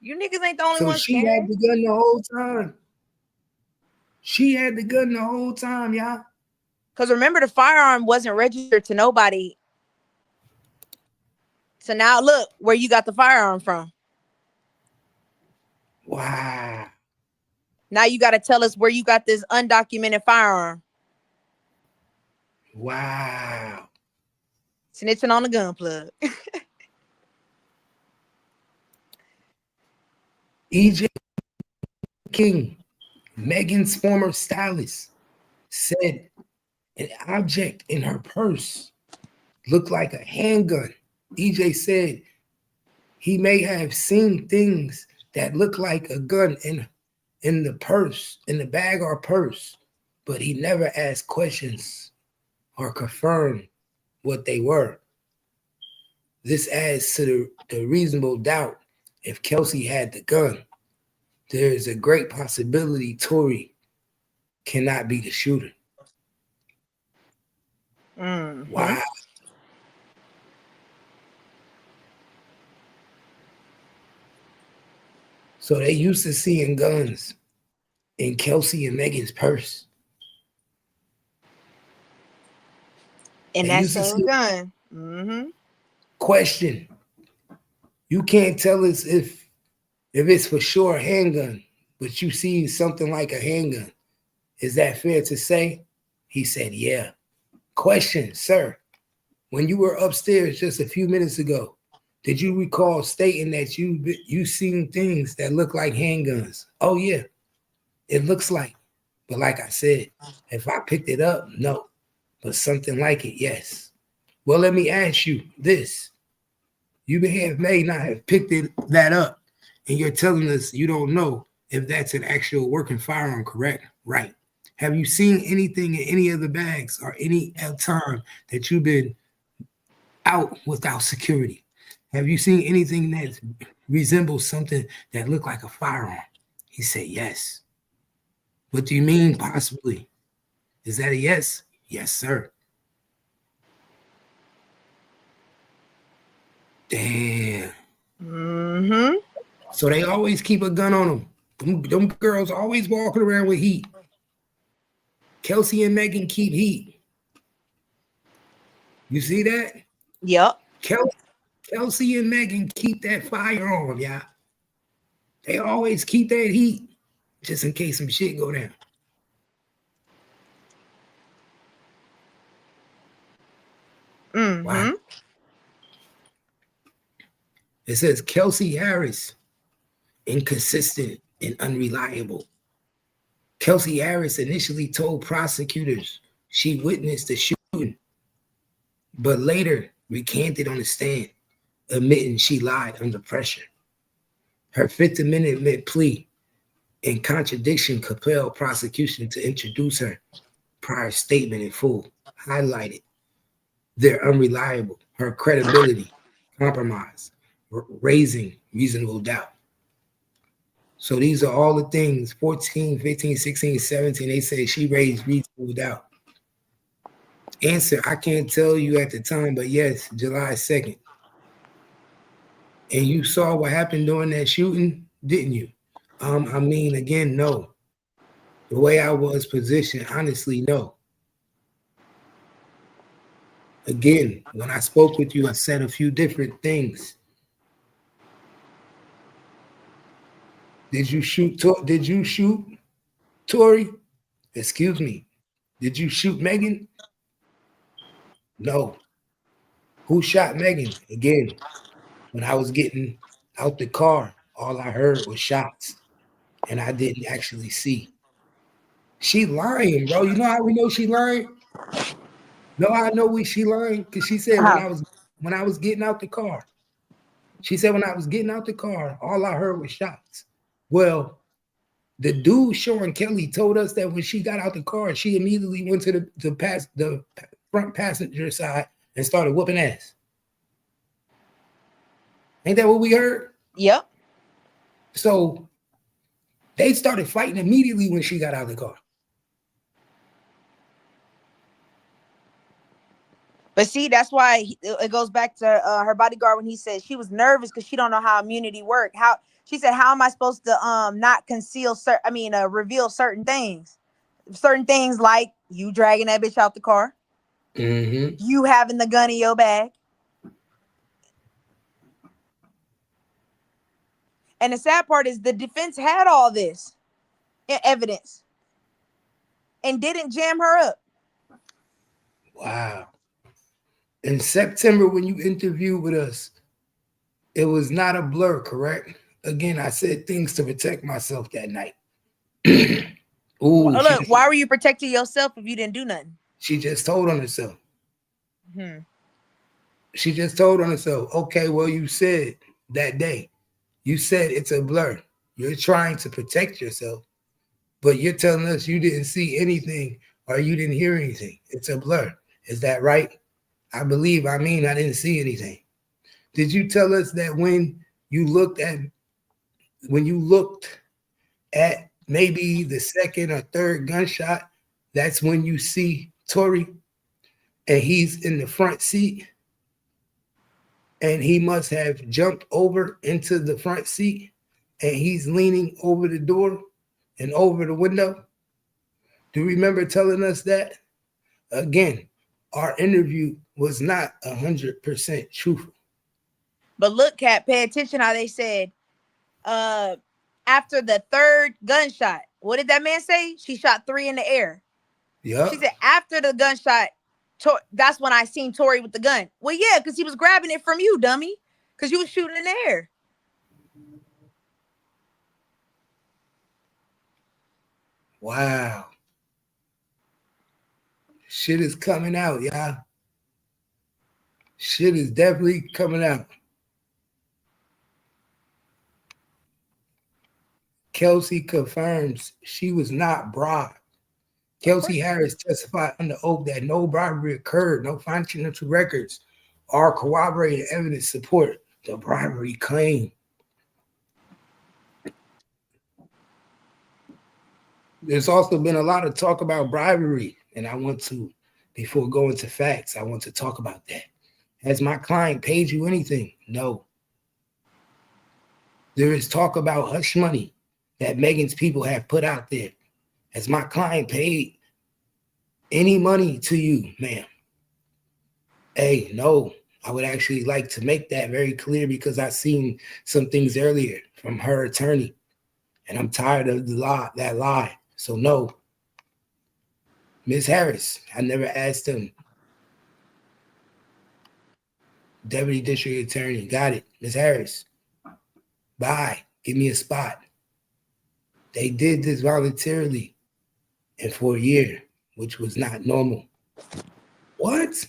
You niggas ain't the only ones she carrying. had the gun the whole time. She had the gun the whole time, y'all. Because remember, the firearm wasn't registered to nobody. So now look where you got the firearm from. Wow. Now you got to tell us where you got this undocumented firearm. Wow. Snitching on the gun plug. EJ King, Megan's former stylist, said an object in her purse looked like a handgun. EJ said he may have seen things that look like a gun in the purse, in the bag or purse, but he never asked questions or confirmed what they were. This adds to the reasonable doubt if Kelsey had the gun. There is a great possibility Tory cannot be the shooter. Wow. So they used to seeing guns in Kelsey and Megan's purse. And that same gun. Question. You can't tell us if it's for sure a handgun, but you see something like a handgun. Is that fair to say? He said, yeah. Question, sir. When you were upstairs just a few minutes ago, did you recall stating that you seen things that look like handguns? Oh, yeah. It looks like. But like I said, if I picked it up, no. But something like it, yes. Well, let me ask you this. You may not have picked that up, and you're telling us you don't know if that's an actual working firearm, correct? Right. Have you seen anything in any of the bags or any time that you've been out without security? Have you seen anything that resembles something that looked like a firearm? He said, yes. What do you mean, possibly? Is that a yes? Yes, sir. Damn. So they always keep a gun on them. Them girls always walking around with heat. Kelsey and Megan keep heat. You see that? Yep. Kelsey and Megan keep that fire on, y'all. They always keep that heat just in case some shit go down. Mm-hmm. Wow. It says Kelsey Harris, inconsistent and unreliable. Kelsey Harris initially told prosecutors she witnessed the shooting, but later recanted on the stand, admitting she lied under pressure. Her Fifth Amendment plea in contradiction compelled prosecution to introduce her prior statement in full, highlighted their unreliable, her credibility compromised, raising reasonable doubt. So these are all the things, 14, 15, 16, 17, they say she raised reasonable doubt. Answer, I can't tell you at the time, but yes, July 2nd. And you saw what happened during that shooting, didn't you? I mean, again, no. The way I was positioned, honestly, no. Again, when I spoke with you, I said a few different things. Did you shoot Tory? Excuse me. Did you shoot Megan? No. Who shot Megan? Again, when I was getting out the car, all I heard was shots, and I didn't actually see. She lying, bro. You know how we know she lying? No, I know she lying because she said when I was getting out the car. She said when I was getting out the car, all I heard was shots. Well, the dude Sean Kelly told us that when she got out the car, she immediately went to the front passenger side and started whooping ass. Ain't that what we heard? Yep. So they started fighting immediately when she got out of the car. But see, that's why it goes back to her bodyguard when he said she was nervous because she don't know how immunity worked. How she said, "How am I supposed to not conceal reveal certain things? Certain things like you dragging that bitch out the car, you having the gun in your bag." And the sad part is the defense had all this evidence and didn't jam her up. Wow. In September, when you interviewed with us, it was not a blur, correct? Again, I said things to protect myself that night. Ooh, look, why were you protecting yourself if you didn't do nothing? She just told on herself. She just told on herself, okay, well, you said that day, you said it's a blur. You're trying to protect yourself, but you're telling us you didn't see anything or you didn't hear anything. It's a blur. Is that right? I didn't see anything. Did you tell us that when you looked at maybe the second or third gunshot, that's when you see Tory and he's in the front seat and he must have jumped over into the front seat and he's leaning over the door and over the window? Do you remember telling us that? Again, our interview was not 100% truthful. But look, Kat, pay attention how they said after the third gunshot, what did that man say? She shot 3 in the air. Yeah. She said after the gunshot, that's when I seen Tory with the gun. Well, yeah, because he was grabbing it from you, dummy, because you was shooting in the air. Wow. Shit is coming out, y'all. Shit is definitely coming out. Kelsey confirms she was not bribed. Kelsey Harris testified under oath that no bribery occurred, no financial records or corroborated evidence support the bribery claim. There's also been a lot of talk about bribery, and I want to, before going to facts, I want to talk about that. Has my client paid you anything? No. There is talk about hush money that Megan's people have put out there. Has my client paid any money to you, ma'am? Hey, no, I would actually like to make that very clear because I've seen some things earlier from her attorney, and I'm tired of that lie. So no, Ms. Harris, I never asked him. Deputy District Attorney, got it. Ms. Harris, bye. Give me a spot. They did this voluntarily and for a year, which was not normal. What?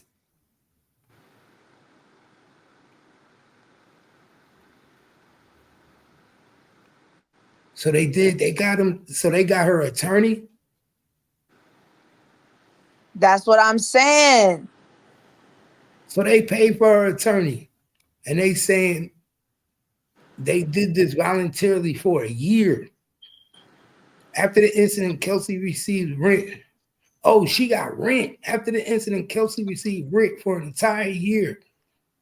So they got him, so they got her attorney? That's what I'm saying. So they paid for her attorney, and they saying they did this voluntarily for a year. After the incident, Kelsey received rent. Oh, she got rent. After the incident, Kelsey received rent for an entire year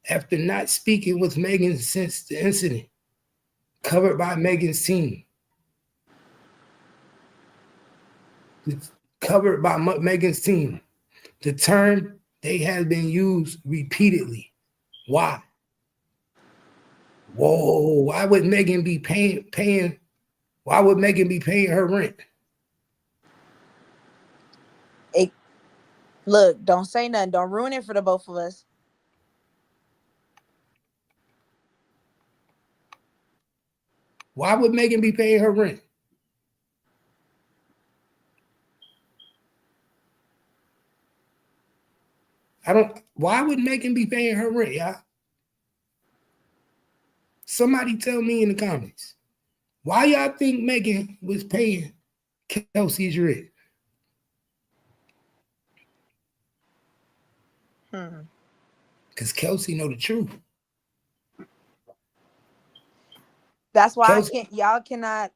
after not speaking with Megan since the incident, covered by Megan's team. It's covered by Megan's team. The term they have been used repeatedly. Why? Whoa, why would Megan be paying? Why would Megan be paying her rent? Look, don't say nothing. Don't ruin it for the both of us. Why would Megan be paying her rent? Why would Megan be paying her rent, y'all? Somebody tell me in the comments. Why y'all think Megan was paying Kelsey's rent? Because Kelsey know the truth. That's why y'all cannot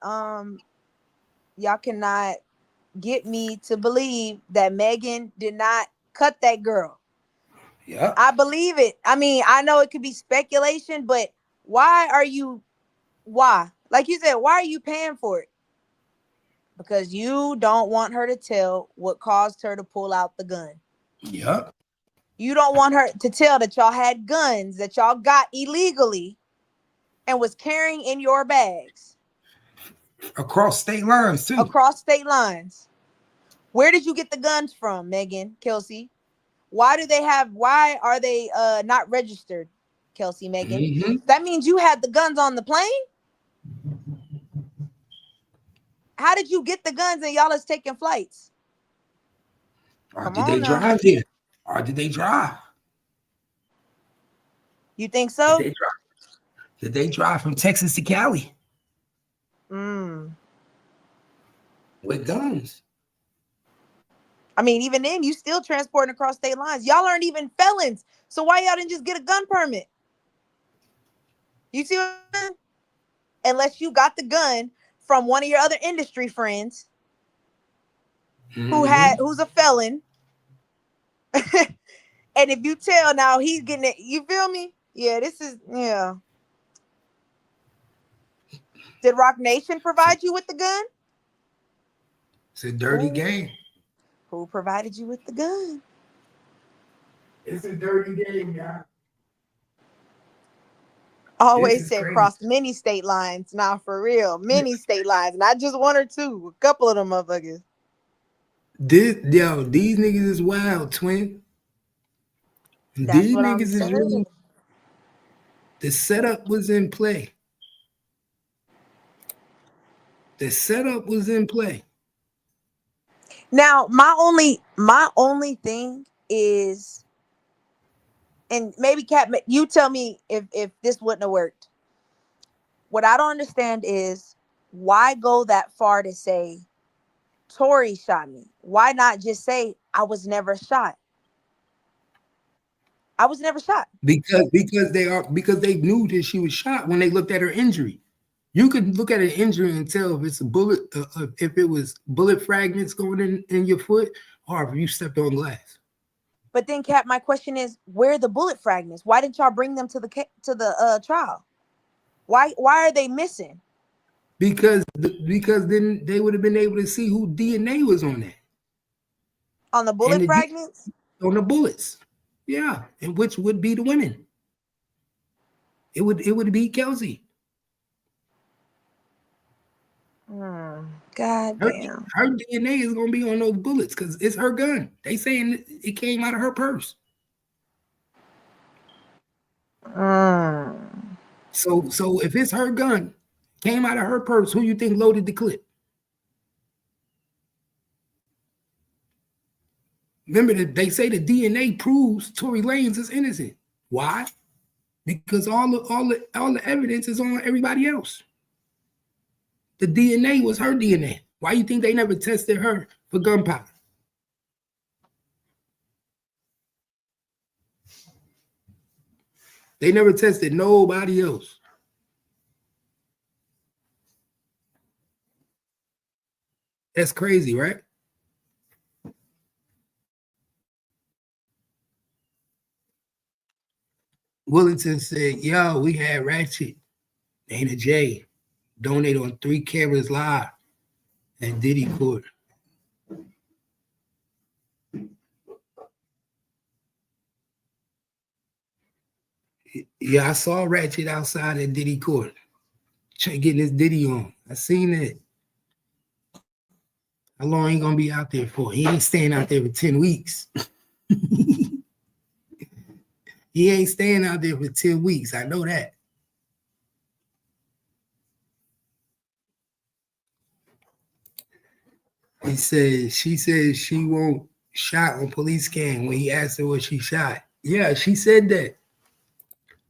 get me to believe that Megan did not cut that girl. Yeah. I believe it. I mean, I know it could be speculation, but why? Like you said, why are you paying for it? Because you don't want her to tell what caused her to pull out the gun. Yep. You don't want her to tell that y'all had guns that y'all got illegally and was carrying in your bags. Across state lines, too. Across state lines. Where did you get the guns from, Megan, Kelsey? Why are they not registered, Kelsey, Megan? Mm-hmm. That means you had the guns on the plane? How did you get the guns and y'all is taking flights? Or did they drive there? Or did they drive? You think so? Did they drive from Texas to Cali? With guns. I mean, even then, you still transporting across state lines. Y'all aren't even felons. So why y'all didn't just get a gun permit? You see what I'm saying? Unless you got the gun from one of your other industry friends who's a felon. And if you tell now he's getting it, you feel me? Yeah, Did Rock Nation provide you with the gun? It's a dirty game. Who provided you with the gun? It's a dirty game, y'all. Always said cross many state lines. Now, for real, many state lines, not just one or two. A couple of them motherfuckers. These niggas is wild, twin. That's what I'm saying. Really, the setup was in play. The setup was in play. Now, my only thing is, and maybe Kat, you tell me if this wouldn't have worked. What I don't understand is why go that far to say Tory shot me? Why not just say I was never shot? I was never shot. Because they knew that she was shot when they looked at her injury. You could look at an injury and tell if it's a bullet, if it was bullet fragments going in your foot, or if you stepped on glass. But then, Kat, my question is, where are the bullet fragments? Why didn't y'all bring them to the trial? Why are they missing? Because then they would have been able to see who DNA was on that. On the bullet fragments? On the bullets. Yeah. And which would be the women. It would be Kelsey. God damn. Her DNA is gonna be on those bullets because it's her gun. They saying it came out of her purse. So if it's her gun, came out of her purse, who you think loaded the clip? Remember that they say the DNA proves Tory Lanez is innocent. Why? Because all the evidence is on everybody else. The DNA was her DNA. Why you think they never tested her for gunpowder? They never tested nobody else. That's crazy, right? Willington said, yo, we had Ratchet, Dana J, donate on 3 cameras live at Diddy Court. Yeah, I saw Ratchet outside at Diddy Court. Getting his Diddy on. I seen it. How long he gonna be out there for? He ain't staying out there for 10 weeks. He ain't staying out there for 10 weeks. I know that. She said she won't shot on police cam when he asked her what she shot. Yeah, she said that.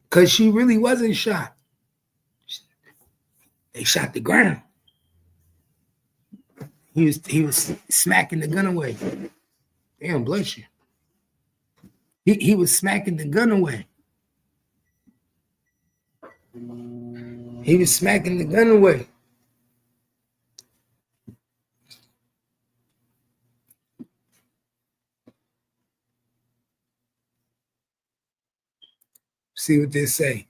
Because she really wasn't shot. They shot the ground. He was smacking the gun away. Damn, bless you. He was smacking the gun away. He was smacking the gun away. See what they say.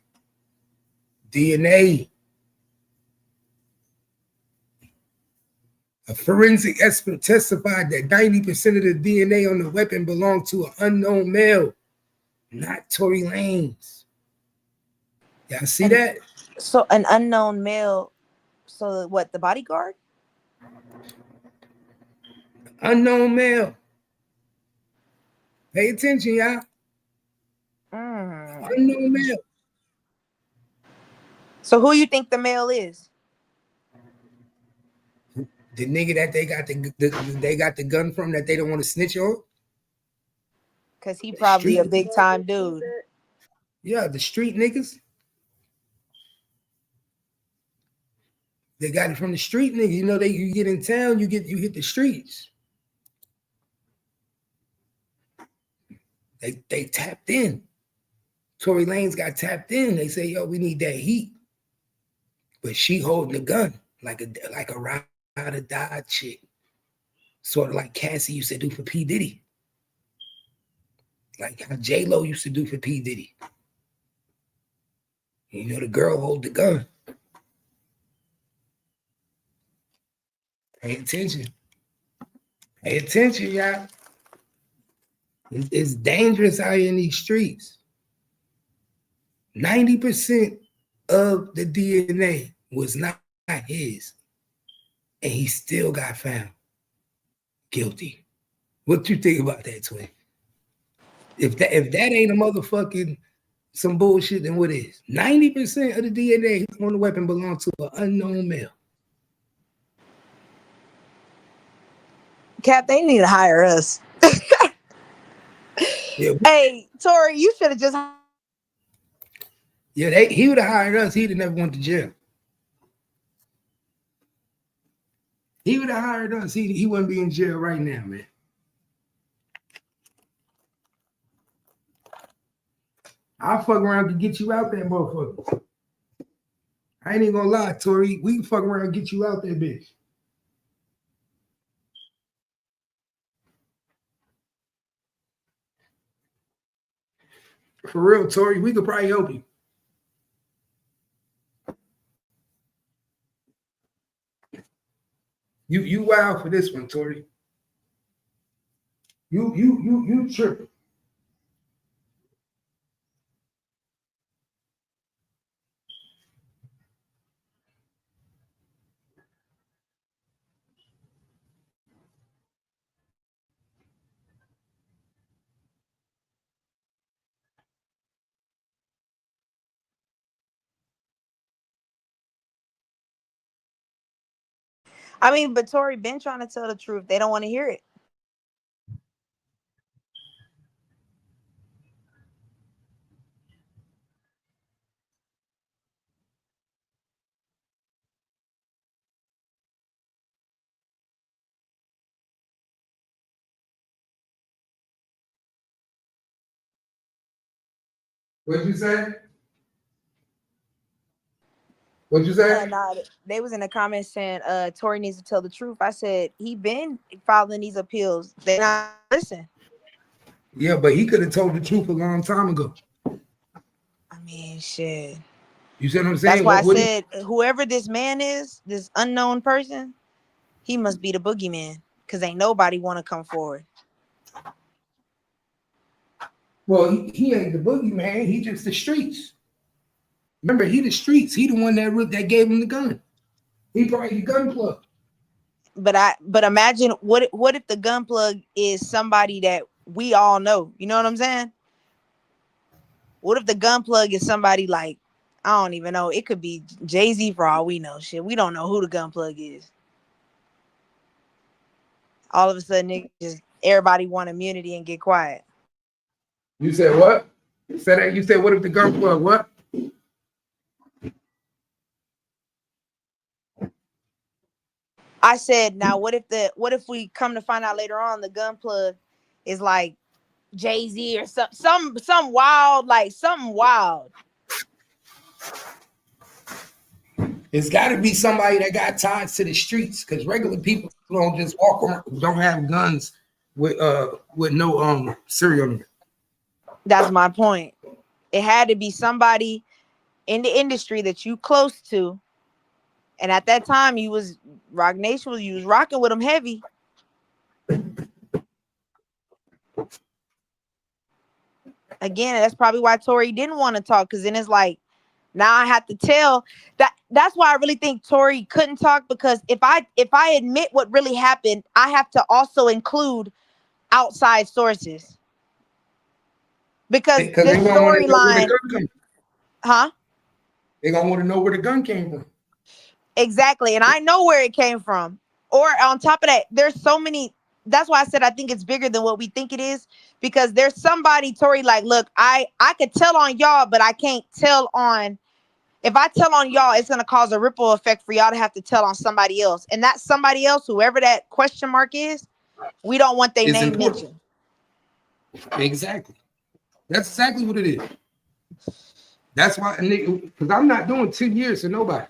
DNA. A forensic expert testified that 90% of the DNA on the weapon belonged to an unknown male, not Tory Lanez. Y'all see that? So an unknown male. So what? The bodyguard? Unknown male. Pay attention, y'all. Unknown male. So who you think the male is? The nigga that they got the gun from that they don't want to snitch on? Because he probably a big time dude. Yeah, the street niggas. They got it from the street niggas. You know, you get in town, you hit the streets. They tapped in. Tory Lanez got tapped in. They say, yo, we need that heat. But she holding the gun like a ride or die chick. Sort of like Cassie used to do for P. Diddy. Like how J-Lo used to do for P. Diddy. You know, the girl hold the gun. Pay attention. Pay attention, y'all. It's dangerous out here in these streets. 90% of the DNA was not his. And he still got found guilty. What you think about that, Twin? If that ain't a motherfucking some bullshit, then what is? 90% of the DNA on the weapon belonged to an unknown male. Cap, they need to hire us. Yeah. Hey, Tory, you should have just. Yeah, he would have hired us. He'd have never went to jail. He would have hired us. He wouldn't be in jail right now, man. I'll fuck around to get you out there, motherfucker. I ain't even gonna lie, Tory. We can fuck around and get you out there, bitch. For real, Tory, we could probably help you. You wild for this one, Tory. You tripping. I mean, but Tory been trying to tell the truth. They don't want to hear it. What'd you say? What'd you say? Nah, they was in the comments saying Tory needs to tell the truth. I said he been filing these appeals. They not listen. Yeah, but he could have told the truth a long time ago. I mean, shit. You see what I'm That's saying? why I What said whoever this man is, this unknown person, he must be the boogeyman. Cause ain't nobody want to come forward. Well, he ain't the boogeyman. He just the streets. Remember, he the streets. He the one that gave him the gun. He probably the gun plug. But imagine what if the gun plug is somebody that we all know? You know what I'm saying? What if the gun plug is somebody like, I don't even know. It could be Jay-Z for all we know. Shit, we don't know who the gun plug is. All of a sudden, just everybody want immunity and get quiet. You said what? You said what if the gun plug? What? I said, now what if we come to find out later on the gun plug is like Jay-Z or some wild, like something wild. It's got to be somebody that got ties to the streets, because regular people don't just walk around, don't have guns with no serial number. That's my point. It had to be somebody in the industry that you close to, and at that time you was Rock Nation, you was rocking with them heavy. Again, that's probably why Tory didn't want to talk, because then it's like, now I have to tell that. That's why I really think Tory couldn't talk, because if I admit what really happened, I have to also include outside sources, because this storyline, huh? They're gonna want to know where the gun came from. Exactly, and I know where it came from. Or on top of that, there's so many. That's why I said I think it's bigger than what we think it is, because there's somebody, Tory, like, look, I could tell on y'all, but I can't tell on. If I tell on y'all, it's going to cause a ripple effect for y'all to have to tell on somebody else. And that somebody else, whoever that question mark is, we don't want their name mentioned. Exactly. That's exactly what it is. That's why, because I'm not doing 10 years to nobody.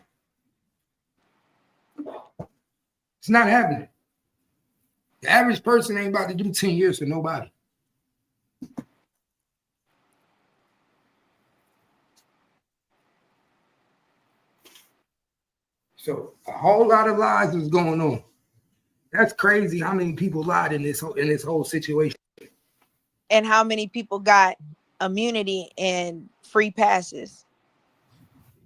It's not happening. The average person ain't about to do 10 years for nobody. So a whole lot of lies is going on. That's crazy how many people lied in this whole situation. And how many people got immunity and free passes.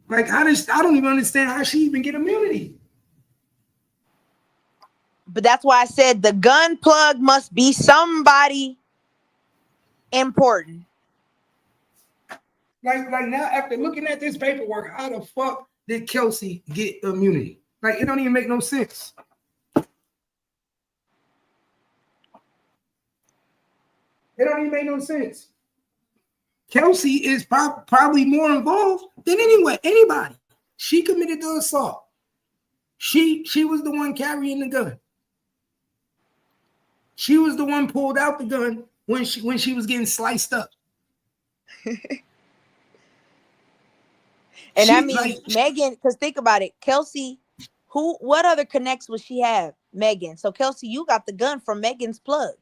Like, I don't even understand how she even get immunity. But that's why I said the gun plug must be somebody important. Like now, after looking at this paperwork, how the fuck did Kelsey get immunity? Like, it don't even make no sense. It don't even make no sense. Kelsey is probably more involved than anybody. She committed the assault. She was the one carrying the gun. She was the one pulled out the gun when she was getting sliced up. And that means Megan, because think about it, Kelsey, what other connects would she have? Megan. So Kelsey, you got the gun from Megan's plug.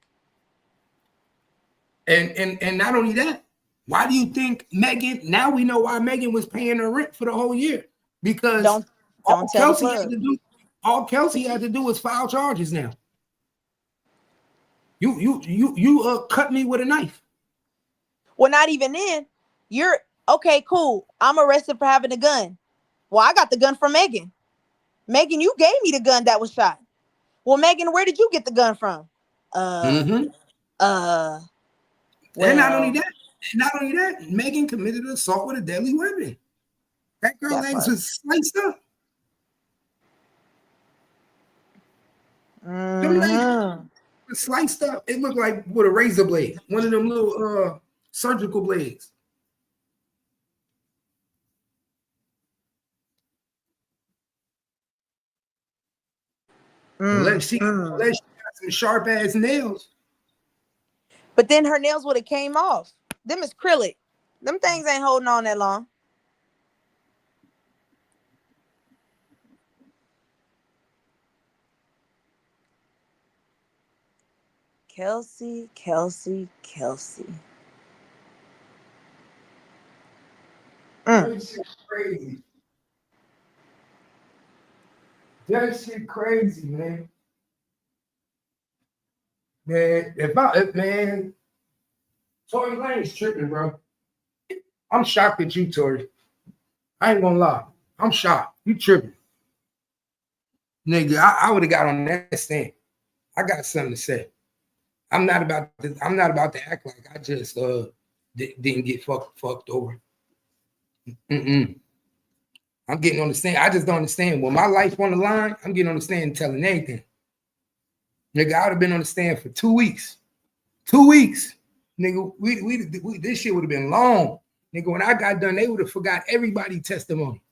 And not only that, why do you think Megan? Now we know why Megan was paying her rent for the whole year, because all Kelsey had to do was file charges. Now you cut me with a knife. Well, not even then. You're okay, cool. I'm arrested for having a gun. Well, I got the gun from Megan. Megan, you gave me the gun that was shot. Well, Megan, where did you get the gun from? And not only that, Megan committed an assault with a deadly weapon. That girl legs was sliced up. Them legs sliced up. It looked like with a razor blade. One of them little surgical blades. Unless she got some sharp ass nails. But then her nails would have came off. Them is acrylic. Them things ain't holding on that long. Kelsey. That shit crazy. That shit crazy, man. Man, Tory Lane's tripping, bro. I'm shocked at you, Tory. I ain't gonna lie. I'm shocked. You tripping. Nigga, I would have got on that stand. I got something to say. I'm not about to act like I just didn't get fucked over. I'm getting on the stand. I just don't understand. When my life on the line, I'm getting on the stand and telling anything. Nigga, I would have been on the stand for 2 weeks. 2 weeks. Nigga, we this shit would have been long. Nigga, when I got done, they would have forgot everybody's testimony.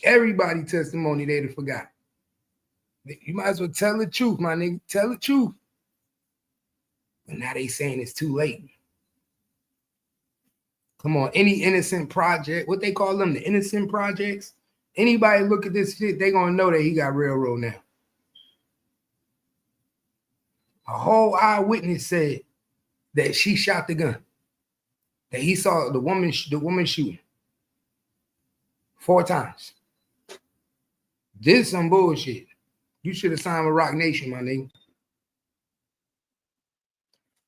Everybody testimony they'd have forgot. You might as well tell the truth, my nigga. Tell the truth. But now they saying it's too late. Come on, any innocent project, what they call them, the innocent projects. Anybody look at this shit, they gonna know that he got railroad now. A whole eyewitness said that she shot the gun. That he saw the woman shooting 4 times. This is some bullshit. You should have signed with Rock Nation, my nigga.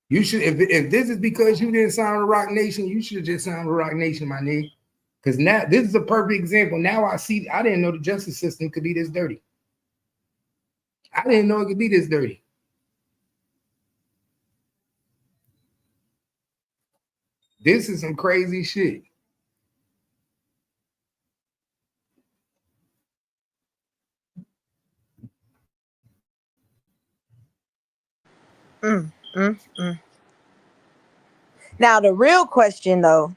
You should, if this is because you didn't sign with Rock Nation, you should have just signed with Rock Nation, my nigga. Because now this is a perfect example. Now I see, I didn't know the justice system could be this dirty. I didn't know it could be this dirty. This is some crazy shit. Now the real question though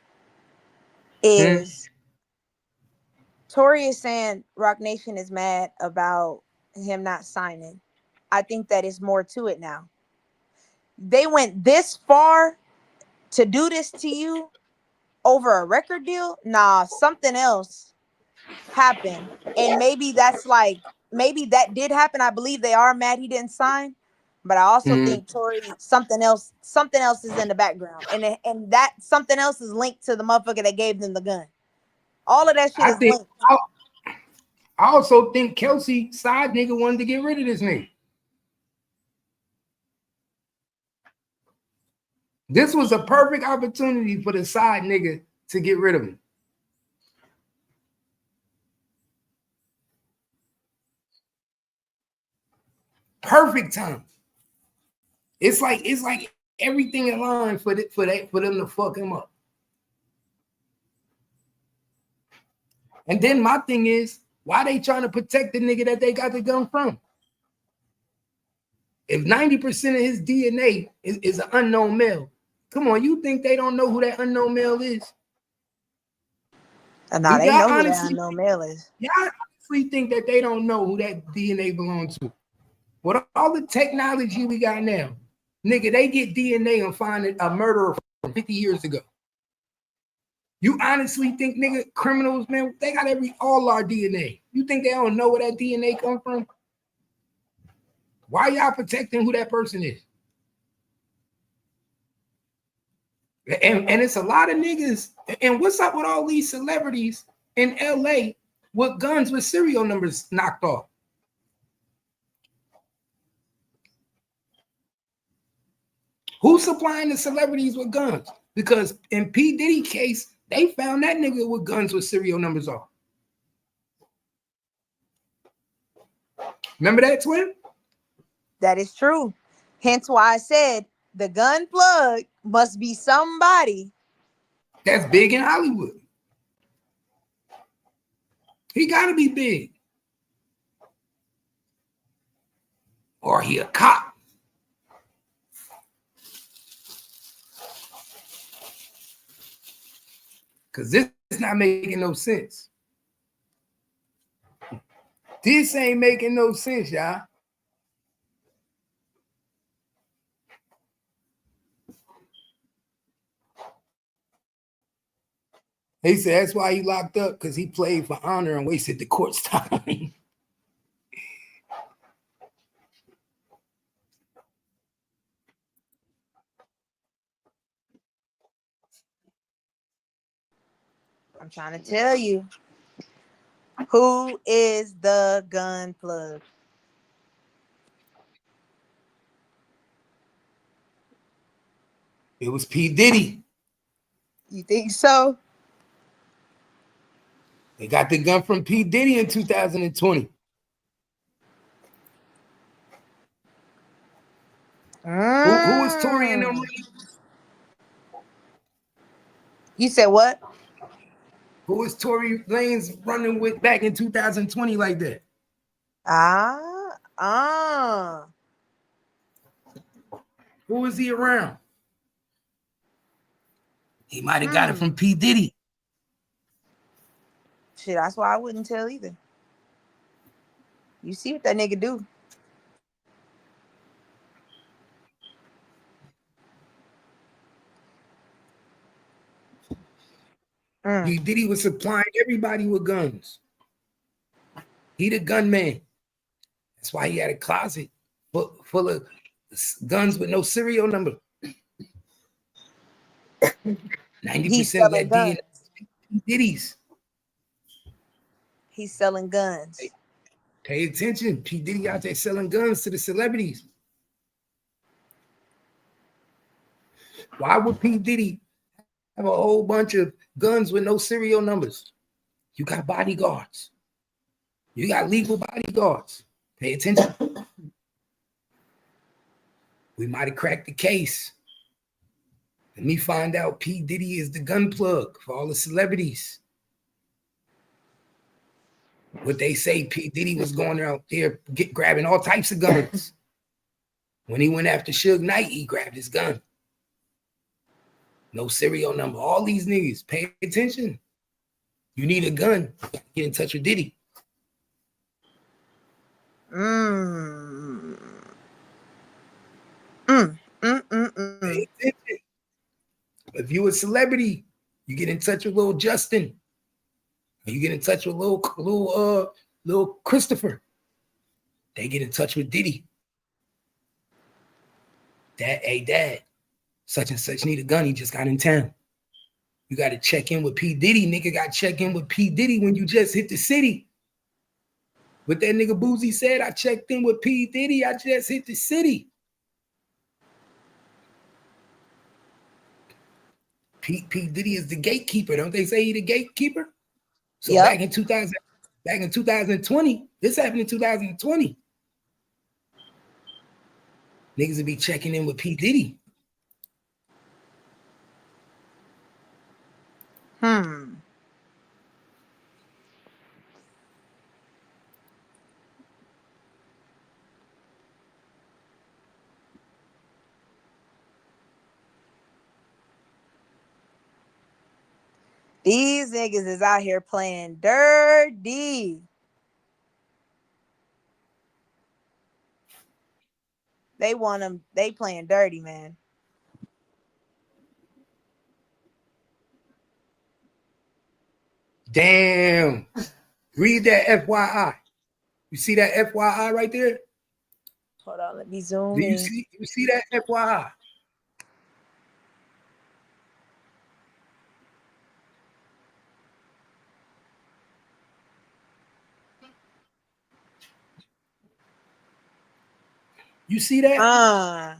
is Tory is saying Rock Nation is mad about him not signing. I think that is more to it now. They went this far to do this to you over a record deal. Nah, something else happened. And maybe that's like, maybe that did happen. I believe they are mad he didn't sign. But I also think Tory, something else is in the background. And that something else is linked to the motherfucker that gave them the gun. All of that shit is linked. I also think Kelsey side nigga wanted to get rid of this nigga. This was a perfect opportunity for the side nigga to get rid of him. Perfect time. It's like everything aligned for them to fuck him up. And then my thing is, why they trying to protect the nigga that they got the gun from? If 90% of his DNA is an unknown male, come on, you think they don't know who that unknown male is? Nah, they know who that unknown male is. Y'all honestly think that they don't know who that DNA belongs to? With all the technology we got now, nigga, they get DNA and find a murderer from 50 years ago. You honestly think, nigga, criminals, man, they got all our DNA. You think they don't know where that DNA come from? Why y'all protecting who that person is? And it's a lot of niggas. And what's up with all these celebrities in LA with guns with serial numbers knocked off? Who's supplying the celebrities with guns? Because in P. Diddy case, they found that nigga with guns with serial numbers off. Remember that, Twin? That is true. Hence why I said the gun plug must be somebody that's big in Hollywood. He gotta be big. Or he a cop. Because this is not making no sense. This ain't making no sense, y'all. He said that's why he locked up, because he played for honor and wasted the court's time. I'm trying to tell you. Who is the gun plug? It was P. Diddy. You think so? They got the gun from P. Diddy in 2020. Who was Tory in them? You said what? Who was Tory Lanez running with back in 2020 like that? Who was he around? He might have got it from P. Diddy. Shit, that's why I wouldn't tell either. You see what that nigga do. P. Diddy was supplying everybody with guns. He the gunman. That's why he had a closet full of guns with no serial number. 90% of that DNA P. Diddy's. He's selling guns. Pay attention. P. Diddy out there selling guns to the celebrities. Why would P. Diddy have a whole bunch of guns with no serial numbers? You got bodyguards. You got legal bodyguards. Pay attention. We might have cracked the case. Let me find out P. Diddy is the gun plug for all the celebrities. What they say, P. Diddy was going out there grabbing all types of guns. When he went after Suge Knight, he grabbed his gun. No serial number. All these niggas, pay attention. You need a gun, get in touch with Diddy. Pay attention. If you a celebrity, you get in touch with little Justin. Or you get in touch with little Christopher. They get in touch with Diddy. Dad, hey dad, such and such need a gun. He just got in town. You got to check in with P. Diddy. Nigga got to check in with P. Diddy when you just hit the city. What that nigga Boozy said, I checked in with P. Diddy. I just hit the city. P. Diddy is the gatekeeper. Don't they say he the gatekeeper? So back in 2020, this happened in 2020. Niggas would be checking in with P. Diddy. These niggas is out here playing dirty. They want them. They playing dirty, man. Damn. Read that FYI. You see that FYI right there? Hold on, let me zoom You in. see that FYI? You see that?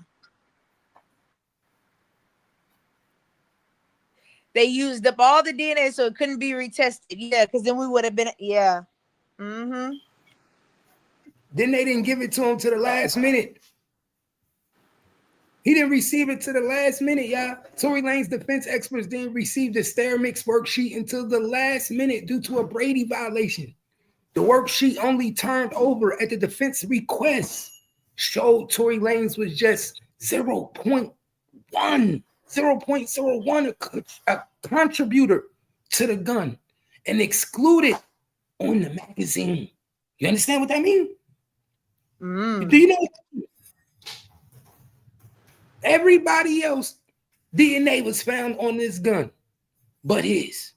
They used up all the DNA so it couldn't be retested. Yeah, because then we would have been, yeah. Then they didn't give it to him to the last minute. He didn't receive it to the last minute, y'all. Tory Lanez defense experts didn't receive the Stair Mix worksheet until the last minute due to a Brady violation. The worksheet only turned over at the defense request showed Tory Lanez was just 0.1, 0.01 a contributor to the gun and excluded on the magazine. You understand what that means? Do you know? Everybody else DNA was found on this gun, but his.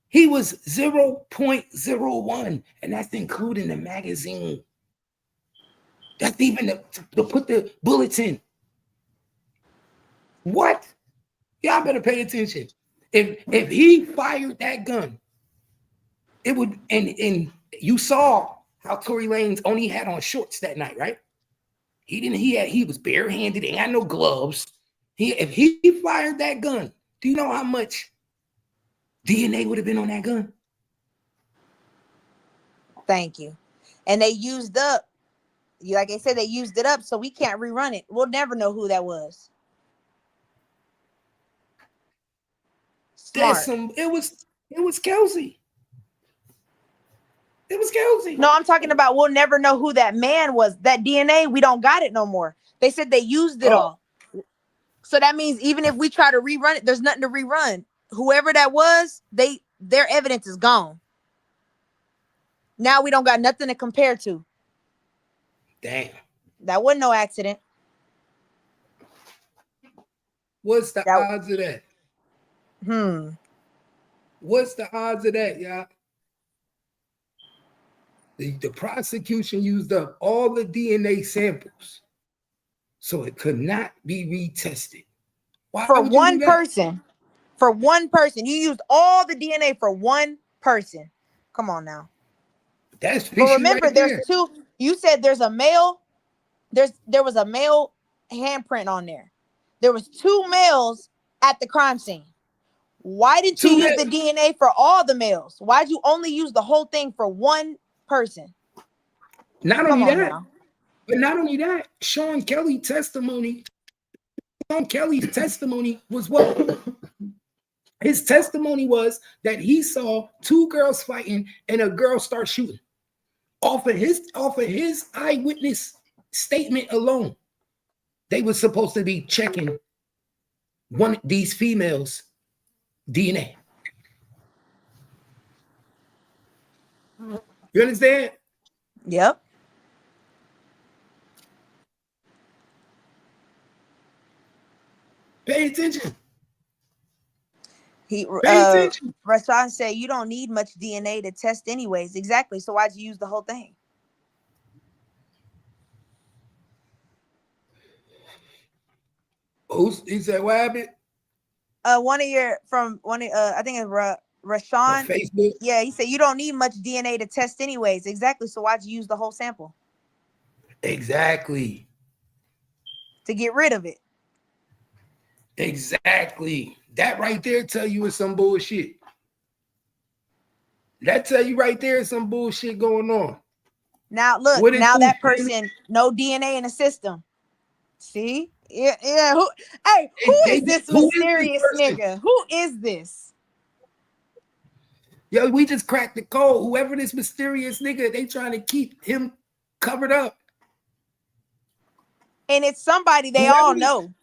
He was 0.01, and that's including the magazine. That's even to put the bullets in. What? Y'all better pay attention. If he fired that gun, it would, and you saw how Tory Lanez only had on shorts that night, right? He was barehanded, ain't had no gloves. If he fired that gun, do you know how much DNA would have been on that gun? Thank you. And they used up, like I said, they used it up, so we can't rerun it. We'll never know who that was. Smart. It was Kelsey. It was Kelsey. No, I'm talking about we'll never know who that man was. That DNA, we don't got it no more. They said they used it all. So that means even if we try to rerun it, there's nothing to rerun. Whoever that was, their evidence is gone. Now we don't got nothing to compare to. Damn. That wasn't no accident. What's the odds of that? What's the odds of that, y'all? The prosecution used up all the DNA samples, so it could not be retested. Why for would you one do that? person. For one person. You used all the DNA for one person. Come on now. That's fishy. But remember, right there's there. two. You said there's a male. There was a male handprint on there. There was two males at the crime scene. Why didn't you use the DNA for all the males? Why'd you only use the whole thing for one person? Not only that, Sean Kelly's testimony was what? His testimony was that he saw two girls fighting and a girl start shooting. Off of his eyewitness statement alone, they were supposed to be checking one of these females' DNA. You understand? Yep. Pay attention. Rashawn said you don't need much DNA to test anyways. Exactly. So why'd you use the whole thing? He said what happened? I think it's Rashawn. Facebook. Yeah, he said you don't need much DNA to test anyways. Exactly. So why'd you use the whole sample? Exactly. To get rid of it. Exactly. That right there tell you it's some bullshit. That tell you right there is some bullshit going on. Now look, now that person, no DNA in the system. See? Yeah. Who is this mysterious nigga? Who is this? Yo, we just cracked the code. Whoever this mysterious nigga, they trying to keep him covered up. And it's somebody they all know.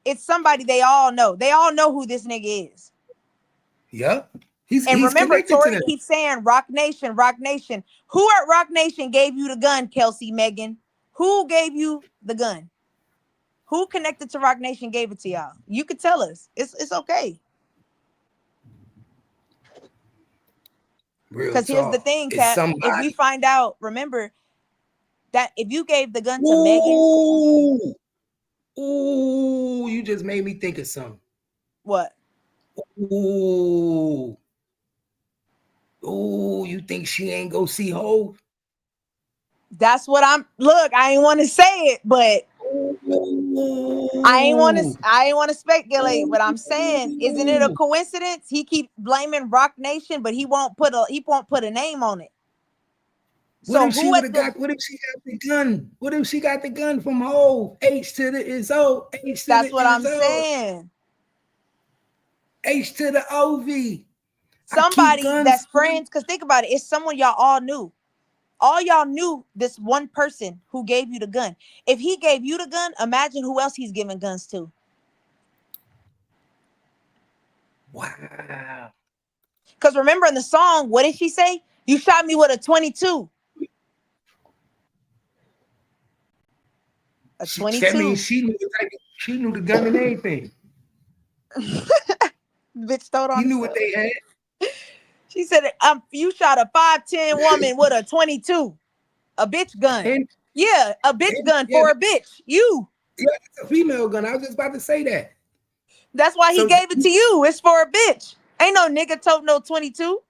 It's somebody they all know. They all know who this nigga is. Yep. And remember, Tory keeps saying Rock Nation, Rock Nation. Who at Rock Nation gave you the gun, Kelsey, Megan? Who gave you the gun? Who connected to Rock Nation gave it to y'all? You could tell us. It's okay. Because here's the thing, Kat. If we find out, remember that if you gave the gun to Megan. Ooh, you just made me think of something. What? Ooh, you think she ain't go see Hove? That's what look, I ain't want to say it, but I ain't want to speculate. But I'm saying, isn't it a coincidence? He keeps blaming Rock Nation, but he won't put a name on it. What if she got the gun? What if she got the gun from Hove? H to the is O. That's what I'm saying. H to the OV. Somebody that's friends, because think about it, it's someone y'all all knew. All y'all knew this one person who gave you the gun. If he gave you the gun, imagine who else he's giving guns to. Wow. Because remember in the song, what did she say? You shot me with a 22. A 22. That means she knew the gun and everything. Bitch told on He knew herself. what they had. She said, you shot a 5'10" woman with a 22. A bitch gun. And, yeah, a bitch gun for a bitch. You. Yeah, it's a female gun. I was just about to say that. That's why he gave it to you. It's for a bitch. Ain't no nigga tote no 22.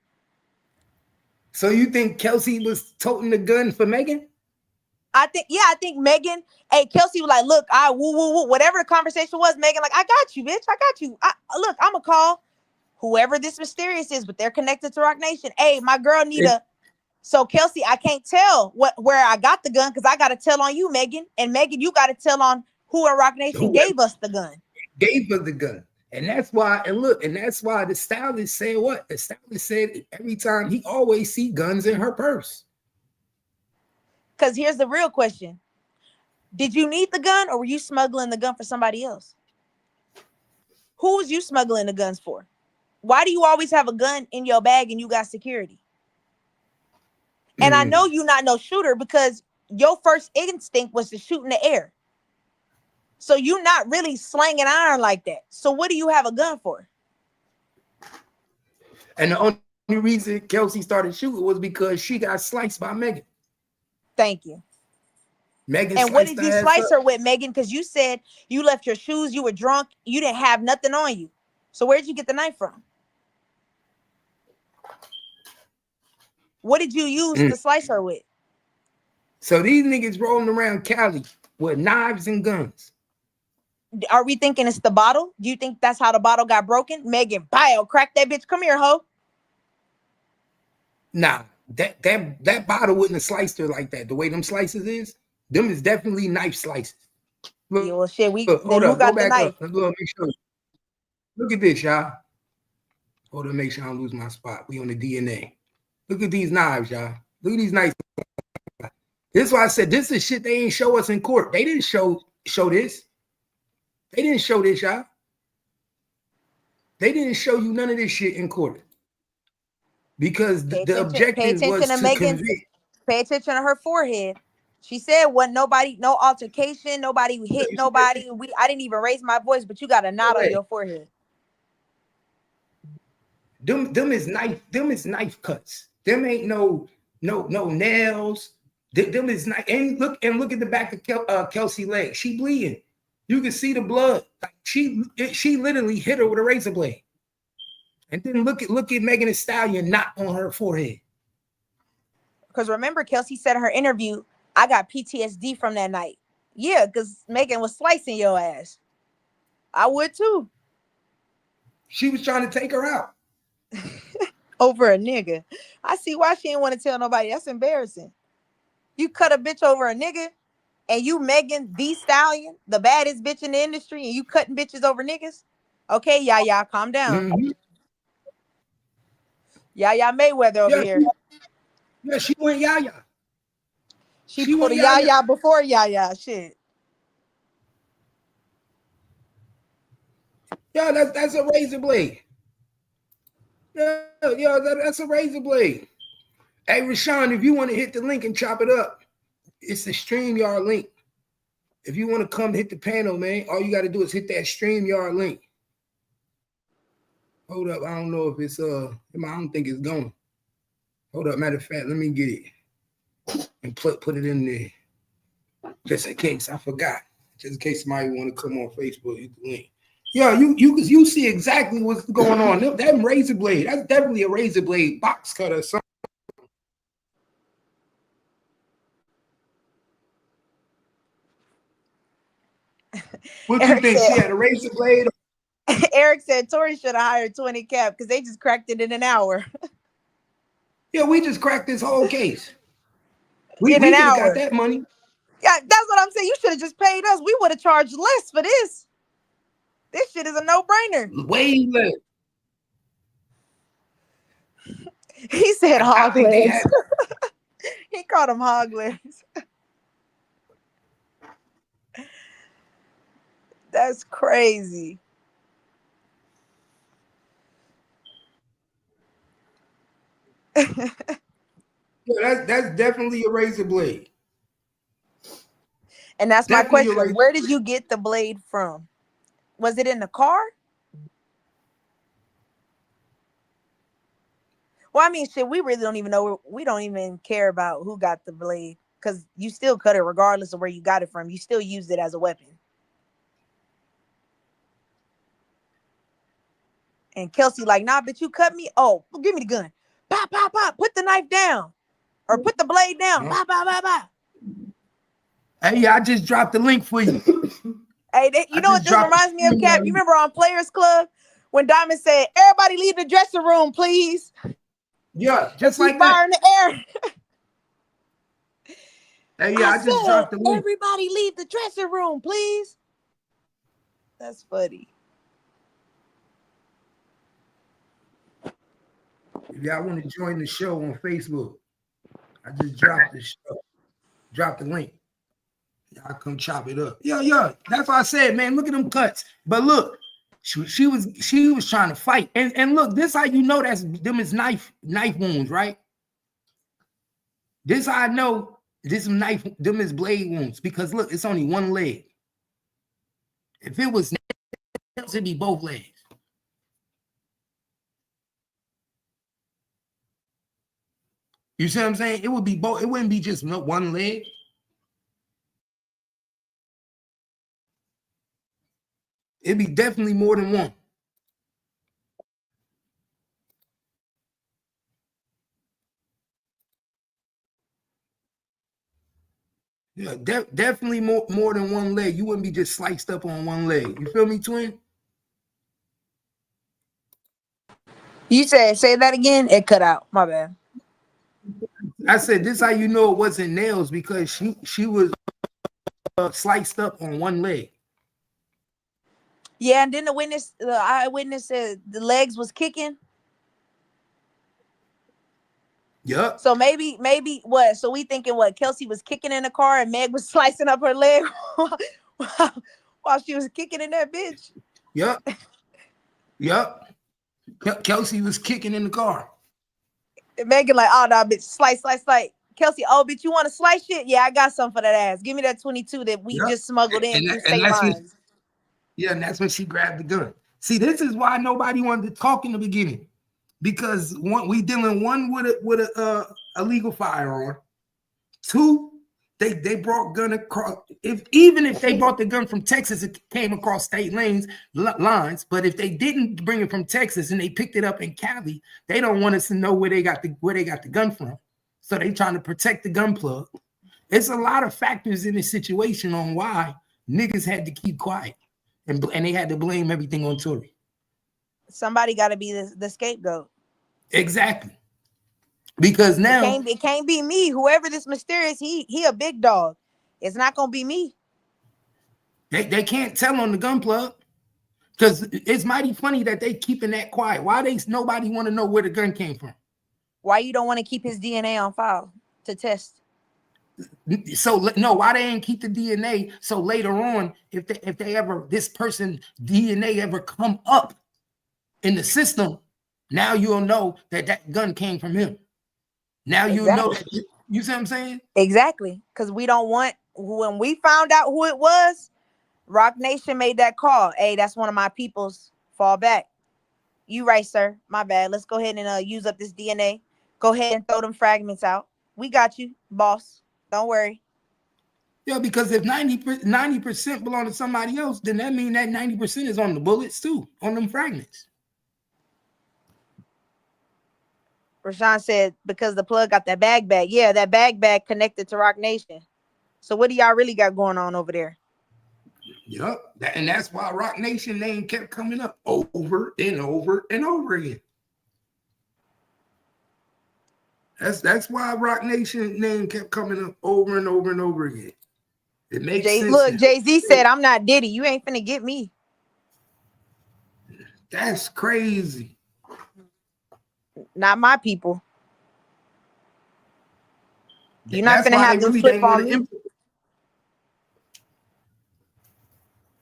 So you think Kelsey was toting the gun for Megan? I think Megan, Kelsey was like, look, whatever the conversation was, Megan, like, I got you, bitch. I got you. Look, I'm going to call whoever this mysterious is, but they're connected to Rock Nation. Hey, my girl need a. So Kelsey, I can't tell where I got the gun because I got to tell on you, Megan. And Megan, you got to tell on who in Rock Nation gave us the gun. Gave us the gun. And that's why, that's why the stylist said what? The stylist said every time he always see guns in her purse. Because here's the real question. Did you need the gun or were you smuggling the gun for somebody else? Who was you smuggling the guns for? Why do you always have a gun in your bag and you got security? And I know you're not no shooter because your first instinct was to shoot in the air. So you're not really slanging iron like that. So what do you have a gun for? And the only reason Kelsey started shooting was because she got sliced by Megan. Thank you. Megan, and what did you slice her with, Megan? Because you said you left your shoes, you were drunk, you didn't have nothing on you. So where'd you get the knife from? What did you use to slice her with? So these niggas rolling around Cali with knives and guns. Are we thinking it's the bottle? Do you think that's how the bottle got broken? Megan, crack that bitch. Come here, ho. Nah, that bottle wouldn't have sliced her like that. The way them slices is, them is definitely knife slices. Look, well, shit, hold up, go back up. Look, make sure. Look at this, y'all. Hold up, make sure I don't lose my spot. We on the DNA. Look at these knives, y'all. Look at these knives. This is why I said this is shit they ain't show us in court. They didn't show this. They didn't show this, y'all. They didn't show you none of this shit in court. Because the objective was to convict. Pay attention to her forehead. She said, "What? Nobody, no altercation. Nobody hit nobody. I didn't even raise my voice, but you got a knot on your forehead." Them is knife cuts. Them ain't no nails. Them is knife. And look at the back of Kelsey's leg. She bleeding. You can see the blood. Like she literally hit her with a razor blade. And then look at Megan Thee Stallion knot on her forehead. Because remember, Kelsey said in her interview, I got PTSD from that night. Yeah, because Megan was slicing your ass. I would too. She was trying to take her out. Over a nigga. I see why she didn't want to tell nobody. That's embarrassing. You cut a bitch over a nigga, and you Megan Thee Stallion, the baddest bitch in the industry, and you cutting bitches over niggas? Okay, y'all, calm down. Mm-hmm. Yaya Mayweather over here. Yeah, she went Yaya. She pulled a Yaya before Yaya. Shit. Yeah, that's a razor blade. Yeah, that's a razor blade. Hey, Rashawn, if you want to hit the link and chop it up, it's the StreamYard link. If you want to come hit the panel, man, all you got to do is hit that StreamYard link. Hold up, I don't know if it's I don't think it's going. Hold up, matter of fact, let me get it and put it in there. Just in case I forgot. Just in case somebody want to come on Facebook, hit the link. Yeah, you see exactly what's going on. That razor blade, that's definitely a razor blade box cutter or something. What you think? She had a razor blade? Eric said Tori should have hired 20 Cap because they just cracked it in an hour. Yeah, we just cracked this whole case. We could have got that money. Yeah, that's what I'm saying. You should have just paid us. We would have charged less for this. This shit is a no-brainer. Way less. He said hog legs. He called them hog legs. That's crazy. Yeah, that's definitely a razor blade. And that's my Definitely a question. razor. Where did you get the blade from? Was it in the car? Well, I mean, shit, we really don't even know. We don't even care about who got the blade because you still cut it regardless of where you got it from. You still used it as a weapon. And Kelsey like, nah, bitch, you cut me. Oh, well, give me the gun. Pop, pop, pop. Put the knife down. Or put the blade down. Pop, pop, pop, pop. Hey, I just dropped the link for you. Hey, you know what this reminds me of, Cap? You remember on Players Club when Diamond said, everybody leave the dressing room, please? Yeah, just like fire that. in the air. Hey, yeah, I just dropped the link. Everybody leave the dressing room, please. That's funny. If y'all want to join the show on Facebook, I just dropped the show. Drop the link. Y'all come chop it up. Yeah. That's why I said, man, look at them cuts. But look, she was trying to fight. And look, this how you know that's them is knife wounds, right? This how I know this them is blade wounds because look, it's only one leg. If it was nails, it'd be both legs. You see what I'm saying? It would be both. It wouldn't be just one leg. It'd be definitely more than one. Yeah, definitely more than one leg. You wouldn't be just sliced up on one leg. You feel me, twin? You said, say that again? It cut out. My bad. I said, this how you know it wasn't nails because she was sliced up on one leg. Yeah, and then the eyewitness said the legs was kicking. Yep. So maybe what? So we thinking what? Kelsey was kicking in the car and Meg was slicing up her leg while she was kicking in that bitch. Yep. Kelsey was kicking in the car. And Megan like, oh no, bitch, slice. Kelsey, oh bitch, you want to slice shit? Yeah, I got some for that ass. Give me that 22 that we just smuggled in through state lines. And that's when she grabbed the gun. See, this is why nobody wanted to talk in the beginning. Because we dealing with a illegal firearm. Two, they brought gun across. Even if they brought the gun from Texas, it came across state lines. But if they didn't bring it from Texas and they picked it up in Cali, they don't want us to know where they got the gun from. So they trying to protect the gun plug. It's a lot of factors in this situation on why niggas had to keep quiet and they had to blame everything on Tory. Somebody got to be the scapegoat. Exactly. Because now it can't be me. Whoever this mysterious, he a big dog. It's not gonna be me. They can't tell on the gun plug because it's mighty funny that they keeping that quiet. Why nobody want to know where the gun came from? Why you don't want to keep his DNA on file to test? So no, why they ain't keep the DNA? So later on, if they ever this person DNA ever come up in the system, now you'll know that gun came from him. Now you know that, you see what I'm saying? Exactly, because we don't want, when we found out who it was, Rock Nation made that call. Hey, that's one of my peoples. Fall back. You right, sir. My bad. Let's go ahead and use up this DNA. Go ahead and throw them fragments out. We got you, boss. Don't worry. Yeah, because if 90% belong to somebody else, then that means that 90% is on the bullets too, on them fragments. Rashawn said, because the plug got that bag. Yeah, that bag connected to Rock Nation. So what do y'all really got going on over there? Yep. And that's why Rock Nation name kept coming up over and over and over again. That's why Rock Nation name kept coming up over and over and over again. It makes sense. Look, Jay-Z said, I'm not Diddy. You ain't finna get me. That's crazy. Not my people. You're not gonna have them flip on me.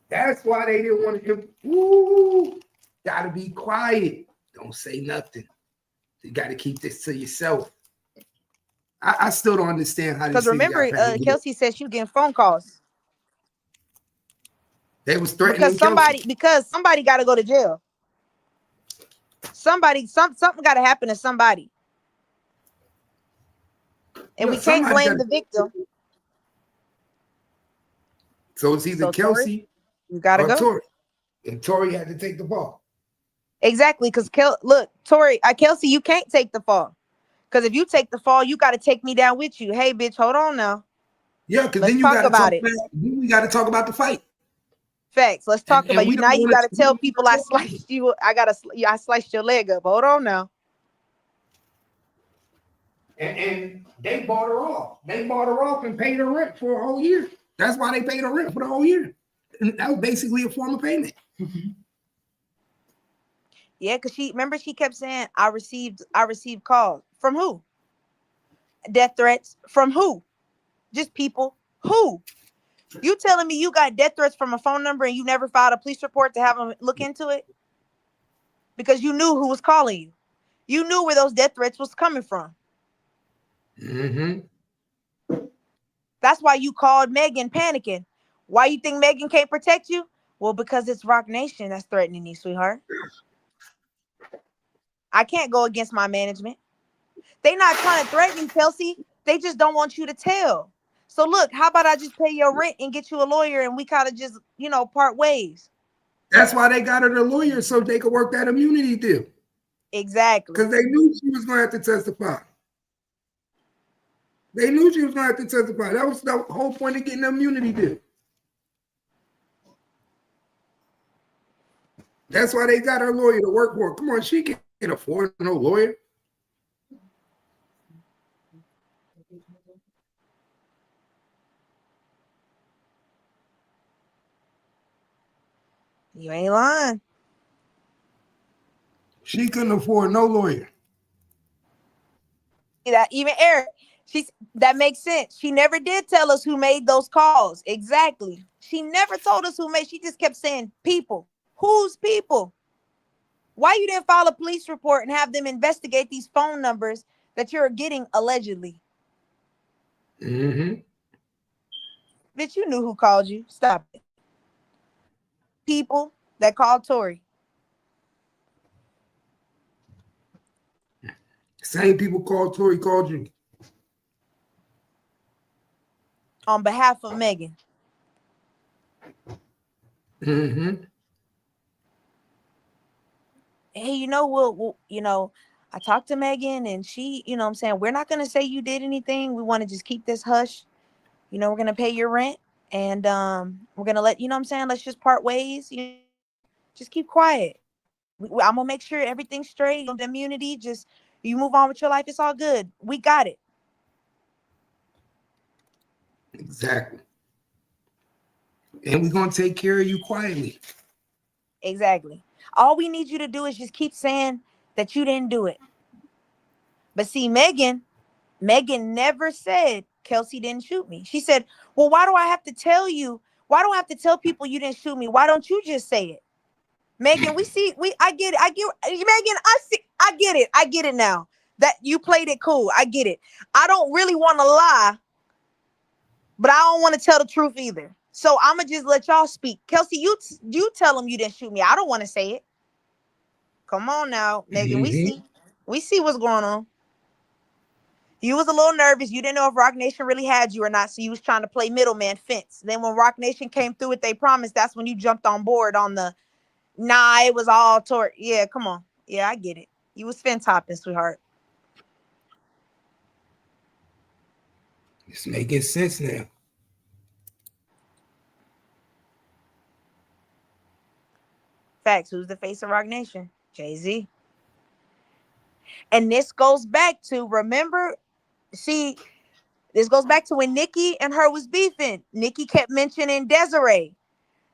That's why they didn't want to. Ooh, gotta be quiet. Don't say nothing. You got to keep this to yourself. I still don't understand how. Because remember, Kelsey said she was getting phone calls. They was threatening because somebody got to go to jail. Something got to happen to somebody, and we can't blame the victim. So it's either Kelsey, you gotta go. Tori, and Tori had to take the fall. Exactly, because Kelsey, you can't take the fall. Because if you take the fall, you got to take me down with you. Hey, bitch, hold on now. Yeah, because then you got to talk about it. Then we got to talk about the fight. Facts. Let's talk about you now. You got to tell people I sliced you. I sliced your leg up. Hold on now. And they bought her off. They bought her off and paid her rent for a whole year. That's why they paid her rent for the whole year. And that was basically a form of payment. Yeah, because she kept saying, I received calls. From who? Death threats. From who? Just people. Who? You telling me you got death threats from a phone number and you never filed a police report to have them look into it? Because you knew who was calling you. You knew where those death threats was coming from. Mm-hmm. That's why you called Megan panicking. Why you think Megan can't protect you? Well, because it's Rock Nation that's threatening you, sweetheart. I can't go against my management. They not trying to threaten you, Kelsey. They just don't want you to tell. So look, how about I just pay your rent and get you a lawyer and we kind of just, part ways. That's why they got her the lawyer so they could work that immunity deal. Exactly. Because they knew she was going to have to testify. They knew she was going to have to testify. That was the whole point of getting the immunity deal. That's why they got her lawyer to work for her. Come on, she can't afford no lawyer. You ain't lying. She couldn't afford no lawyer. That even Eric, that makes sense. She never did tell us who made those calls. Exactly. She never told us who made. She just kept saying people. Whose people? Why you didn't file a police report and have them investigate these phone numbers that you're getting allegedly? Mm-hmm. Bitch, you knew who called you. Stop it. People that called Tori. Same people called Tori called you. On behalf of Megan. Mm-hmm. Hey, we'll I talked to Megan and she, I'm saying, we're not going to say you did anything. We want to just keep this hush. We're going to pay your rent and we're going to let, let's just part ways. Just keep quiet. I'm going to make sure everything's straight. The immunity, just you move on with your life. It's all good. We got it. Exactly. And we're going to take care of you quietly. Exactly. All we need you to do is just keep saying that you didn't do it. But see, Megan never said Kelsey didn't shoot me. She said, well, why do I have to tell you? Why do I have to tell people you didn't shoot me? Why don't you just say it? Megan, I get it. I get it now. That you played it cool. I get it. I don't really want to lie, but I don't want to tell the truth either. So I'm going to just let y'all speak. Kelsey, you tell them you didn't shoot me. I don't want to say it. Come on now, Megan. Mm-hmm. We see what's going on. You was a little nervous. You didn't know if Rock Nation really had you or not, so you was trying to play middleman fence. Then when Rock Nation came through with they promise, that's when you jumped on board on the, it was all tort. Yeah, come on. Yeah, I get it. You was fence hopping, sweetheart. It's making sense now. Facts. Who's the face of Rock Nation? Jay-Z. And this goes back to, this goes back to when Nikki and her was beefing. Nikki kept mentioning Desiree.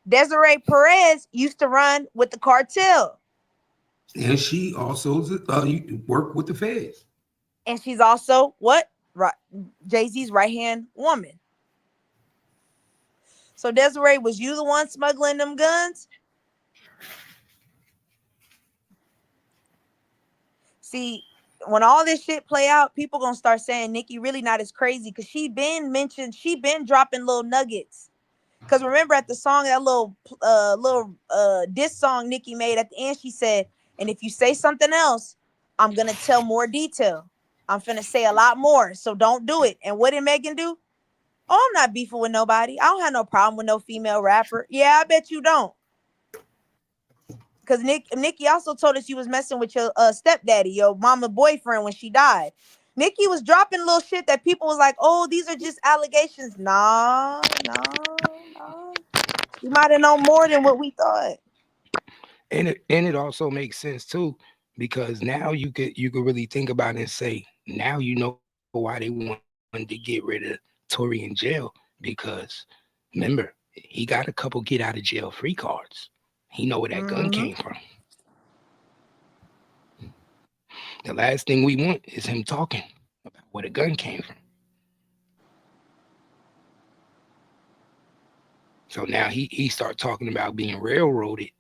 Desiree Perez used to run with the cartel. And she also worked with the feds. And she's also what? right, Jay-Z's right-hand woman. So Desiree, was you the one smuggling them guns? See, when all this shit play out, people gonna start saying Nicki really not as crazy because she been dropping little nuggets. Cause remember at the song, that little diss song Nicki made at the end, she said, and if you say something else, I'm gonna tell more detail. I'm finna say a lot more, so don't do it. And what did Megan do? Oh, I'm not beefing with nobody. I don't have no problem with no female rapper. Yeah, I bet you don't. Because Nicki also told us she was messing with your stepdaddy, your mama boyfriend, when she died. Nicki was dropping little shit that people was like, oh, these are just allegations. Nah. She might have known more than what we thought. And it also makes sense too, because now you could really think about it and say, now you know why they wanted to get rid of Tory in jail, because remember, he got a couple get out of jail free cards. He know where that gun came from. The last thing we want is him talking about where the gun came from. So now he start talking about being railroaded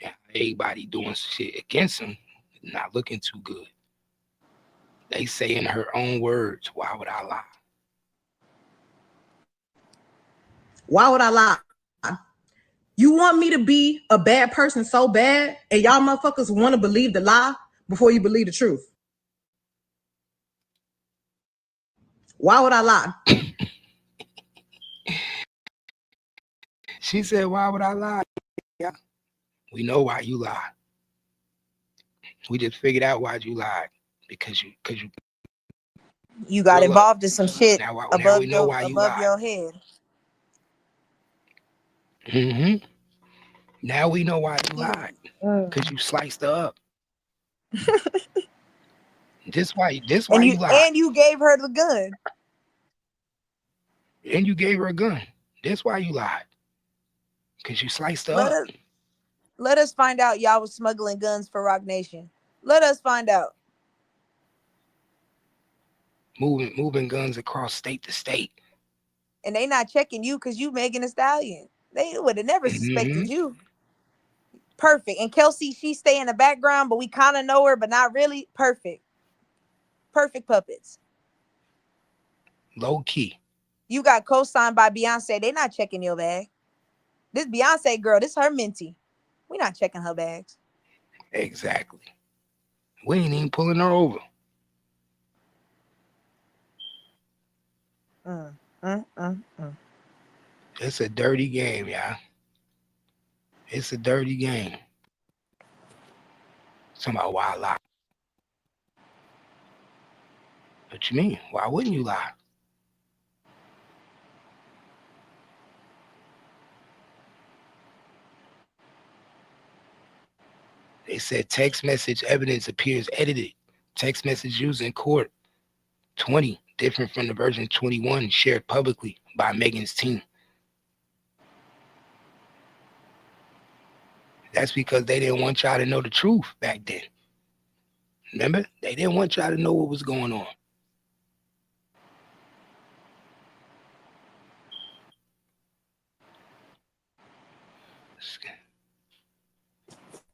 and everybody doing shit against him, not looking too good. They say in her own words, why would I lie? Why would I lie? You want me to be a bad person so bad, and y'all motherfuckers want to believe the lie before you believe the truth. Why would I lie? She said, why would I lie? Yeah, we know why you lie. We just figured out why you lied, because you got involved in some shit above your head. Mm-hmm. Now we know why you lied, because you sliced her up. This why you lied. And you gave her the gun. And you gave her a gun. That's why you lied. Because you sliced her up. Let us find out y'all was smuggling guns for Rock Nation. Let us find out. Moving guns across state to state. And they not checking you because you Megan Thee Stallion. They would have never suspected you. Perfect. And Kelsey, she stay in the background, but we kind of know her, but not really. Perfect. Perfect puppets. Low key. You got co-signed by Beyonce. They not checking your bag. This Beyonce girl, this her minty. We not checking her bags. Exactly. We ain't even pulling her over. It's a dirty game, y'all. It's a dirty game. Somehow, why lie? What you mean? Why wouldn't you lie? They said text message evidence appears edited. Text message used in court 20, different from the version 21 shared publicly by Megan's team. That's because they didn't want y'all to know the truth back then. Remember? They didn't want y'all to know what was going on.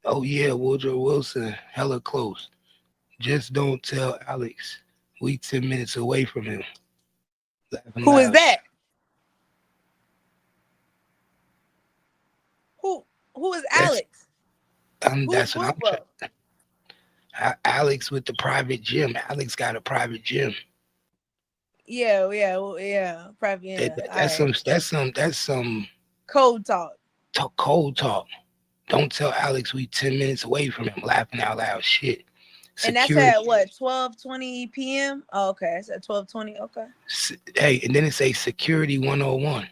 Oh yeah, Woodrow Wilson, hella close. Just don't tell Alex. We 10 minutes away from him. Who is that? Who is Alex? That's what I'm trying. Alex with the private gym. Alex got a private gym. Yeah. Private. Yeah. That's some code talk. Cold talk. Don't tell Alex we 10 minutes away from him. Laughing out loud shit. Security. And that's at what, 12:20 p.m.? Oh, okay. It's at 12:20. Okay. Hey, and then it says security 101.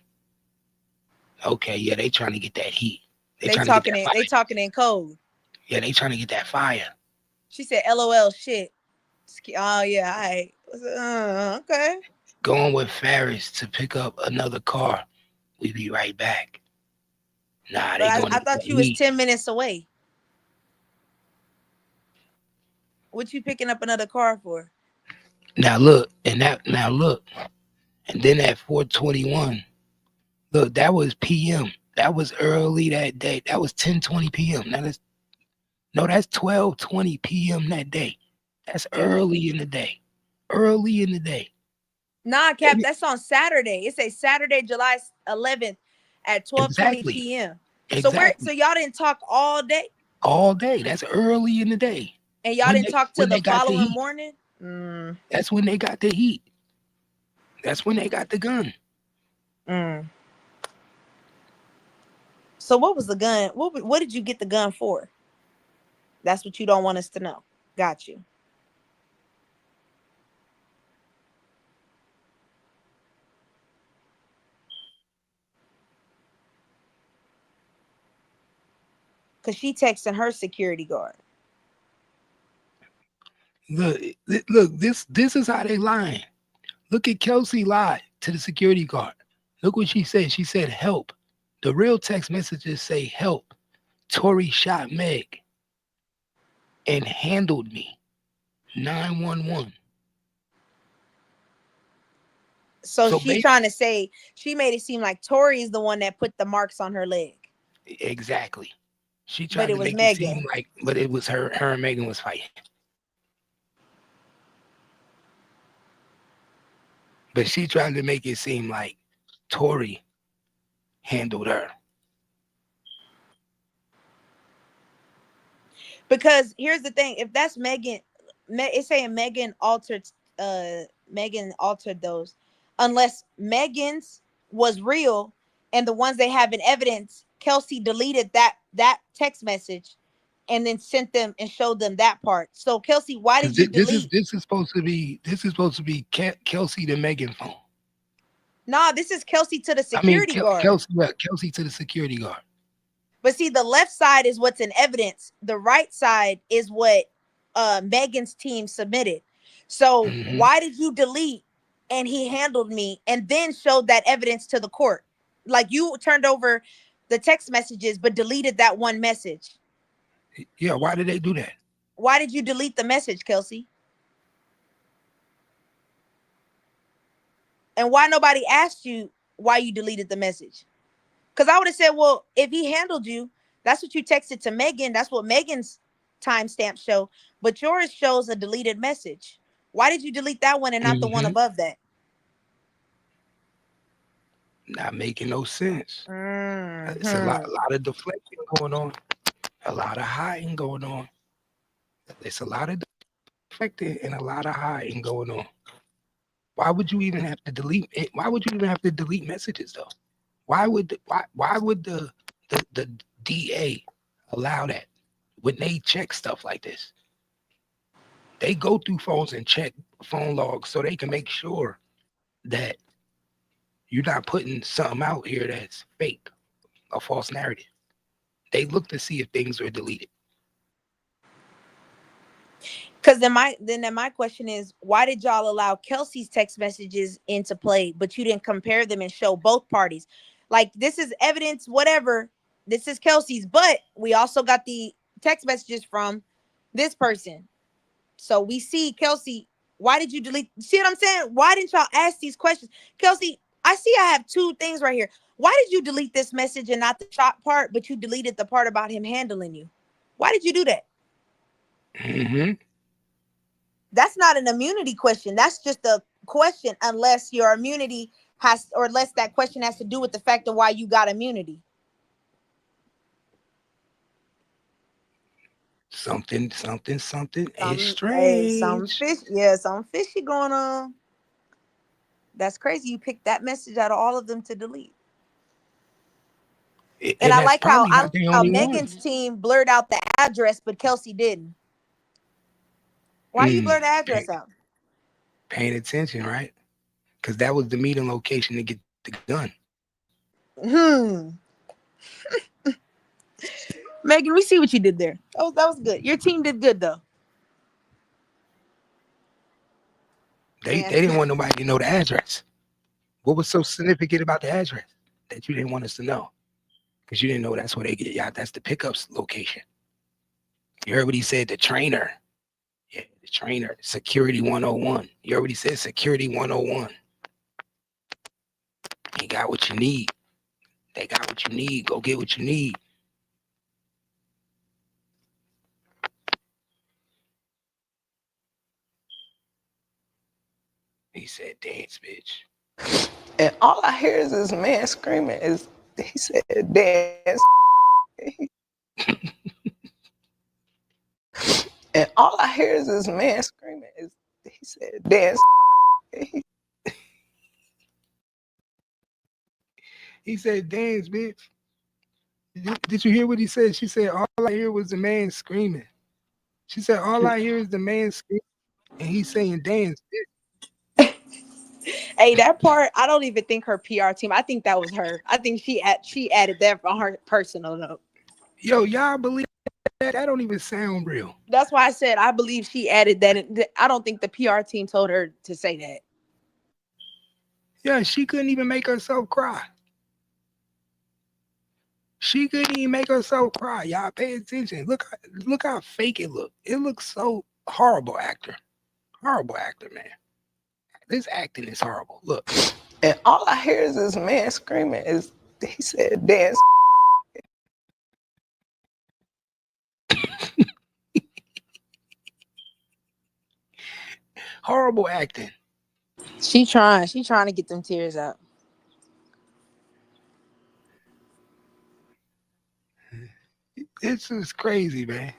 Okay, yeah, they trying to get that heat. They talking in code. Yeah, they trying to get that fire. She said, "LOL, shit." Oh yeah, all right. Okay. Going with Ferris to pick up another car. We be right back. Nah, they going. I thought you was 10 minutes away. What you picking up another car for? Now look, and then at 4:21, look, that was PM. That was early that day. That was 10:20 PM. That's 12:20 PM that day. That's early in the day. Early in the day. Nah, Cap, that's on Saturday. It says Saturday, July 11th at 12:20 Exactly. p.m. So Exactly. y'all didn't talk all day? All day. That's early in the day. And y'all didn't talk till When the they got the following heat. morning? That's when they got the heat. That's when they got the gun. So what was the gun? What did you get the gun for? That's what you don't want us to know. Got you. Because she texting her security guard. Look, this is how they lying. Look at Kelsey lied to the security guard. Look what she said. She said, help. The real text messages say, help. Tory shot Meg and handled me. 911. So she's trying to say, she made it seem like Tory is the one that put the marks on her leg. Exactly. She But tried it to was make Megan. it seem like, but it was her and Megan was fighting. But she tried to make it seem like Tory handled her. Because here's the thing, if that's Megan, it's saying Megan altered those. Unless Megan's was real and the ones they have in evidence, Kelsey deleted that text message and then sent them and showed them that part. So Kelsey, why did you delete? This is supposed to be Kelsey to Megan phone. Nah, this is Kelsey to the security guard. Kelsey to the security guard. But see, the left side is what's in evidence. The right side is what Megan's team submitted. So why did you delete and he handled me and then showed that evidence to the court? Like you turned over the text messages but deleted that one message. Yeah, why did they do that? Why did you delete the message, Kelsey? And why nobody asked you why you deleted the message? Because I would have said, well, if he handled you, that's what you texted to Megan. That's what Megan's timestamp show. But yours shows a deleted message. Why did you delete that one and not the one above that? Not making no sense. It's a lot of deflecting going on. A lot of hiding going on. It's a lot of deflecting and a lot of hiding going on. Why would you even have to delete it? Why would you even have to delete messages though? Why would the DA allow that when they check stuff like this? They go through phones and check phone logs so they can make sure that you're not putting something out here that's fake, a false narrative. They look to see if things are deleted. Because then my question is, why did y'all allow Kelsey's text messages into play, but you didn't compare them and show both parties? Like, this is evidence, whatever. This is Kelsey's, but we also got the text messages from this person. So we see Kelsey, why did you delete? See what I'm saying? Why didn't y'all ask these questions? Kelsey, I see I have two things right here. Why did you delete this message and not the shot part, but you deleted the part about him handling you? Why did you do that? That's not an immunity question. That's just a question, unless your immunity has, or unless that question has to do with the fact of why you got immunity. Something is strange. Hey, some fishy going on. That's crazy. You picked that message out of all of them to delete. And I like how Megan's team blurred out the address, but Kelsey didn't. Why you blur the address out? Paying attention, right? Because that was the meeting location to get the gun. Megan, we see what you did there. That was good. Your team did good though. They didn't want nobody to know the address. What was so significant about the address that you didn't want us to know? Because you didn't know that's where they get y'all. That's the pickups location. You heard what he said, the trainer. Yeah, trainer, security 101. You already said security 101. You got what you need. They got what you need. Go get what you need. He said, dance, bitch. And all I hear is this man screaming. He said, dance. And all I hear is this man screaming. He said, dance. He said, dance, bitch. Did you hear what he said? She said, all I hear was the man screaming. She said, all I hear is the man screaming. And he's saying, dance, bitch. Hey, that part, I don't even think her PR team, I think that was her. I think she added that on her personal note. Yo, y'all believe that? That don't even sound real. That's why I said I believe she added that. I don't think the PR team told her to say that. Yeah, she couldn't even make herself cry. She couldn't even make herself cry. Y'all pay attention. Look how fake it looked. It looks so horrible, actor. Horrible actor, man. This acting is horrible. Look. And all I hear is this man screaming. He said, dance. Horrible acting. She trying to get them tears out. This is crazy, man.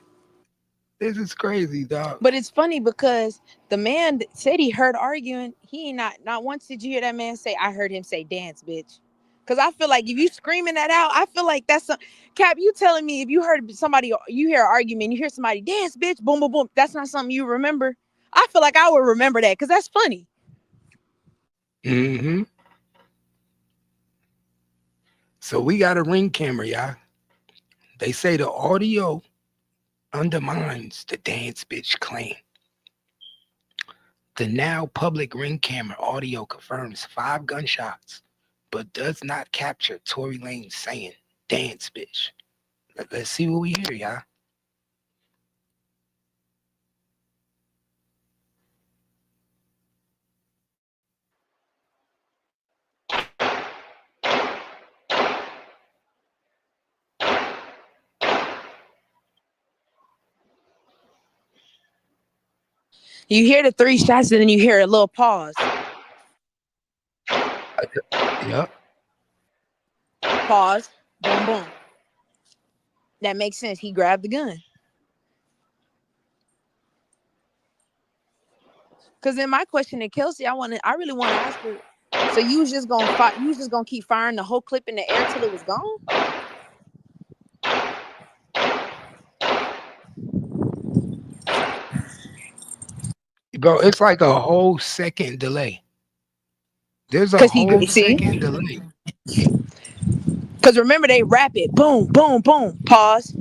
This is crazy, dog. But it's funny because the man said he heard arguing. He not once did you hear that man say, I heard him say dance, bitch. Because I feel like if you screaming that out, I feel like that's Cap, you telling me if you heard somebody, you hear an argument, you hear somebody dance, bitch, boom, boom, boom. That's not something you remember. I feel like I would remember that because that's funny. Mm-hmm. So we got a Ring camera, y'all. They say the audio undermines the dance bitch claim. The now public Ring camera audio confirms 5 gunshots, but does not capture Tory Lanez saying dance bitch. Let's see what we hear, y'all. You hear the 3 shots and then you hear a little pause. Yep. Pause. Boom, boom. That makes sense. He grabbed the gun. Because then my question to Kelsey, I really want to ask her. So you was just gonna fight? You was just gonna keep firing the whole clip in the air till it was gone? Bro, it's like a whole second delay. There's a whole second delay. Because remember, they rap it. Boom, boom, boom. Pause.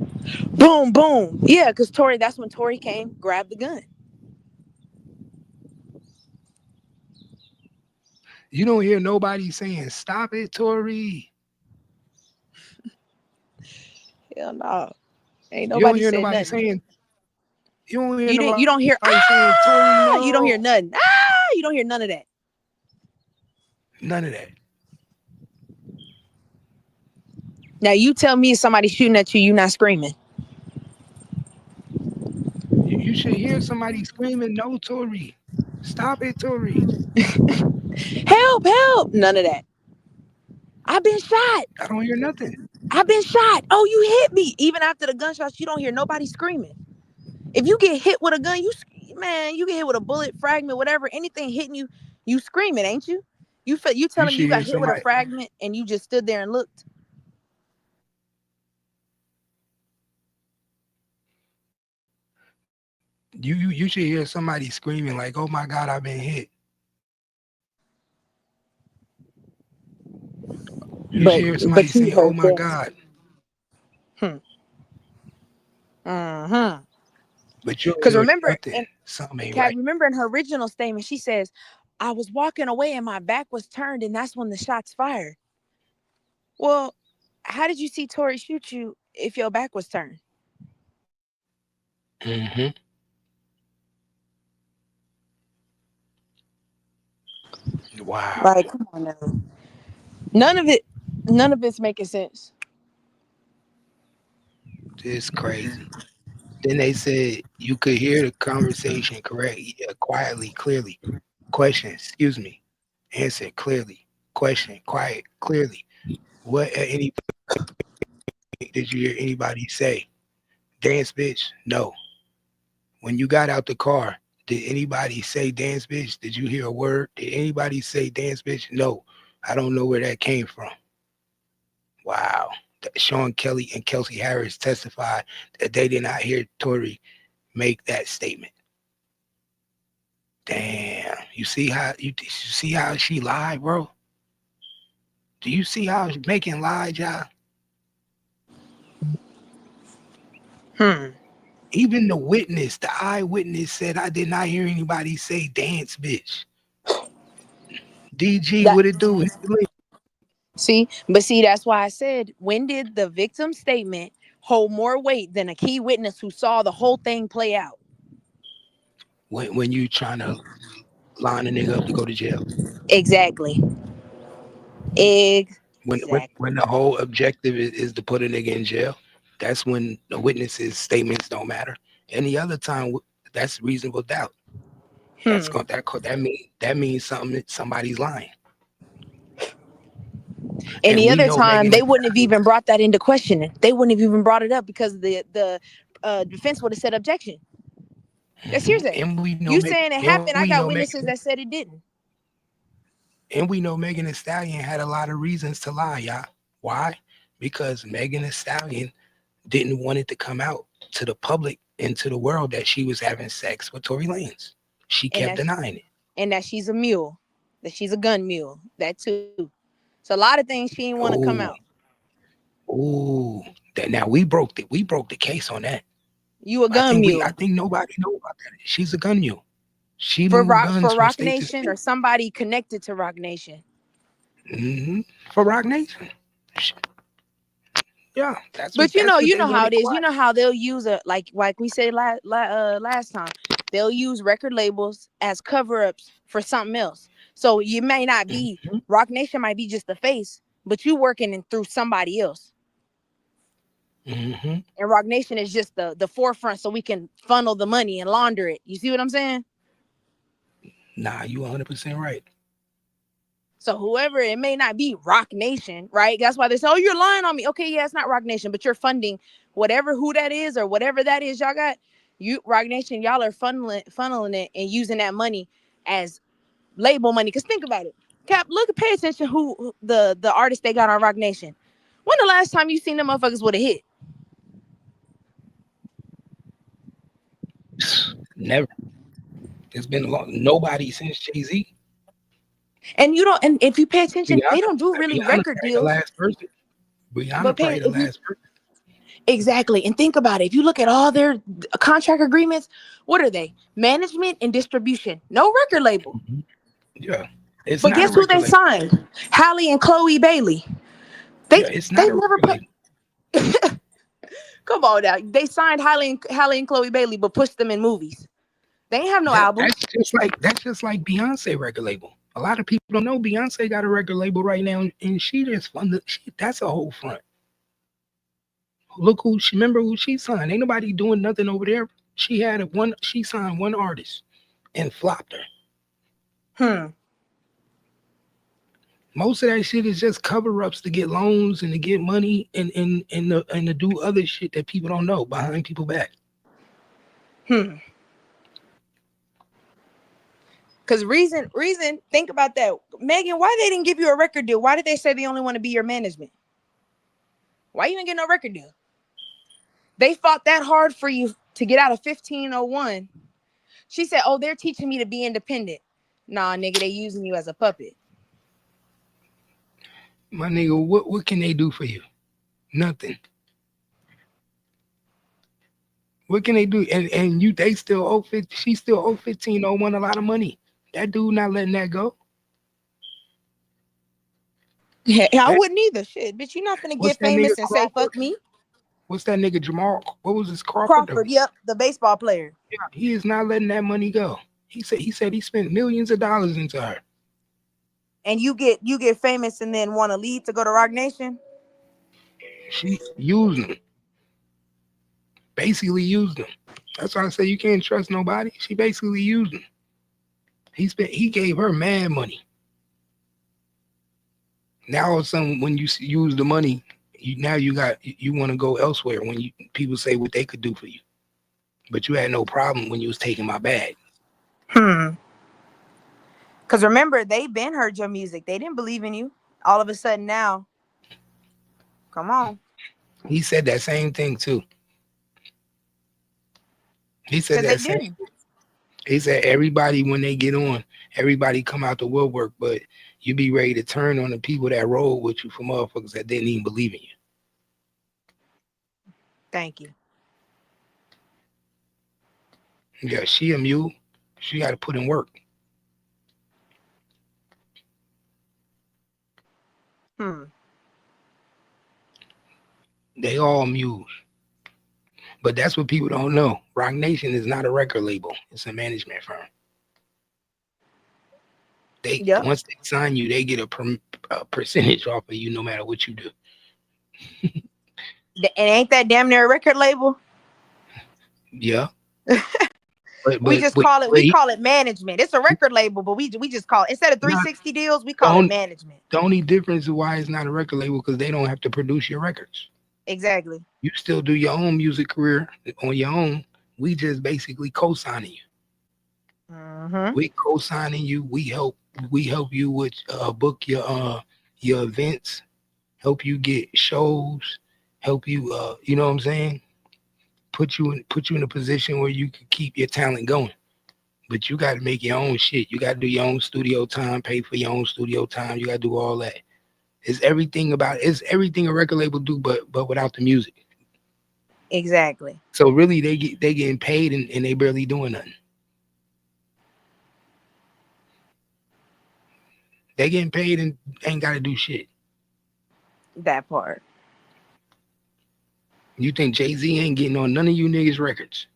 Boom, boom. Yeah, because that's when Tory came, grabbed the gun. You don't hear nobody saying, stop it, Tory. Hell no. Ain't You don't nobody hear said nobody nothing. saying, you don't hear You don't hear, nobody saying, Tory, no. You don't hear nothing. You don't hear none of that. None of that. Now you tell me if somebody shooting at you, you not screaming. You should hear somebody screaming, no, Tory. Stop it, Tory. Help, help. None of that. I've been shot. I don't hear nothing. I've been shot. Oh, you hit me. Even after the gunshots, you don't hear nobody screaming. If you get hit with a gun, you get hit with a bullet, fragment, whatever, anything hitting you, you screaming, ain't you? You telling me you got hit with a fragment and you just stood there and looked? You should hear somebody screaming like, oh my God, I've been hit. You should hear somebody saying, oh my God. Mm-hmm. But you because remember, something ain't right. Remember in her original statement, she says, I was walking away and my back was turned and that's when the shots fired. Well, how did you see Tory shoot you if your back was turned? Mm-hmm. Wow. Like, come on now. None of it's making sense. It's crazy. Then they said you could hear the conversation correct. Yeah, quietly, clearly. Question, excuse me. Answer clearly. Question, quiet, clearly. What at any point did you hear anybody say? Dance bitch? No. When you got out the car, did anybody say dance bitch? Did you hear a word? Did anybody say dance bitch? No. I don't know where that came from. Wow. Sean Kelly and Kelsey Harris testified that they did not hear Tory make that statement. Damn. You see how she lied, bro? Do you see how she's making lies, y'all? Even the witness, the eyewitness said, I did not hear anybody say dance, bitch. DG, That what it do? see, that's why I said, when did the victim's statement hold more weight than a key witness who saw the whole thing play out? When you trying to line a nigga up to go to jail. Exactly. When the whole objective is to put a nigga in jail, that's when the witnesses' statements don't matter. Any other time, that's reasonable doubt. That's going that means somebody's lying. Any we other know time, Megan they Thee wouldn't have even brought that into question. They wouldn't have even brought it up because the defense would have said objection. That's hearsay. And we know You saying it happened? I got witnesses that said it didn't. And we know Megan Thee Stallion had a lot of reasons to lie, y'all. Why? Because Megan Thee Stallion didn't want it to come out to the public and to the world that she was having sex with Tory Lanez. She kept denying it. And that she's a mule. That she's a gun mule. That too. So a lot of things she didn't want to come out. Ooh. Now we broke the case on that. You a gun mule. I think nobody know about that. She's a gun mule. She for moved guns from Rock state to Nation state. or somebody connected to Rock Nation. For Rock Nation. Yeah, but you know how it is. You know how they'll use like we said last time. They'll use record labels as cover-ups for something else. So you may not be Rock Nation, might be just the face, but you working through somebody else. And Rock Nation is just the forefront, so we can funnel the money and launder it. You see what I'm saying? Nah, you 100% right. So whoever, it may not be Rock Nation, right? That's why they say, oh, you're lying on me. Okay, yeah, it's not Rock Nation, but you're funding who that is or whatever that is y'all got. You Rock Nation, y'all are funneling it and using that money as label money. Because think about it. Cap, pay attention who the artists they got on Rock Nation. When the last time you seen them motherfuckers with a hit? Never. It's been nobody since Jay-Z. And if you pay attention, they don't do really record deals. The last person. Rihanna probably the last person. Exactly. And think about it. If you look at all their contract agreements, what are they? Management and distribution. No record label. Yeah. But guess who they signed? Halle and Chloe Bailey. It's not never put. Come on now. They signed Halle and Chloe Bailey, but pushed them in movies. They ain't have no album. That's just like Beyonce record label. A lot of people don't know Beyonce got a record label right now, and she just funded. That's a whole front. Look remember who she signed. Ain't nobody doing nothing over there. She signed one artist and flopped her. Most of that shit is just cover-ups to get loans and to get money and to do other shit that people don't know behind people's back. Because reason, think about that. Megan, why they didn't give you a record deal? Why did they say they only want to be your management? Why you didn't get no record deal? They fought that hard for you to get out of 1501. She said, oh, they're teaching me to be independent. Nah, nigga, they using you as a puppet. My nigga, what can they do for you? Nothing. What can they do? And they still owe 50, she still owe 1501 a lot of money. That dude not letting that go. Yeah, I wouldn't either. Shit, bitch, you're not gonna get famous and say fuck me. What's that nigga Jamal? What was his Crawford? Yep, the baseball player. Yeah, he is not letting that money go. He said he spent millions of dollars into her. And you get famous and then want to leave to go to Rock Nation? She used him. Basically used him. That's why I say you can't trust nobody. She basically used him. He gave her mad money. Now all of a sudden, when you use the money, you want to go elsewhere when people say what they could do for you. But you had no problem when you was taking my bag. Because remember, they been heard your music. They didn't believe in you. All of a sudden now, come on. He said that same thing too. He said Because they that same. didn't. He said everybody when they get on, everybody come out the woodwork, but you be ready to turn on the people that roll with you for motherfuckers that didn't even believe in you. Thank you. Yeah, she a mule. She got to put in work. They all mules. But that's what people don't know. Rock Nation is not a record label. It's a management firm. Once they sign you, they get a percentage off of you no matter what you do. And ain't that damn near a record label? Yeah. We call it management. It's a record label, but we just call it, instead of 360 deals, we call it management. The only difference is why it's not a record label because they don't have to produce your records. Exactly. You still do your own music career on your own. We just basically co-signing you. We co-signing you. We help you with book your events, help you get shows, help you you know what I'm saying? Put you in a position where you can keep your talent going. But you got to make your own shit. You got to do your own studio time, pay for your own studio time. You got to do all that. It's everything a record label do, but without the music. Exactly. So really, they getting paid and they barely doing nothing. They getting paid and ain't got to do shit. That part. You think Jay-Z ain't getting on none of you niggas' records?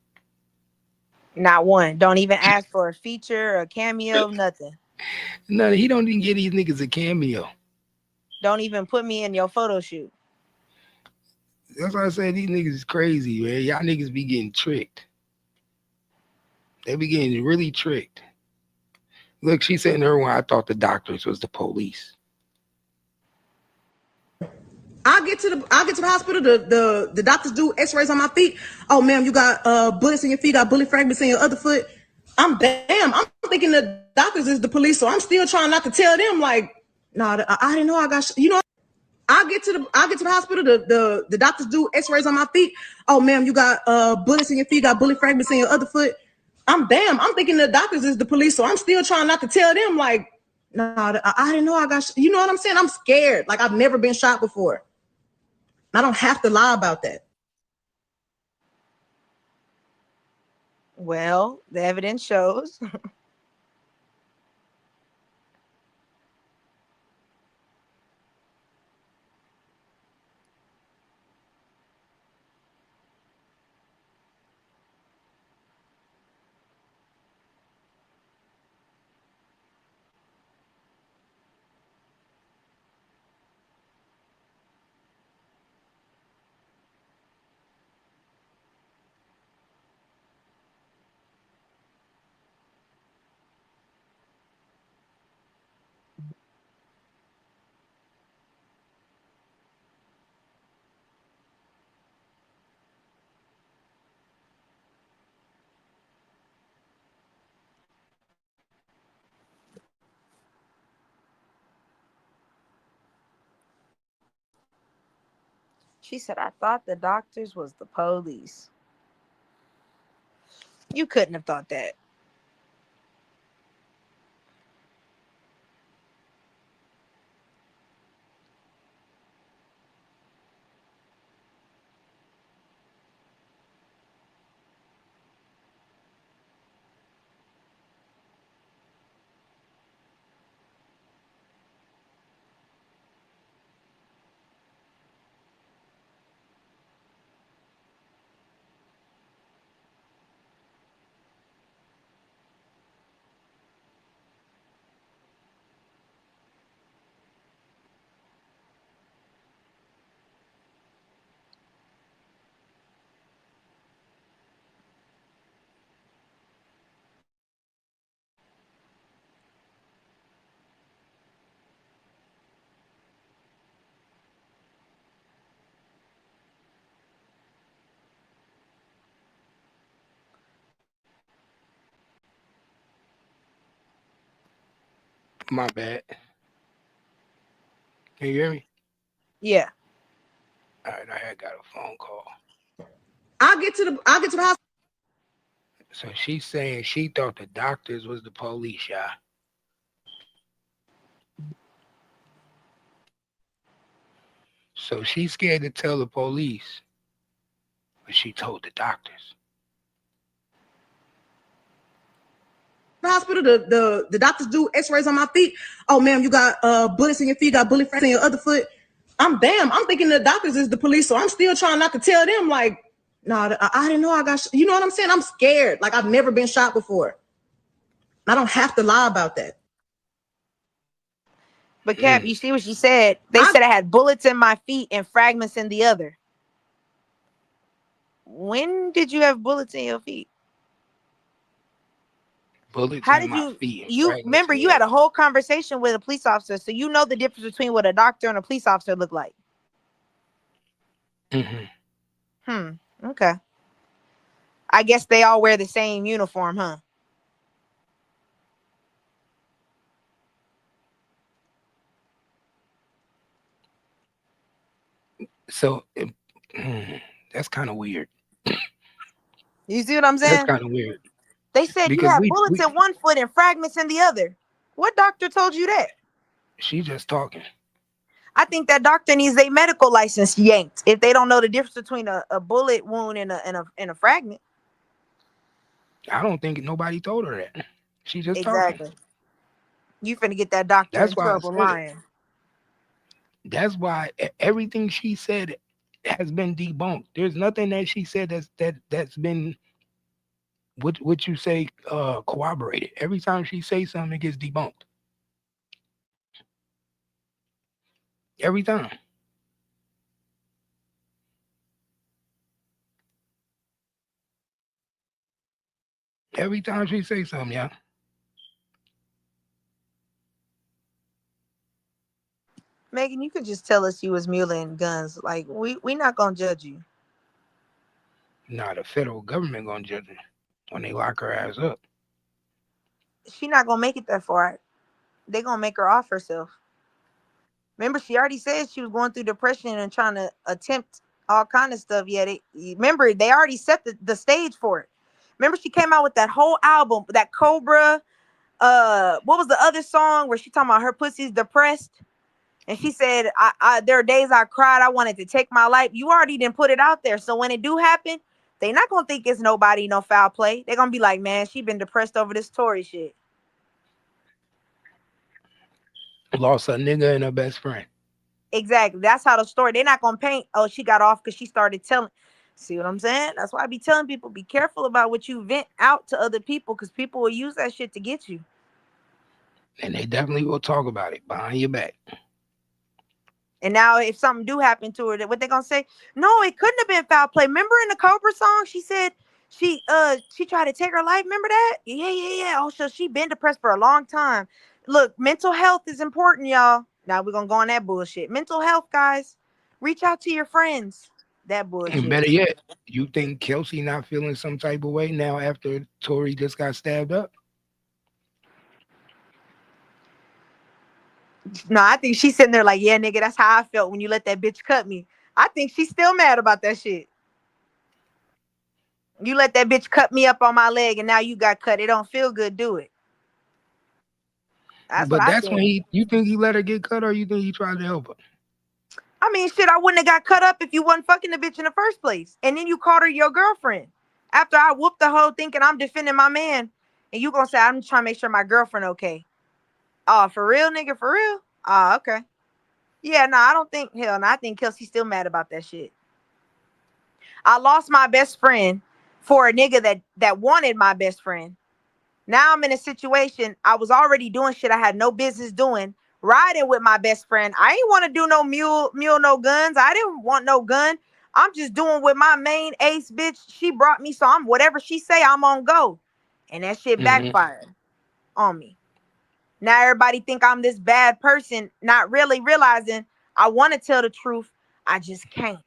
Not one. Don't even ask for a feature, a cameo, nothing. No, he don't even get these niggas a cameo. Don't even put me in your photo shoot. That's why I said these niggas is crazy, man. Y'all niggas be getting tricked. They be getting really tricked. Look, she said in her one, I thought the doctors was the police. I get to the hospital. The doctors do X-rays on my feet. Oh, ma'am, you got bullets in your feet. Got bullet fragments in your other foot. I'm thinking the doctors is the police, so I'm still trying not to tell them like, no, I didn't know I got. I get to the hospital. The doctors do X-rays on my feet. Oh, ma'am, you got bullets in your feet. Got bullet fragments in your other foot. I'm thinking the doctors is the police, so I'm still trying not to tell them like, no, I didn't know I got. You know what I'm saying? I'm scared. Like I've never been shot before. I don't have to lie about that. Well, the evidence shows. She said, I thought the doctors was the police. You couldn't have thought that. My bad. Can you hear me? Yeah. All right, I had got a phone call. I'll get to the hospital. So she's saying she thought the doctors was the police, y'all. So she's scared to tell the police, but she told the doctors. Hospital, the doctors do x-rays on my feet. Oh ma'am, you got bullets in your feet, got bullet fragments in your other foot. I'm thinking the doctors is the police, so I'm still trying not to tell them like, no, I didn't know I got you know what I'm saying? I'm scared. Like I've never been shot before. I don't have to lie about that. But Cap, you see what she said? They said I had bullets in my feet and fragments in the other. When did you have bullets in your feet? Bullets How in did my feet and you fragments remember in you the had a other. whole conversation with a police officer, so you know the difference between what a doctor and a police officer look like. Okay. I guess they all wear the same uniform, huh? So that's kind of weird. You see what I'm That's saying? kind of weird. They said you Because had bullets in one foot and fragments in the other. What doctor told you that? She just talking. I think that doctor needs a medical license yanked if they don't know the difference between a bullet wound and a fragment. I don't think nobody told her that. She just talking. Exactly. You finna get that doctor That's in why I trouble said it. lying. That's why everything she said has been debunked. There's nothing that she said that's been what you say corroborated. Every time she says something, it gets debunked. Every time. Every time she says something, yeah. Megan, you could just tell us you was muling guns. Like we not gonna judge you. Nah, the federal government gonna judge her when they lock her ass up. She not gonna make it that far. They gonna make her off herself. Remember, she already said she was going through depression and trying to attempt all kind of stuff. Yet, remember, they already set the stage for it. Remember, she came out with that whole album, that Cobra. What was the other song where she talking about her pussy's depressed? And she said, there are days I cried, I wanted to take my life. You already didn't put it out there. So when it do happen, they not gonna think it's nobody, no foul play. They're gonna be like, man, she been depressed over this Tory shit. Lost a nigga and her best friend. Exactly. That's how the story. They're not gonna paint, oh, she got off because she started telling. See what I'm saying? That's why I be telling people, be careful about what you vent out to other people, because people will use that shit to get you. And they definitely will talk about it behind your back. And now if something do happen to her, what they gonna say? No, it couldn't have been foul play. Remember in the Cobra song, she said she tried to take her life. Remember that? Yeah. Oh, so she been depressed for a long time. Look, mental health is important, y'all. Now we're gonna go on that bullshit. Mental health, guys. Reach out to your friends. That bullshit. And better yet, you think Kelsey not feeling some type of way now after Tory just got stabbed up? No, I think she's sitting there like, yeah, nigga, that's how I felt when you let that bitch cut me. I think she's still mad about that shit. You let that bitch cut me up on my leg and now you got cut. It don't feel good, do it. That's what I That's think. when you think he let her get cut, or you think he tried to help her? I mean, shit, I wouldn't have got cut up if you wasn't fucking the bitch in the first place. And then you called her your girlfriend. After I whooped the hoe thinking I'm defending my man. And you gonna say, I'm just trying to make sure my girlfriend okay. Oh, for real, nigga? For real? Oh, okay. Yeah, no, I don't think, hell no, I think Kelsey's still mad about that shit. I lost my best friend for a nigga that wanted my best friend. Now I'm in a situation, I was already doing shit I had no business doing, riding with my best friend. I ain't want to do no mule, no guns. I didn't want no gun. I'm just doing with my main ace bitch. She brought me, so I'm whatever she say, I'm on go. And that shit backfired on me. Now everybody think I'm this bad person, not really realizing I want to tell the truth. I just can't.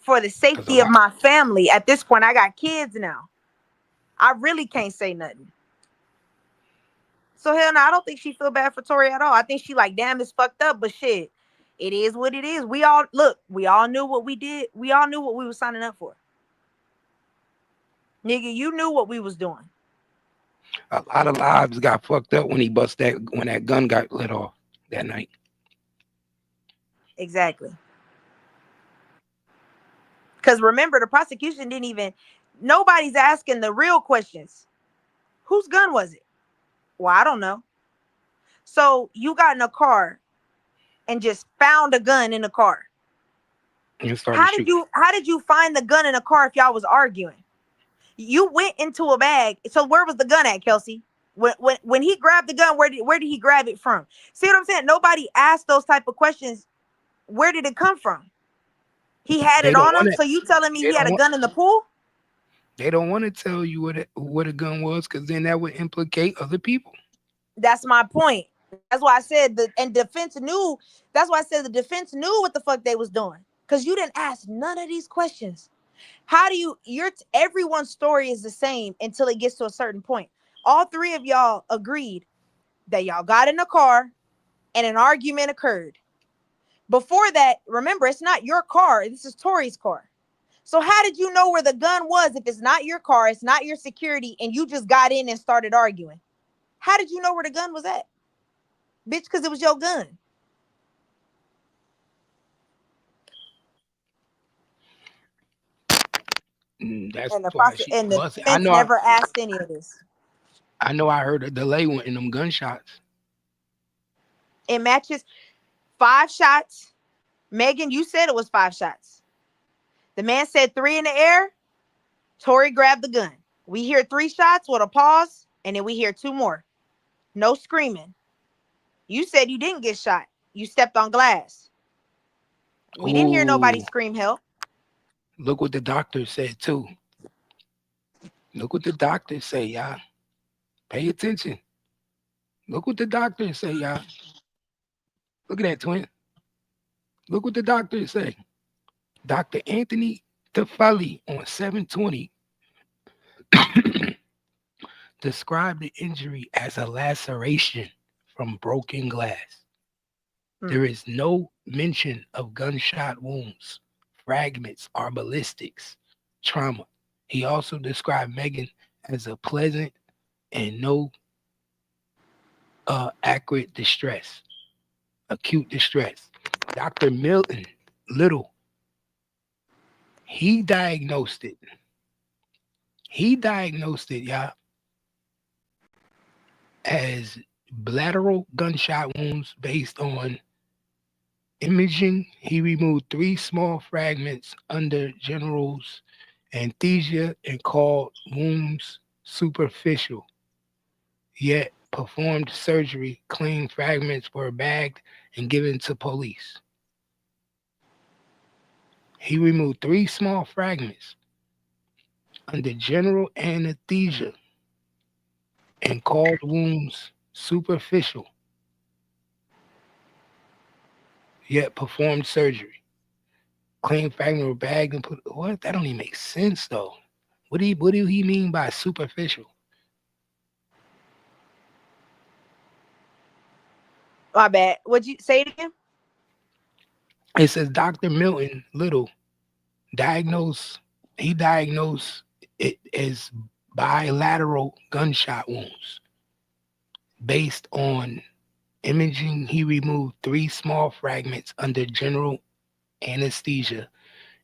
For the safety of my family. At this point, I got kids now. I really can't say nothing. So hell no, I don't think she feel bad for Tori at all. I think she like, damn, it's fucked up, but shit, it is what it is. We all knew what we did. We all knew what we was signing up for. Nigga, you knew what we was doing. A lot of lives got fucked up when that gun got lit off that night. Exactly. Because remember, the prosecution nobody's asking the real questions. Whose gun was it? Well, I don't know. So you got in a car and just found a gun in the car. And started shooting. How did you find the gun in a car if y'all was arguing? You went into a bag. So where was the gun at, Kelsey? When he grabbed the gun, where did he grab it from? See what I'm saying? Nobody asked those type of questions. Where did it come from? He had it on him. So you telling me he had a gun in the pool? They don't want to tell you what a gun was, because then that would implicate other people. That's my point. That's why I said defense knew. That's why I said the defense knew what the fuck they was doing. Because you didn't ask none of these questions. How do everyone's story is the same until it gets to a certain point. All three of y'all agreed that y'all got in the car and an argument occurred. Before that, remember, it's not your car. This is Tori's car. So how did you know where the gun was if it's not your car, it's not your security, and you just got in and started arguing? How did you know where the gun was at? Bitch, because it was your gun. That's and the why defense never asked any of this. I know I heard a delay in them gunshots. It matches 5 shots. Megan, you said it was 5 shots. The man said 3 in the air. Tori grabbed the gun. We hear 3 shots with a pause, and then we hear 2 more. No screaming. You said you didn't get shot. You stepped on glass. We didn't hear nobody scream help. Look what the doctor said too. Look what the doctors say, y'all. Pay attention. Look what the doctors say, y'all. Look at that, twin. Look what the doctors say. Dr. Anthony Tefali on 720 described the injury as a laceration from broken glass. There is no mention of gunshot wounds, fragments, or ballistics trauma. He also described Megan as a pleasant and no acute distress. Dr. Milton Little, he diagnosed it, y'all, as bilateral gunshot wounds based on imaging. He removed 3 small fragments under general's anesthesia and called wounds superficial, yet performed surgery, claimed fragments were bagged and given to police. He removed 3 small fragments under general anesthesia and called wounds superficial, yet performed surgery. Claimed fragments were bagged and put. What? That don't even make sense though. What do he mean by superficial? My bad. What'd you say it again? It says Dr. Milton Little diagnosed it as bilateral gunshot wounds. Based on imaging, he removed 3 small fragments under general anesthesia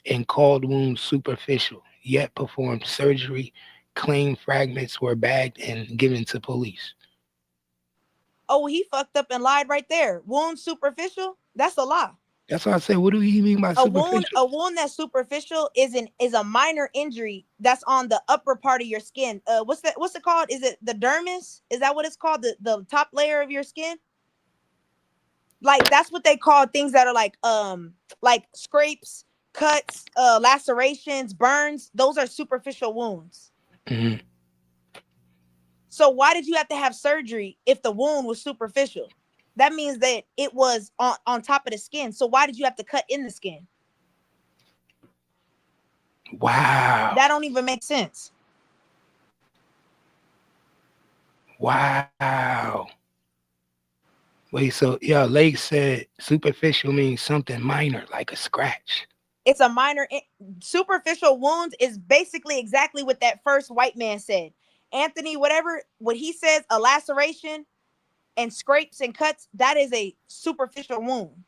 and called wounds superficial, yet performed surgery, claimed fragments were bagged and given to police. Oh, he fucked up and lied right there. Wound superficial? That's a lie. That's why I said, what do you mean by superficial? A wound that's superficial is a minor injury that's on the upper part of your skin. What's it called? Is it the dermis? Is that what it's called? The top layer of your skin? Like that's what they call things that are like scrapes, cuts, lacerations, burns. Those are superficial wounds. Mm-hmm. So why did you have to have surgery if the wound was superficial? That means that it was on top of the skin. So why did you have to cut in the skin? Wow. That don't even make sense. Wow. Wait, so yeah, Lake said superficial means something minor, like a scratch. It's a minor superficial wounds is basically exactly what that first white man said. Anthony, whatever what he says, a laceration and scrapes and cuts, that is a superficial wound.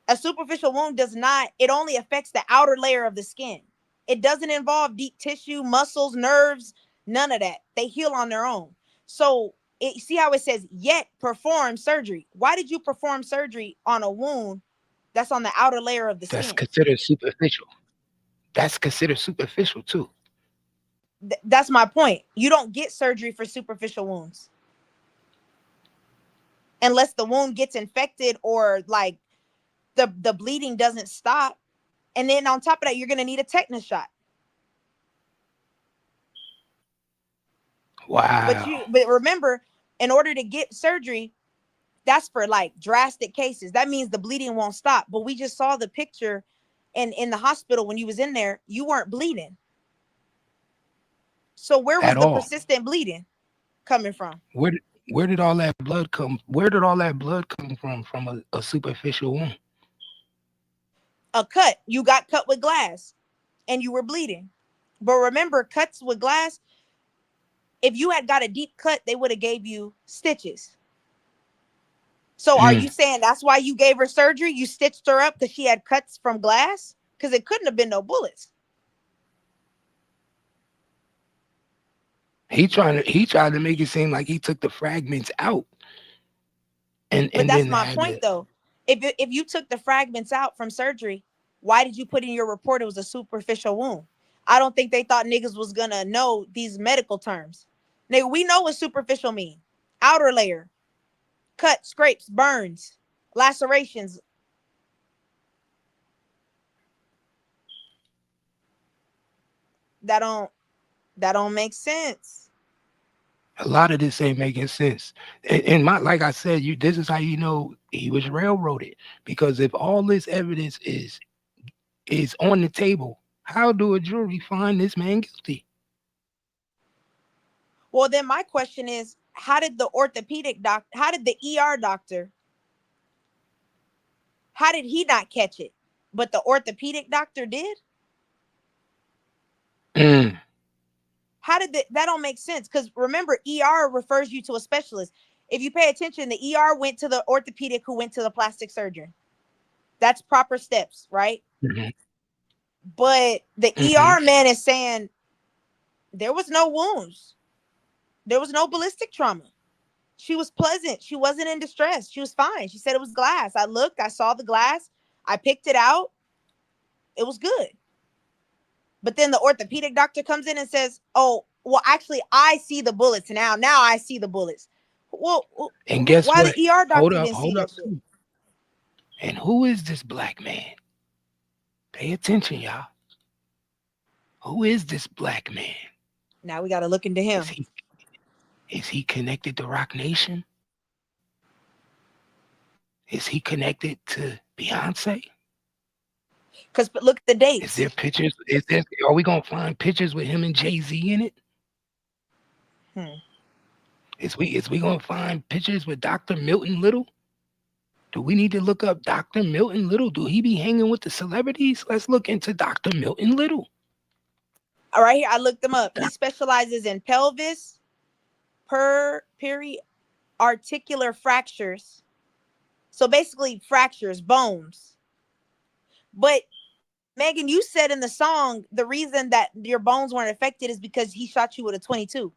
A superficial wound does not, it only affects the outer layer of the skin. It doesn't involve deep tissue, muscles, nerves, none of that. They heal on their own. So see how it says, yet perform surgery. Why did you perform surgery on a wound that's on the outer layer of the That's skin? considered superficial. That's considered superficial too. That's my point. You don't get surgery for superficial wounds unless the wound gets infected or like the bleeding doesn't stop. And then on top of that, you're going to need a tetanus shot. Wow. But remember, in order to get surgery, that's for like drastic cases. That means the bleeding won't stop. But we just saw the picture in the hospital when you was in there, you weren't bleeding. So where was At the all. persistent bleeding coming from? Where did all that blood come? Where did all that blood come from? From a superficial wound? A cut. You got cut with glass and you were bleeding. But remember, cuts with glass, if you had got a deep cut, they would have gave you stitches. So are you saying that's why you gave her surgery? You stitched her up because she had cuts from glass? Because it couldn't have been no bullets. He tried to make it seem like he took the fragments out. But And that's then my had point, though. If you took the fragments out from surgery, why did you put in your report it was a superficial wound? I don't think they thought niggas was gonna know these medical terms. Nigga, we know what superficial mean. Outer layer, cut, scrapes, burns, lacerations. That don't make sense. a lot of this ain't making sense. And my, like I said, this is how you know he was railroaded. Because if all this evidence is on the table, how do a jury find this man guilty? Well, then my question is, how did the ER doctor, how did he not catch it? But the orthopedic doctor did? How did that don't make sense? Because remember, ER refers you to a specialist. If you pay attention, the ER went to the orthopedic who went to the plastic surgeon. That's proper steps, right? But the ER man is saying there was no wounds. There was no ballistic trauma. She was pleasant. She wasn't in distress. She was fine. She said it was glass. I looked, I saw the glass. I picked it out. It was good. But then the orthopedic doctor comes in and says, oh, well, actually, I see the bullets now. Now I see the bullets. Well, and guess why what? the ER doctor Hold didn't see up. that shit? And who is this black man? Pay attention, y'all. Who is this black man? Now we got to look into him. Is he connected to Rock Nation? Is he connected to Beyonce? Because look at the dates. Is there pictures? Are we gonna find pictures with him and Jay-Z in it? Is we gonna find pictures with Dr. Milton Little? Do we need to look up Dr. Milton Little? Do he be hanging with the celebrities? Let's look into Dr. Milton Little. All right, here I looked him up. He specializes in pelvis, periarticular fractures. So basically fractures, bones. But Megan, you said in the song, the reason that your bones weren't affected is because he shot you with a 22.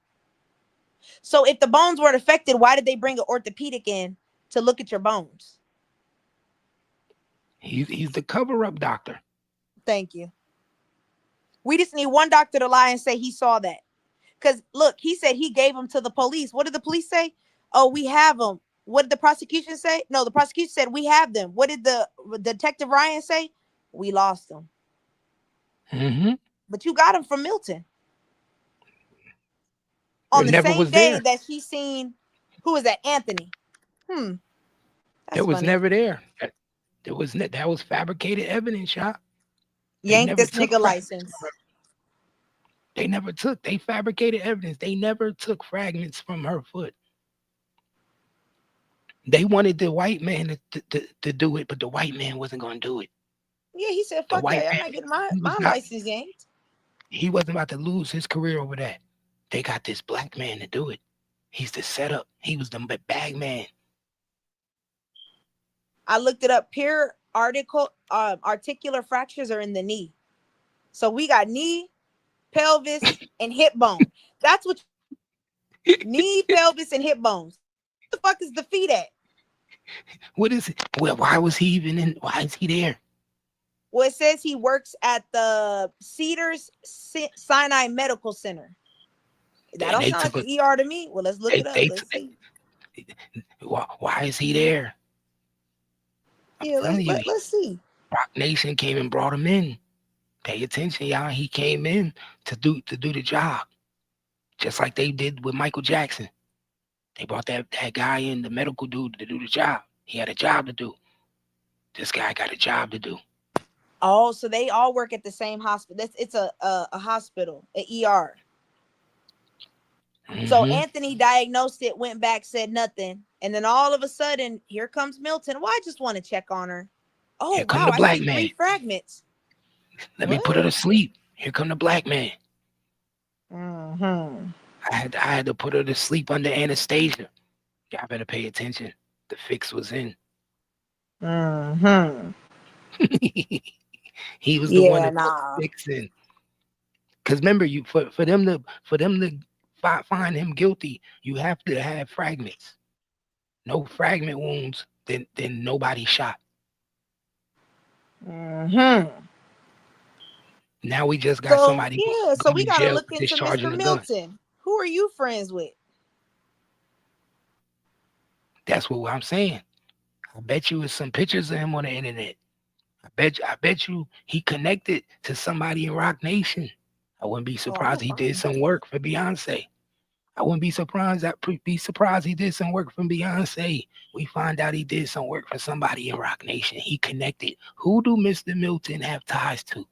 So if the bones weren't affected, why did they bring an orthopedic in to look at your bones? He's the cover-up doctor. Thank you. We just need one doctor to lie and say he saw that. Because look, he said he gave them to the police. What did the police say? Oh, we have them. What did the prosecution say? No, the prosecution said we have them. What did the Detective Ryan say? We lost them. But you got him from Milton. On the same day that she seen, who is that? Anthony. That was never there. That was fabricated evidence, y'all. Yank this nigga license. They never took. They fabricated evidence. They never took fragments from her foot. They wanted the white man to do it, but the white man wasn't going to do it. Yeah, he said, The "Fuck white that! I'm man, not getting my he was my not. license yanked." He wasn't about to lose his career over that. They got this black man to do it. He's the setup. He was the bag man. I looked it up. Articular fractures are in the knee. So we got knee, pelvis, and hip bone. That's what knee, pelvis, and hip bones. What the fuck is the feet at? What is it? Well, why was he even in? Why is he there? Well, it says he works at the Cedars Sinai Medical Center. That And don't they sound took like a, the ER to me. Well, let's look it up. Let's see. why is he there? I'm Yeah, telling you, let's see. Rock Nation came and brought him in. Pay attention, y'all. He came in to do the job, just like they did with Michael Jackson. They brought that guy in, the medical dude, to do the job. He had a job to do. This guy got a job to do. Oh, so they all work at the same hospital. It's a hospital, an ER. Mm-hmm. So Anthony diagnosed it, went back, said nothing, and then all of a sudden, here comes Milton. Well, I just want to check on her. Oh Here come wow, the I black see man. 3 fragments. Let me put her to sleep. Here come the black man. Mm-hmm. I had to put her to sleep under anesthesia. Y'all better pay attention. The fix was in. Mm-hmm. He was the one that put the fix in. Because remember, for them to find him guilty, you have to have fragments. No fragment wounds, then nobody shot. Mm-hmm. Now we just got somebody so we going to gotta jail look for into discharging Mr. a gun. Milton. Who are you friends with? That's what I'm saying. I bet you it's some pictures of him on the internet. I bet you he connected to somebody in Rock Nation. I wouldn't be surprised he did some work for Beyonce. I wouldn't be surprised. Be surprised he did some work for Beyonce. We find out he did some work for somebody in Rock Nation. He connected. Who do Mr. Milton have ties to?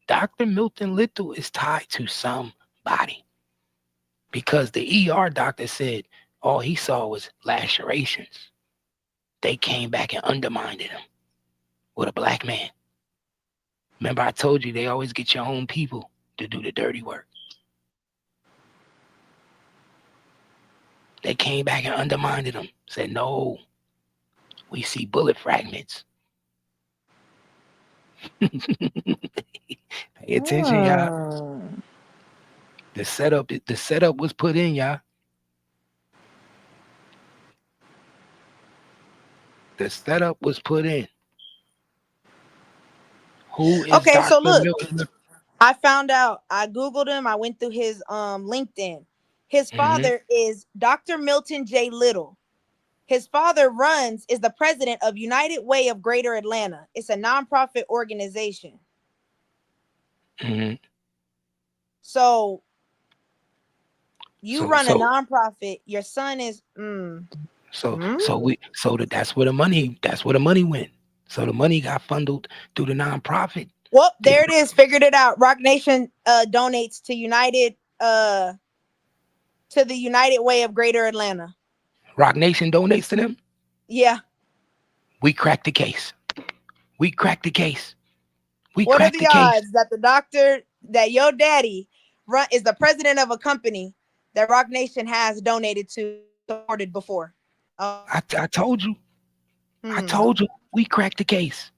Dr. Milton Little is tied to somebody. Because the ER doctor said all he saw was lacerations. They came back and undermined him with a black man. Remember, I told you they always get your own people to do the dirty work. They came back and undermined him. Said, no, we see bullet fragments. Pay attention, y'all. The setup was put in, y'all. The setup was put in. Who is Okay, Dr. so look, Milton? I found out. I Googled him. I went through his LinkedIn. His father is Dr. Milton J. Little. His father is the president of United Way of Greater Atlanta. It's a nonprofit organization. Mm-hmm. So you run a nonprofit. Your son is. That's where the money went. So the money got funneled through the nonprofit. Well, there it is. Figured it out. Rock Nation donates to the United Way of Greater Atlanta. Rock Nation donates to them? Yeah. We cracked the case. What are the odds that the doctor that your daddy is the president of a company that Rock Nation has donated to, supported before? I told you. I told you. We cracked the case.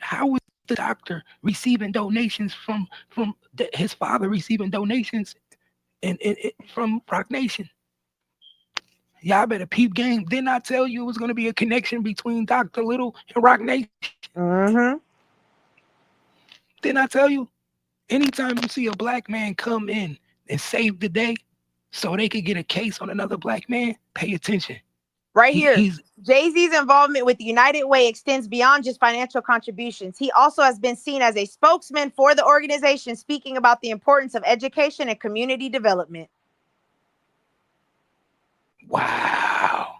How was the doctor receiving donations from his father receiving donations from Rock Nation? Y'all better peep game. Didn't I tell you it was going to be a connection between Dr. Little and Rock Nation? Didn't I tell you? Anytime you see a black man come in and save the day so they could get a case on another black man, pay attention. Right here. Jay-Z's involvement with the United Way extends beyond just financial contributions. He also has been seen as a spokesman for the organization, speaking about the importance of education and community development. Wow.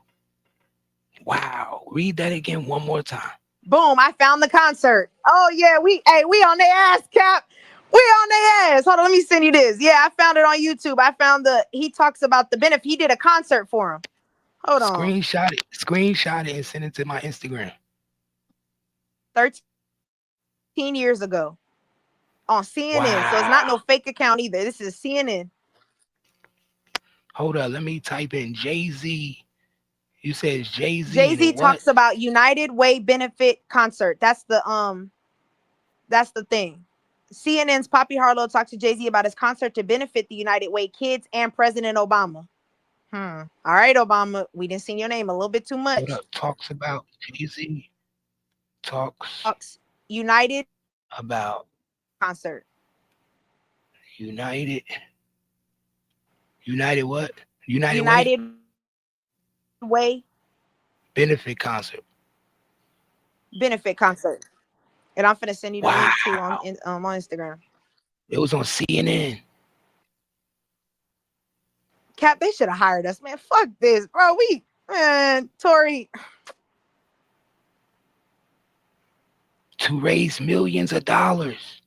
Read that again one more time. Boom. I found the concert. Oh, yeah. We on their ass, Cap. We on their ass. Hold on, let me send you this. Yeah, I found it on YouTube. I found he talks about the benefit. He did a concert for him. Hold on. Screenshot it and send it to my Instagram. 13 years ago on CNN. Wow. So it's not no fake account either. This is CNN. Hold up, let me type in Jay-Z. You said Jay-Z. Jay-Z talks about United Way benefit concert. That's the thing. CNN's Poppy Harlow talks to Jay-Z about his concert to benefit the United Way kids and President Obama. All right, Obama, we didn't see your name a little bit too much. Hold up, talks about Jay-Z. Talks United about concert. United what? United Way benefit concert. And I'm finna send you the link too on Instagram. It was on CNN. Cap, they should have hired us, man. Fuck this, bro. Tory. To raise millions of dollars.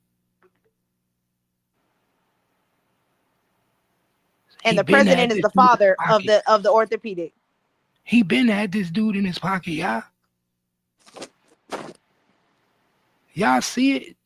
And the president is the father of the orthopedic. He been had this dude in his pocket, y'all. Y'all see it?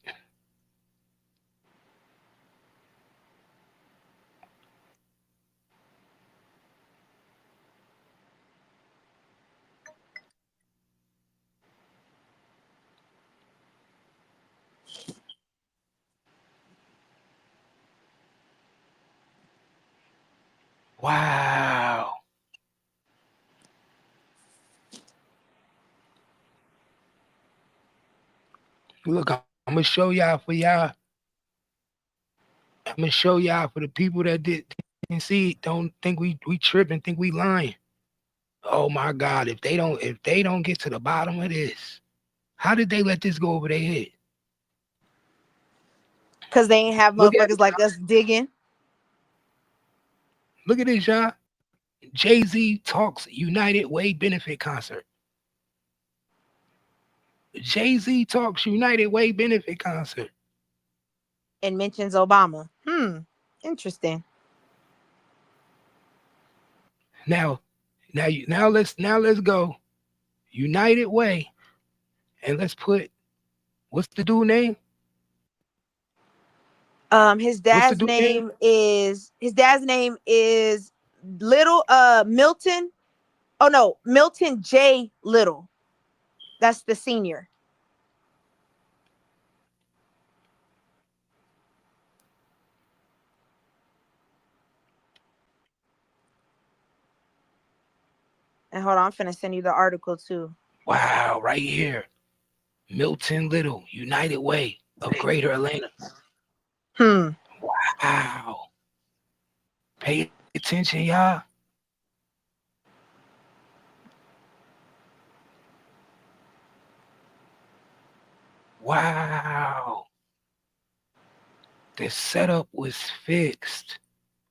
Wow. Look, I'm gonna show y'all for y'all. I'm gonna show y'all for the people that didn't see. Don't think we tripping. Think we lying. Oh my God! If they don't get to the bottom of this, how did they let this go over their head? Because they ain't have motherfuckers like us digging. Look at this, y'all. Jay-Z talks United Way benefit concert. Jay-Z talks United Way benefit concert. And mentions Obama. Interesting. Now let's go United Way, and let's put what's the dude name? His dad's name is Little Milton. Oh no, Milton J. Little. That's the senior. And hold on, I'm finna send you the article too. Wow, right here. Milton Little, United Way of Greater Atlanta. Wow. Pay attention, y'all. Wow. The setup was fixed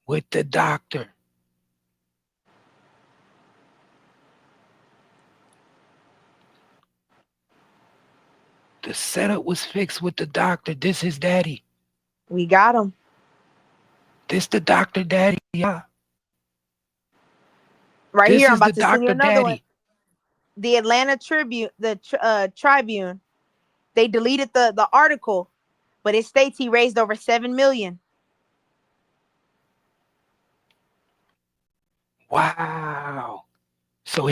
with the doctor. The setup was fixed with the doctor. This is daddy. We got him. This the doctor daddy, yeah. Right this here, I'm is about the to send you doctor another daddy. one. The Atlanta Tribune, Tribune, they deleted the article, but it states he raised over $7 million. Wow. So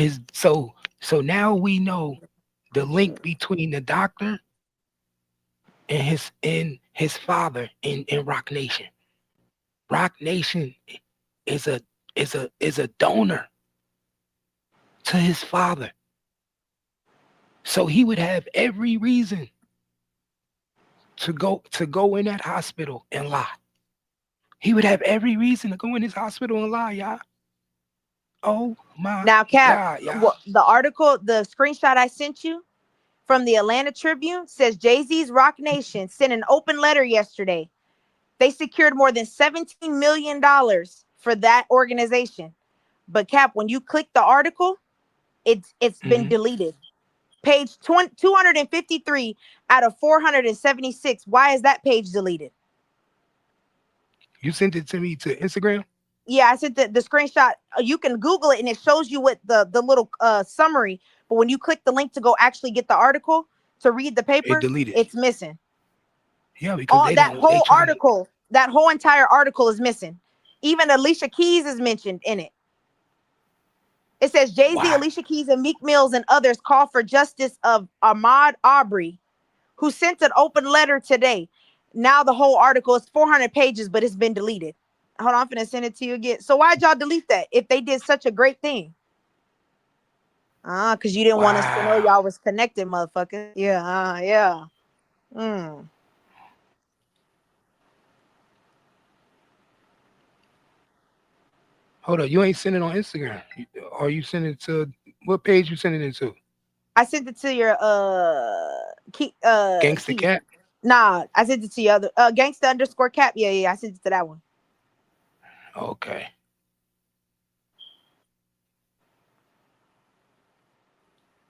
now we know the link between the doctor and his father in Rock Nation. Rock Nation is a donor to his father. So he would have every reason to go in that hospital and lie. He would have every reason to go in his hospital and lie, y'all. Oh my Now, Cap, God, y'all. the article, the screenshot I sent you from the Atlanta Tribune says Jay-Z's Rock Nation sent an open letter yesterday. They secured more than $17 million for that organization. But Cap, when you click the article, it's been deleted. Page 253 out of 476. Why is that page deleted? You sent it to me to Instagram? Yeah, I sent the screenshot. You can Google it and it shows you what the little summary. But when you click the link to go actually get the article to read the It paper, deleted. it's missing. Yeah, because All they that don't. They whole trying to. article, that whole entire article is missing. Even Alicia Keys is mentioned in it. It says Jay-Z, Wow. Alicia Keys, and Meek Mills and others call for justice of Ahmaud Arbery, who sent an open letter today. Now the whole article is 400 pages, but it's been deleted. Hold on, I'm finna send it to you again. So why'd y'all delete that if they did such a great thing? Because you didn't want us to know Wow. y'all was connected, motherfucker. Yeah, yeah. Mm. Hold up. You ain't sending it on Instagram. Or you sending it to what page you sending it to? I sent it to your Gangsta Keith. Cat? Nah, I sent it to your other gangsta underscore cap. Yeah, yeah, I sent it to that one. Okay.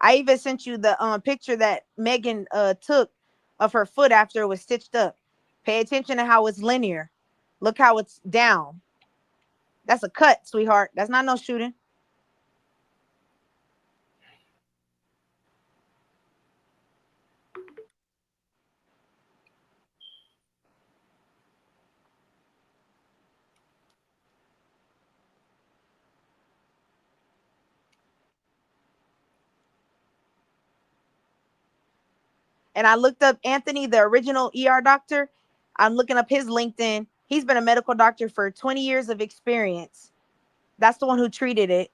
I even sent you the picture that Megan took of her foot after it was stitched up. Pay attention to how it's linear. Look how it's down. That's a cut, sweetheart. That's not no shooting. And I looked up Anthony, the original ER doctor. I'm looking up his LinkedIn. He's been a medical doctor for 20 years of experience. That's the one who treated it.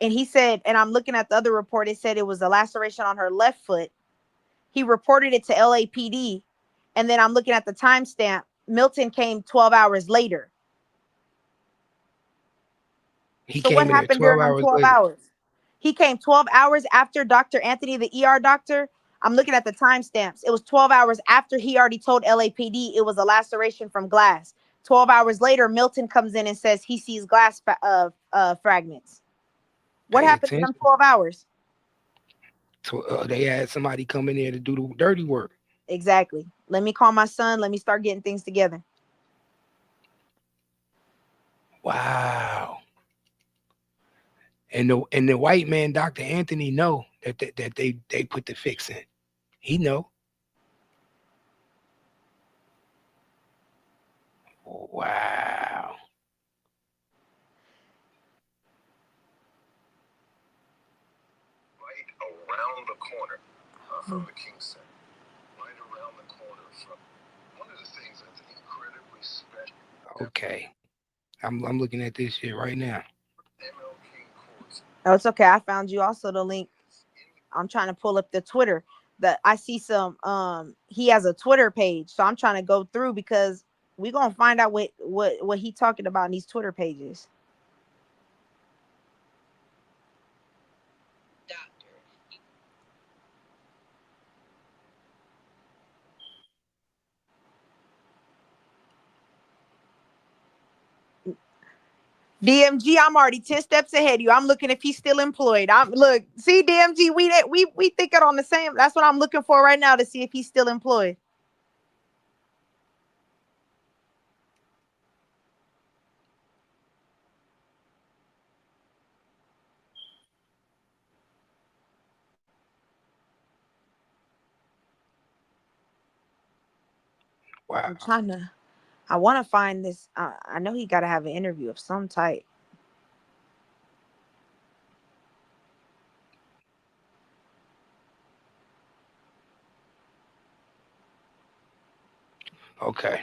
And he said, and I'm looking at the other report, it said it was a laceration on her left foot. He reported it to LAPD. And then I'm looking at the timestamp. Milton came 12 hours later. He So what came in there happened 12 during them hours 12 later. hours? He came 12 hours after Dr. Anthony, the ER doctor. I'm looking at the timestamps. It was 12 hours after he already told LAPD it was a laceration from glass. 12 hours later, Milton comes in and says he sees glass fragments. What Pay happened in them attention. 12 hours? They had somebody come in there to do the dirty work. Exactly. Let me call my son. Let me start getting things together. Wow. And the white man, Dr. Anthony, know that they put the fix in. He know. Wow. Right around the corner from the King Center. Right around the corner from one of the things that's incredibly special. Okay. I'm looking at this shit right now. Oh, it's okay. I found you also the link. I'm trying to pull up the Twitter. That I see some he has a Twitter page. So I'm trying to go through because we're gonna find out what he talking about in these Twitter pages. DMG, I'm already 10 steps ahead of you. I'm looking if he's still employed. See DMG, we thinking on the same. That's what I'm looking for right now to see if he's still employed. Wow. I want to find this. I know he got to have an interview of some type. Okay.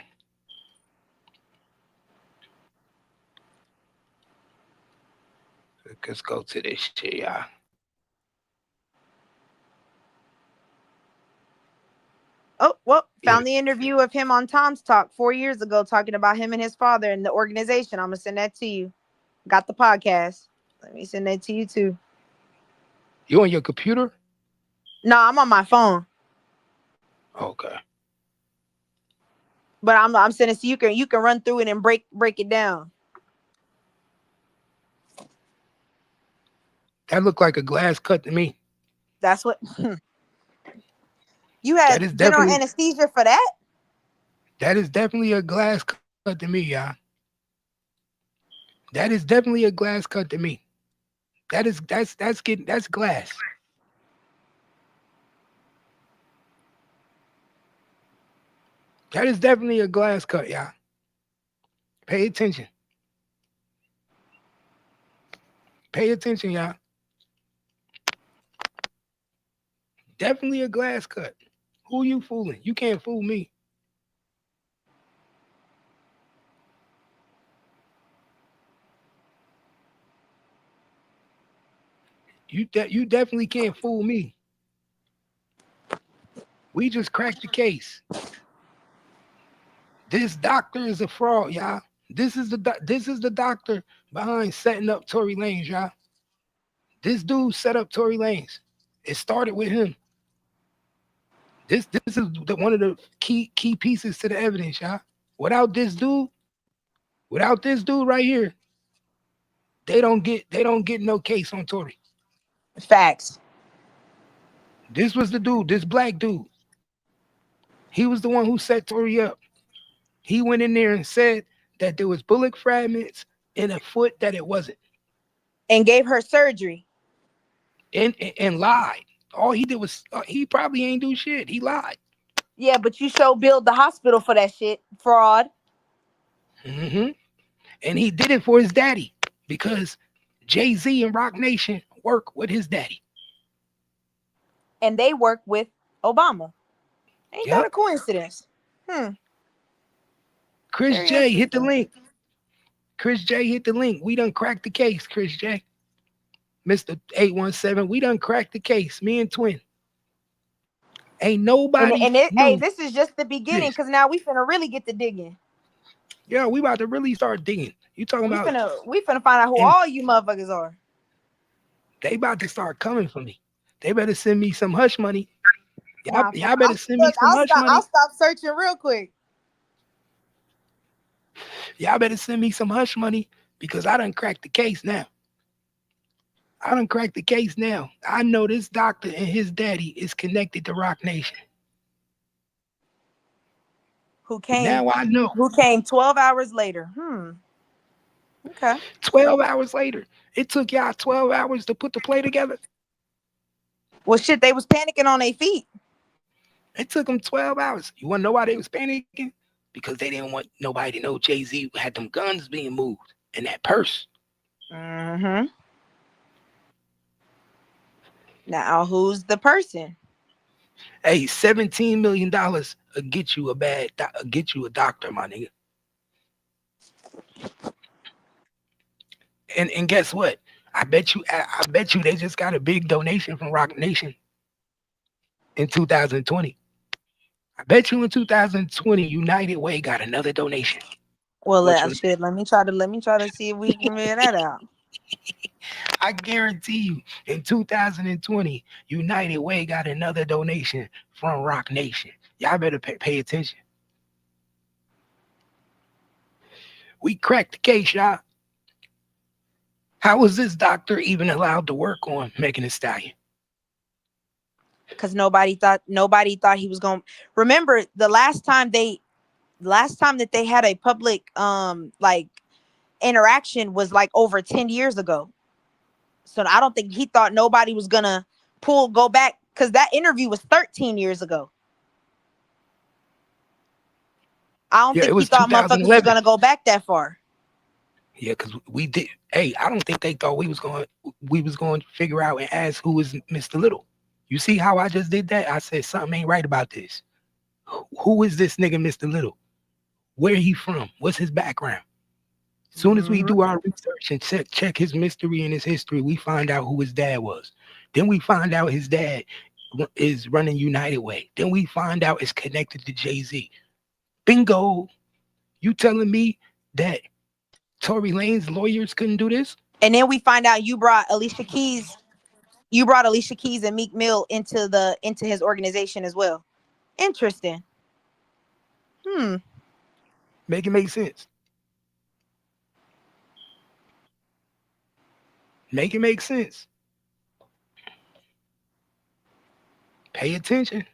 Let's go to this shit, y'all. Oh, well, Yeah. found the interview of him on Tom's Talk 4 years ago, talking about him and his father and the organization. I'm gonna send that to you. Got the podcast. Let me send that to you too. You on your computer? No, I'm on my phone. Okay. But I'm sending so you can run through it and break it down. That looked like a glass cut to me. That's what you That had is general definitely anesthesia for that? a glass cut to me, y'all. That is definitely a glass cut to me. That's glass. That is definitely a glass cut, y'all. Pay attention. Pay attention, y'all. Definitely a glass cut. Who you fooling? You can't fool me. You definitely can't fool me. We just cracked the case. This doctor is a fraud, y'all. This is the doctor behind setting up Tory Lanez, y'all. This dude set up Tory Lanez. It started with him. This is one of the key pieces to the evidence, y'all. Without this dude, without this dude right here, they don't get no case on Tory. Facts. This was the dude, this black dude. He was the one who set Tory up. He went in there and said that there was bullet fragments in a foot that it wasn't, And gave her surgery. and lied. All he did was he probably ain't do shit. He lied. Yeah, but you show build the hospital for that shit. Fraud. Hmm. And he did it for his daddy because Jay-Z and Rock Nation work with his daddy. And they work with Obama. Ain't that a Yep. coincidence? Chris Very J hit the interesting. link. Chris J hit the link. We done cracked the case, Chris J. Mr. 817, we done cracked the case. Me and Twin. Ain't nobody Hey, knew this is just the beginning, this. because now we finna really get to digging. Yeah, we about to really start digging. You talking We about, finna find out who and all you motherfuckers are. they about to start coming for me. They better send me some hush money. Y'all, Nah, for y'all better send me look, some hush I'll money. stop searching real quick. Y'all better send me some hush money because I done cracked the case now. I done cracked the case now. I know this doctor and his daddy is connected to Rock Nation. Who came Now I know. 12 hours later. Okay. 12 hours later. It took y'all 12 hours to put the play together. Well, shit, they was panicking on their feet. It took them 12 hours. You want to know why they was panicking? Because they didn't want nobody to know Jay-Z had them guns being moved in that purse. Mm-hmm. Now, who's the person? Hey, $17 million will get you a doctor, my nigga. And guess what? I bet you they just got a big donation from Rock Nation in 2020. I bet you in 2020, United Way got another donation. Well, Which was, shit. Let me try to see if we can figure that out. I guarantee you, in 2020, United Way got another donation from Rock Nation. Y'all better pay attention. We cracked the case, y'all. How was this doctor even allowed to work on Megan Thee Stallion? Because nobody thought he was going. Remember the last time that they had a public like interaction was like over 10 years ago. So I don't think he thought nobody was gonna go back, because that interview was 13 years ago. I don't Yeah, it think he was thought motherfuckers was 2011. gonna go back that far. Yeah, because we did. Hey, I don't think they thought we was going to figure out and ask who is Mr. Little. You see how I just did that? I said something ain't right about this. Who is this nigga, Mr. Little? Where he from? What's his background? As soon as we do our research and check his mystery and his history, we find out who his dad was. Then we find out his dad is running United Way. Then we find out it's connected to Jay-Z. Bingo. You telling me that Tory Lanez lawyers couldn't do this? And then we find out you brought Alicia Keys and Meek Mill into his organization as well. Interesting. Make it make sense. Make it make sense. Pay attention.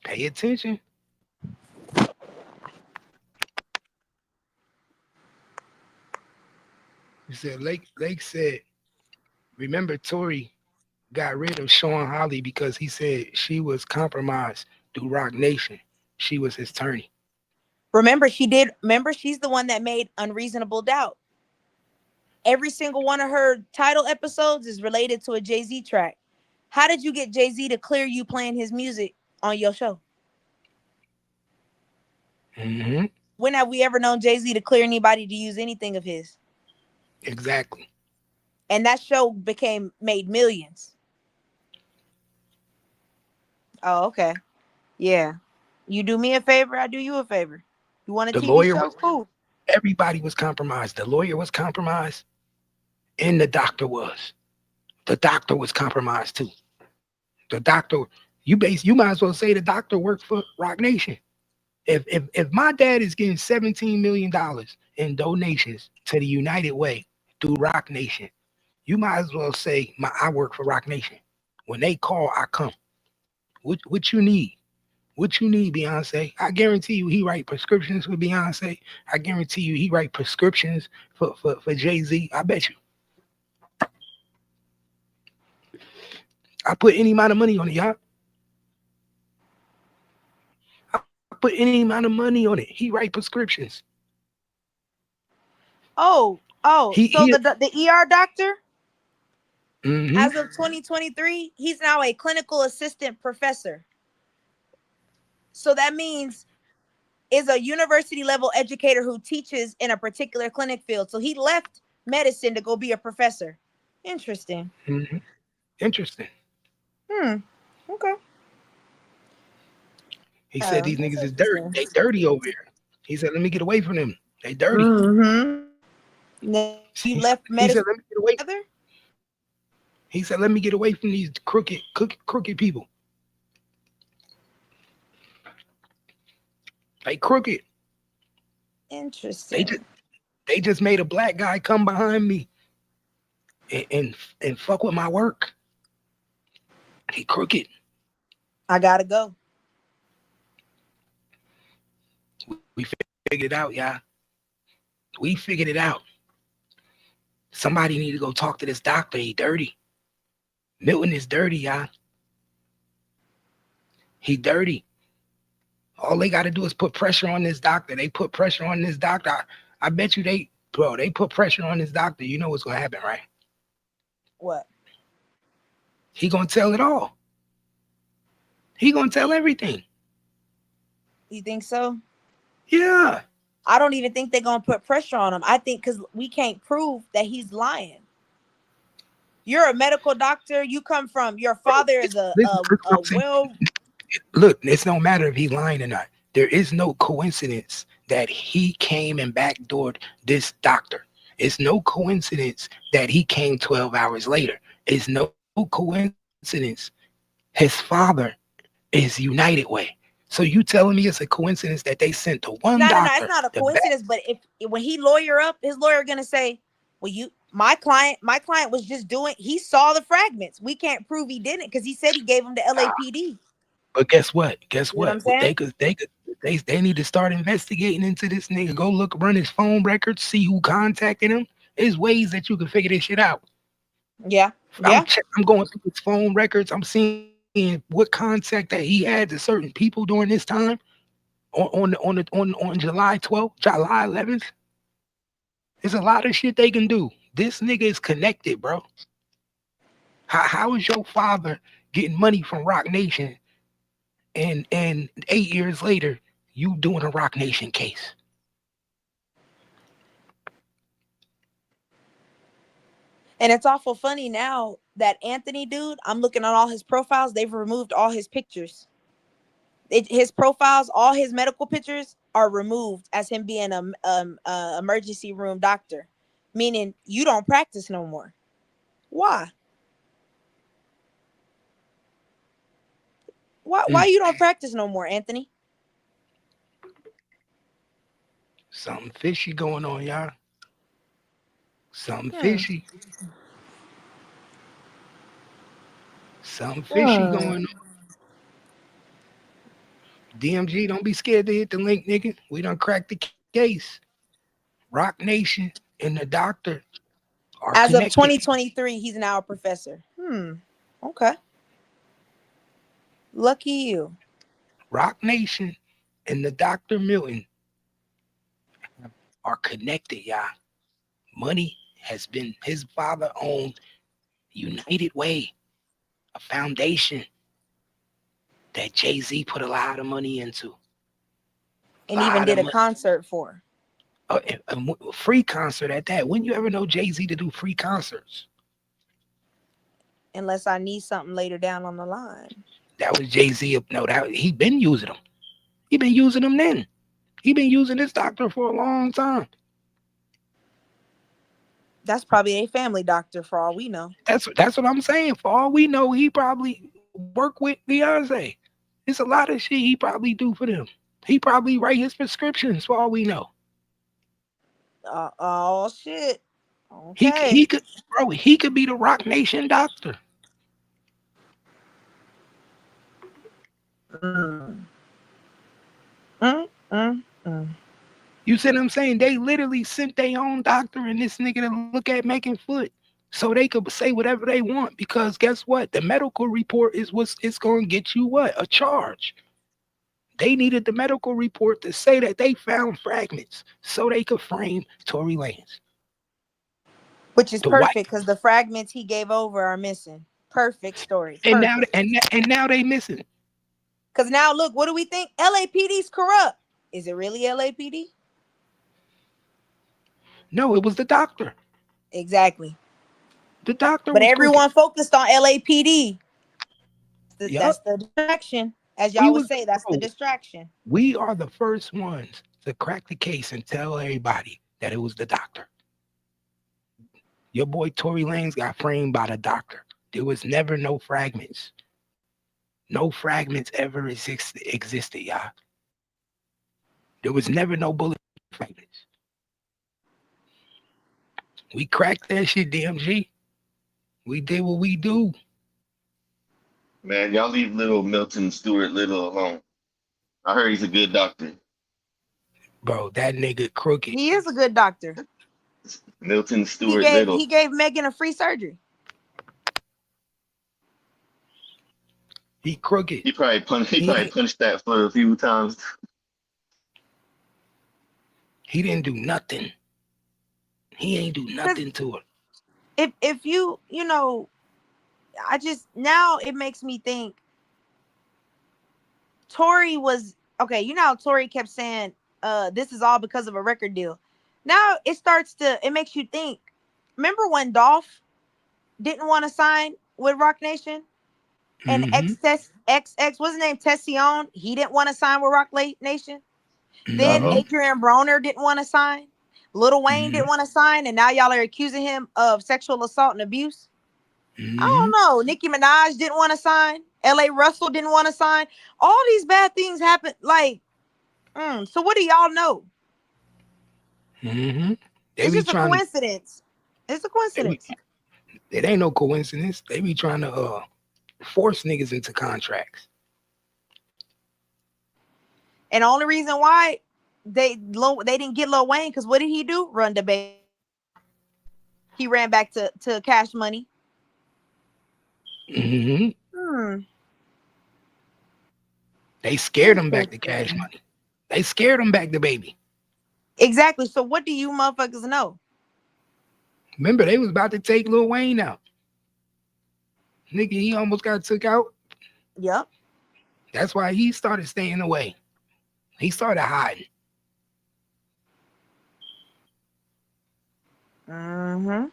Pay attention. He said Lake said, remember Tory got rid of Sean Holly because he said she was compromised through Rock Nation. She was his attorney. Remember, she did. Remember, she's the one that made Unreasonable Doubt. Every single one of her title episodes is related to a Jay-Z track. How did you get Jay-Z to clear you playing his music on your show? Mm-hmm. When have we ever known Jay-Z to clear anybody to use anything of his? Exactly. And that show made millions. Oh, okay. Yeah. You do me a favor, I do you a favor. You want a The TV lawyer show? was, Cool. everybody was compromised. The lawyer was compromised, and the doctor was. The doctor was compromised too. The doctor, you might as well say the doctor worked for Rock Nation. If my dad is getting $17 million in donations to the United Way through Rock Nation, you might as well say I work for Rock Nation. When they call, I come. What you need? What you need, Beyonce? I guarantee you he write prescriptions for Beyonce. I guarantee you he write prescriptions for Jay-Z. I bet you. I put any amount of money on it, y'all. I put any amount of money on it. He write prescriptions. So the ER doctor, mm-hmm. as of 2023, he's now a clinical assistant professor. So that means is a university level educator who teaches in a particular clinic field. So he left medicine to go be a professor. Interesting. Mm-hmm. Interesting. Okay. He said these That's niggas is dirty. They dirty over here. He said, let me get away from them. They dirty. Mm-hmm. You left medicine. He said, let me get away. He said, let me get away from these crooked people. They crooked. Interesting. They just made a black guy come behind me and fuck with my work. He crooked. I gotta go. We figured it out, y'all. We figured it out. Somebody need to go talk to this doctor. He dirty. Milton is dirty, y'all. He dirty. All they got to do is put pressure on this doctor. They put pressure on this doctor. I bet you they put pressure on this doctor. You know what's going to happen, right? What? He going to tell it all. He going to tell everything. You think so? Yeah. I don't even think they're going to put pressure on him. I think because we can't prove that he's lying. You're a medical doctor. You come from, your father is a well. Look, it don't matter if he's lying or not. There is no coincidence that he came and backdoored this doctor. It's no coincidence that he came 12 hours later. It's no coincidence his father is United Way. So you telling me it's a coincidence that they sent the one doctor? No, it's not a coincidence. But when he lawyer up, his lawyer gonna say, well, my client was just doing, he saw the fragments. We can't prove he didn't because he said he gave them to LAPD. But guess what? You know what I'm saying? They need to start investigating into this nigga. Go run his phone records, see who contacted him. There's ways that you can figure this shit out. Yeah. I'm going through his phone records. I'm seeing what contact that he had to certain people during this time on July 12th, July 11th. There's a lot of shit they can do. This nigga is connected, bro. How is your father getting money from Rock Nation and 8 years later you doing a Rock Nation case? And it's awful funny now that Anthony dude, I'm looking at all his profiles. They've removed all his pictures. His profiles, all his medical pictures are removed as him being a emergency room doctor, meaning you don't practice no more. Why? Why you don't practice no more, Anthony? Something fishy going on, y'all. Something fishy. Something fishy going on. DMG, don't be scared to hit the link, nigga. We done cracked the case. Rock Nation and the doctor are As of connected. 2023, he's now a professor. Okay. Lucky you. Rock Nation and the Dr. Milton are connected, y'all. Money has been, his father owned United Way, a foundation that Jay-Z put a lot of money into. And even did a concert for. A free concert at that. When you ever know Jay-Z to do free concerts? Unless I need something later down on the line. That was Jay-Z. No, he been using them. He been using them then. He been using this doctor for a long time. That's probably a family doctor for all we know. That's what I'm saying. For all we know, he probably work with Beyonce. It's a lot of shit he probably do for them. He probably write his prescriptions for all we know. Oh shit. Okay. He could, bro. He could be the Rock Nation doctor. You see what I'm saying? They literally sent their own doctor and this nigga to look at making foot so they could say whatever they want, because guess what? The medical report is it's going to get you what? A charge. They needed the medical report to say that they found fragments so they could frame Tory Lanez. Which is perfect because the fragments he gave over are missing. Perfect story. Perfect. And now they missing. Because now look, what do we think? LAPD's corrupt. Is it really LAPD? No, it was the doctor. Exactly. The doctor. But everyone focused on LAPD. Yep. That's the distraction. As y'all would say, that's the distraction. We are the first ones to crack the case and tell everybody that it was the doctor. Your boy Tory Lanez got framed by the doctor. There was never no fragments. No fragments ever existed, y'all. There was never no bullet fragments. We cracked that shit, DMG. We did what we do. Man, y'all leave little Milton Stewart Little alone. I heard he's a good doctor. Bro, that nigga crooked. He is a good doctor. Milton Stewart Little. He gave Megan a free surgery. He crooked. He probably punched that for a few times. He didn't do nothing. He ain't do nothing to her. If you know, I just, now it makes me think Tory was, okay, you know how Tory kept saying, this is all because of a record deal. Now it makes you think, remember when Dolph didn't want to sign with Rock Nation? And XX, what's his name? Tession, he didn't want to sign with Rock Nation. Then Adrian Broner didn't want to sign. Lil Wayne didn't want to sign. And now y'all are accusing him of sexual assault and abuse. I don't know. Nicki Minaj didn't want to sign. LA Russell didn't want to sign. All these bad things happen. Like, so what do y'all know? It's just a coincidence. It's a coincidence. It ain't no coincidence. They be trying to force niggas into contracts. And the only reason why they didn't get Lil Wayne, because what did he do? Run the baby. He ran back to Cash Money. They scared him back to Cash Money. They scared him back to Baby. Exactly. So what do you motherfuckers know? Remember, they was about to take Lil Wayne out. Nigga, he almost got took out. Yep. That's why he started staying away. He started hiding. They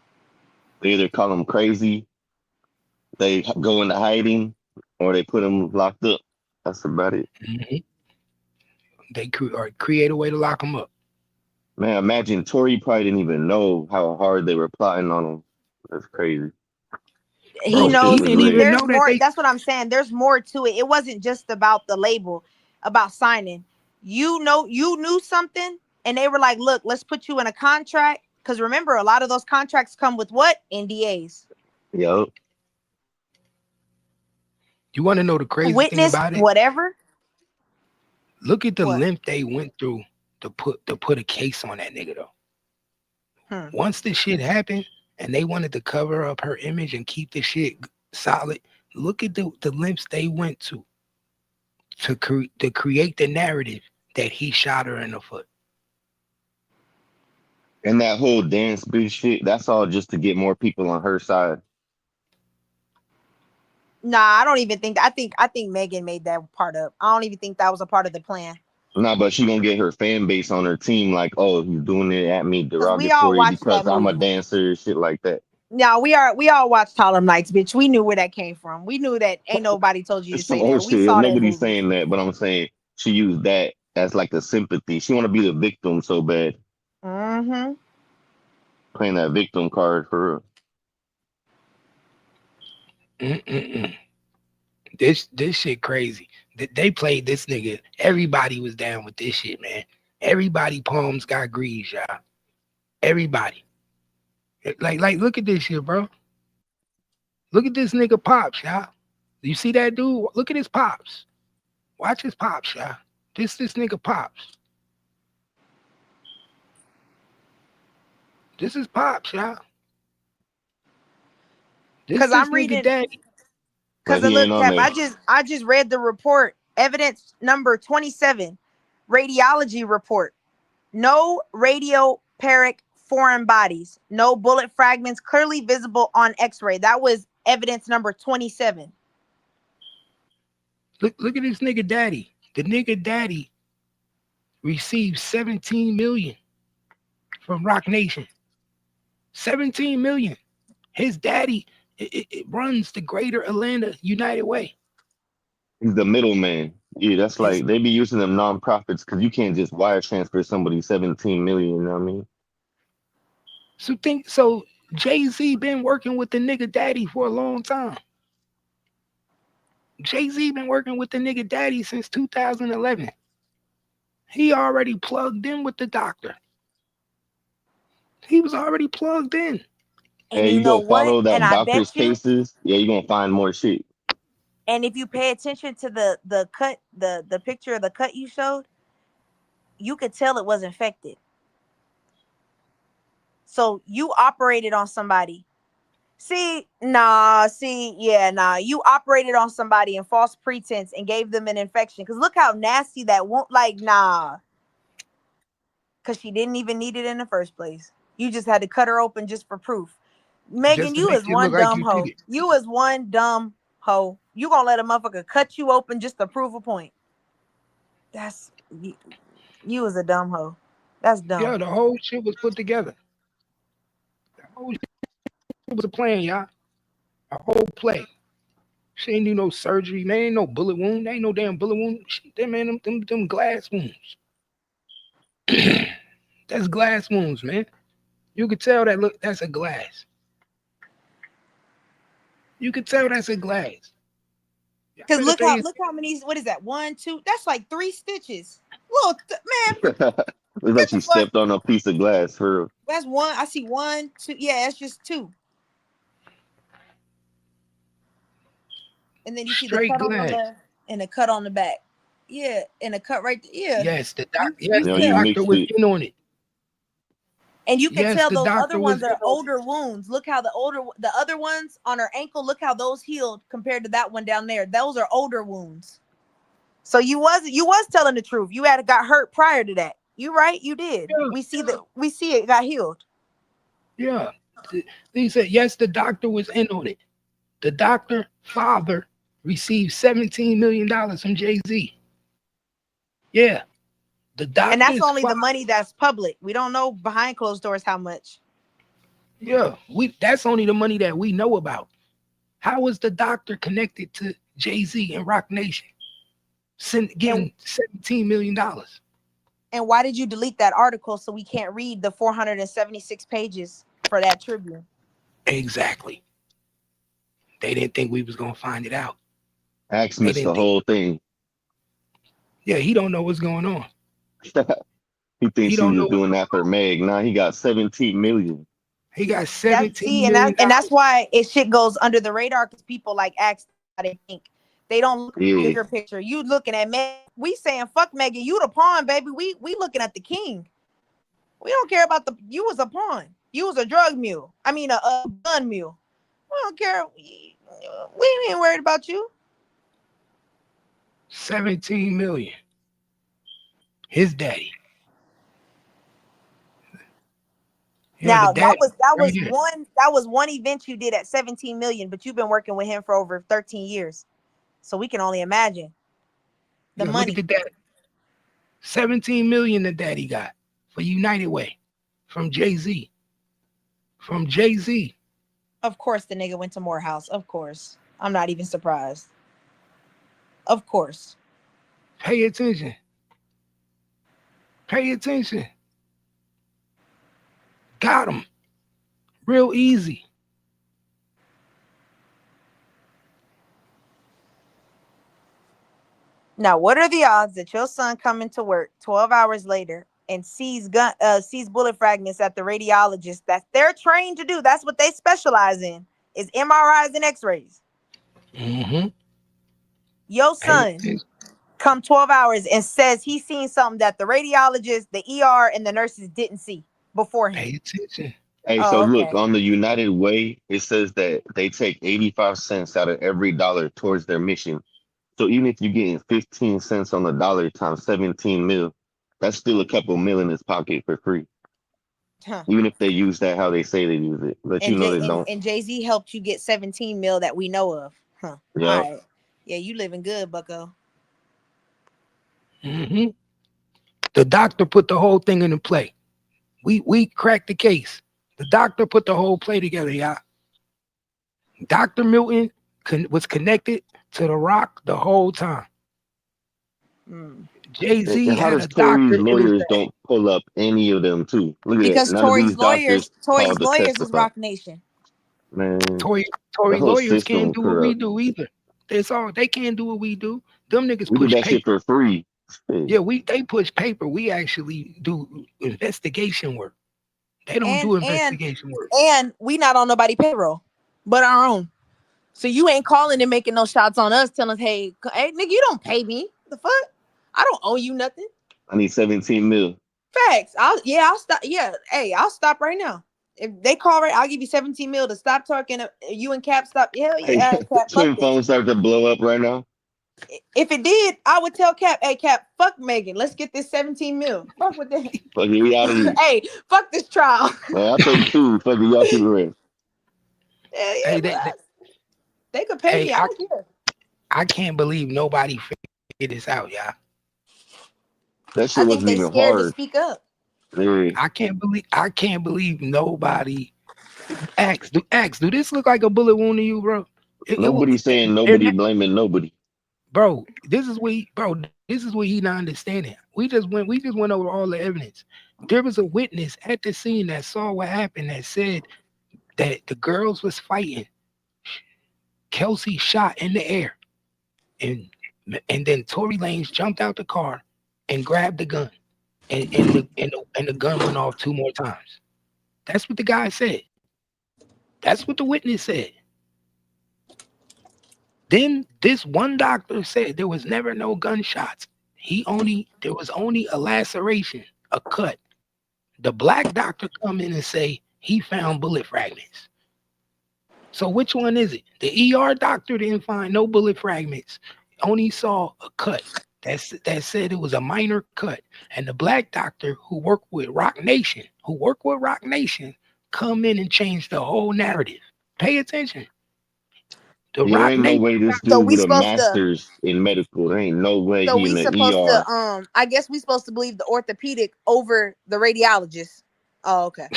either call him crazy, they go into hiding, or they put him locked up. That's about it. They create a way to lock him up. Man, imagine Tory probably didn't even know how hard they were plotting on him. That's crazy. He knows. There's more. That's what I'm saying. There's more to it. It wasn't just about the label, about signing. You knew something, and they were like, "Look, let's put you in a contract." Because remember, a lot of those contracts come with what? NDAs. Yep. You want to know the crazy thing about it? Whatever. Look at the length they went through to put a case on that nigga though. Once this shit happened, and they wanted to cover up her image and keep the shit solid. Look at the lengths they went to create the narrative that he shot her in the foot. And that whole dance bitch shit, that's all just to get more people on her side. Nah, I don't even think. I think Megan made that part up. I don't even think that was a part of the plan. Nah, but she gonna get her fan base on her team, like, oh, he's doing it at me Because we all derogatory watched because that I'm a movie. dancer, shit like that. No, we all watched Harlem Nights, bitch. We knew where that came from. We knew that ain't nobody told you to It's some say old that. We shit. saw that Nobody's movie. saying that, but I'm saying she used that as like a sympathy. She want to be the victim so bad, Mm-hmm. playing that victim card for real. This shit crazy. They played this nigga. Everybody was down with this shit, man. Everybody palms got greased, y'all. Everybody. Like, look at this shit, bro. Look at this nigga Pops, y'all. You see that dude? Look at his Pops. Watch his Pops, y'all. This nigga Pops. This is Pops, y'all. Because I'm reading. Daddy. Because look, Cap, I just read the report. Evidence number 27, radiology report. No radioperic foreign bodies. No bullet fragments clearly visible on X-ray. That was evidence number 27. Look at this nigga Daddy. The nigga Daddy received 17 million from Rock Nation. 17 million. His daddy it runs the Greater Atlanta United Way. He's the middleman. Yeah, that's like they be using them nonprofits because you can't just wire transfer somebody 17 million. You know what I mean? So Jay-Z been working with the nigga Daddy for a long time. Jay-Z been working with the nigga Daddy since 2011. He already plugged in with the doctor. He was already plugged in. And hey, you know go what? follow that And I doctor's bet you. cases. Yeah, you're gonna find more shit. And if you pay attention to the cut, the picture of the cut you showed, you could tell it was infected. So you operated on somebody. You operated on somebody in false pretense and gave them an infection. Because look how nasty that won't, because she didn't even need it in the first place. You just had to cut her open just for proof. Megan, you is one dumb hoe. You is one dumb hoe. You gonna let a motherfucker cut you open just to prove a point. That's you is a dumb hoe. That's dumb. Yeah, the whole shit was put together. The whole shit was a plan, y'all. A whole play. She ain't do no surgery, man. Ain't no bullet wound. There ain't no damn bullet wound. Them glass wounds. That's glass wounds, man. You could tell that. Look, that's a glass. You could tell that's a glass. Because look how many. What is that? 1, 2. That's like 3 stitches. Look, man. It's like she stepped on a piece of glass for real. That's 1. I see 1, 2. Yeah, that's just 2. And then you see the cut on the left and the cut on the back. Yeah, and a cut right there. Yeah. Yes, the doctor was in on it. And you can tell those other ones are older wounds. Look how the other ones on her ankle, look how those healed compared to that one down there. Those are older wounds. So you was telling the truth. You had got hurt prior to that. You right? You did. Yeah, we see it got healed. Yeah. He said, yes, the doctor was in on it. The doctor father received $17 million from Jay-Z. Yeah. And that's only the money that's public. We don't know behind closed doors how much. Yeah, that's only the money that we know about. How was the doctor connected to Jay-Z and Rock Nation? Getting $17 million. And why did you delete that article so we can't read the 476 pages for that Tribune? Exactly. They didn't think we was gonna find it out. Axe missed the whole thing. Yeah, he don't know what's going on. He thinks he was doing that for Meg. Nah, he got 17 million. He got 17 million. And that's why shit goes under the radar, because people like Axe, they think they don't look at the bigger picture. You looking at Meg, we saying fuck Megan, you the pawn, baby. We looking at the king. We don't care about you was a pawn. You was a drug mule. I mean, a gun mule. We don't care. We ain't worried about you. 17 million. His daddy. You know, the Now that dad right was here. one event you did at 17 million, but you've been working with him for over 13 years. So we can only imagine the Yo, look at money. the dad. 17 million the daddy got for United Way from Jay-Z. From Jay-Z. Of course the nigga went to Morehouse. Of course. I'm not even surprised. Of course. Pay attention. Pay attention. Got him. Real easy. Now, what are the odds that your son coming to work 12 hours later and sees bullet fragments at the radiologist that they're trained to do? That's what they specialize in, is MRIs and X-rays. Mm-hmm. Your son come 12 hours and says he's seen something that the radiologist, the ER, and the nurses didn't see beforehand. Pay attention. Hey, so look, on the United Way, it says that they take 85 cents out of every dollar towards their mission. So even if you're getting 15 cents on the dollar times 17 mil, that's still a couple mil in his pocket for free. Huh. Even if they use that how they say they use it. But you know they don't. And Jay-Z helped you get 17 mil that we know of. Huh. Yeah. All right. Yeah, you living good, bucko. Mm-hmm. The doctor put the whole thing into play. We cracked the case. The doctor put the whole play together, y'all. Dr. Milton was connected to The Rock the whole time. Jay-Z And how had does a doctor Tory's in his lawyers back. don't pull up any of them too? Look at Because that. None of these Tory's doctors called to lawyers is testify. Rock Nation. Man, Tory the whole lawyers can't system do what we corrupt. do either. They can't do what we do. Them niggas We do push that shit paper. for free. Yeah, they push paper. We actually do investigation work. They don't do investigation work. And we not on nobody payroll, but our own. So you ain't calling and making no shots on us, telling us, hey, nigga, you don't pay me. The fuck? I don't owe you nothing. I need 17 mil. Facts. I'll stop. Yeah, hey, I'll stop right now. If they call right, I'll give you 17 mil to stop talking. You and Cap stop. Hell Hey, yeah, Cap. twin Fuck phones start to blow up right now. if it did, I would tell Cap, hey Cap, fuck Megan. Let's get this 17 mil. Fuck with that. Fuck it, we out of here. Hey, fuck this trial. Man, I'll take two. Fuck it, y'all keep it real. Yeah, they could pay me. I don't care. I can't believe nobody figured this out, y'all. That shit wasn't even Scared to hard. speak up. Yeah. I can't believe nobody asked. Do this look like a bullet wound to you, bro? Nobody's saying nobody blaming nobody. Bro, this is what he not understanding. We just went over all the evidence. There was a witness at the scene that saw what happened that said that the girls was fighting. Kelsey shot in the air. And then Tory Lanez jumped out the car and grabbed the gun. And the gun went off 2 more times. That's what the guy said. That's what the witness said. Then this one doctor said there was never no gunshots. There was only a laceration, a cut. The black doctor come in and say he found bullet fragments. So which one is it? The ER doctor didn't find no bullet fragments. Only saw a cut. That said it was a minor cut. And the black doctor who worked with Rock Nation, come in and change the whole narrative. Pay attention. There ain't no way this dude with a master's in medical. There ain't no way So he we in the supposed ER. to I guess we supposed to believe the orthopedic over the radiologist. Oh, okay.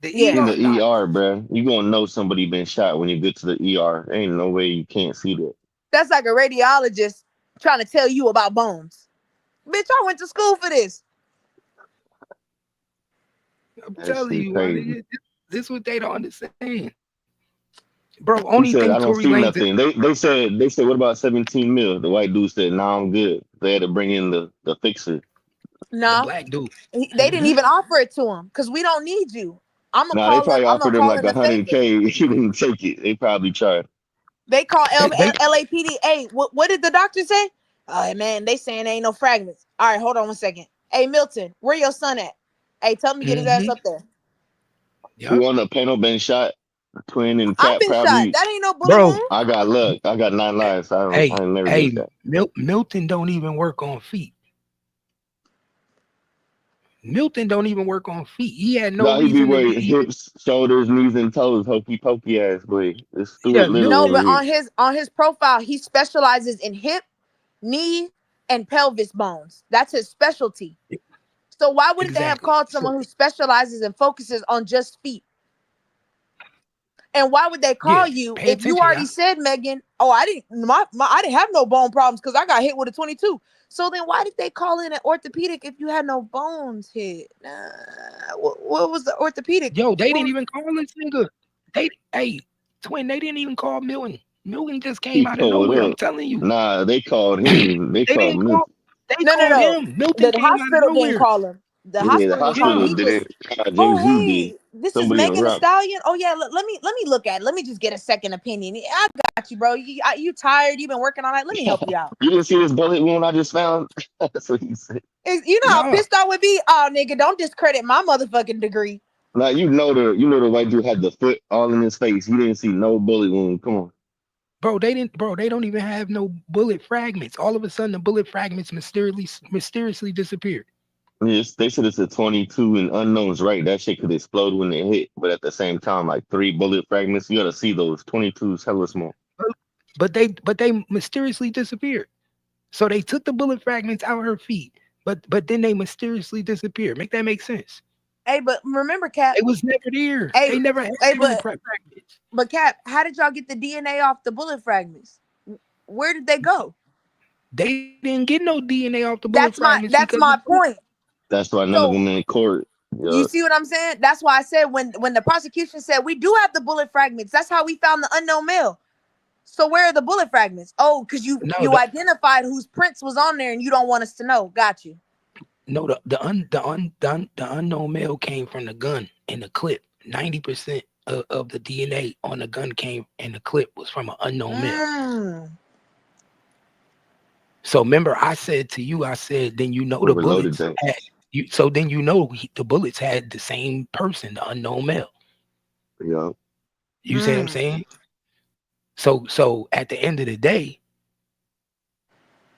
In the ER, bro. You gonna know somebody been shot when you get to the ER. There ain't no way you can't see that. That's like a radiologist trying to tell you about bones. Bitch, I went to school for this. I'm That telling shit you, crazy. this is what they don't understand. Bro, He only said, thing I don't Tory see Lanez nothing. They said, what about 17 mil? The white dude said, nah, I'm good. They had to bring in the fixer. No, black dude. They didn't even offer it to him because we don't need you. I'm gonna Nah, they call probably him. I'm gonna offered him call like in a favor. $100K. He didn't take it. They probably tried. They call LAPD. Hey, what did the doctor say? Oh man, they saying ain't no fragments. All right, hold on 1 second. Hey Milton, where your son at? Hey, tell him to get his ass up there. Who on the panel been shot? Twin and I've Cat been shot. probably. That ain't no bullet Bro, wound. I got luck. I got 9 lives. I ain't never get shot. Milton don't even work on feet. Milton don't even work on feet. He had no Nah, he be reason to wearing be. hips, shoulders, knees, and toes. Hokey pokey ass boy. It's Yeah, Stuart Little No, over but Milton. here. on his profile, he specializes in hip, knee, and pelvis bones. That's his specialty. So why wouldn't they have Exactly. called someone who specializes and focuses on just feet? And why would they call Yeah, you pay if you attention, already y'all. said, Megan, oh, I didn't have no bone problems because I got hit with a 22. So then why did they call in an orthopedic if you had no bones hit? What was the orthopedic? Yo, they didn't even call this nigga. Twin, they didn't even call Milton. Milton just came He out of pulled nowhere. I'm up. telling you. Nah, they called him. They They called didn't Milton. call. They called No. him. Milton The came out of hospital didn't nowhere. call him. The Yeah, the hospital didn't call him. hospital Yeah. He did just, it. Jay oh Z did. hey, this is Somebody on Megan Thee rock. Stallion. Oh yeah, let me look at it. Let me just get a second opinion. I got you, bro. You tired? You been working all night? Let me help you out. You didn't see this bullet wound I just found? That's what he said. You know how Nah. pissed I would be? Oh, nigga, don't discredit my motherfucking degree. Now you know the white dude had the foot all in his face. You didn't see no bullet wound. Come on. Bro, they don't even have no bullet fragments. All of a sudden the bullet fragments mysteriously disappeared. Yes, they said it's a 22 and unknown's right. That shit could explode when it hit, but at the same time, like 3 bullet fragments, you gotta see those 22's hella small. But they mysteriously disappeared. So they took the bullet fragments out of her feet, but then they mysteriously disappeared. Make that make sense? Hey, but remember, Cap. It was never there. Hey, They never had bullet fragments. But Cap, how did y'all get the DNA off the bullet fragments? Where did they go? They didn't get no DNA off the bullet fragments That's because my point. That's why none of So them in court. you Yeah. see what I'm saying? That's why I said when the prosecution said we do have the bullet fragments, that's how we found the unknown male. So where are the bullet fragments? Oh, because you identified whose prints was on there and you don't want us to know. Got you. No, the unknown male came from the gun and the clip. 90% of the DNA on the gun came and the clip was from an unknown male. So remember, I said to you, then you know the bullets had you. So then you know the bullets had the same person, the unknown male. Yeah. You see what I'm saying? So at the end of the day,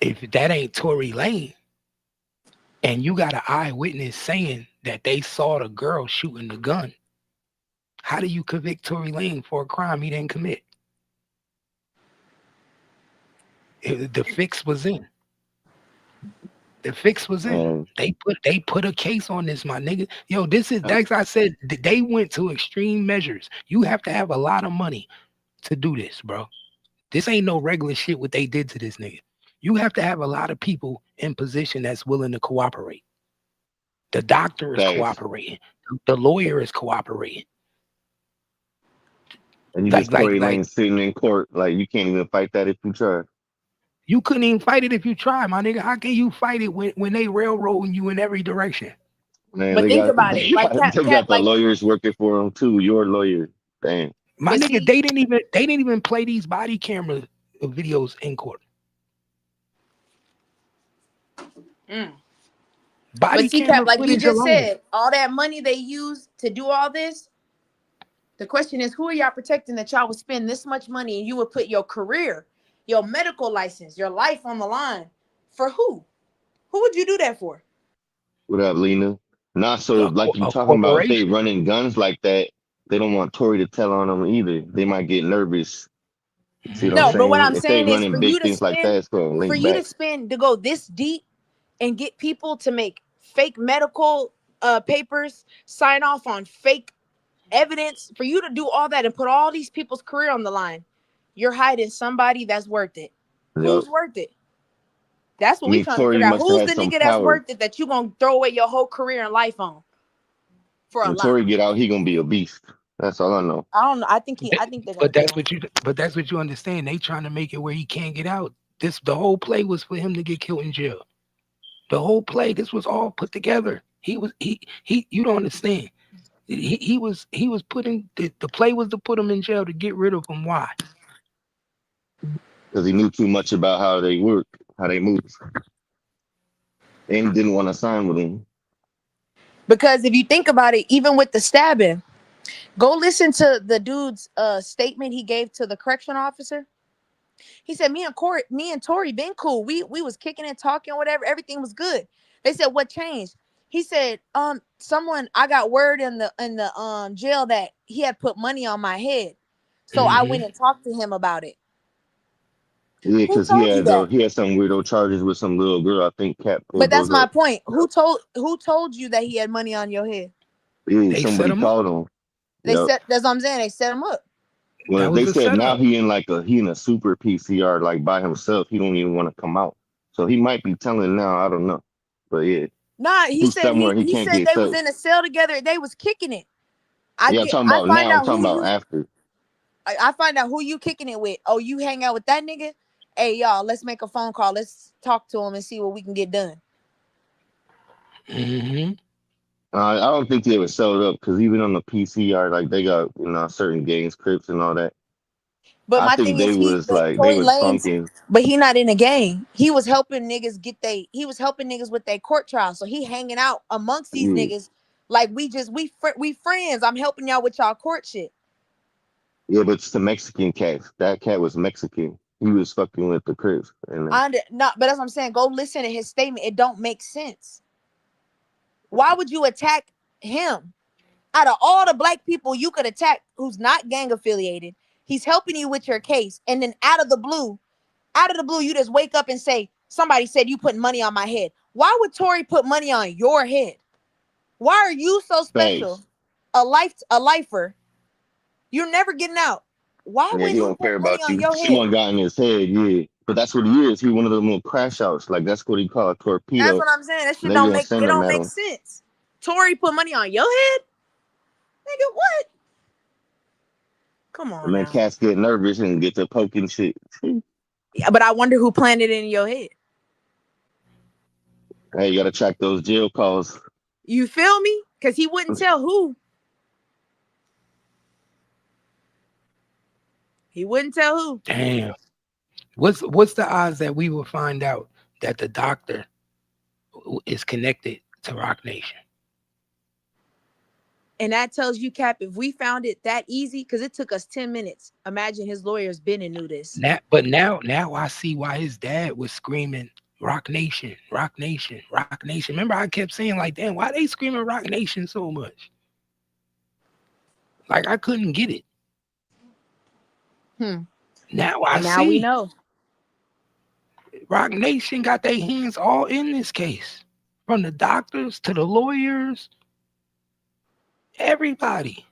if that ain't Tory Lane, and you got an eyewitness saying that they saw the girl shooting the gun, how do you convict Tory Lane for a crime he didn't commit? The fix was in. The fix was in. They put a case on this, my nigga. Yo, that's I said they went to extreme measures. You have to have a lot of money to do this, bro. This ain't no regular shit what they did to this nigga. You have to have a lot of people in position that's willing to cooperate. The doctor is cooperating. The lawyer is cooperating. And you just Tory Lane sitting in court, like you can't even fight that if you try. You couldn't even fight it if you try, my nigga. How can you fight it when they railroading you in every direction? Man, but think about it. Like they got the lawyers working for them too. Your lawyer, damn. My nigga, they didn't even play these body camera videos in court. But see, Cap, like you just said, all that money they use to do all this. The question is, who are y'all protecting that y'all would spend this much money and you would put your career, your medical license, your life on the line for who? Who would you do that for? What up, Lena? Not so like you talking about if they running guns like that, they don't want Tory to tell on them either. They might get nervous. See what I'm saying? But what I'm if they saying is running big things like that, it's gonna link back. To go this deep and get people to make fake medical papers, sign off on fake evidence, for you to do all that and put all these people's career on the line, you're hiding somebody that's worth it. Yep. Who's worth it? That's what we trying to figure out. Who's the nigga that's worth it that you gonna throw away your whole career and life on? For a when lot. Tory get out, he gonna be a beast. That's all I know. I don't know. I think they're gonna But that's what you understand. They trying to make it where he can't get out. The whole play was for him to get killed in jail. The whole play, this was all put together. You don't understand. He was putting the play was to put him in jail to get rid of him. Why? Because he knew too much about how they work, how they move, and didn't want to sign with him. Because if you think about it, even with the stabbing, go listen to the dude's statement he gave to the correction officer. He said, me and Tori been cool. We was kicking and talking, whatever. Everything was good. They said, what changed? He said, I got word in the jail that he had put money on my head. So I went and talked to him about it. Yeah, Who because told you that? he had some weirdo charges with some little girl. I think Cat But pulled that's those my up. point. Who told you that he had money on your head? Yeah, They set somebody him up. called him. They Yep. said that's what I'm saying. They set him up. Well, That was they a said now setup. he in a super PCR like by himself. He don't even want to come out. So he might be telling now. I don't know. But yeah, Nah, he he's said somewhere he he can't said get they was so. in a cell together. They was kicking it. Yeah, I'm talking I about find now. I'm out talking who about you after. I find out who you kicking it with. Oh, you hang out with that nigga? Hey, y'all, let's make a phone call. Let's talk to him and see what we can get done. Mm-hmm. I don't think they were sold up because even on the PCR, like they got certain gangs, Crips, and all that. But I my think thing is they Tory was Lanez, funking. but he not in a gang. He was helping niggas he was helping niggas with their court trial. So he hanging out amongst these Yeah, niggas like we friends. I'm helping y'all with y'all court shit. yeah, but it's the Mexican cat. That cat was Mexican. He was fucking with the Crips, and But that's what I'm saying. Go listen to his statement. It don't make sense. Why would you attack him? Out of all the black people you could attack who's not gang affiliated, he's helping you with your case. And then out of the blue, you just wake up and say, somebody said you putting money on my head. Why would Tory put money on your head? Why are you so special? thanks. A lifer. You're never getting out. Why Yeah, would he he don't put care money about on you. your She head? one got in his head, yeah. But that's what he is. He one of them little crash outs. Like that's what he called a That's torpedo. what I'm saying. That shit They gonna send don't him at make him. sense. Tory put money on your head? Nigga, what? Come And on then now. cats get nervous and get to poking shit. Yeah, but I wonder who planted it in your head. Hey, you gotta track those jail calls. You feel me? Because he wouldn't tell who. He wouldn't tell who. Damn. What's the odds that we will find out that the doctor is connected to Rock Nation? And that tells you, Cap, if we found it that easy, because it took us 10 minutes. Imagine his lawyers been and knew this. Now I see why his dad was screaming Rock Nation, Rock Nation, Rock Nation. Remember, I kept saying like, damn, why they screaming Rock Nation so much? Like I couldn't get it. Now I Now see. we know. Rock Nation got their hands all in this case. From the doctors to the lawyers, everybody.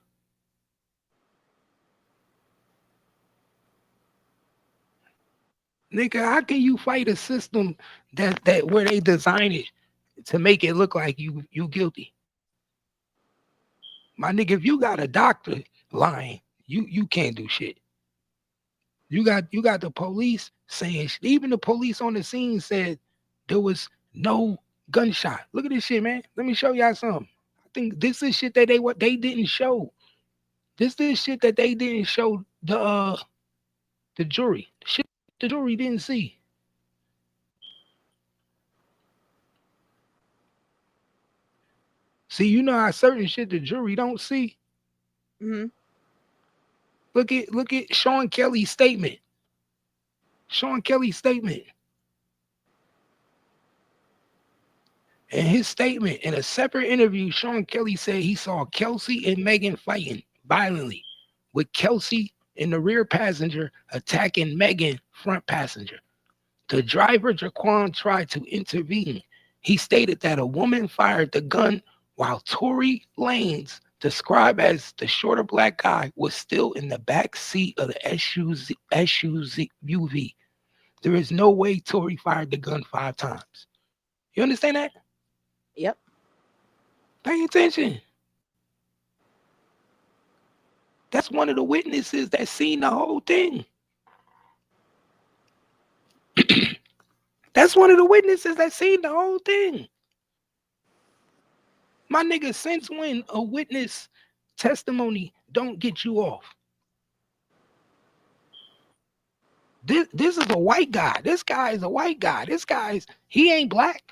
Nigga, how can you fight a system that where they design it to make it look like you guilty? My nigga, if you got a doctor lying, you can't do shit. You got the police saying shit. Even the police on the scene said there was no gunshot. Look at this shit, man. Let me show y'all something. I think this is shit that they didn't show. This is shit that they didn't show the jury. Shit the jury didn't see. See, you know how certain shit the jury don't see. Mm-hmm. Look at Sean Kelly's statement. Sean Kelly's statement. In his statement, in a separate interview, Sean Kelly said he saw Kelsey and Megan fighting violently, with Kelsey in the rear passenger attacking Megan front passenger. The driver, Jaquan, tried to intervene. He stated that a woman fired the gun while Tory Lanez, described as the shorter black guy, was still in the back seat of the SUV. There is no way Tory fired the gun 5 times. You understand that? Yep. Pay attention. That's one of the witnesses that seen the whole thing. That's one of the witnesses that seen the whole thing. My nigga, since when a witness testimony don't get you off? This is a white guy. This guy is a white guy. He ain't black.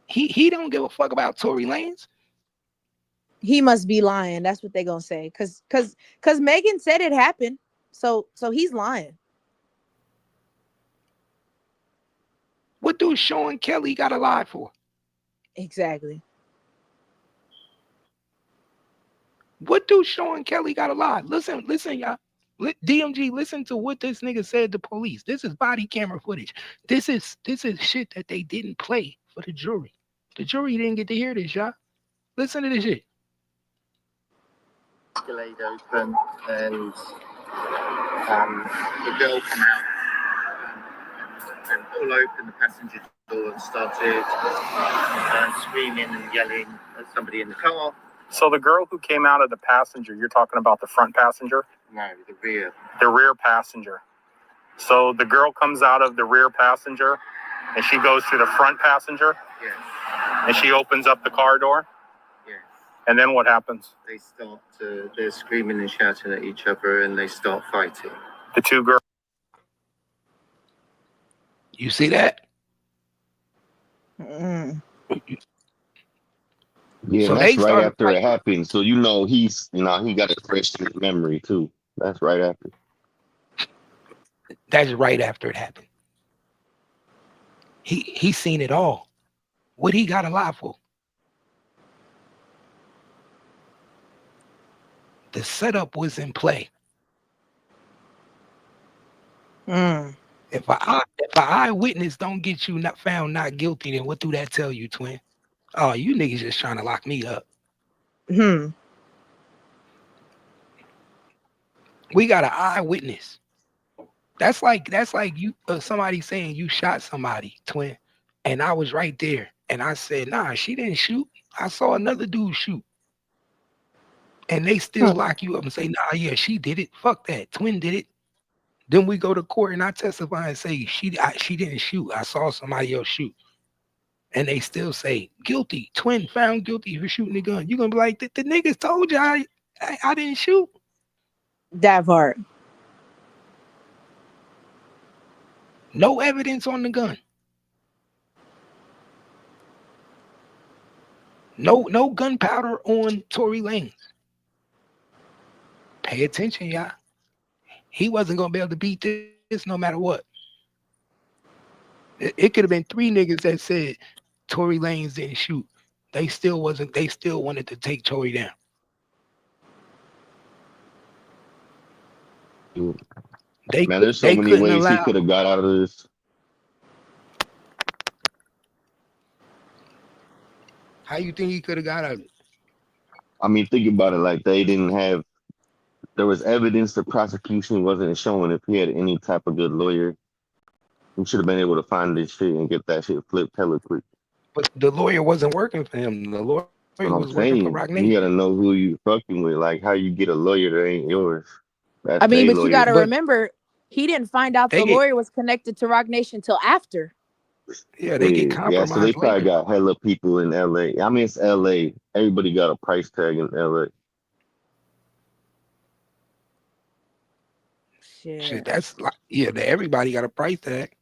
He don't give a fuck about Tory Lanez. He must be lying. That's what they gonna say. Cause Megan said it happened. So he's lying. What do Sean Kelly got to lie for? Exactly. What do Sean Kelly got to lie? Listen, y'all. DMG, listen to what this nigga said to police. This is body camera footage. This is shit that they didn't play for the jury. The jury didn't get to hear this, y'all. Listen to this shit. Delayed open, and the girl come out and pull open the passenger door and started screaming and yelling at somebody in the car. So the girl who came out of the passenger, you're talking about the front passenger? No, the rear. The rear passenger. So the girl comes out of the rear passenger and she goes to the front passenger? Yes. And she opens up the car door? Yes. And then what happens? They start they're screaming and shouting at each other and they start fighting. The two girls. You see that? Mm. Yeah, So and they that's right started after it fighting. happened. So you know he got it fresh in his memory too. That's right after. That's right after it happened. He seen it all. What he got to lie for? The setup was in play. Mm. If an eyewitness don't get you found not guilty, then what do that tell you, twin? Oh, you niggas just trying to lock me up. We got an eyewitness. That's like you somebody saying you shot somebody, twin, and I was right there, and I said, nah, she didn't shoot. I saw another dude shoot, and they still lock you up and say, nah, yeah, she did it. Fuck that, twin did it. Then we go to court and I testify and say she didn't shoot. I saw somebody else shoot. And they still say guilty. Twin found guilty for shooting the gun. You're gonna be like, the niggas told you I didn't shoot. That part. No evidence on the gun. No gunpowder on Tory Lanez. Pay attention, y'all. He wasn't gonna be able to beat this no matter what. It could have been 3 niggas that said Tory Lanez didn't shoot. They still wanted to take Tory down. Man, there's so many ways he could have got out of this. How you think he could have got out of it? I mean, think about it. Like there was evidence the prosecution wasn't showing. If he had any type of good lawyer, he should have been able to find this shit and get that shit flipped hella quick. But the lawyer wasn't working for him. The lawyer was working for Rock Nation. You gotta know who you fucking with. Like how you get a lawyer that ain't yours. That's I mean, but lawyer. you got to remember, he didn't find out the lawyer was connected to Rock Nation till after. Yeah, they get compromised. Yeah, so they probably later. got hella people in LA. I mean, it's LA. Everybody got a price tag in LA. Shit, that's like, everybody got a price tag.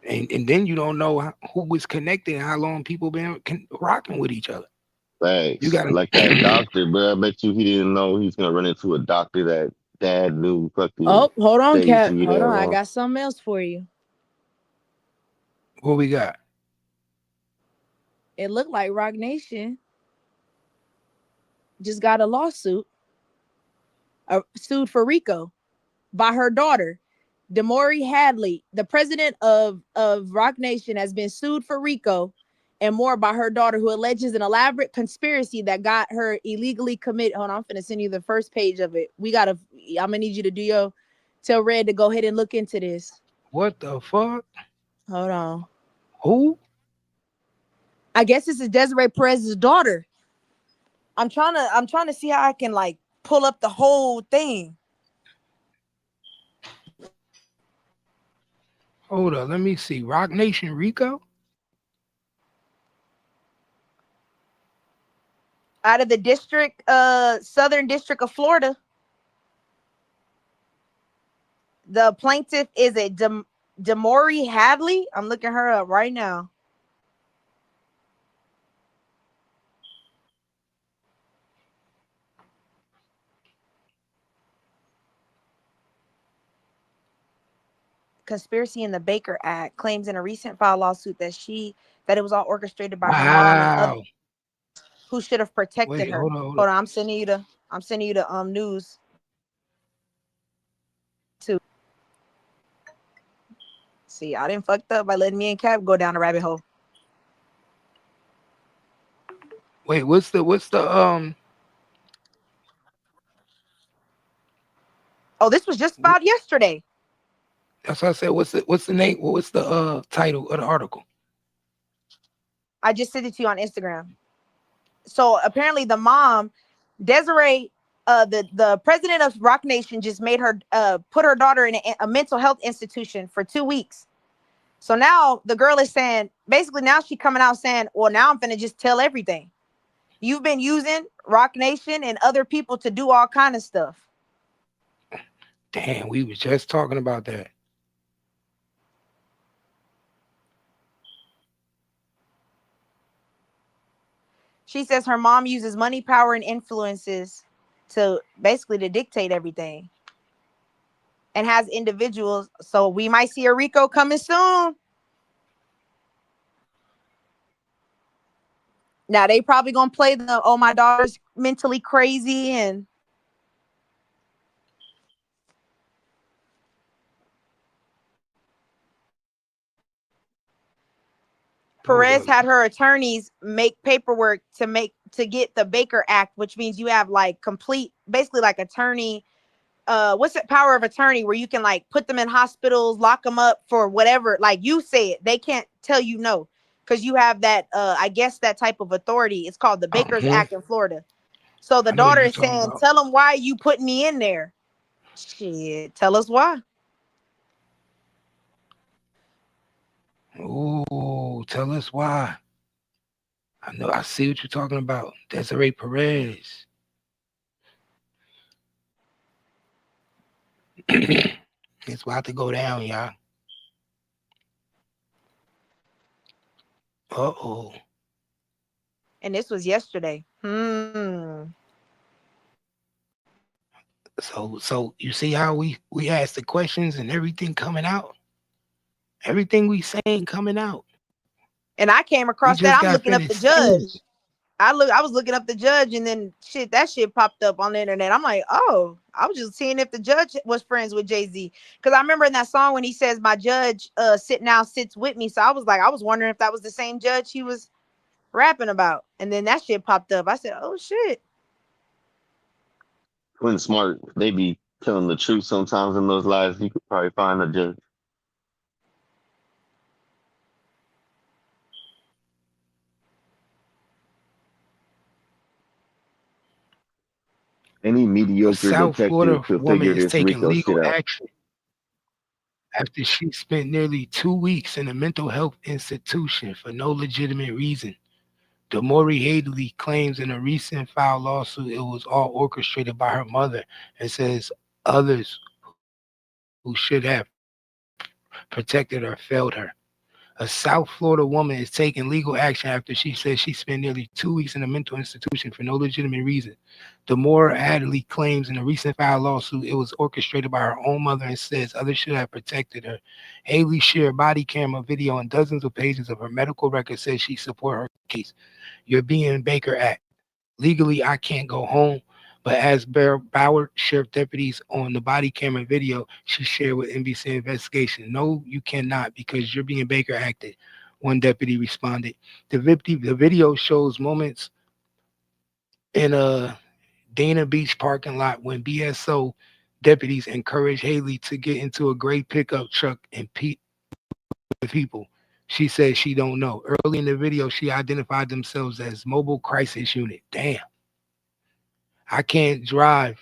And then you don't know who was connected and how long people been rocking with each other. Thanks. You got like that doctor, bro. I bet you he didn't know he was gonna run into a doctor that dad knew fucking. Oh, hold on, Cap. Hold on. I got something else for you. What we got? It looked like Rock Nation just got a lawsuit, sued for RICO by her daughter. Demori Hadley, the president of Rock Nation, has been sued for RICO and more by her daughter, who alleges an elaborate conspiracy that got her illegally committed. Hold on, I'm finna send you the first page of it. I'm gonna need you to tell Red to go ahead and look into this. What the fuck? Hold on. Who? I guess this is Desiree Perez's daughter. I'm trying to see how I can like pull up the whole thing. Hold up, let me see. Rock Nation RICO? Out of the Southern District of Florida. The plaintiff is a Demori Hadley. I'm looking her up right now. conspiracy in the Baker Act, claims in a recent filed lawsuit that it was all orchestrated by her mom and others Wow. who should have protected Wait, her. hold on, hold on. Hold on, I'm sending you the news too. See, I didn't fucked up by letting me and Cap go down a rabbit hole. Wait, what's the Oh, this was just filed yesterday. that's what I said. What's the name? What's the title of the article? I just sent it to you on Instagram. So apparently the mom, Desiree, the president of Rock Nation just made her put her daughter in a mental health institution for 2 weeks. So now the girl is saying, basically now she coming out saying, well, now I'm finna just tell everything. You've been using Rock Nation and other people to do all kind of stuff. Damn, we was just talking about that. She says her mom uses money, power, and influences to basically to dictate everything. And has individuals. So we might see a Rico coming soon. Now they probably gonna play the my daughter's mentally crazy and Perez had her attorneys make paperwork to get the Baker Act, which means you have like complete, basically like attorney, what's it, power of attorney, where you can like put them in hospitals, lock them up for whatever, like you say it, they can't tell you no, because you have that, I guess that type of authority. It's called the Baker's Act in Florida. So the daughter is saying, tell them why you putting me in there. Shit, tell us why. Oh, tell us why. I know. I see what you're talking about. Desiree Perez. It's about to go down, y'all. Uh-oh. And this was yesterday. So you see how we ask the questions and everything coming out? Everything we saying coming out. And I came across that. I'm looking up the judge. I was looking up the judge, and then that shit popped up on the internet. I'm like, oh, I was just seeing if the judge was friends with Jay-Z. Because I remember in that song when he says, my judge sits with me. So I was wondering if that was the same judge he was rapping about. And then that shit popped up. I said, oh shit. When smart, they be telling the truth sometimes in those lies. You could probably find a judge. Any mediocre South Florida detective could woman figure is this taking Rico legal shit out. action after she spent nearly 2 weeks in a mental health institution for no legitimate reason. Damori Hadley claims in a recent filed lawsuit it was all orchestrated by her mother and says others who should have protected her failed her. A South Florida woman is taking legal action after she says she spent nearly 2 weeks in a mental institution for no legitimate reason. Damora Hadley claims in a recent filed lawsuit it was orchestrated by her own mother and says others should have protected her. Haley shared body camera video and dozens of pages of her medical record says she support her case. You're being Baker Act. Legally, I can't go home. But as Broward Sheriff deputies on the body camera video she shared with NBC Investigation, no, you cannot because you're being Baker acted. One deputy responded. The video shows moments in a Dana Beach parking lot when BSO deputies encouraged Haley to get into a gray pickup truck and pit the people. She says she don't know. Early in the video, she identified themselves as Mobile Crisis Unit. Damn. I can't drive.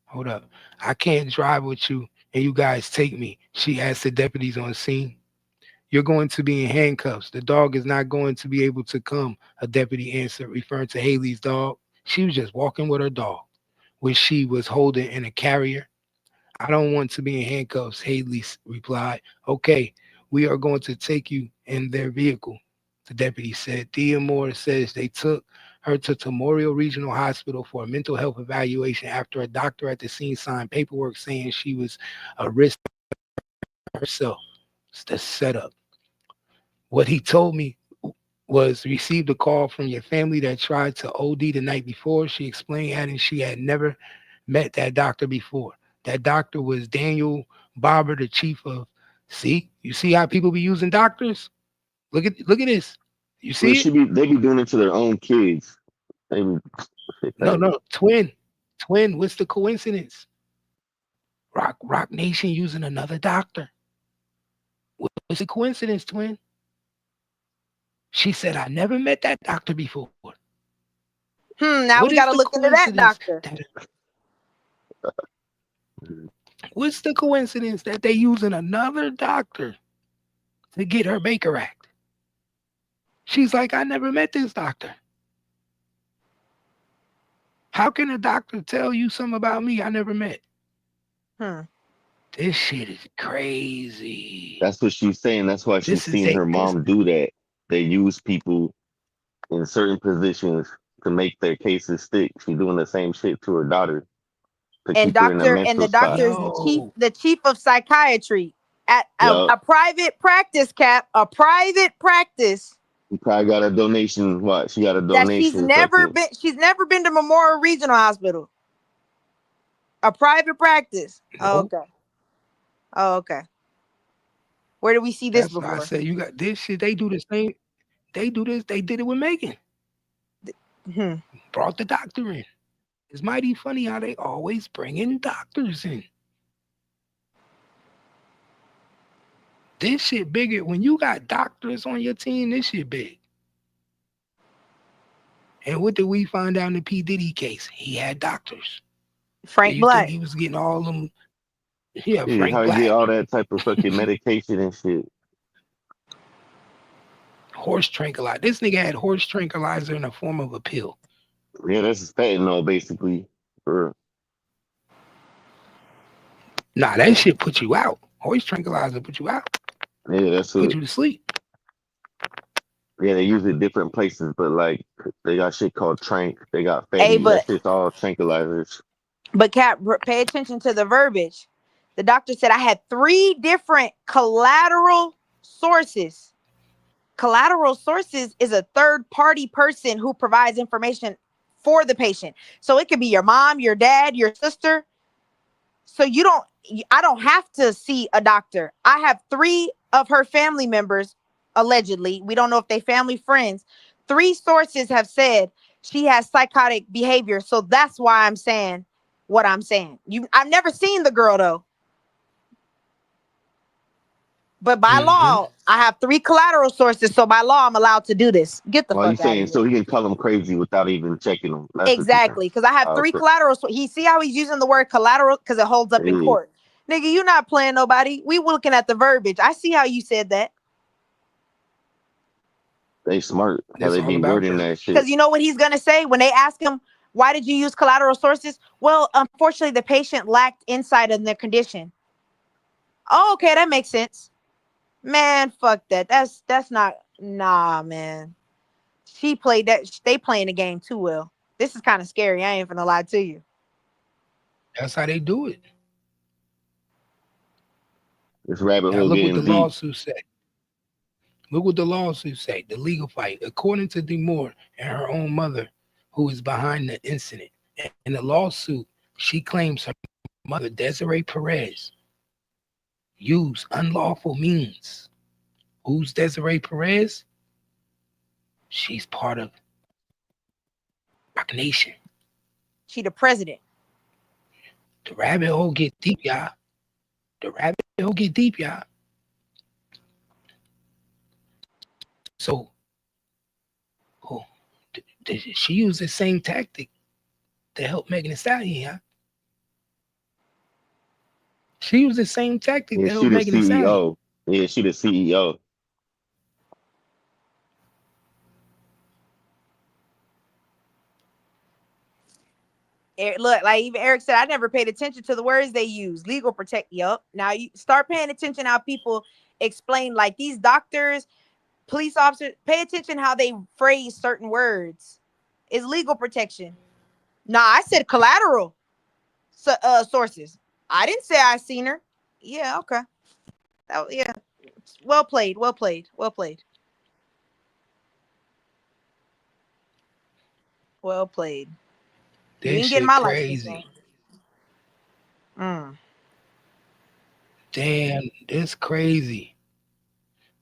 Hold up. I can't drive with you and you guys take me. She asked the deputies on scene. You're going to be in handcuffs. The dog is not going to be able to come, a deputy answered, referring to Haley's dog. She was just walking with her dog, which she was holding in a carrier. I don't want to be in handcuffs, Haley replied. Okay, we are going to take you in their vehicle, the deputy said. Thea Moore says they took her to Memorial Regional Hospital for a mental health evaluation after a doctor at the scene signed paperwork saying she was a risk herself. It's the setup. What he told me was received a call from your family that tried to OD the night before. She explained, adding she had never met that doctor before. That doctor was Daniel Barber, the chief of. See, you see how people be using doctors? Look at this. You Well, see it? they be doing it to their own kids. They be, No, twin. What's the coincidence? Rock Nation using another doctor. What's the coincidence, twin? She said, I never met that doctor before. Now What we is gotta the look into that coincidence? doctor. What's the coincidence that they using another doctor to get her Baker Act? She's like, I never met this doctor. How can a doctor tell you something about me I never met? This shit is crazy. that's what she's saying. That's why she's seen her mom do that. They use people in certain positions to make their cases stick. She's doing the same shit to her daughter to And keep her in a the mental spot. doctor is the chief of psychiatry at a private practice, a private practice. She probably got a donation. What? She got a That donation. she's never been to Memorial Regional Hospital. A private practice. Nope. Oh, okay. Where did we see this That's why I before? said you got this shit. They do the same. They do this. They did it with Megan. Brought the doctor in. It's mighty funny how they always bring in doctors in. This shit bigger. When you got doctors on your team, this shit big. And what did we find out in the P. Diddy case? He had doctors. Frank Black. Black. He was getting all them. Yeah, Yeah, Frank how you Black. get all that type of fucking medication and shit. Horse tranquilizer. This nigga had horse tranquilizer in the form of a pill. Yeah, that's fentanyl basically. For Nah, that shit put you out. Horse tranquilizer put you out. yeah, that's put you to sleep. Yeah, they use it different places, but like they got shit called trank. They got Hey, fentanyl. That shit's all tranquilizers. But Cap, pay attention to the verbiage. The doctor said I had 3 different collateral sources. Collateral sources is a third-party person who provides information for the patient. So it could be your mom, your dad, your sister. So I don't have to see a doctor. I have 3 of her family members, allegedly. We don't know if they family friends. 3 sources have said she has psychotic behavior. So that's why I'm saying what I'm saying. I've never seen the girl though. But by law, I have 3 collateral sources. So by law, I'm allowed to do this. Get the Well, fuck you out of saying here. so he can call them crazy without even checking them. That's Exactly, because I have 3 collaterals. He see how he's using the word collateral because it holds up in court. Nigga, you not playing nobody. We looking at the verbiage. I see how you said that. They smart. How It's they all be about wording that shit. Because you know what he's gonna say when they ask him, why did you use collateral sources? Well, unfortunately, the patient lacked insight in their condition. Oh, okay, that makes sense. Man, fuck that. That's not man. She played that. They playing the game too well. This is kind of scary. I ain't gonna lie to you. That's how they do it. This rabbit Now hole look what getting the deep. lawsuit say. Look what the lawsuit say. The legal fight, according to Demore and her own mother, who is behind the incident. In the lawsuit, she claims her mother, Desiree Perez, used unlawful means. Who's Desiree Perez? She's part of Rock Nation. She the president. The rabbit hole get deep, y'all. The rabbit hole get deep, y'all. So, she used the same tactic to help Megan Thee Stallion, y'all. She used the same tactic to help She the Megan Thee Stallion. CEO. Yeah, she the CEO. Look, like even Eric said, I never paid attention to the words they use. Legal protect. Yup. Now you start paying attention how people explain, like these doctors, police officers. Pay attention how they phrase certain words. is legal protection. Nah, I said collateral sources. I didn't say I seen her. Yeah, okay. Yeah. Well played. Well played. Well played. Well played. You That ain't getting shit my license, man. crazy. Mm. Damn, that's crazy.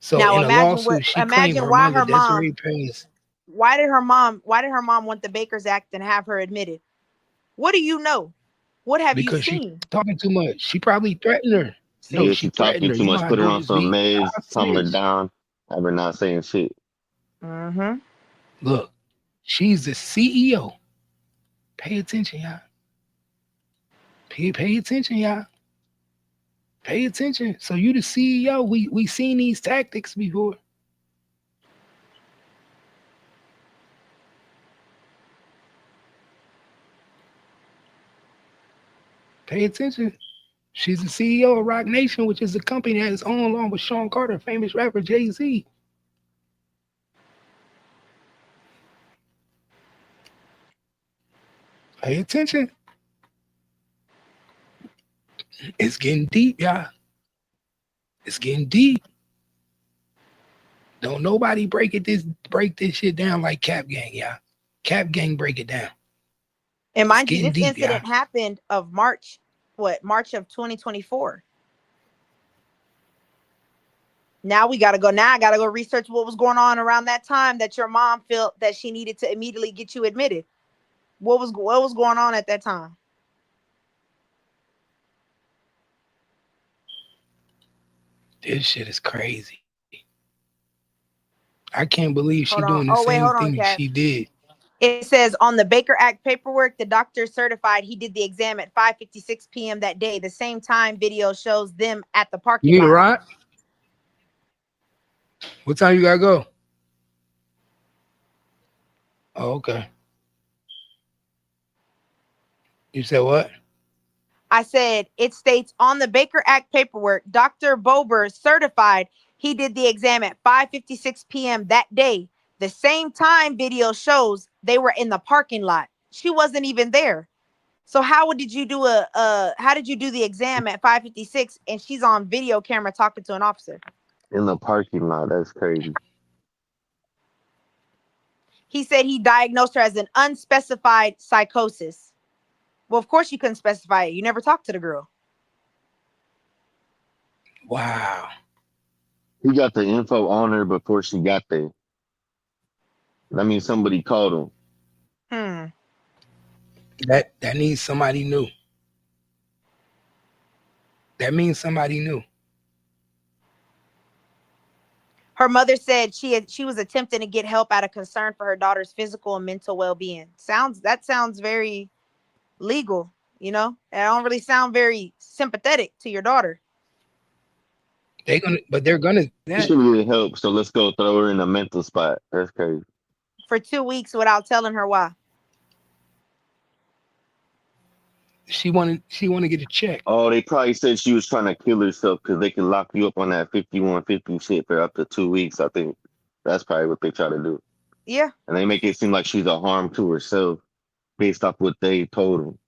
So Now in a lawsuit, she claimed imagine her why mother her mom Desiree Paris. why did her mom want the Baker's Act and have her admitted? What do you know? What have you Because she seen? talking too much. She probably threatened her. No, Yeah, she she threatened talking her. too You know much. how Put her on dudes some be. meds, I calm her snitch. down, have her not saying shit. Mm-hmm. Look, she's the CEO. Pay attention, y'all. Pay attention, y'all. Pay attention. So you the CEO. We seen these tactics before. Pay attention. She's the CEO of Rock Nation, which is a company that is owned along with Sean Carter, famous rapper Jay-Z. Pay attention. It's getting deep, y'all. It's getting deep. Don't nobody break this shit down like Cap Gang, y'all. Cap Gang break it down. And It's mind you, getting this deep, y'all. incident happened of March of 2024. Now I gotta go research what was going on around that time that your mom felt that she needed to immediately get you admitted. What was going on at that time? This shit is crazy. I can't believe she Hold on. doing the Oh wait, same hold on, thing Kat. she did. It says on the Baker Act paperwork, the doctor certified he did the exam at 5:56 p.m. that day. The same time video shows them at the You parking need a lot. ride? What time you gotta go? Oh, okay. You said what? I said it states on the Baker Act paperwork, Dr. Bober certified he did the exam at 5:56 p.m. that day. The same time video shows they were in the parking lot. She wasn't even there. So how did you do the exam at 5:56 and she's on video camera talking to an officer? In the parking lot, that's crazy. He said he diagnosed her as an unspecified psychosis. Well, of course you couldn't specify it. You never talked to the girl. Wow. He got the info on her before she got there. That means somebody called him. That needs somebody new. That means somebody new. Her mother said she was attempting to get help out of concern for her daughter's physical and mental well-being. That sounds very legal, you know? I don't really sound very sympathetic to your daughter. They're gonna She needed help, so let's go throw her in a mental spot. That's crazy. For 2 weeks without telling her why. She wanted to get a check. Oh, they probably said she was trying to kill herself because they can lock you up on that 5150 shit for up to 2 weeks. I think that's probably what they try to do. Yeah. And they make it seem like she's a harm to herself based off what they told them.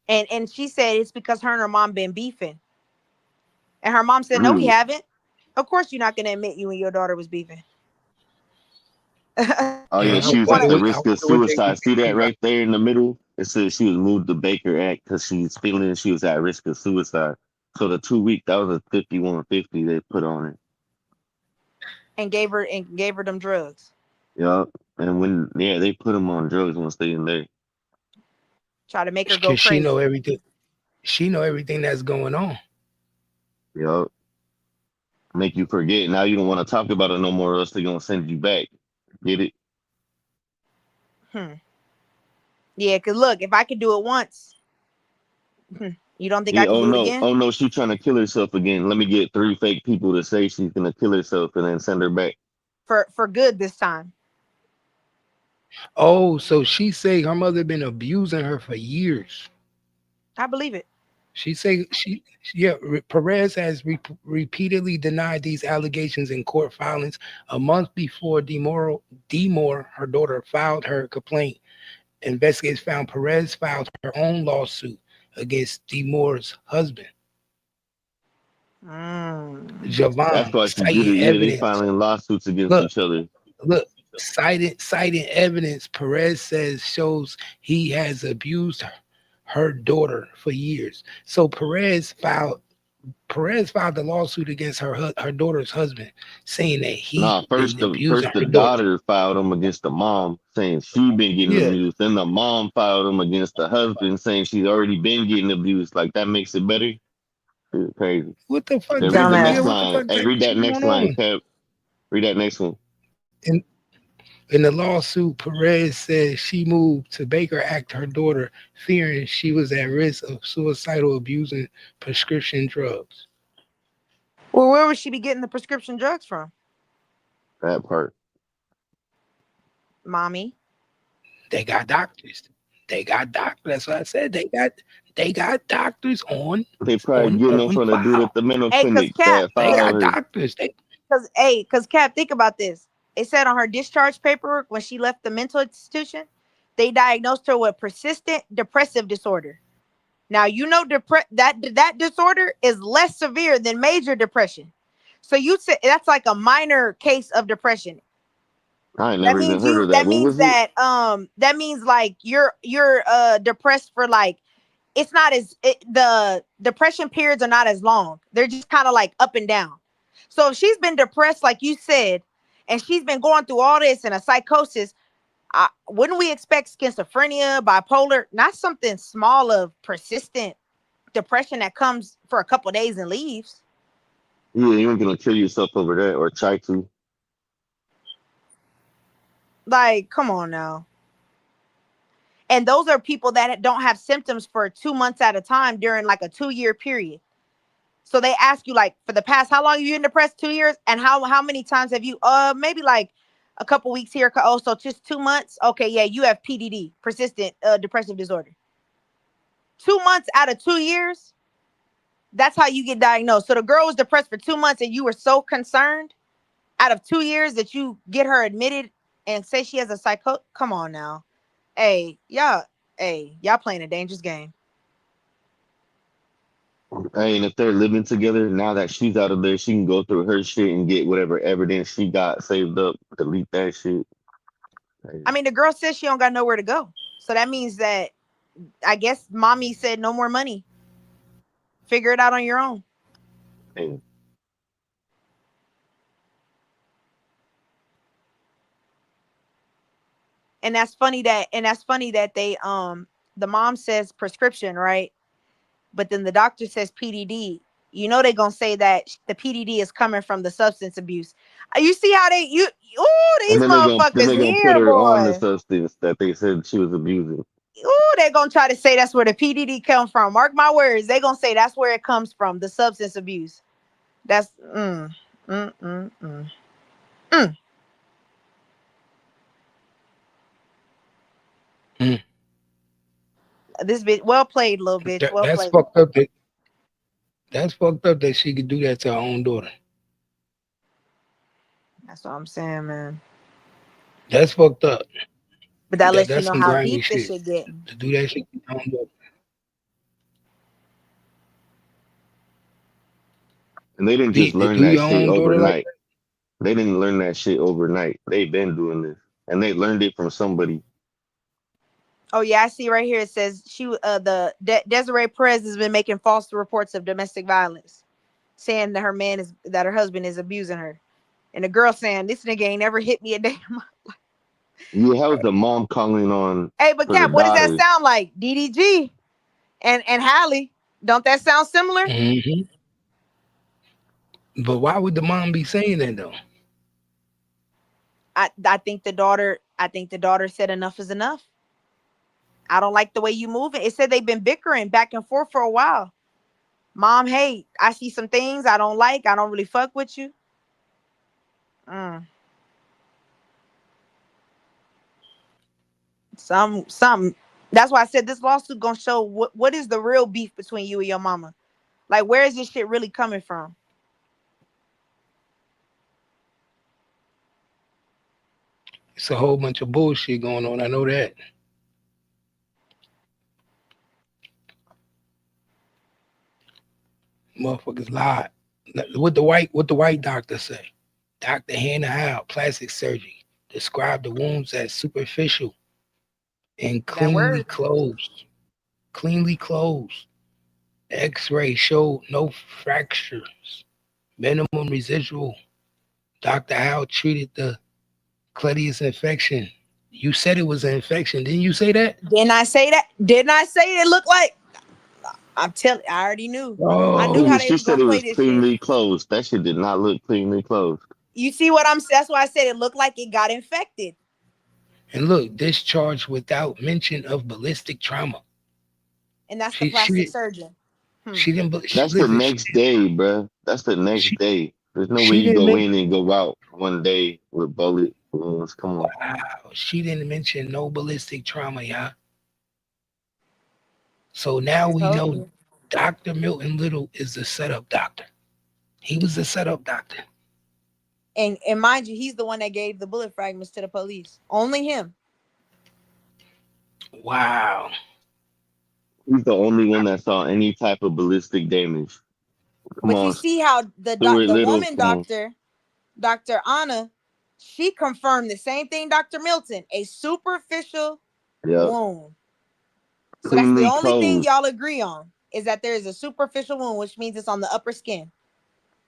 And she said it's because her and her mom been beefing. And her mom said, no, we haven't. Of course you're not going to admit you and your daughter was beefing. Oh yeah, she was at the risk of suicide. See that right there in the middle? It says she was moved to Baker Act because she's feeling she was at risk of suicide. So the 2 week, that was a 5150 they put on it. And gave her them drugs. Yup. And they put them on drugs once they in there. Try to make her go crazy. She know everything. She know everything that's going on. Yup. Make you forget. Now you don't want to talk about it no more, or else they're gonna send you back. Get it? Yeah, because look, if I could do it once, you don't think I can do it again? Oh no, she's trying to kill herself again. Let me get 3 fake people to say she's gonna kill herself and then send her back. For good this time. Oh, so she say her mother been abusing her for years. I believe it. Perez has repeatedly denied these allegations in court filings. A month before Demore, her daughter, filed her complaint, investigators found Perez filed her own lawsuit against Demore's husband, That's Javon, why she did citing it. Yeah, they evidence. filing lawsuits against Look, each other. look, citing evidence Perez says shows he has abused her daughter for years. So Perez filed a lawsuit against her daughter's husband, saying that he Nah, been abusing first the her daughter. daughter filed them against the mom, saying she been getting Yeah. abused. Then the mom filed them against the husband, saying she's already been getting abused. Like that makes it better. It's crazy. What the fuck? Then read the Yeah, next what the line. fuck Hey, type read that shit next going line, on? Cap. Read that next one. In the lawsuit, Perez says she moved to Baker Act her daughter, fearing she was at risk of suicidal abusing prescription drugs. Well, where would she be getting the prescription drugs from? That part. Mommy. They got doctors. They got doctors. That's what I said. They got doctors on They probably getting them from the dude at file. the mental Hey, cause clinic Cap, that They filed got her. doctors. cause Cap, think about this. It said on her discharge paperwork when she left the mental institution, they diagnosed her with persistent depressive disorder. Now you know that disorder is less severe than major depression. So you said that's like a minor case of depression. I ain't That never even means heard you of that. that What means was it? that means like you're depressed for like it's not the depression periods are not as long. They're just kind of like up and down. So if she's been depressed, like you said, and she's been going through all this and a psychosis, wouldn't we expect schizophrenia, bipolar, not something small of persistent depression that comes for a couple days and leaves? Yeah, you ain't gonna kill yourself over that or try to. Like, come on now. And those are people that don't have symptoms for 2 months at a time during like a 2-year period. So they ask you like, for the past, how long have you been depressed? 2 years? And how many times have you, maybe like a couple weeks here. Oh, so just 2 months? Okay, yeah, you have PDD, persistent depressive disorder. 2 months out of 2 years? That's how you get diagnosed. So the girl was depressed for 2 months and you were so concerned out of 2 years that you get her admitted and say she has a psycho. Come on now. Hey, y'all playing a dangerous game. Hey, and if they're living together, now that she's out of there, she can go through her shit and get whatever evidence she got saved up, delete that shit. I mean, the girl says she don't got nowhere to go. So that means that I guess mommy said no more money. Figure it out on your own. Hey, And that's funny that they the mom says prescription, right? But then the doctor says PDD. You know they're gonna say that the PDD is coming from the substance abuse. You see how and these then motherfuckers they gonna put here, her on the boy. substance that they said she was abusing. They're gonna try to say that's where the PDD come from. Mark my words, they're gonna say that's where it comes from, the substance abuse. That's mm, mm, mm, mm. Mm. Mm. This bitch, well played, little bitch. Well That's played. fucked up. That's fucked up that she could do that to her own daughter. That's what I'm saying, man. That's fucked up. But that lets you That's know some how grimy deep this shit. shit getting. To do that shit to your own daughter. And they didn't just To learn do that your shit own daughter like overnight. They didn't learn that shit overnight. They've been doing this, and they learned it from somebody. Oh yeah, I see right here. It says Desiree Perez has been making false reports of domestic violence, saying that her husband is abusing her, and the girl saying this nigga ain't never hit me a day. Yeah, how's the mom calling on Hey, but for the Cap, what does that daughter? sound like? DDG and Hallie. Don't that sound similar? Mm-hmm. But why would the mom be saying that though? I think the daughter said enough is enough. I don't like the way you moving. It said they've been bickering back and forth for a while. Mom, hey, I see some things I don't like. I don't really fuck with you. Mm. Some That's why I said this lawsuit gonna show what is the real beef between you and your mama. Like, where is this shit really coming from? It's a whole bunch of bullshit going on. I know that. Motherfuckers lied. What the white doctor say? Dr. Hannah Howe, plastic surgery, described the wounds as superficial and That cleanly word. closed. Cleanly closed. X-ray showed no fractures. Minimum residual. Dr. Howe treated the cladius infection. You said it was an infection. Didn't you say that? Didn't I say that? Didn't I say it looked like? I'm telling. I already knew. I knew Nigga, how Oh, they she was said gonna it play was this shit. cleanly closed. That shit did not look cleanly closed. You see what I'm saying? That's why I said it looked like it got infected. and look, discharged without mention of ballistic trauma. And that's the She she plastic didn't surgeon. she didn't be- she, That's the listen. next day, bruh. That's the next She day. There's no way she you didn't go men- in and go out one day with bullet wounds. Come on. wow. She didn't mention no ballistic trauma, y'all. So now I we told know you. Dr. Milton Little is the setup doctor. He was the setup doctor. And mind you, he's the one that gave the bullet fragments to the police. Only him. Wow. He's the only one that saw any type of ballistic damage. Come But you on, see how Stuart the Little. woman Come on. doctor, Dr. Anna, she confirmed the same thing Dr. Milton, a superficial Yep. wound. So that's the Cleanly only thing closed. y'all agree on is that there is a superficial wound, which means it's on the upper skin,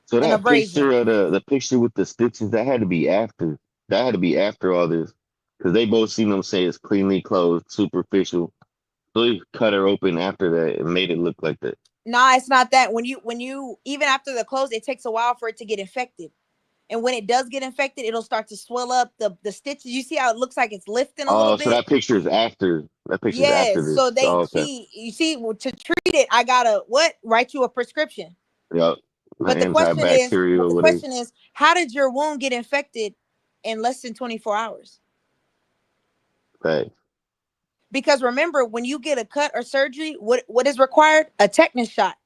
So an that abrasion. picture of the picture with the stitches, that had to be after. That had to be after all this. Because they both seen them say it's cleanly closed, superficial. So they cut her open after that and made it look like that. Nah, it's not that. When you even after the close, it takes a while for it to get infected. And when it does get infected, it'll start to swell up the stitches. You see how it looks like it's lifting a little Oh, so bit? that picture is after. That picture's after Yes. So this. they Oh, okay. see, you see, to treat it, I gotta what? Write you a prescription. Yep. The But the question is, but antibacterial, the whatever. question is, how did your wound get infected in less than 24 hours? Right. Because remember, when you get a cut or surgery, what is required? A tetanus shot.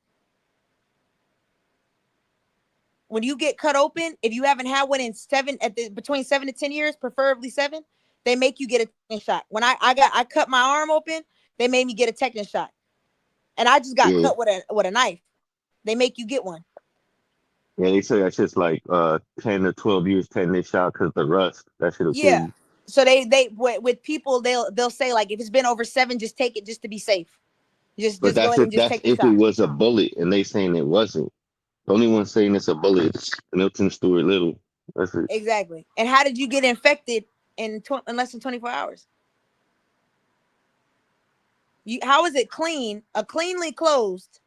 When you get cut open, if you haven't had one in between 7 to 10 years, preferably 7, they make you get a tetanus shot. When I cut my arm open, they made me get a tetanus shot, and I just got Yeah. cut with a knife. They make you get one. Yeah, they say that's just like 10 to 12 years tetanus shot because the rust. That shit'll kill Yeah. you. So they with people they'll say like if it's been over 7, just take it just to be safe. But Just go ahead and just that's take the if it shot. was a bullet and they saying it wasn't. The only one saying it's a bullet is Milton Stewart Little. That's it. Exactly. And how did you get infected in less than 24 hours? How is it clean? A cleanly closed,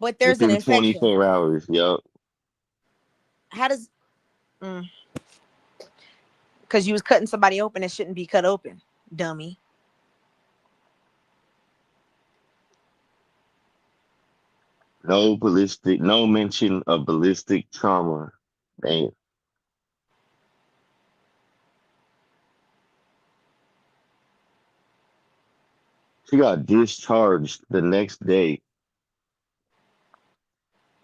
but there's an Within infection. 24 hours. Yup. How does? Because you was cutting somebody open that shouldn't be cut open, dummy. No mention of ballistic trauma. Damn. She got discharged the next day.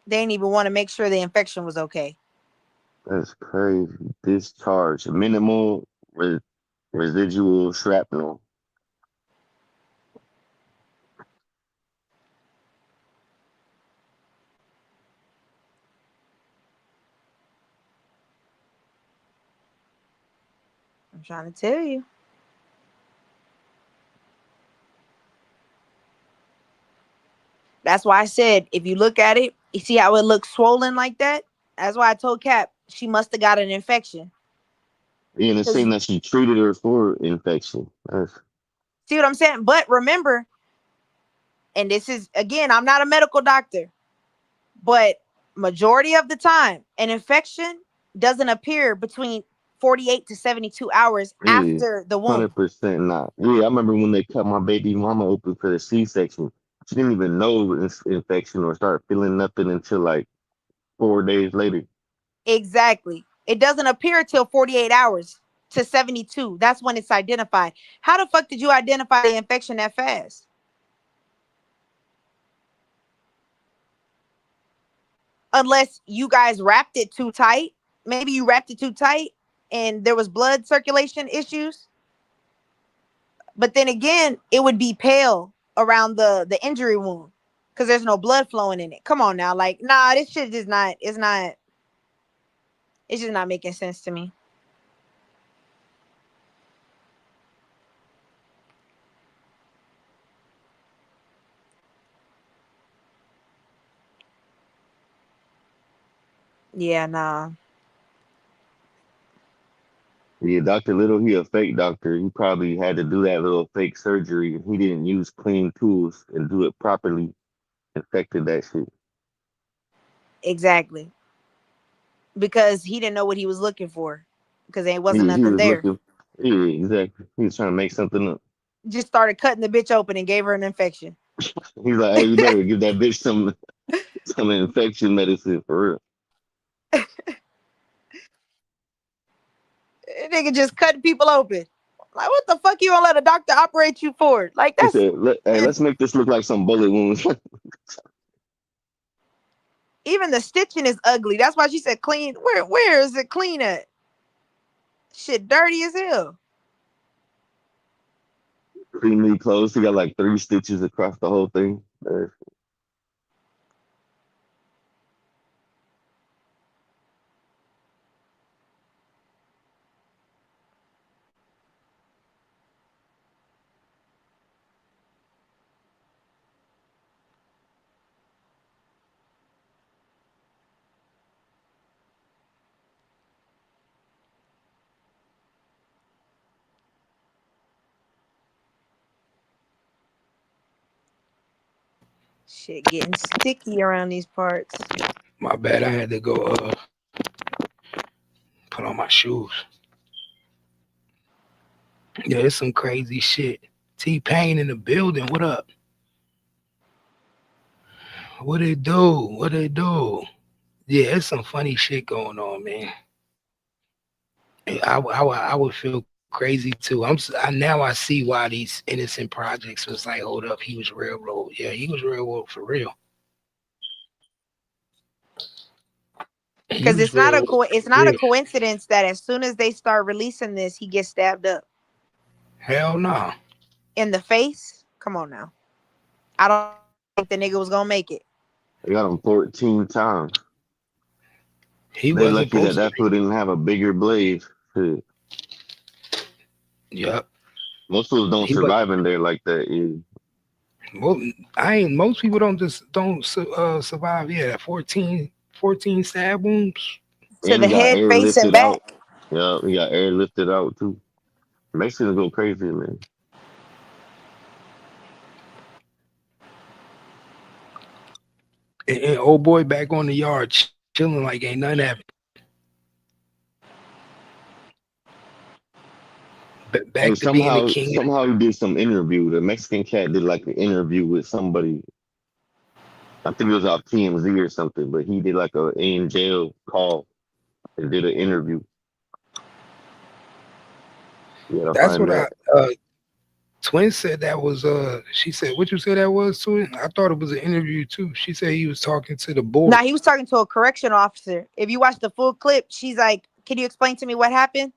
They didn't even want to make sure the infection was okay. That's crazy. Discharged. Minimal residual shrapnel. I'm trying to tell you. That's why I said if you look at it, you see how it looks swollen like that. That's why I told Cap she must have got an infection. Yeah, and it's saying that she treated her for infection. See what I'm saying? But remember, and this is again, I'm not a medical doctor, but majority of the time, an infection doesn't appear between 48 to 72 hours Yeah, after the wound. 100% not. Yeah, I remember when they cut my baby mama open for the C-section. She didn't even know infection or start feeling nothing until like 4 days later. Exactly. It doesn't appear till 48 hours. to 72. That's when it's identified. How the fuck did you identify the infection that fast? Unless you guys wrapped it too tight. Maybe you wrapped it too tight and there was blood circulation issues. But then again, it would be pale around the injury wound because there's no blood flowing in it. Come on now. Like, nah, this shit is not, it's just not making sense to me. Yeah, nah. Yeah, Dr. Little, he a fake doctor. He probably had to do that little fake surgery. And he didn't use clean tools and do it properly. Infected that shit. Exactly. Because he didn't know what he was looking for. Because there wasn't He nothing was there. looking. Yeah, exactly. He was trying to make something up. Just started cutting the bitch open and gave her an infection. He's like, hey, you better give that bitch some infection medicine for real. Nigga just cutting people open. Like, what the fuck you gonna let a doctor operate you for? Like, He that's, said, hey, man, let's make this look like some bullet wounds. even the stitching is ugly. That's why she said clean. Where is it clean at? Shit dirty as hell. Cleanly closed. He got like 3 stitches across the whole thing. Shit getting sticky around these parts. My bad. I had to go put on my shoes. Yeah, it's some crazy shit. T-Pain in the building. What up? What it do? What it do? Yeah, it's some funny shit going on, man. I would feel crazy too. Now I see why these innocent projects was like, hold up, he was railroad. Yeah, he was railroad for real. He Because was it's railroad not for a real. coincidence that as soon as they start releasing this, he gets stabbed up Hell no. in the face. Come on now. I don't think the nigga was gonna make it. They got him 14 times. He They wasn't lucky that supposed to that fool didn't have a bigger blade. Shit. be. Yep. Most fools don't He was. survive in there like that. Yeah. Well, most people don't survive. Yeah, 14 stab wounds. To And the he got head, air face, and lifted out. back. Yeah, he got air lifted out too. Mexicans go crazy, man. And old boy back on the yard chilling like ain't nothing happened. And Back to being the somehow, king. somehow he did some interview. The Mexican cat did like an interview with somebody. I think it was off TMZ or something, but he did like a in jail call and did an interview. You gotta That's find what that. Twin said that was she said what you said that was Twin? I thought it was an interview too. She said he was talking to the board. Now he was talking to a correctional officer. If you watch the full clip, she's like, "Can you explain to me what happened?"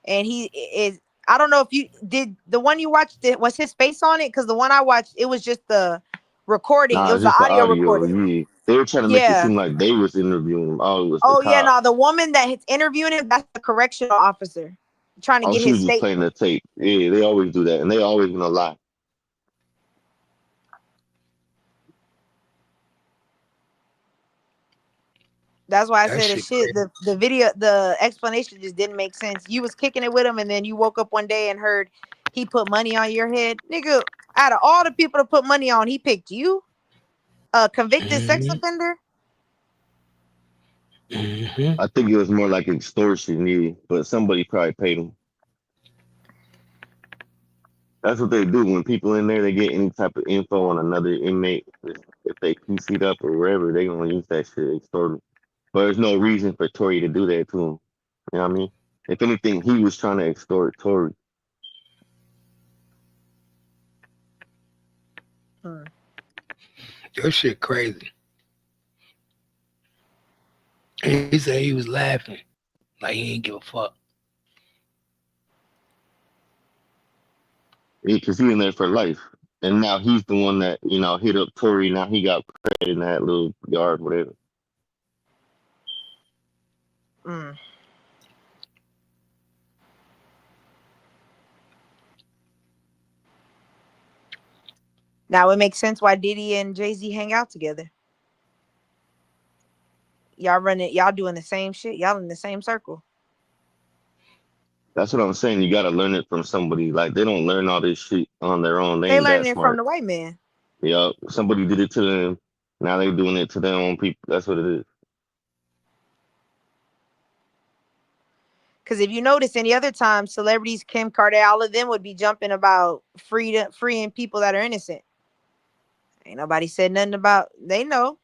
And he is. I don't know if you did the one you watched. Was his face on it? Because the one I watched, it was just the recording. It Nah, was the just the audio audio. recording. Yeah, they were trying to make it Yeah. seem like they was interviewing him. Oh, it was the Oh yeah. cop. No, the woman that's interviewing him, that's the correctional officer trying to Oh, get she his was just playing statement. the tape. Yeah, they always do that, and they always gonna lie. That's why I That said the shit shit. crazy. The video, the explanation just didn't make sense. You was kicking it with him, and then you woke up one day and heard he put money on your head, nigga. Out of all the people to put money on, he picked you, a convicted sex Mm-hmm. offender. Mm-hmm. I think it was more like extortion, yeah, but somebody probably paid him. That's what they do when people in there they get any type of info on another inmate. If they PC'd up or wherever, they gonna use that shit extort him. But there's no reason for Tory to do that to him. You know what I mean? If anything, he was trying to extort Tory. That shit crazy. And he said he was laughing. Like he ain't give a fuck. Because he in there for life. And now he's the one that, hit up Tory. Now he got put in that little yard, whatever. Mm. Now it makes sense why Diddy and Jay-Z hang out together. Y'all doing the same shit. Y'all in the same circle. That's what I'm saying. You got to learn it from somebody. Like, they don't learn all this shit on their own. They They ain't that learning it from smart. the white man. Yup. Somebody did it to them. Now they doing it to their own people. That's what it is. Because if you notice, any other time, celebrities, Kim Kardashian, all of them would be jumping about freeing people that are innocent. Ain't nobody said nothing about. They know.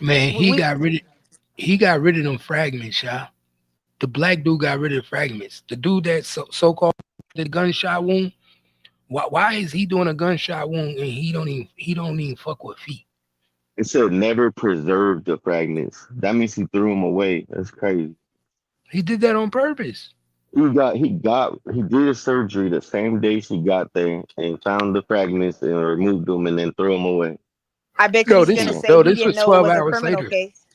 Man, We he got rid of them fragments, y'all. The black dude got rid of the fragments. The dude that so-called the gunshot wound. Why is he doing a gunshot wound and he don't even fuck with feet? It said never preserve the fragments. That means he threw them away. That's crazy. He did that on purpose. He did a surgery the same day she got there and found the fragments and removed them and then threw them away. I bet you No, he's this gonna was say no, he this didn't was know it 12 was a hours criminal later. case.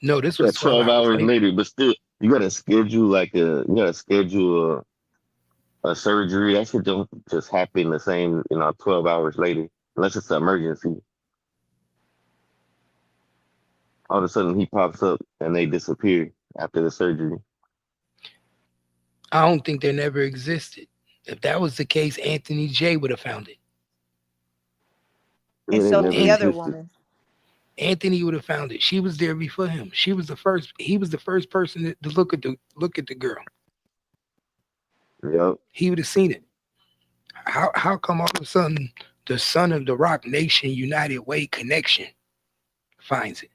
No, this Yeah, was 12 hours later. later, but still, you gotta schedule a surgery. That should don't just happen the same, 12 hours later, unless it's an emergency. All of a sudden, he pops up and they disappear after the surgery. I don't think they never existed. If that was the case, Anthony J would have found it. Yeah, And they so did never the other existed. woman. Anthony would have found it. She was there before him. She was the first. He was the first person to look at the girl. Yep. He would have seen it. How come all of a sudden the son of the Rock Nation United Way connection finds it?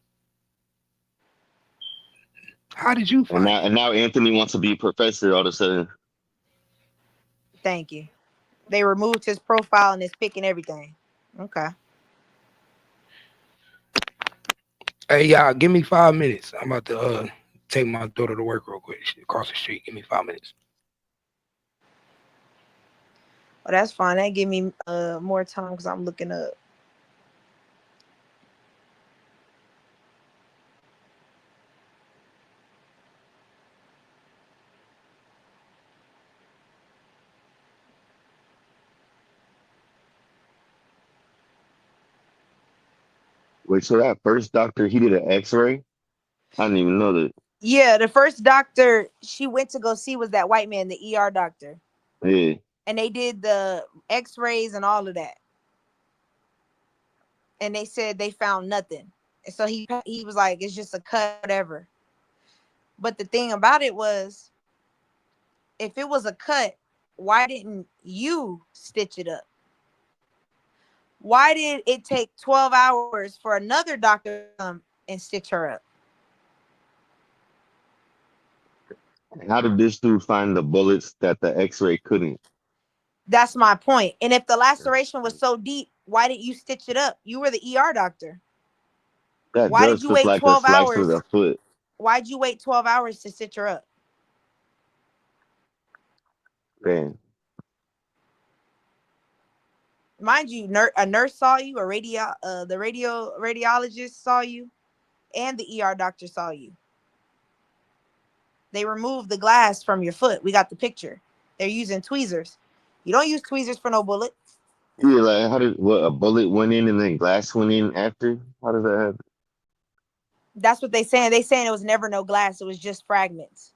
How did you find it? And now Anthony wants to be professor all of a sudden. Thank you. They removed his profile and his pic and everything. Okay. Hey, y'all, give me 5 minutes. I'm about to take my daughter to work real quick. She's across the street. Give me 5 minutes. Well, that's fine. That give me more time because I'm looking up. Wait, so that first doctor, he did an X-ray? I didn't even know that. Yeah, the first doctor she went to go see was that white man, the ER doctor. Yeah. And they did the x-rays and all of that. And they said they found nothing. And so he was like, it's just a cut, whatever. But the thing about it was, if it was a cut, why didn't you stitch it up? Why did it take 12 hours for another doctor to come and stitch her up? How did this dude find the bullets that the X-ray couldn't? That's my point. And if the laceration was so deep, why didn't you stitch it up? You were the ER doctor. That Why did does you look wait like a 12 slice of hours? the foot. Why'd you wait 12 hours to stitch her up? Man, Mind you, a nurse saw you, the radiologist saw you, and the ER doctor saw you. They removed the glass from your foot. We got the picture. They're using tweezers. You don't use tweezers for no bullet. yeah, like a bullet went in and then glass went in after? How does that happen? That's what they saying. They saying it was never no glass. It was just fragments.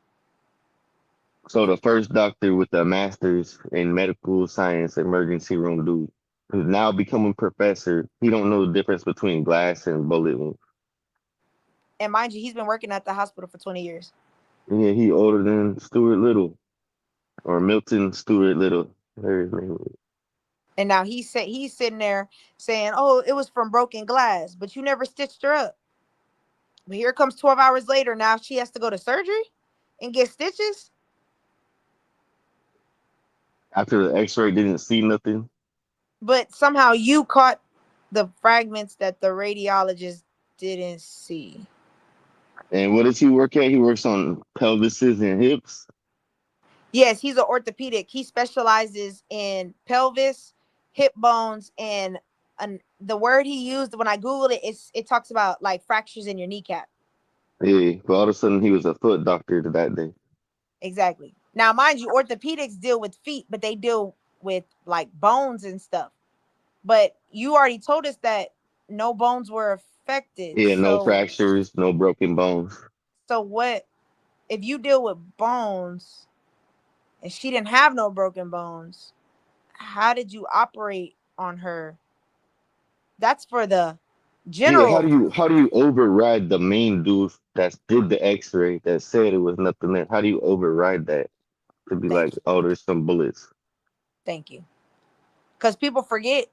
So the first doctor with the master's in medical science emergency room dude, who's now becoming professor, he don't know the difference between glass and bullet wound. And mind you, he's been working at the hospital for 20 years. Yeah, he older than Stuart Little or Milton Stuart Little. There's his name. And now he's sitting there saying, "Oh, it was from broken glass, but you never stitched her up." But here comes 12 hours later. Now she has to go to surgery and get stitches. After the X-ray didn't see nothing. But somehow you caught the fragments that the radiologist didn't see. And what does he work at? He works on pelvises and hips. Yes, he's an orthopedic. He specializes in pelvis, hip bones, and the word he used when I googled it, it talks about like fractures in your kneecap. Yeah, but all of a sudden he was a foot doctor that day. Exactly. Now, mind you, orthopedics deal with feet, but they deal with like bones and stuff. But you already told us that no bones were affected. Yeah, no So, fractures, no broken bones. so what if you deal with bones and she didn't have no broken bones? How did you operate on her? That's for the Yeah, general. how do you override the main dude that did the X-ray that said it was nothing there? How do you override that to be like, Thank you. oh, there's some bullets? Thank you. Because people forget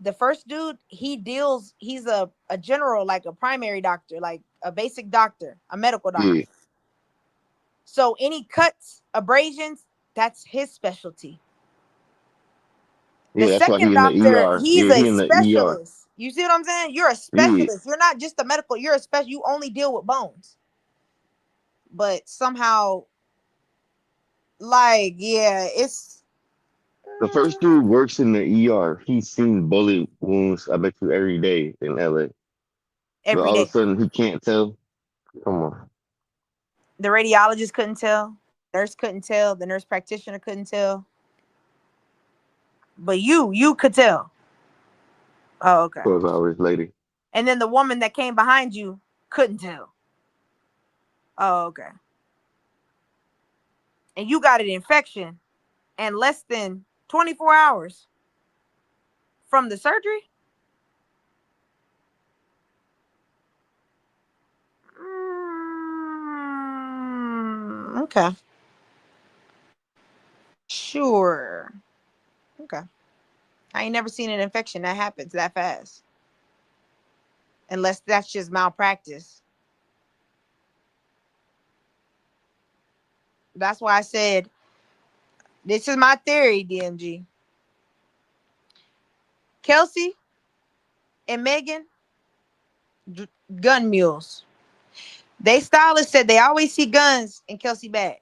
the first dude, he's a general, like a primary doctor, like a basic doctor, a medical Yeah, doctor. So any cuts, abrasions, that's his specialty. The yeah, that's why second he in the doctor, ER. he's Yeah, a he in the ER. specialist. You see what I'm saying? You're a Yeah, specialist. You're not just a medical, you're a special, you only deal with bones. But somehow, like, yeah, it's the first dude works in the ER. He's seen bullet wounds, I bet you, every day in LA. But every all of a day. sudden he can't tell. Come on. The radiologist couldn't tell, nurse couldn't tell, the nurse practitioner couldn't tell. But you could tell. Oh, okay. 12 hours later. And then the woman that came behind you couldn't tell. Oh, okay. And you got an infection in less than 24 hours from the surgery? Okay. Sure. Okay. I ain't never seen an infection that happens that fast. Unless that's just malpractice. That's why I said, this is my theory, DMG. Kelsey and Megan, gun mules. They stylists said they always see guns in Kelsey bag.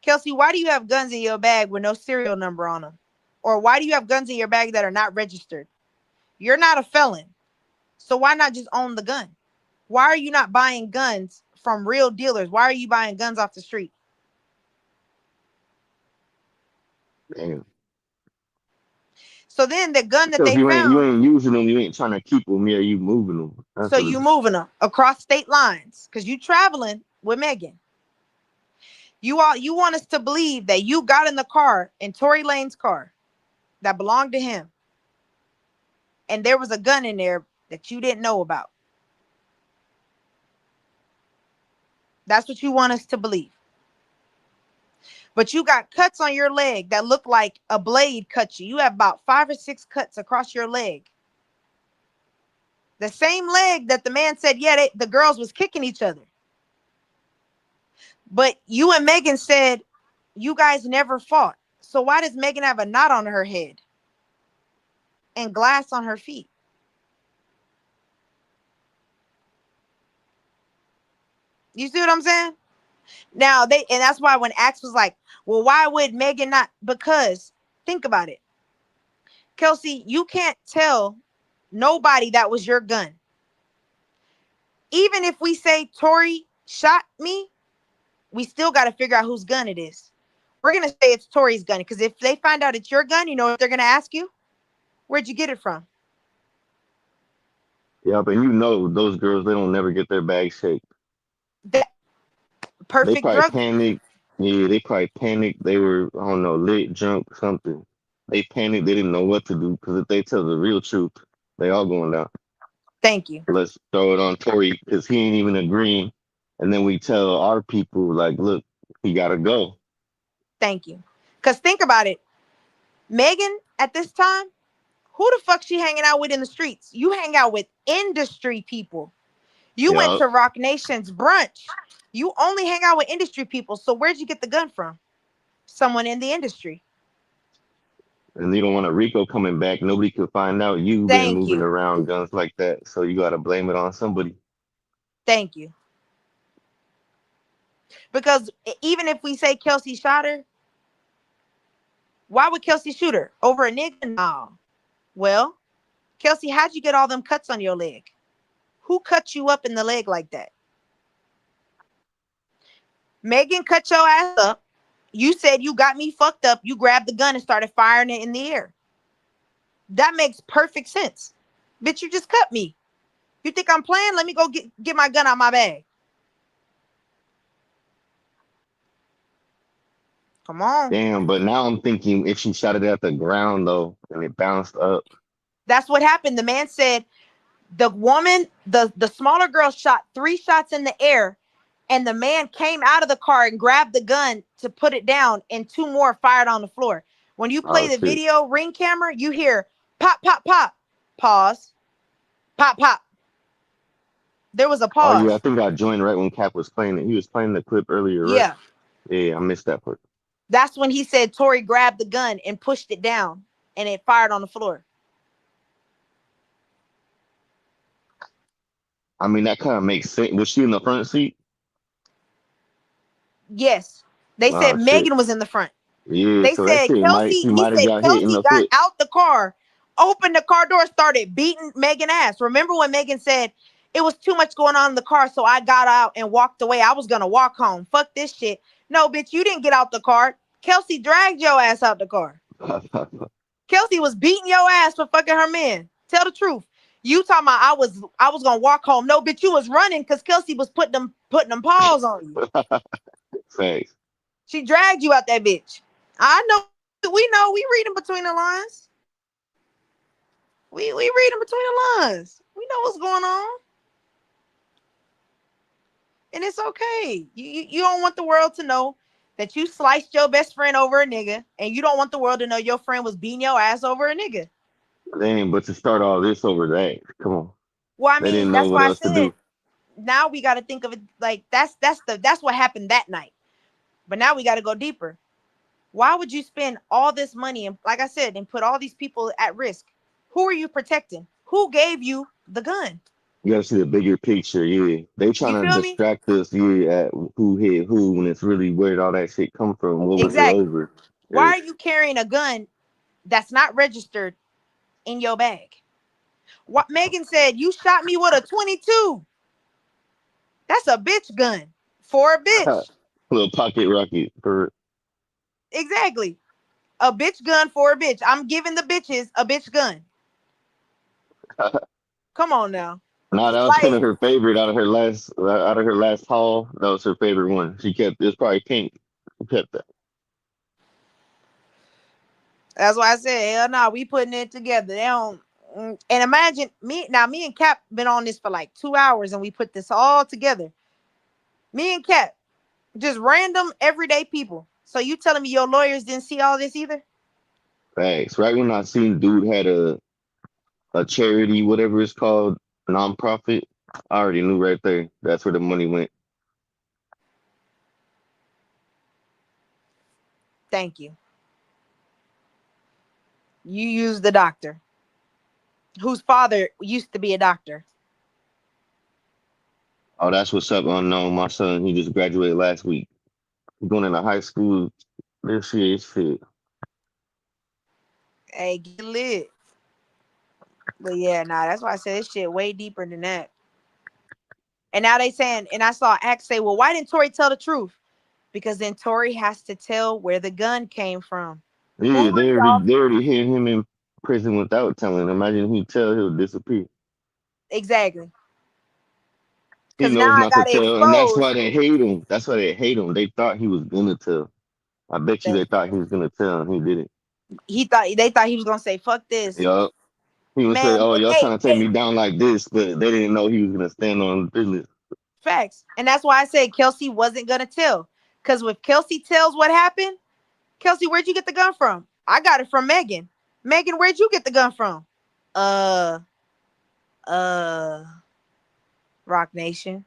Kelsey, why do you have guns in your bag with no serial number on them? Or why do you have guns in your bag that are not registered? You're not a felon. So why not just own the gun? Why are you not buying guns from real dealers? Why are you buying guns off the street? Damn. So then the gun that Because they you found, ain't using them, you ain't trying to keep them. Yeah, you moving them. That's so what you it, moving them across state lines because you traveling with Megan. You want us to believe that you got in the car, in Tory Lane's car that belonged to him, and there was a gun in there that you didn't know about. That's what you want us to believe. But you got cuts on your leg that look like a blade cut you. You have about 5 or 6 cuts across your leg. The same leg that the man said, yeah, the girls was kicking each other. But you and Megan said you guys never fought. So why does Megan have a knot on her head and glass on her feet? You see what I'm saying? Now and that's why when Axe was like, well, why would Megan not? Because think about it. Kelsey, you can't tell nobody that was your gun. Even if we say Tory shot me, we still got to figure out whose gun it is. We're going to say it's Tory's gun because if they find out it's your gun, you know what they're going to ask you? Where'd you get it from? yeah, but you know those girls, they don't never get their bag shaped. That They perfect probably drug. panicked. Yeah, they probably panicked. They were, I don't know, lit, drunk, something. They panicked. They didn't know what to do because if they tell the real truth, they all going down. Thank you. Let's throw it on Tory because he ain't even agreeing. And then we tell our people, like, look, he got to go. Thank you. Because think about it. Megan, at this time, who the fuck she hanging out with in the streets? You hang out with industry people. You went Yeah, to Rock Nation's brunch. You only hang out with industry people. So where'd you get the gun from? Someone in the industry. And you don't want a Rico coming back. Nobody could find out you been Thank moving you. around guns like that. So you got to blame it on somebody. Thank you. Because even if we say Kelsey shot her, why would Kelsey shoot her? Over a nigga? No. Well, Kelsey, how'd you get all them cuts on your leg? Who cut you up in the leg like that? Megan cut your ass up. You said you got me fucked up. You grabbed the gun and started firing it in the air. That makes perfect sense. Bitch, you just cut me. You think I'm playing? Let me go get my gun out my bag. Come on. Damn, but now I'm thinking if she shot it at the ground though, and it bounced up. That's what happened. The man said the woman, the smaller girl shot 3 shots in the air, and the man came out of the car and grabbed the gun to put it down, and 2 more fired on the floor. When you play Oh the shit. video ring camera, you hear pop, pop, pop, pause, pop, pop. There was a Oh yeah, I pause. think I joined right when Cap was playing it. He was playing the clip earlier, right? Yeah. Yeah, I missed that part. That's when he said Tori grabbed the gun and pushed it down, and it fired on the floor. I mean, that kind of makes sense. Was she in the front seat? Yes. They said Oh shit. Megan was in the front. Yeah, They so that said shit might Kelsey, she he might have said got hit in Kelsey the got foot. out the car, opened the car door, started beating Megan ass. Remember when Megan said it was too much going on in the car, so I got out and walked away. I was gonna walk home. Fuck this shit. No, bitch, you didn't get out the car. Kelsey dragged your ass out the car. Kelsey was beating your ass for fucking her man. Tell the truth. You talking about I was gonna walk home. No, bitch, you was running because Kelsey was putting them paws on you. Thanks. She dragged you out that bitch. I know. We reading between the lines. We reading between the lines. We know what's going on. And it's okay. You don't want the world to know that you sliced your best friend over a nigga, and you don't want the world to know your friend was beating your ass over a nigga. Damn, but to start all this over that, come on. Well, I They didn't mean, know that's what why I else to said do. now we got to think of it like that's what happened that night. But now we got to go deeper. Why would you spend all this money and, like I said, and put all these people at risk? Who are you protecting? Who gave you the gun? You gotta see the bigger picture, yeah. They You trying to feel me? distract us, yeah, at who hit who when it's really where did all that shit come from? What was it Exactly. over? Why Yeah. are you carrying a gun that's not registered in your bag? What Megan said, you shot me with a 22. That's a bitch gun for a bitch. Little pocket rocket for Exactly. A bitch gun for a bitch. I'm giving the bitches a bitch gun. Come on now. nah, that was kind Like, of her favorite out of her last haul. That was her favorite one. She kept it's probably pink. She kept that. that's why I said, hell no, we putting it together. They don't. And imagine me and Cap been on this for like 2 hours, and we put this all together. Me and Cap, just random everyday people. So you telling me your lawyers didn't see all this either? Thanks. Right when I seen dude had a charity, whatever it's called, nonprofit, I already knew right there. That's where the money went. Thank you. You use the doctor whose father used to be a doctor. Oh, that's what's up, unknown. My son, he just graduated last week. He's going into high school this year. Shit. Hey, get lit. But yeah, nah, that's why I said this shit way deeper than that. And now they saying, and I saw Axe say, well, why didn't Tori tell the truth? Because then Tori has to tell where the gun came from. Yeah, Hoover, y'all. they already hit him in prison without telling. Imagine he tell, he'll disappear. Exactly. He Because now knows I not to got it tell, and that's why exposed. they hate him. That's why they hate him. They thought he was gonna tell. I bet you they Thank thought you. he was gonna tell, and he didn't. They thought he was gonna say, fuck this. Yup. He would say, Man, "Oh, but y'all hey, trying to take me down like this," but they didn't know he was gonna stand on business. facts. And that's why I said Kelsey wasn't gonna tell. Because if Kelsey tells what happened, Kelsey, where'd you get the gun from? I got it from Megan. Megan, where'd you get the gun from? Uh, uh, Rock Nation.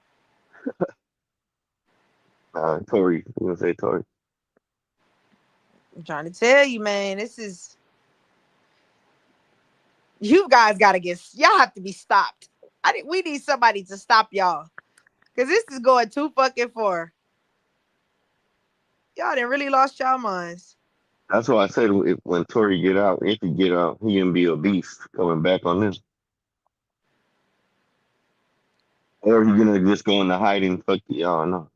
Tori, I'm gonna say Tori. I'm trying to tell you, man, this is You guys gotta y'all have to be stopped. We need somebody to stop y'all. Cause this is going too fucking far. Y'all done really lost y'all minds. That's why I said when Tory get out, if he get out, he gonna be a beast coming back on this. Or he gonna just go into hiding, fuck it, y'all know.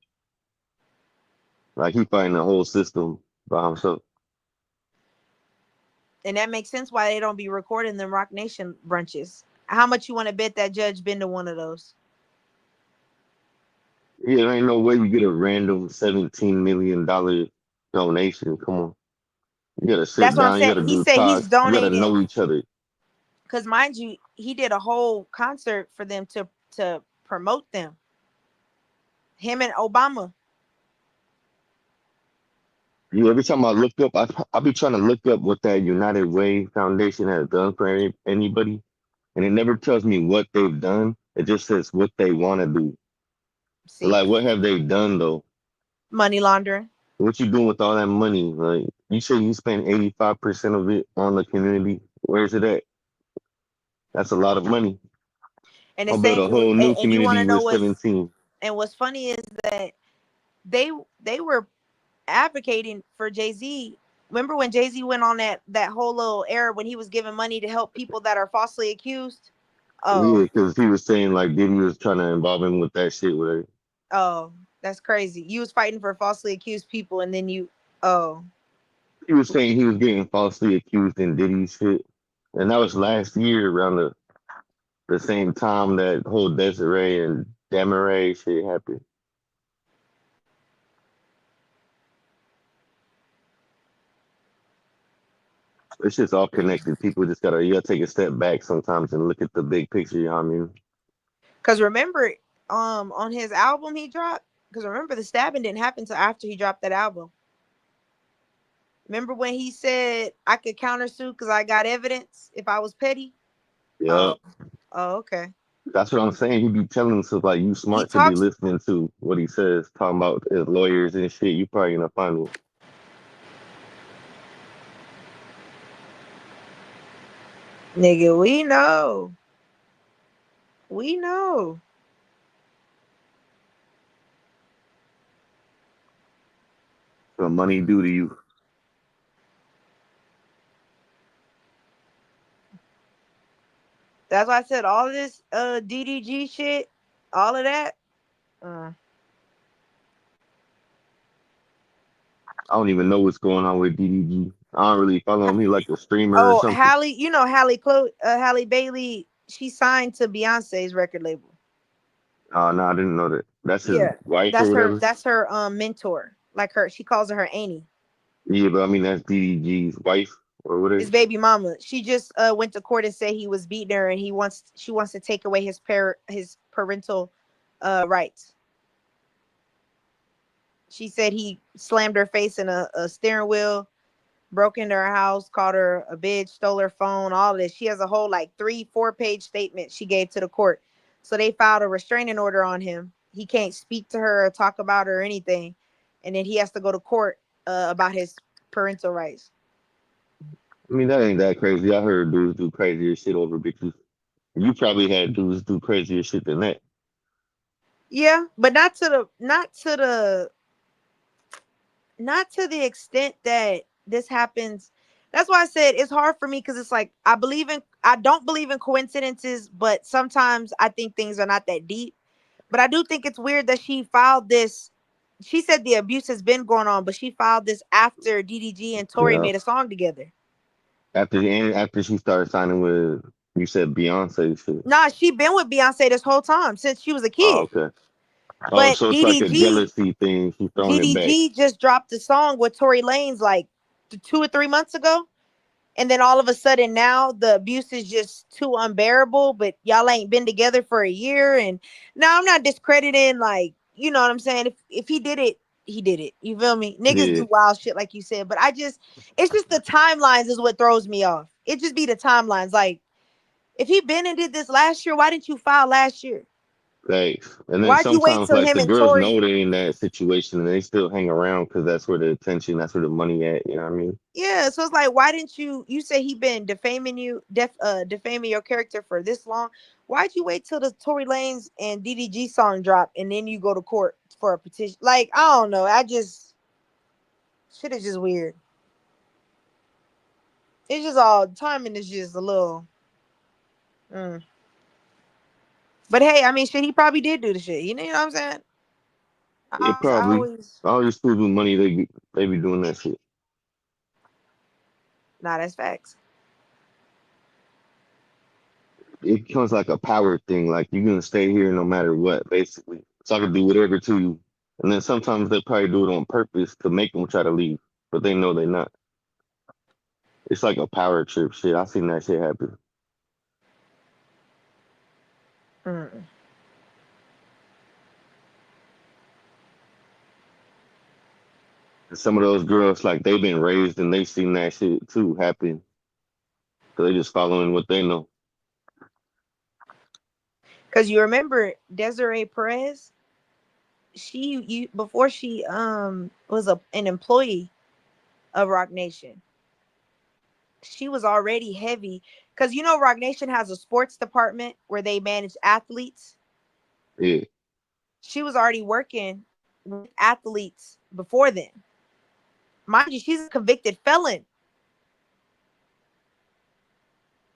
Like he fighting the whole system by himself. And that makes sense why they don't be recording them Rock Nation brunches. How much you want to bet that judge been to one of those? Yeah, there ain't no way you get a random $17 million donation. Come on. You gotta That's sit what I'm down, you saying. gotta He do said he's talks, you gotta donating. know each other. Because mind you, he did a whole concert for them to promote them. Him and Obama. Yeah, every time I look up, I be trying to look up what that United Way Foundation has done for anybody, and it never tells me what they've done. It just says what they want to do. So, See, like, what have they done though? money laundering. What you doing with all that money? Like, you say you spend 85% of it on the community. Where's it at? That's a lot of money. And I'll it's build saying a whole new and you want community to know with 17. what's funny is that they were advocating for Jay-Z. Remember when Jay-Z went on that whole little era when he was giving money to help people that are falsely accused? Yeah, Oh, because he was saying like Diddy was trying to involve him with that shit with her. oh, that's crazy. You was fighting for falsely accused people and then oh. He was saying he was getting falsely accused in Diddy shit. And that was last year around the same time that whole Desiree and Demaray shit happened. It's just all connected. People just you gotta take a step back sometimes and look at the big picture, you know what I mean? Cause remember, on his album he dropped. Cause remember the stabbing didn't happen until after he dropped that album. Remember when he said I could countersue because I got evidence if I was petty? Yeah. Oh, oh, okay. That's what I'm saying. He be telling us like you He smart to be talks, listening to what he says, talking about his lawyers and shit. You probably gonna find one. nigga. We know. We know. What money do to you. That's why I said all of this DDG shit, all of that. I don't even know what's going on with DDG. I don't really follow him. He like a streamer or Oh, something. Halle, Halle Bailey, she signed to Beyonce's record label. Oh no, I didn't know that. That's his Yeah, wife or whatever. that's her mentor. Like she calls her Annie. Yeah, but I mean that's DDG's wife or His whatever. baby mama. She just went to court and said he was beating her and she wants to take away his parental rights. She said he slammed her face in a steering wheel, broke into her house, called her a bitch, stole her phone, all of this. She has a whole like 3-4 page statement she gave to the court. So they filed a restraining order on him. He can't speak to her or talk about her or anything. And then he has to go to court about his parental rights. I mean that ain't that crazy. I heard dudes do crazier shit over bitches. You probably had dudes do crazier shit than that. Yeah, but not to the extent that this happens. That's why I said it's hard for me because it's like I don't believe in coincidences, but sometimes I think things are not that deep. But I do think it's weird that she filed this. She said the abuse has been going on, but she filed this after DDG and Tori Yeah. made a song together. After she started signing with you said Beyonce shit. Nah, she been with Beyonce this whole time since she was a Oh, kid. okay. Oh, But so it's like a jealousy thing. She's throwing it back. DDG just dropped a song with Tory Lanez like 2 or 3 months ago. And then all of a sudden now the abuse is just too unbearable, but y'all ain't been together for a year. And now I'm not discrediting, like, you know what I'm saying? If he did it, he did it. You feel me? Niggas Yeah. do wild shit like you said, but it's just the timelines is what throws me off. It just be the timelines. Like, if he been and did this last year, why didn't you file last year? Thanks. And then Why'd you wait sometimes till like him the and girls Tori? know they in that situation and they still hang around because that's where the attention, that's where the money at. You know what I mean? Yeah, so it's like, why didn't you say he been defaming you, defaming your character for this long? Why'd you wait till the Tory Lanez and DDG song drop and then you go to court for a petition? Like, I don't know. Shit is just weird. It's just all timing is just a little. Mm. But hey, I mean, shit, he probably did do the shit. You know what I'm saying? It I probably always, all these people with money they be doing that shit. nah, that's facts. It becomes like a power thing. Like you're gonna stay here no matter what, basically. So I can do whatever to you. And then sometimes they probably do it on purpose to make them try to leave, but they know they're not. It's like a power trip shit. I seen that shit happen. Mm. And some of those girls, like they've been raised and they seen that shit too happen. So they just following what they know. Cause you remember Desiree Perez? Before she was an employee of Rock Nation, she was already heavy. Cause you know Rock Nation has a sports department where they manage athletes. Yeah. She was already working with athletes before then. Mind you, she's a convicted felon.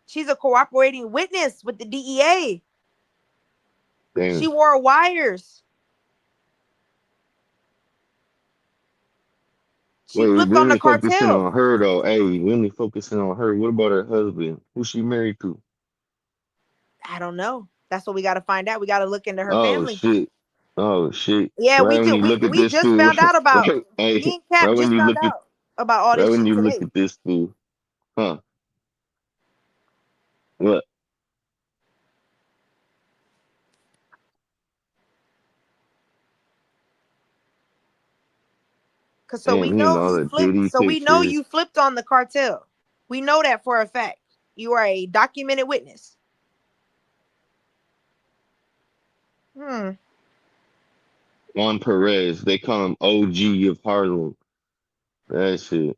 She's a cooperating witness with the DEA. She Damn. wore wires. She Wait, flipped we on the only focusing cartel. on her though. Hey, we only focusing on her. What about her husband? Who she married to? I don't know. That's what we got to find out. We got to look into her Oh family. shit. Oh shit. Yeah, Right when you look at we this just fool, found out about right, me hey, and Cap just found out about all right this when shit you look today. at this fool, huh? What? Cause so we Damn, he and know all you the flipped. Diddy So we know pictures. you flipped on the cartel. We know that for a fact. You are a documented witness. Hmm. Juan Perez, they call him OG of Harlem. That shit.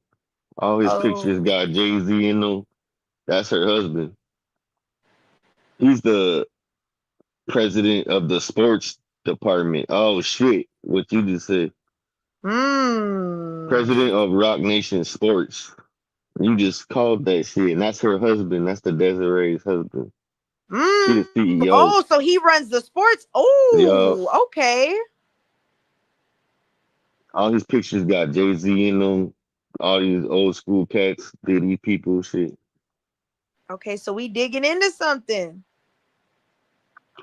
All his pictures Oh. got Jay-Z in them. That's her husband. He's the president of the sports department. Oh shit. What you just said. Hmm. President of Rock Nation Sports. You just called that shit. And that's her husband. That's the Desiree's husband. She Hmm. the CEO. Oh, so he runs the sports. Yup. Oh, okay. All his pictures got Jay-Z in them. All these old school cats, Diddy people, shit. Okay, so we digging into something.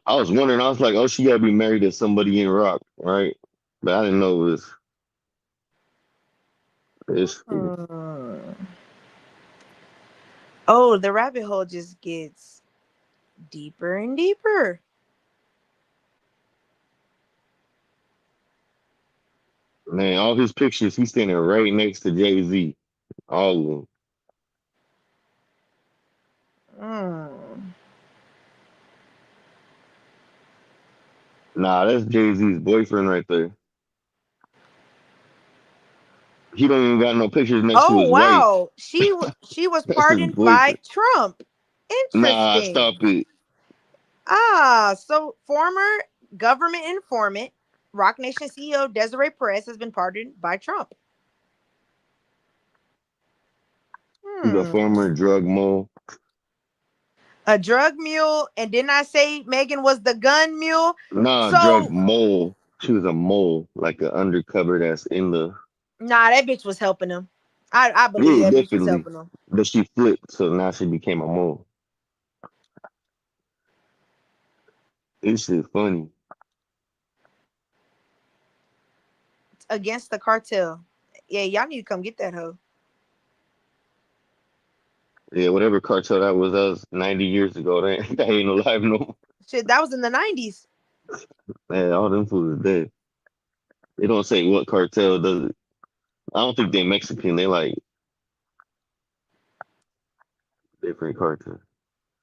I was wondering, I was like, oh, she gotta be married to somebody in rock, right? But I didn't know it was this fool. Hmm. Oh, the rabbit hole just gets deeper and deeper. Man, all his pictures, he's standing right next to Jay-Z. All of them. Hmm. Nah, that's Jay-Z's boyfriend right there. He don't even got no pictures next to Oh his wife. wow, she was That's his pardoned by boyfriend. Trump. Nah, stop Interesting. it. So former government informant, Rock Nation CEO Desiree Perez has been pardoned by Trump. He's a Hmm. former drug mole. A drug mule, and didn't I say Megan was the gun mule? Nah, drug So mole. She was a mole, like an undercover that's in the. nah, that bitch was helping him. I believe Yeah, that bitch was definitely. helping him. But she flipped, so now she became a mole. This shit funny. Against the cartel. Yeah, y'all need to come get that hoe. Yeah, whatever cartel that was 90 years ago. That ain't alive no more. Shit, that was in the 90s. Man, all them fools is dead. They don't say what cartel does it. I don't think they Mexican. They like different cartel.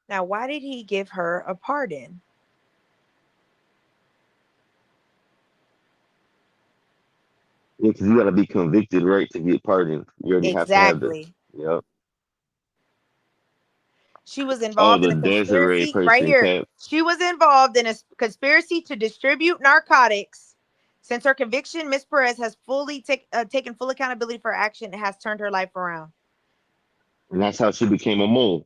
Now, why did he give her a pardon? Yeah, because you got to be convicted, right, to get pardoned. You already have to have the. Exactly. Yep. She was Oh, involved in the a Desiree conspiracy right person, here. Cap. She was involved in a conspiracy to distribute narcotics. Since her conviction, Miss Perez has taken full accountability for her action and has turned her life around. And that's how she became a mole.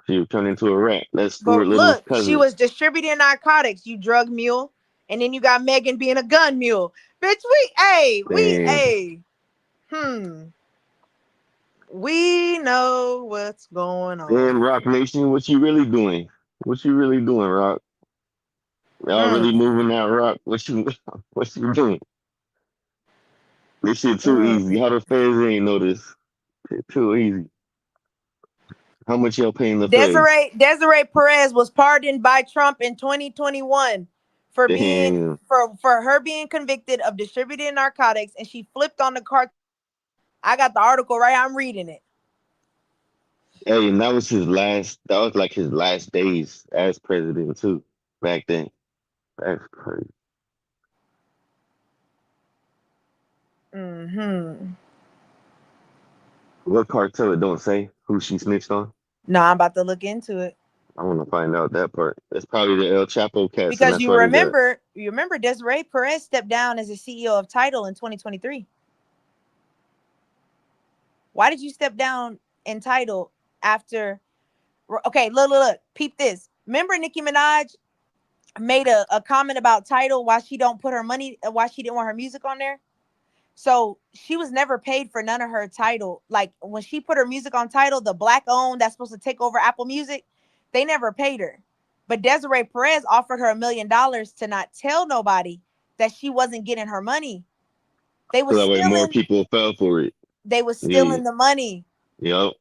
She turned into a rat. That's Stuart But Little's look, she cousin. was distributing narcotics, you drug mule. And then you got Megan being a gun mule. Bitch, Damn. we know what's going on. Damn, Rock Nation, what you really doing? What you really doing, Rock? Y'all really moving that rock? What you doing? This shit too easy. How the feds ain't know this? Shit too easy. How much y'all paying the feds? Desiree Perez was pardoned by Trump in 2021 for being Damn. for her being convicted of distributing narcotics, and she flipped on the car. I got the article right. I'm reading it. Hey, and that was like his last days as president too, back then. That's crazy. What cartel it don't say who she snitched on? No, I'm about to look into it. I want to find out that part. It's probably the El Chapo cats, and Because that's you why they got. remember Desiree Perez stepped down as the CEO of Tidal in 2023. Why did you step down in Tidal after? Okay, look, peep this. Remember Nicki Minaj made a comment about Tidal, why she don't put her money, why she didn't want her music on there. So she was never paid for none of her Tidal. Like when she put her music on Tidal, the black owned that's supposed to take over Apple Music, they never paid her. But Desiree Perez offered her $1 million to not tell nobody that she wasn't getting her money. They So was that way more stealing. people fell for it. They was Yeah. stealing the money. Yep.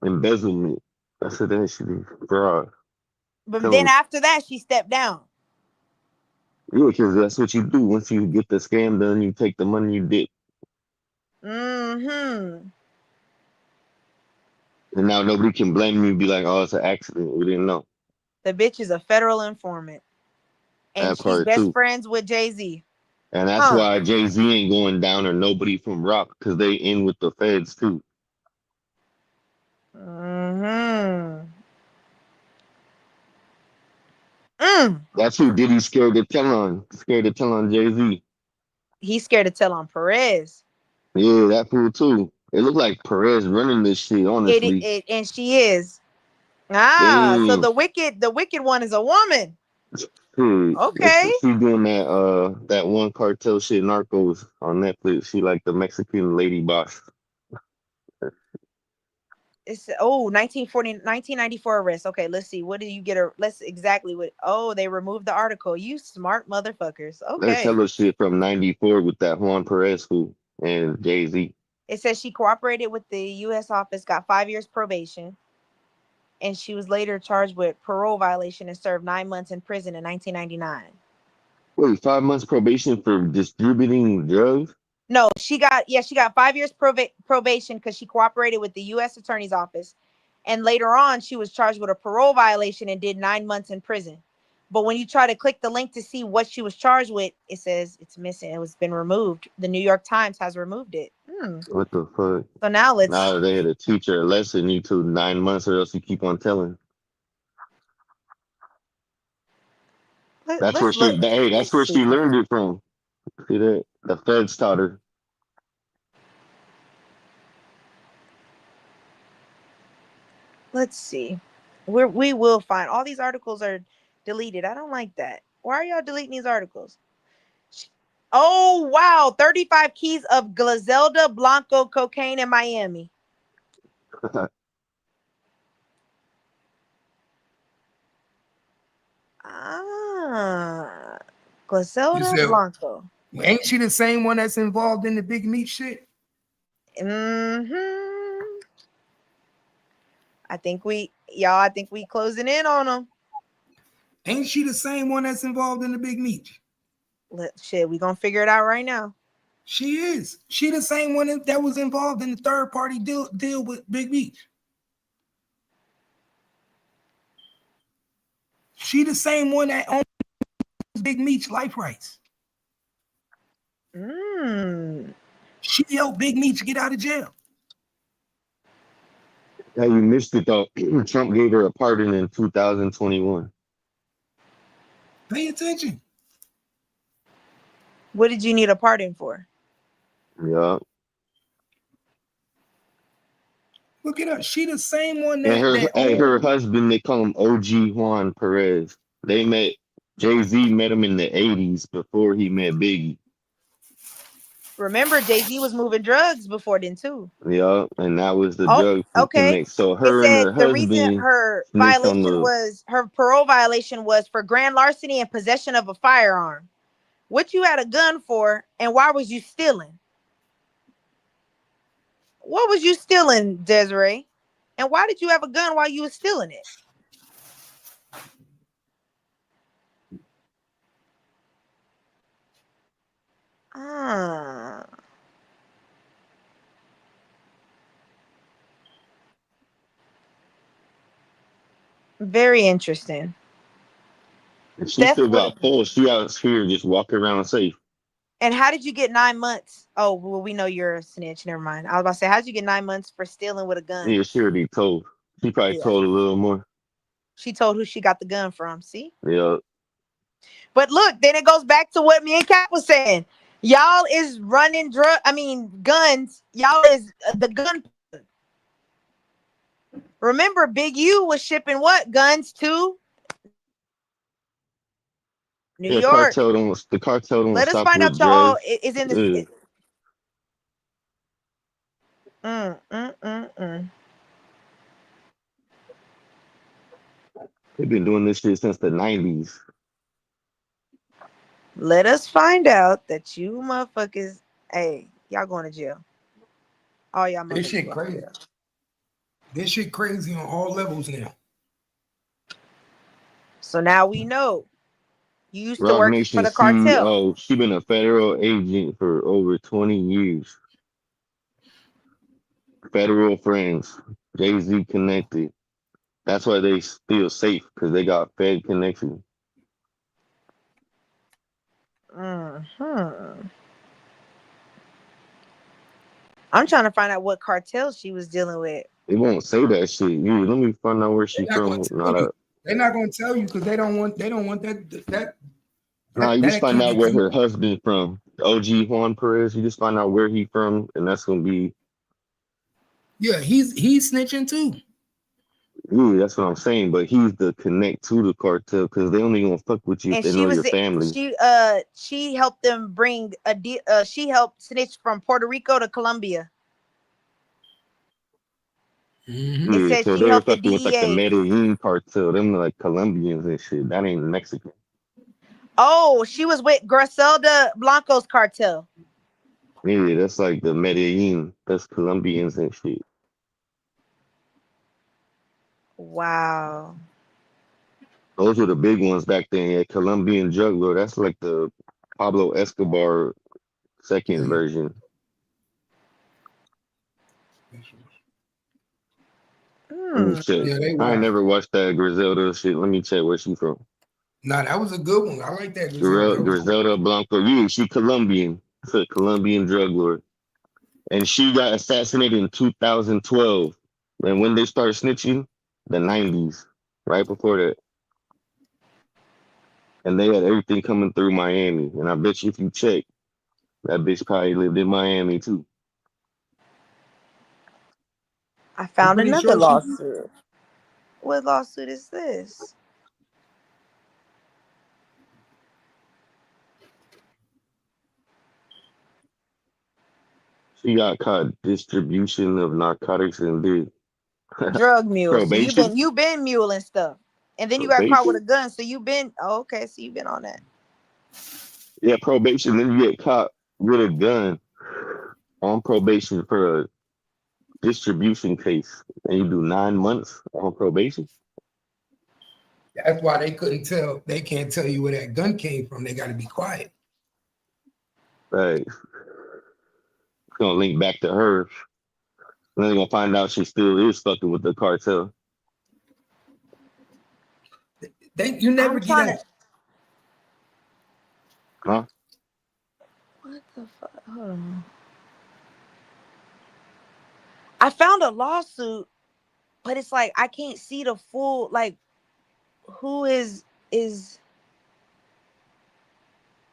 Embezzlement. That's what that shit is. Fraud. But Tell then them. after that, she stepped down. Yeah, because that's what you do. Once you get the scam done, you take the money you did. Mm-hmm. And now nobody can blame you and be like, oh, it's an accident. We didn't know. The bitch is a federal informant. And That she's part best too. friends with Jay-Z. And that's Huh. why Jay-Z ain't going down or nobody from Rock, because they in with the feds too. Mm-hmm. That's who Diddy scared to tell on. Scared to tell on Jay-Z. He's scared to tell on Perez. Yeah, that fool too. It looked like Perez running this shit, honestly. And she is. So Damn. the wicked one is a woman. She Okay. doing that one cartel shit, Narcos, on Netflix. She like the Mexican lady boss. It's 1994 arrest. Okay, let's see. What do you get? Let's exactly what. Oh, they removed the article. You smart motherfuckers. That's Okay. hella shit from '94 with that Juan Perez fool and Jay-Z. It says she cooperated with the U.S. office, got 5 years probation, and she was later charged with parole violation and served 9 months in prison in 1999. Wait, 5 months probation for distributing drugs? No, she got 5 years probation because she cooperated with the U.S. Attorney's Office, and later on she was charged with a parole violation and did 9 months in prison. But when you try to click the link to see what she was charged with, it says it's missing. It was been removed. The New York Times has removed it. What the fuck? So now Now they had to teach her a lesson. You took 9 months, or else you keep on telling. That's where let's look. that's Let's where she see. learned it from. See that? The feds taught her. Let's see. We will find all these articles are deleted. I don't like that. Why are y'all deleting these articles? Oh wow, 35 keys of Glazelda Blanco cocaine in Miami. Glazelda said, Blanco. ain't she the same one that's involved in the big meat shit? I think we closing in on them. Ain't she the same one that's involved in the big meat? Shit, we gonna figure it out right now. She is. She the same one that was involved in the third party deal with Big Meat. She the same one that owns Big Meat's life rights. She helped Big Meech get out of jail. How you missed it though? Trump gave her a pardon in 2021. Pay attention. What did you need a pardon for? Yeah. Look at her. She the same one And her owned. husband, they call him OG Juan Perez. They met, Jay-Z met him in the 80s before he met Biggie. Remember, Jay-Z was moving drugs before then too. Yeah, and that was the Oh, drug okay. connect. So It her and said her the reason husband her snitched on violation was her parole violation was for grand larceny and possession of a firearm. What you had a gun for, and why was you stealing? What was you stealing, Desiree? And why did you have a gun while you were stealing it? Very interesting. And she still got pulled. She out here just walking around safe. And how did you get 9 months? Oh, well, we know you're a snitch. Never mind. I was about to say, how did you get 9 months for stealing with a gun? Yeah, she already told. She probably told a little more. She told who she got the gun from. See? Yeah. But look, then it goes back to what me and Cap was saying. Y'all is running guns. Y'all is the gun. Remember, Big U was shipping what? Guns to New York. The cartel don't Let us stop find with out y'all drugs. is in this. They've been doing this shit since the 90s. Let us find out that you motherfuckers, hey, y'all going to jail. All y'all motherfuckers. This shit crazy. This shit crazy on all levels now. So now we know. You used to Rock work Nation for the cartel. CEO. She been a federal agent for over 20 years. Federal friends. Jay-Z connected. That's why they still safe, because they got Fed connection. I'm trying to find out what cartel she was dealing with. They won't say that shit. Let me find out where she from. They're not gonna tell you because they don't want that. Nah, you just find out where her husband from. OG Juan Perez. You just find out where he from, and that's gonna be. Yeah, he's snitching too. Yeah, that's what I'm saying. But he's the connect to the cartel because they only gonna fuck with you if And they know your family. She helped them bring she helped snitch from Puerto Rico to Colombia. Yeah, It said so she they were helped the fucking with like the DEA. Medellin cartel. Them like Colombians and shit. That ain't Mexican. Oh, she was with Griselda Blanco's cartel. Yeah, that's like the Medellin. That's Colombians and shit. Wow. Those were the big ones back then. Yeah, Colombian drug lord. That's like the Pablo Escobar second version. Let me check. Yeah, they I ain't wild. never watched that Griselda shit. Let me check where she from. Nah, that was a good one. I like that. Griselda Blanco. Yeah, she Colombian. It's a Colombian drug lord. And she got assassinated in 2012. And when they started snitching, the 90s, right before that. And they had everything coming through Miami. And I bet you if you check, that bitch probably lived in Miami too. I found another lawsuit. What lawsuit is this? She got caught distribution of narcotics and did Drug mule. So probation. you been mule and stuff. And then you got caught with a gun. So you've been okay, so you've been on that. Yeah, probation. Then you get caught with a gun on probation for a distribution case. And you do 9 months on probation. That's why they couldn't tell. They can't tell you where that gun came from. They got to be quiet. Right. It's gonna link back to her. And then they're gonna find out she still is fucking with the cartel. You never get out. Huh? What the fuck? Hold on. I found a lawsuit, but it's like I can't see the full, like, who is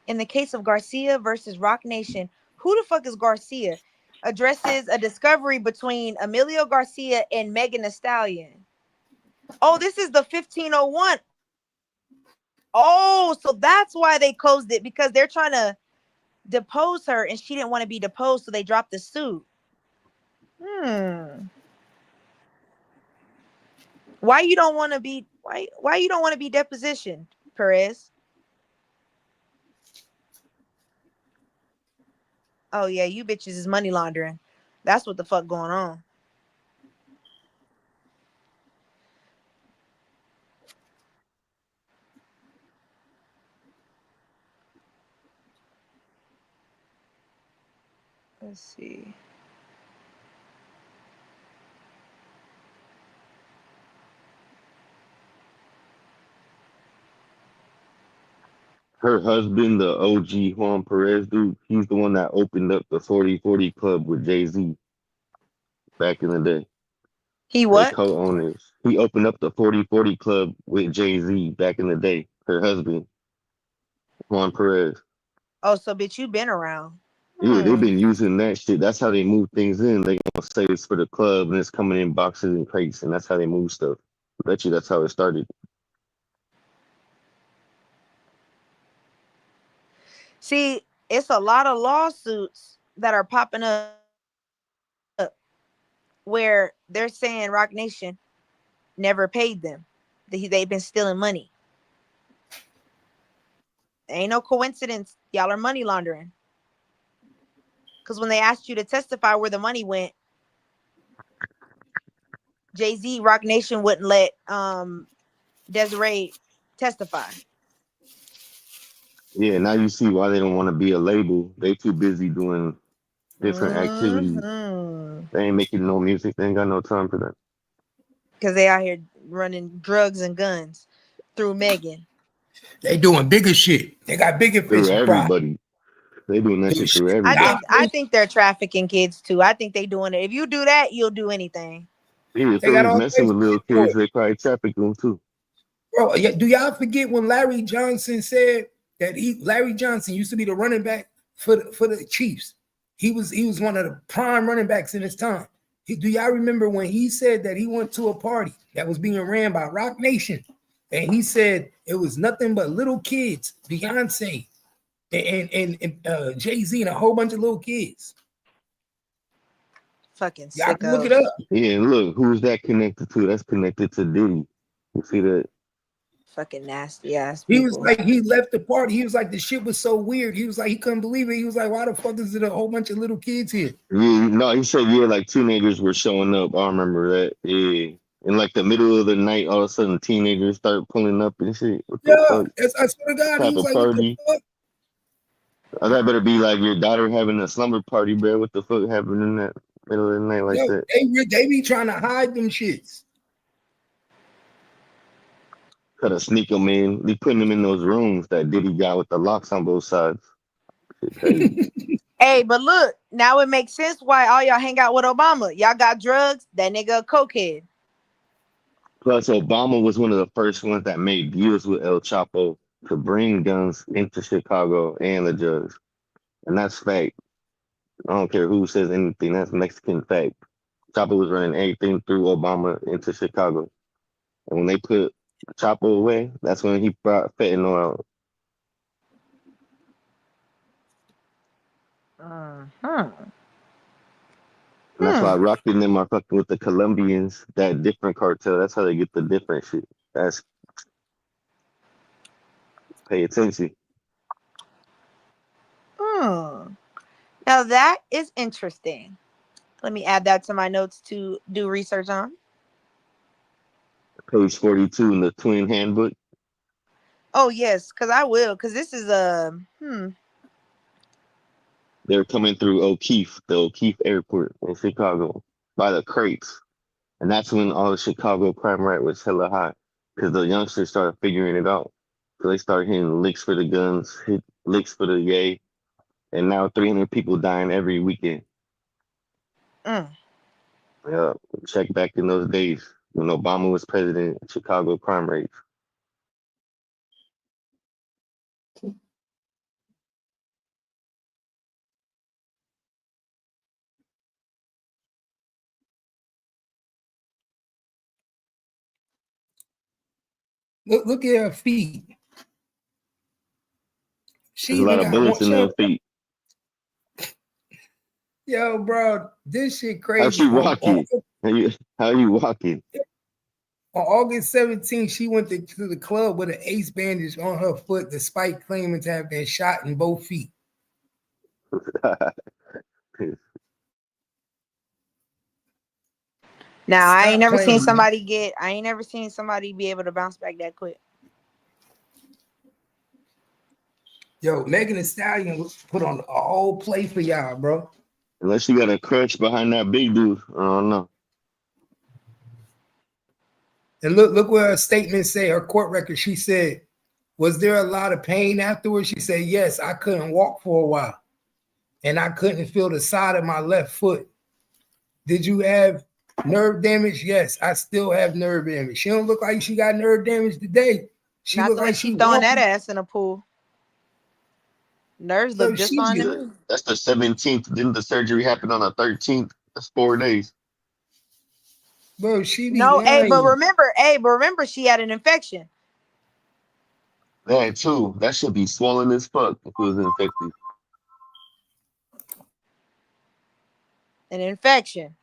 in the case of Garcia versus Rock Nation. Who the fuck is Garcia? Addresses a discovery between Emilio Garcia and Megan Thee Stallion. Oh, this is the 1501. Oh, so that's why they closed it, because they're trying to depose her and she didn't want to be deposed, so they dropped the suit. Why you don't want to be why you don't want to be depositioned, Perez? Oh yeah, you bitches is money laundering. That's what the fuck going on. Let's see. Her husband, the OG Juan Perez dude, he's the one that opened up the 4040 Club with Jay-Z back in the day. He They what? co-owners. He opened up the 4040 Club with Jay-Z back in the day. Her husband, Juan Perez. Oh, so bitch, you been around. Yeah, they've been using that shit. That's how they move things in. They gonna say it's for the club and it's coming in boxes and crates, and that's how they move stuff. I bet you that's how it started. See, it's a lot of lawsuits that are popping up where they're saying Rock Nation never paid them. They've been stealing money. Ain't no coincidence. Y'all are money laundering. Because when they asked you to testify where the money went, Jay-Z, Rock Nation wouldn't let Desiree testify. Yeah, now you see why they don't want to be a label. They too busy doing different activities. They ain't making no music. They ain't got no time for that. Because they out here running drugs and guns through Megan. They doing bigger shit. They got bigger fish Through to fry. everybody. They doing that shit through everybody. I think they're trafficking kids too. I think they doing it. If you do that, you'll do anything. Yeah, if They they got was all messing types with of little shit for kids, it. they probably traffic them too. Bro, do y'all forget when Larry Johnson said that Larry Johnson used to be the running back for the Chiefs? He was one of the prime running backs in his time. Do y'all remember when he said that he went to a party that was being ran by Rock Nation, and he said it was nothing but little kids, Beyonce and Jay-Z and a whole bunch of little kids. Fucking y'all can look it up. Yeah, and look, who's that connected to? That's connected to Diddy. You see that? Fucking nasty ass He people. was like, he left the party. He was like, the shit was so weird. He was like, he couldn't believe it. He was like, why the fuck is it a whole bunch of little kids here? Yeah, no, he said like teenagers were showing up. I remember that. Yeah. In like the middle of the night, all of a sudden teenagers start pulling up and shit. What the fuck? I swear to God, he Type was of like, what the party. fuck? That better be like your daughter having a slumber party, bro. What the fuck happened in that middle of the night like that? They be trying to hide them shits. Gotta sneak them in. They putting them in those rooms that Diddy got with the locks on both sides. Shit crazy. Hey, but look, now it makes sense why all y'all hang out with Obama. Y'all got drugs. That nigga a cokehead. Plus, Obama was one of the first ones that made deals with El Chapo to bring guns into Chicago and the drugs. And that's fact. I don't care who says anything. That's Mexican fact. Chapo was running everything through Obama into Chicago. And when they put Chapo away, that's when he brought fentanyl out. And that's why Rocky and them are fucking with the Colombians, that different cartel. That's how they get the different shit. That's pay attention. Now that is interesting. Let me add that to my notes to do research on. Page 42 in the Twin Handbook. Oh yes, because I will. Because this is a They're coming through O'Keefe, the O'Keefe Airport in Chicago, by the crates. And that's when all the Chicago crime rate was hella high. Because the youngsters started figuring it out. So they started hitting licks for the guns, hit licks for the yay. and now 300 people dying every weekend. Mm. Yeah, check back in those days when Obama was president. Chicago crime rate. Look at her feet. She There's a even lot of got bullets in one. their feet. Yo, bro, this shit How's she crazy. walking? How you walking? On August 17th, she went to the club with an ace bandage on her foot, despite claiming to have been shot in both feet. Now I ain't Stop never seen playing. somebody I ain't never seen somebody be able to bounce back that quick. Yo, Megan Thee Stallion put on a whole play for y'all, bro. Unless you got a crush behind that big dude, I don't know. And look what her statement say, her court record. She said, was there a lot of pain afterwards? She said, yes, I couldn't walk for a while. And I couldn't feel the side of my left foot. Did you have nerve damage? Yes, I still have nerve damage. She don't look like she got nerve damage today. She Not look the way like she she throwing that walking. ass in a pool. Nerves Yo, look just fine to me. That's the 17th. Didn't the surgery happen on the 13th? That's 4 days. Bro, she be No, lying. but remember she had an infection. That too. That should be swollen as fuck if it was infected. An infection.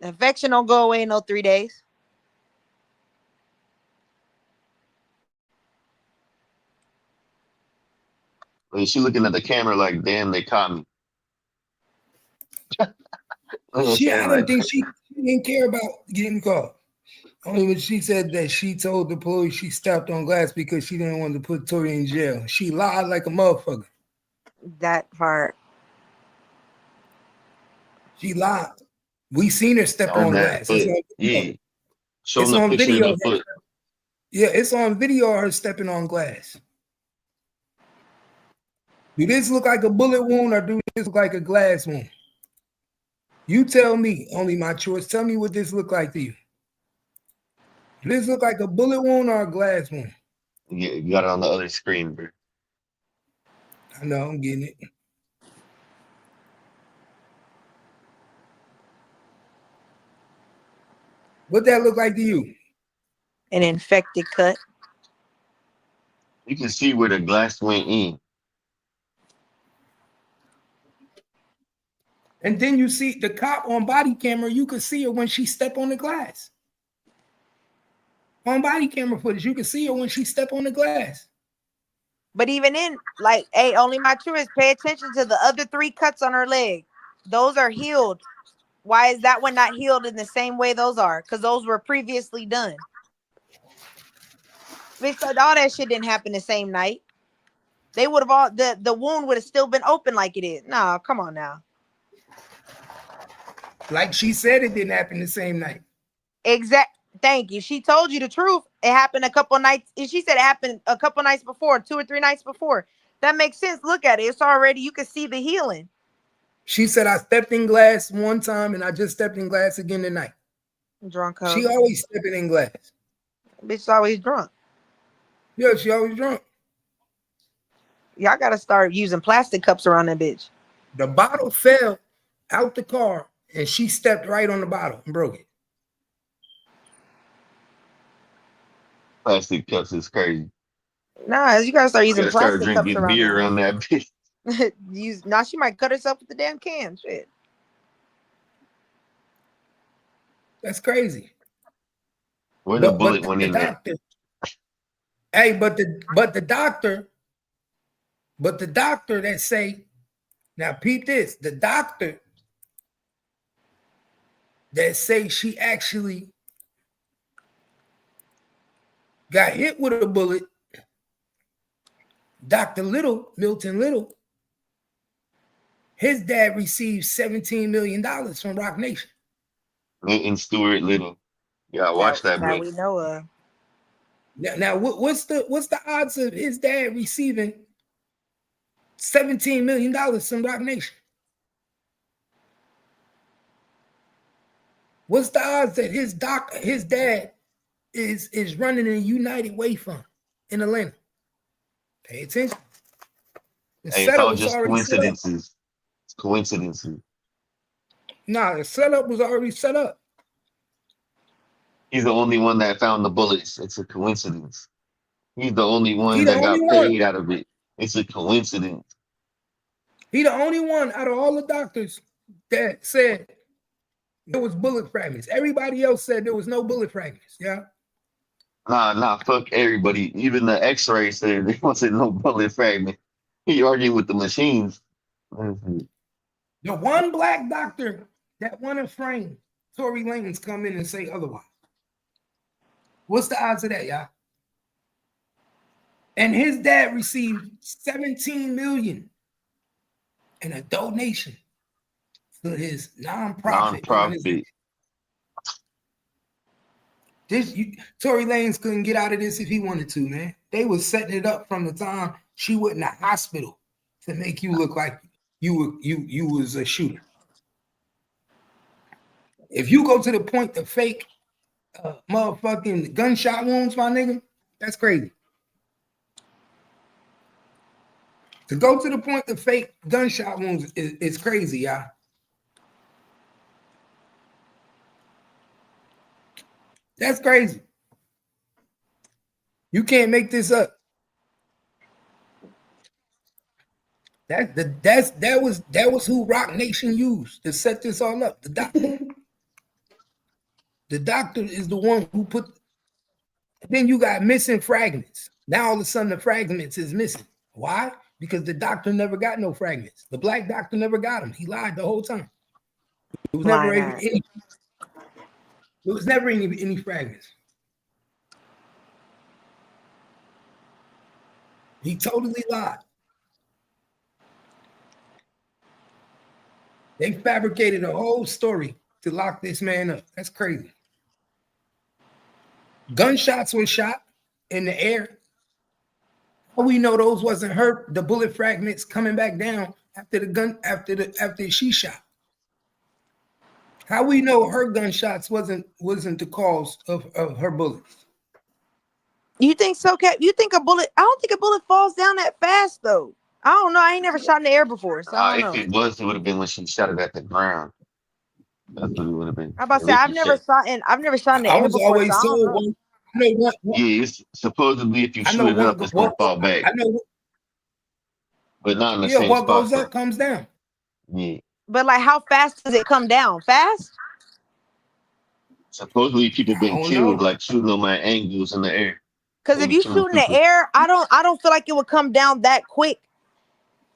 Infection don't go away in no 3 days. Like, she looking at the camera like, damn, they caught me. I don't think she didn't care about getting caught. Only when she said that she told the police she stepped on glass because she didn't want to put Tori in jail. She lied like a motherfucker. That part. She lied. We seen her step On on that glass. foot. It's on video. Yeah. Showing It's the on picture of video. the foot. Yeah, it's on video of her stepping on glass. Do this look like a bullet wound or do this look like a glass wound? You tell me, only my choice. Tell me what this look like to you. Does this look like a bullet wound or a glass wound? Yeah, you got it on the other screen, bro. I know, I'm getting it. What that look like to you? An infected cut. You can see where the glass went in. And then you see the cop on body camera, you could see her when she step on the glass. On body camera footage, you can see her when she step on the glass. But even in, like, hey, only my truest, pay attention to the other 3 cuts on her leg. Those are healed. Why is that one not healed in the same way those are? Because those were previously done. Because all that shit didn't happen the same night. They would have all, the wound would have still been open like it is. No, come on now. Like she said, it didn't happen the same night. Thank you. She told you the truth. It happened a couple nights. She said it happened a couple nights before, 2 or 3 nights before. That makes sense. Look at it. It's already, you can see the healing. She said, I stepped in glass one time and I just stepped in glass again tonight. Drunk hoe. She always stepping in glass. Bitch always drunk. Yeah, she always drunk. Y'all got to start using plastic cups around that bitch. The bottle fell out the car and she stepped right on the bottle and broke it. Plastic cups is crazy. Nah, you gotta start using You gotta start plastic cups drinking around beer that around that bitch. Now she might cut herself with the damn can. Shit. That's crazy. Where the bullet went the in there. doctor. Hey, but the doctor that say, now peep this, the doctor that say she actually got hit with a bullet, Dr. Little, Milton Little, his dad received $17 million from Rock Nation. Milton Stewart Little. Yeah, watch that, That bro. we know of. Now what's the odds of his dad receiving $17 million from Rock Nation. What's the odds that his dad is running a United Way fund in Atlanta? Pay attention. The Hey, it's setup all was just already set up. coincidences. It's coincidences. Nah, the setup was already set up. He's the only one that found the bullets. It's a coincidence. He's the only He one the that only got one. paid out of it. It's a coincidence. He the only one out of all the doctors that said there was bullet fragments. Everybody else said there was no bullet fragments. Yeah. Nah, fuck everybody. Even the X-ray said there wasn't no bullet fragment. He argued with the machines. The one black doctor that want to frame Tory Lanez come in and say otherwise. What's the odds of that, y'all? And his dad received $17 million in a donation to his nonprofit organization. Tory Lanez couldn't get out of this if he wanted to, man. They was setting it up from the time she went in the hospital to make you look like you was a shooter. If you go to the point to fake motherfucking gunshot wounds, my nigga, that's crazy. To go to the point to fake gunshot wounds is crazy, y'all. That's crazy. You can't make this up. That was who Rock Nation used to set this all up. The doctor. The doctor is the one who put. Then you got missing fragments. Now all of a sudden the fragments is missing. Why? Because the doctor never got no fragments. The black doctor never got them. He lied the whole time. It was never any. There was never any fragments. He totally lied. They fabricated a whole story to lock this man up. That's crazy. Gunshots were shot in the air. How we know those wasn't hurt? The bullet fragments coming back down after she shot. How we know her gunshots wasn't the cause of her bullets? You think so, Cap? You think a bullet? I don't think a bullet falls down that fast, though. I don't know. I ain't never shot in the air before, so I don't know. If it was, it would have been when she shot it at the ground. That's what it would have been. I'm about to say I've never shot in the air before. So I don't know. Yeah, it's supposedly if you shoot it up, it's gonna fall back. I know. But not in the same what spot. Goes up comes down. Yeah. But like, how fast does it come down? Fast? Supposedly people been killed like shooting them at angles in the air. Because if you shoot in the air, I don't feel like it would come down that quick.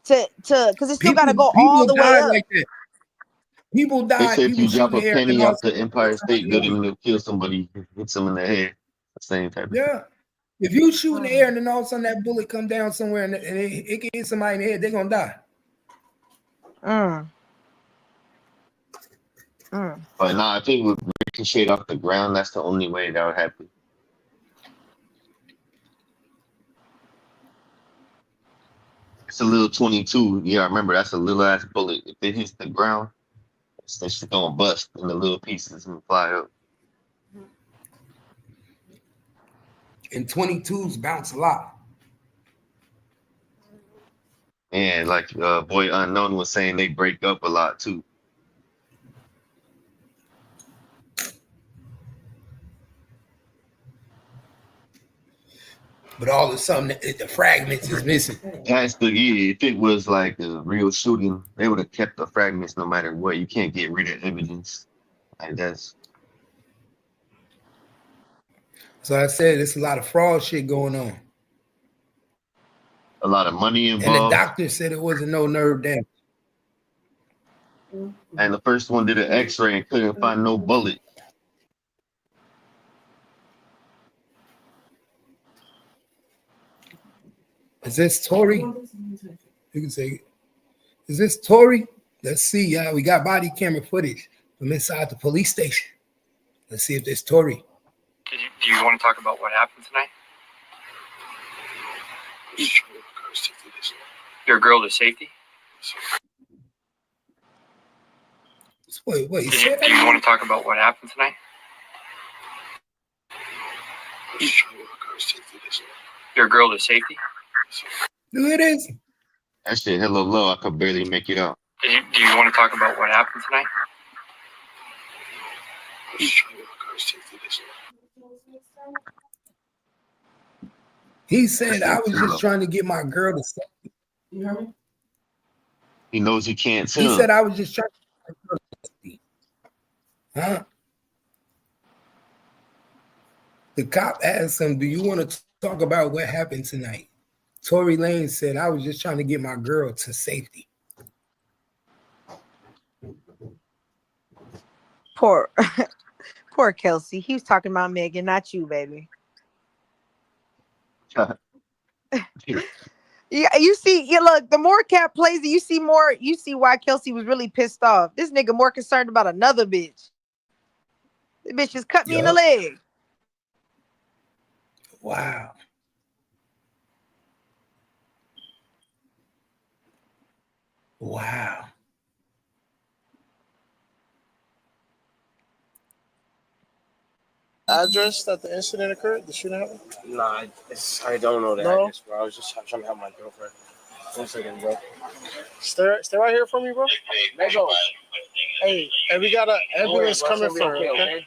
Because it still got to go all the way up. Like that. People died. They say if you drop a penny off off the Empire State Building, it'll kill somebody, hits them in the head. The same type of thing. If you shoot in the air and then all of a sudden that bullet come down somewhere and it can hit somebody in the head, they're gonna die. But nah, I think with ricochet off the ground, that's the only way that would happen. It's a little 22. Yeah, remember that's a little ass bullet. If it hits the ground, it's just gonna bust in the little pieces and fly up. And 22s bounce a lot. And like Boy Unknown was saying, they break up a lot too. But all of a sudden, the fragments is missing. That's if it was like a real shooting, they would have kept the fragments no matter what. You can't get rid of evidence. Like that's. So I said, there's a lot of fraud shit going on. A lot of money involved. And the doctor said it wasn't no nerve damage. And the first one did an X-ray and couldn't find no bullet. Is this Tory? You can say, is this Tory? Let's see. Yeah, we got body camera footage from inside the police station. Let's see if this Tory. Do you want to talk about what happened tonight? your girl to safety? Wait, Do you want to talk about what happened tonight? Your girl to safety? Look at this. That shit hella low. I could barely make it out. Do you want to talk about what happened tonight? He said, That I shit was too just low. trying to get my girl to stop. You heard me? He knows you can't tell. He said, I was just trying to get my girl to stop. Huh? The cop asked him, do you want to talk about what happened tonight? Tory Lanez said, I was just trying to get my girl to safety. Poor Kelsey. He was talking about Megan, not you, baby. Yeah, you see, look, the more Cap plays it, you see why Kelsey was really pissed off. This nigga more concerned about another bitch. The bitch just cut me in the leg. Wow. Wow. Address that the incident occurred, the shooting happened? Nah, I don't know that No? address, bro. I was just trying to help my girlfriend. 1 second, bro. Stay right here for me, bro. Hey, we got an ambulance coming for her, okay?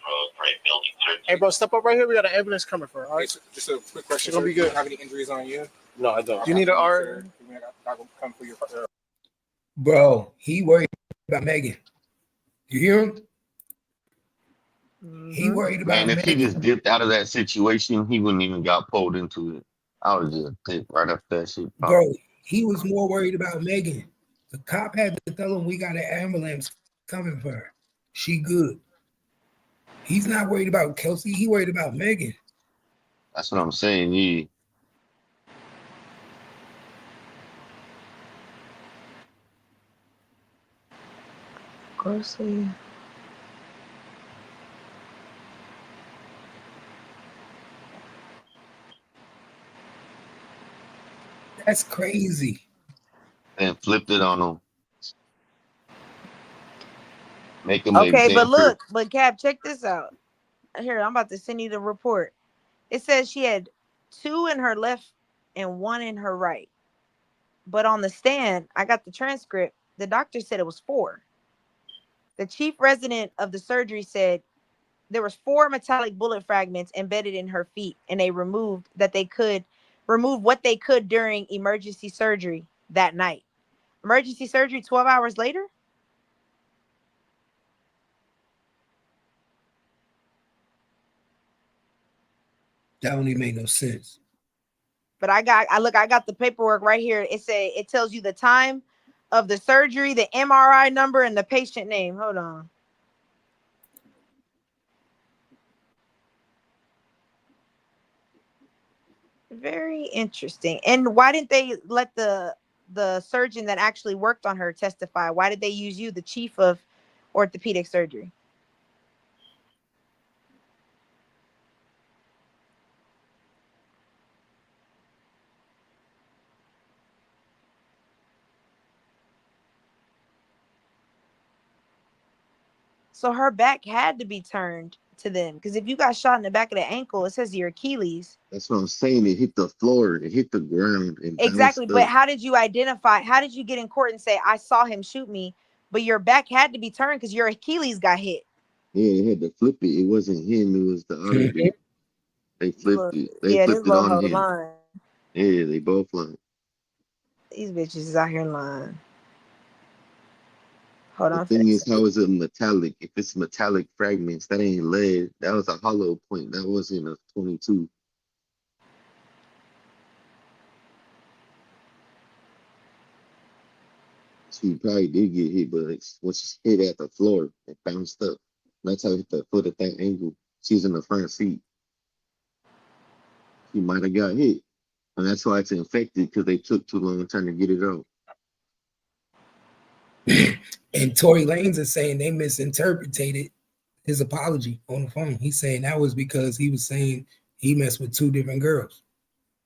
Hey, bro, step up right here. We got an ambulance coming for her, all right? Just a quick question. She's gonna be good. Do you have any injuries on you? No, I don't. You need an R? Come for your. Bro, he worried about Megan. You hear him? He worried about Man, if he Megan. just dipped out of that situation, he wouldn't even got pulled into it. I was just thick right after that shit. Bro, he was more worried about Megan. The cop had to tell him we got an ambulance coming for her. She good. He's not worried about Kelsey. He worried about Megan. That's what I'm saying. He Grossly. That's crazy. and flipped it on him. Make him Okay, but exempt. look, Cap, check this out. Here, I'm about to send you the report. It says she had 2 in her left and 1 in her right. But on the stand, I got the transcript. The doctor said it was 4. The chief resident of the surgery said there was 4 metallic bullet fragments embedded in her feet, and they removed what they could during emergency surgery that night. Emergency surgery 12 hours later? That don't even make no sense. But I got the paperwork right here. It tells you the time of the surgery, the MRI number, and the patient name. Hold on. Very interesting. And why didn't they let the surgeon that actually worked on her testify? Why did they use you, the chief of orthopedic surgery? So her back had to be turned to them, because if you got shot in the back of the ankle, it says your Achilles. That's what I'm saying. It hit the floor. It hit the ground. And Exactly. But up. how did you get in court and say, I saw him shoot me, but your back had to be turned because your Achilles got hit? Yeah, they had to flip it. It wasn't him. It was the other dude. They flipped it. They flipped it on him. Lying. Yeah, they both lying. These bitches is out here lying. Hold The on. thing is, how is it metallic? If it's metallic fragments, that ain't lead. That was a hollow point. That wasn't a 22. She probably did get hit, but once she hit at the floor, it bounced up. That's how it hit the foot at that angle. She's in the front seat. She might have got hit. And that's why it's infected, because they took too long trying to get it out. And Tory Lanez is saying they misinterpreted his apology on the phone. He's saying that was because he was saying he messed with 2 different girls.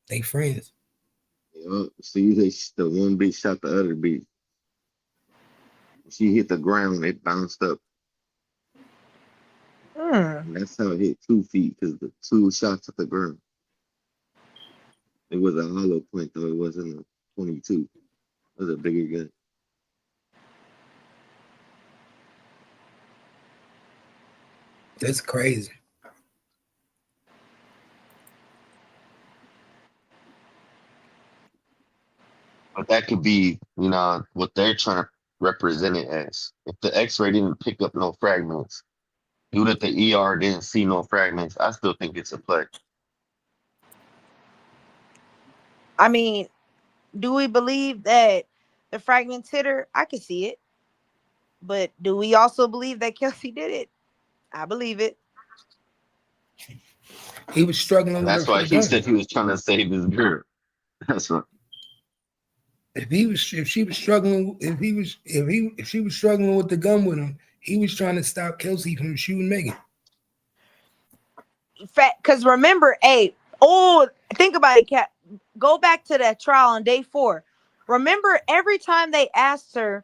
They friends. See, the one bitch shot the other bitch. She hit the ground, it bounced up. And that's how it hit 2 feet, because the 2 shots at the ground. It was a hollow point, though. It wasn't a 22. It was a bigger gun. That's crazy. But that could be, what they're trying to represent it as. If the X-ray didn't pick up no fragments, due that the ER didn't see no fragments, I still think it's a play. I mean, do we believe that the fragments hit her? I could see it. But do we also believe that Kelsey did it? I believe it. He was struggling And with her that's for why the he gun. said he was trying to save his girl. That's what. If she was struggling with the gun with him, he was trying to stop Kelsey from shooting Megan. Because remember, think about it, Kat. Go back to that trial on day 4. Remember, every time they asked her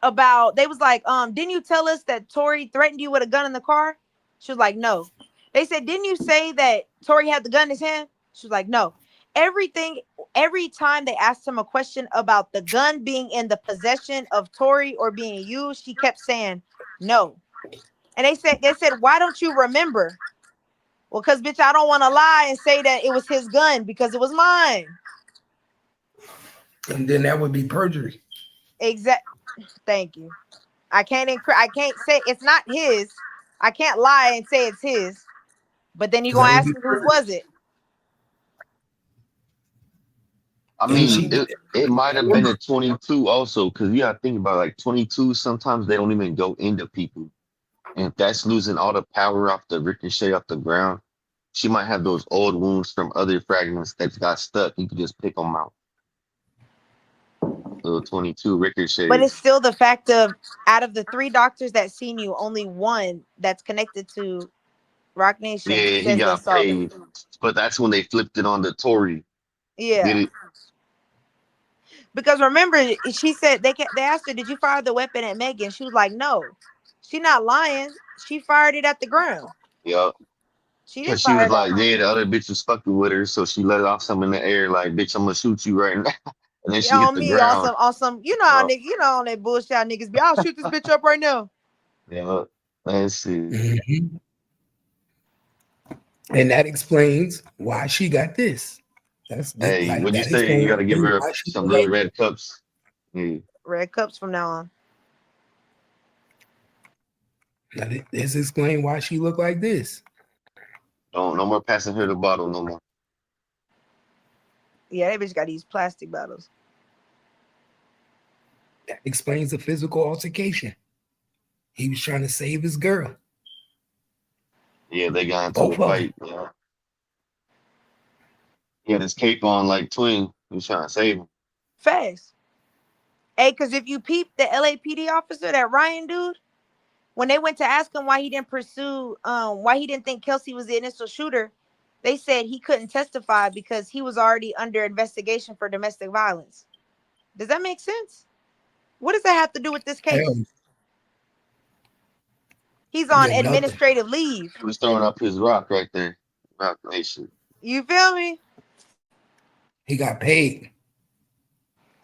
about, they was like, didn't you tell us that Tori threatened you with a gun in the car? She was like, no. They said, didn't you say that Tori had the gun in his hand? She was like, no. Every time they asked him a question about the gun being in the possession of Tori or being used, she kept saying no. And they said, why don't you remember? Well, because bitch, I don't want to lie and say that it was his gun because it was mine. And then that would be perjury. Thank you. I can't say it's not his. I can't lie and say it's his. But then you're gonna ask me whose was it? I mean, it might have been a 22 also, because you gotta think about, like, 22, sometimes they don't even go into people. And if that's losing all the power off the ricochet off the ground, she might have those old wounds from other fragments that got stuck. You could just pick them out. Little 22 ricochets. But it's still the fact of, out of the 3 doctors that seen you, only one that's connected to Rock Nation He says they got saw paid. them. But that's when they flipped it on the Tory. Yeah. Because remember, she said they asked her, did you fire the weapon at Megan? She was like, no. She not lying. She fired it at the ground. Yup. She Because didn't she fire was it like, at yeah, the other bitch was fucking with her, so she let off some in the air, like, bitch, I'm gonna shoot you right now. And then she hit on the me, ground. awesome. You know how niggas, on that bullshit how niggas be. I'll shoot this bitch up right now. Yeah, let's see. Mm-hmm. And that explains why she got this. Hey, what'd you say? You gotta give her some little red cups. Yeah. Red cups from now on. This explains why she looked like this. No more passing her the bottle no more. Yeah, that bitch got these plastic bottles. That explains the physical altercation. He was trying to save his girl. Yeah, they got into a fight. Yeah. He had his cape on like Twin. He was trying to save him. Fast. Hey, because if you peep the LAPD officer, that Ryan dude, when they went to ask him why he didn't why he didn't think Kelsey was the initial shooter, they said he couldn't testify because he was already under investigation for domestic violence. Does that make sense? What does that have to do with this case? He's on administrative leave. He was throwing up his rock right there. Rock Nation. You feel me? He got paid.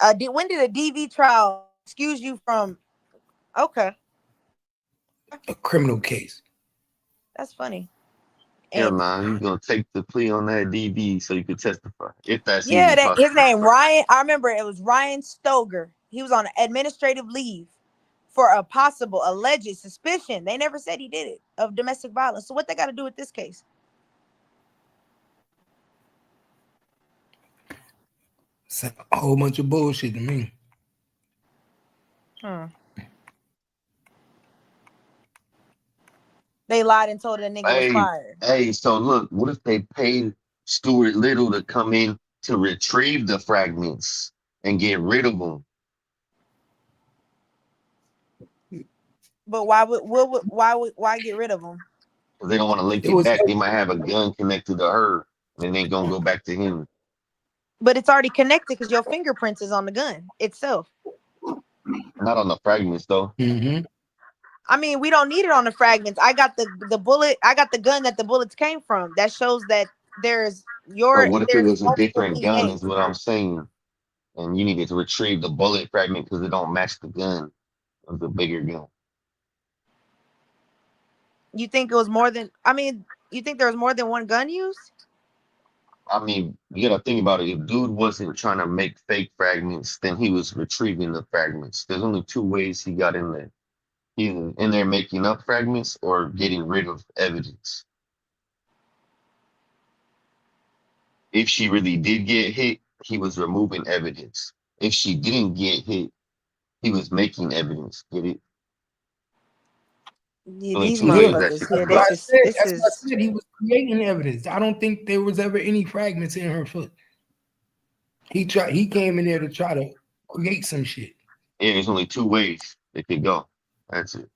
When did a DV trial excuse you from? Okay. A criminal case. That's funny. Yeah, man, you gonna take the plea on that DB so you can testify. If that's Yeah, even possible. his name Ryan. I remember it was Ryan Stoger. He was on administrative leave for a possible alleged suspicion. They never said he did it of domestic violence. So what they got to do with this case? It's a whole bunch of bullshit to me. They lied and told the nigga was fired. Hey, so look, what if they paid Stuart Little to come in to retrieve the fragments and get rid of them? But why get rid of them? Because they don't want to link it back. They might have a gun connected to her, and then they gonna go back to him. But it's already connected because your fingerprints is on the gun itself. Not on the fragments though. Mm-hmm. I mean, we don't need it on the fragments. I got the bullet. I got the gun that the bullets came from. That shows that there's But what if it was a multiple different gun? DNA. Is what I'm saying. And you needed to retrieve the bullet fragment because it don't match the gun of the bigger gun. You think it was more than? I mean, you think there was more than one gun used? I mean, you gotta think about it. If dude wasn't trying to make fake fragments, then he was retrieving the fragments. There's only two ways he got in there. Either in there making up fragments or getting rid of evidence. If she really did get hit, he was removing evidence. If she didn't get hit, he was making evidence. Get it? Yeah, Only these two ways that motherfuckers shit here. could go. This That's what I is. said. He was creating evidence. I don't think there was ever any fragments in her foot. He came in there to try to create some shit. Yeah, there's only two ways it could go. That's it.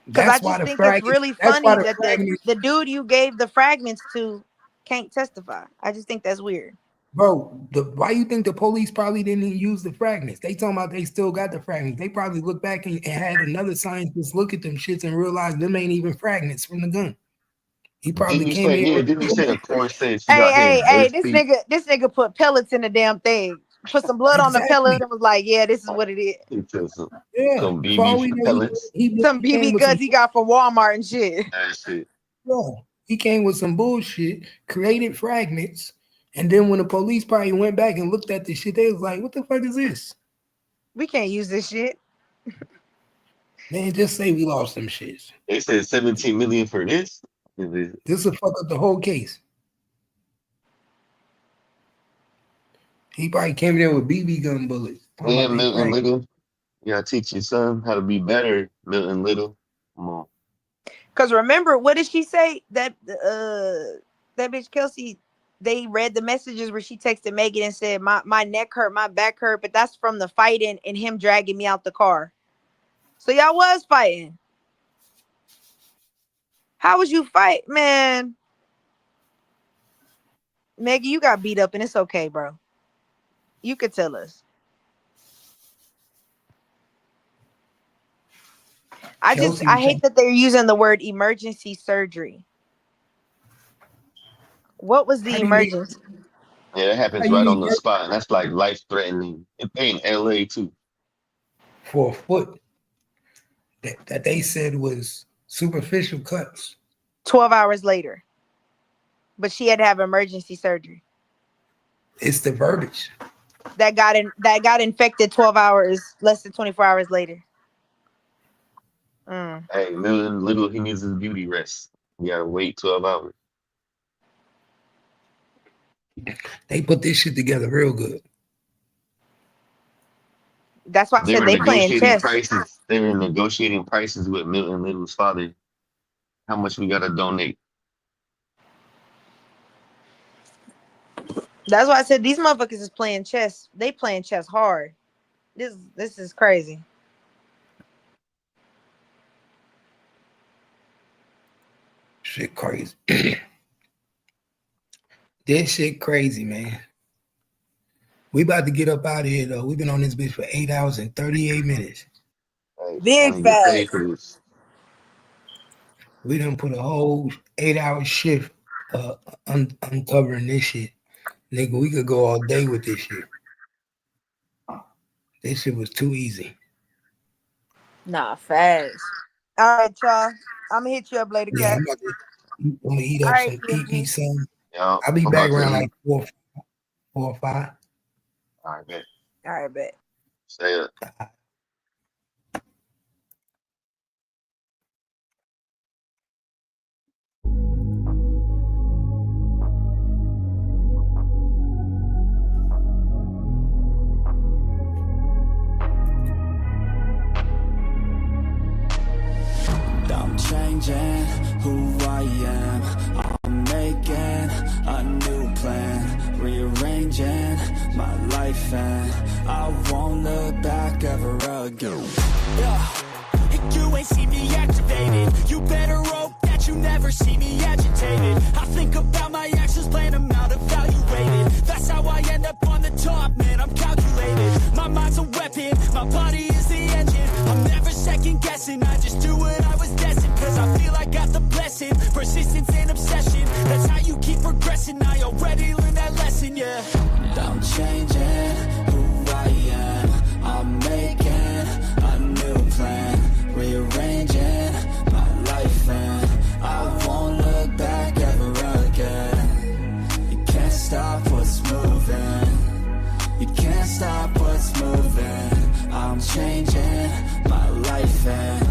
Because I just think it's really funny that the dude you gave the fragments to can't testify. I just think that's weird. Bro, why you think the police probably didn't use the fragments? They talking about they still got the fragments. They probably looked back and had another scientist look at them shits and realize them ain't even fragments from the gun. He probably Didn't you came say, in. yeah, didn't you say the court said she got Hey, his this feet? nigga put pellets in the damn thing. Put some blood on the pellet and was like, yeah, this is what it is. Yeah, Some for all we BB know, pellets. Some came BB with guns he got from Walmart and shit. That shit. Yeah, he came with some bullshit, created fragments, and then when the police probably went back and looked at the shit, they was like, "What the fuck is this?" We can't use this shit. Man, just say we lost some shits. They said 17 million for this. This will fuck up the whole case. He probably came there with BB gun bullets. And Milton Little. You gotta teach your son how to be better, Milton Little. Come on. Because remember, what did she say? That bitch Kelsey, they read the messages where she texted Megan and said, my neck hurt, my back hurt, but that's from the fighting and him dragging me out the car. So y'all was fighting. How was you fight, man? Megan, you got beat up and it's okay, bro. You could tell us. I hate that they're using the word emergency surgery. What was the emergency? Yeah, that happens right on the spot, and that's like life threatening. It ain't LA too. For a foot that they said was superficial cuts. 12 hours later. But she had to have emergency surgery. It's the verbiage. That got infected 12 hours, less than 24 hours later. Hey, Milton Little, he needs his beauty rest. You gotta wait 12 hours. They put this shit together real good. That's why I said they playing chess. They were negotiating prices with Milton Little's father. How much we gotta donate? That's why I said these motherfuckers is playing chess. They playing chess hard. This is crazy. Shit crazy. This shit crazy, man. We about to get up out of here though. We've been on this bitch for 8 hours and 38 minutes. Big fast. We done put a whole 8-hour shift uncovering this shit. Nigga, we could go all day with this shit. This shit was too easy. Nah, fast. All right, y'all. I'm gonna hit you up later, Yeah, Cat. I'm gonna eat up eat some. Yeah, I'll be back around like 4 or 5. All right, bet. All right, bet. Say it. I'm changing who I am. I'm making a new plan, rearranging my life, and I won't look back ever again. Yeah, and you ain't see me activated. You better hope that you never see me agitated. I think about my actions, plan them out, evaluated. lesson. I just do what I was destined, cause I feel I got the blessing. Persistence and obsession, that's how you keep progressing. I already learned that lesson, yeah. I'm changing who I am. I'm making a new plan, rearranging my life, and I won't look back ever again. You can't stop what's moving. You can't stop what's moving. I'm changing my life and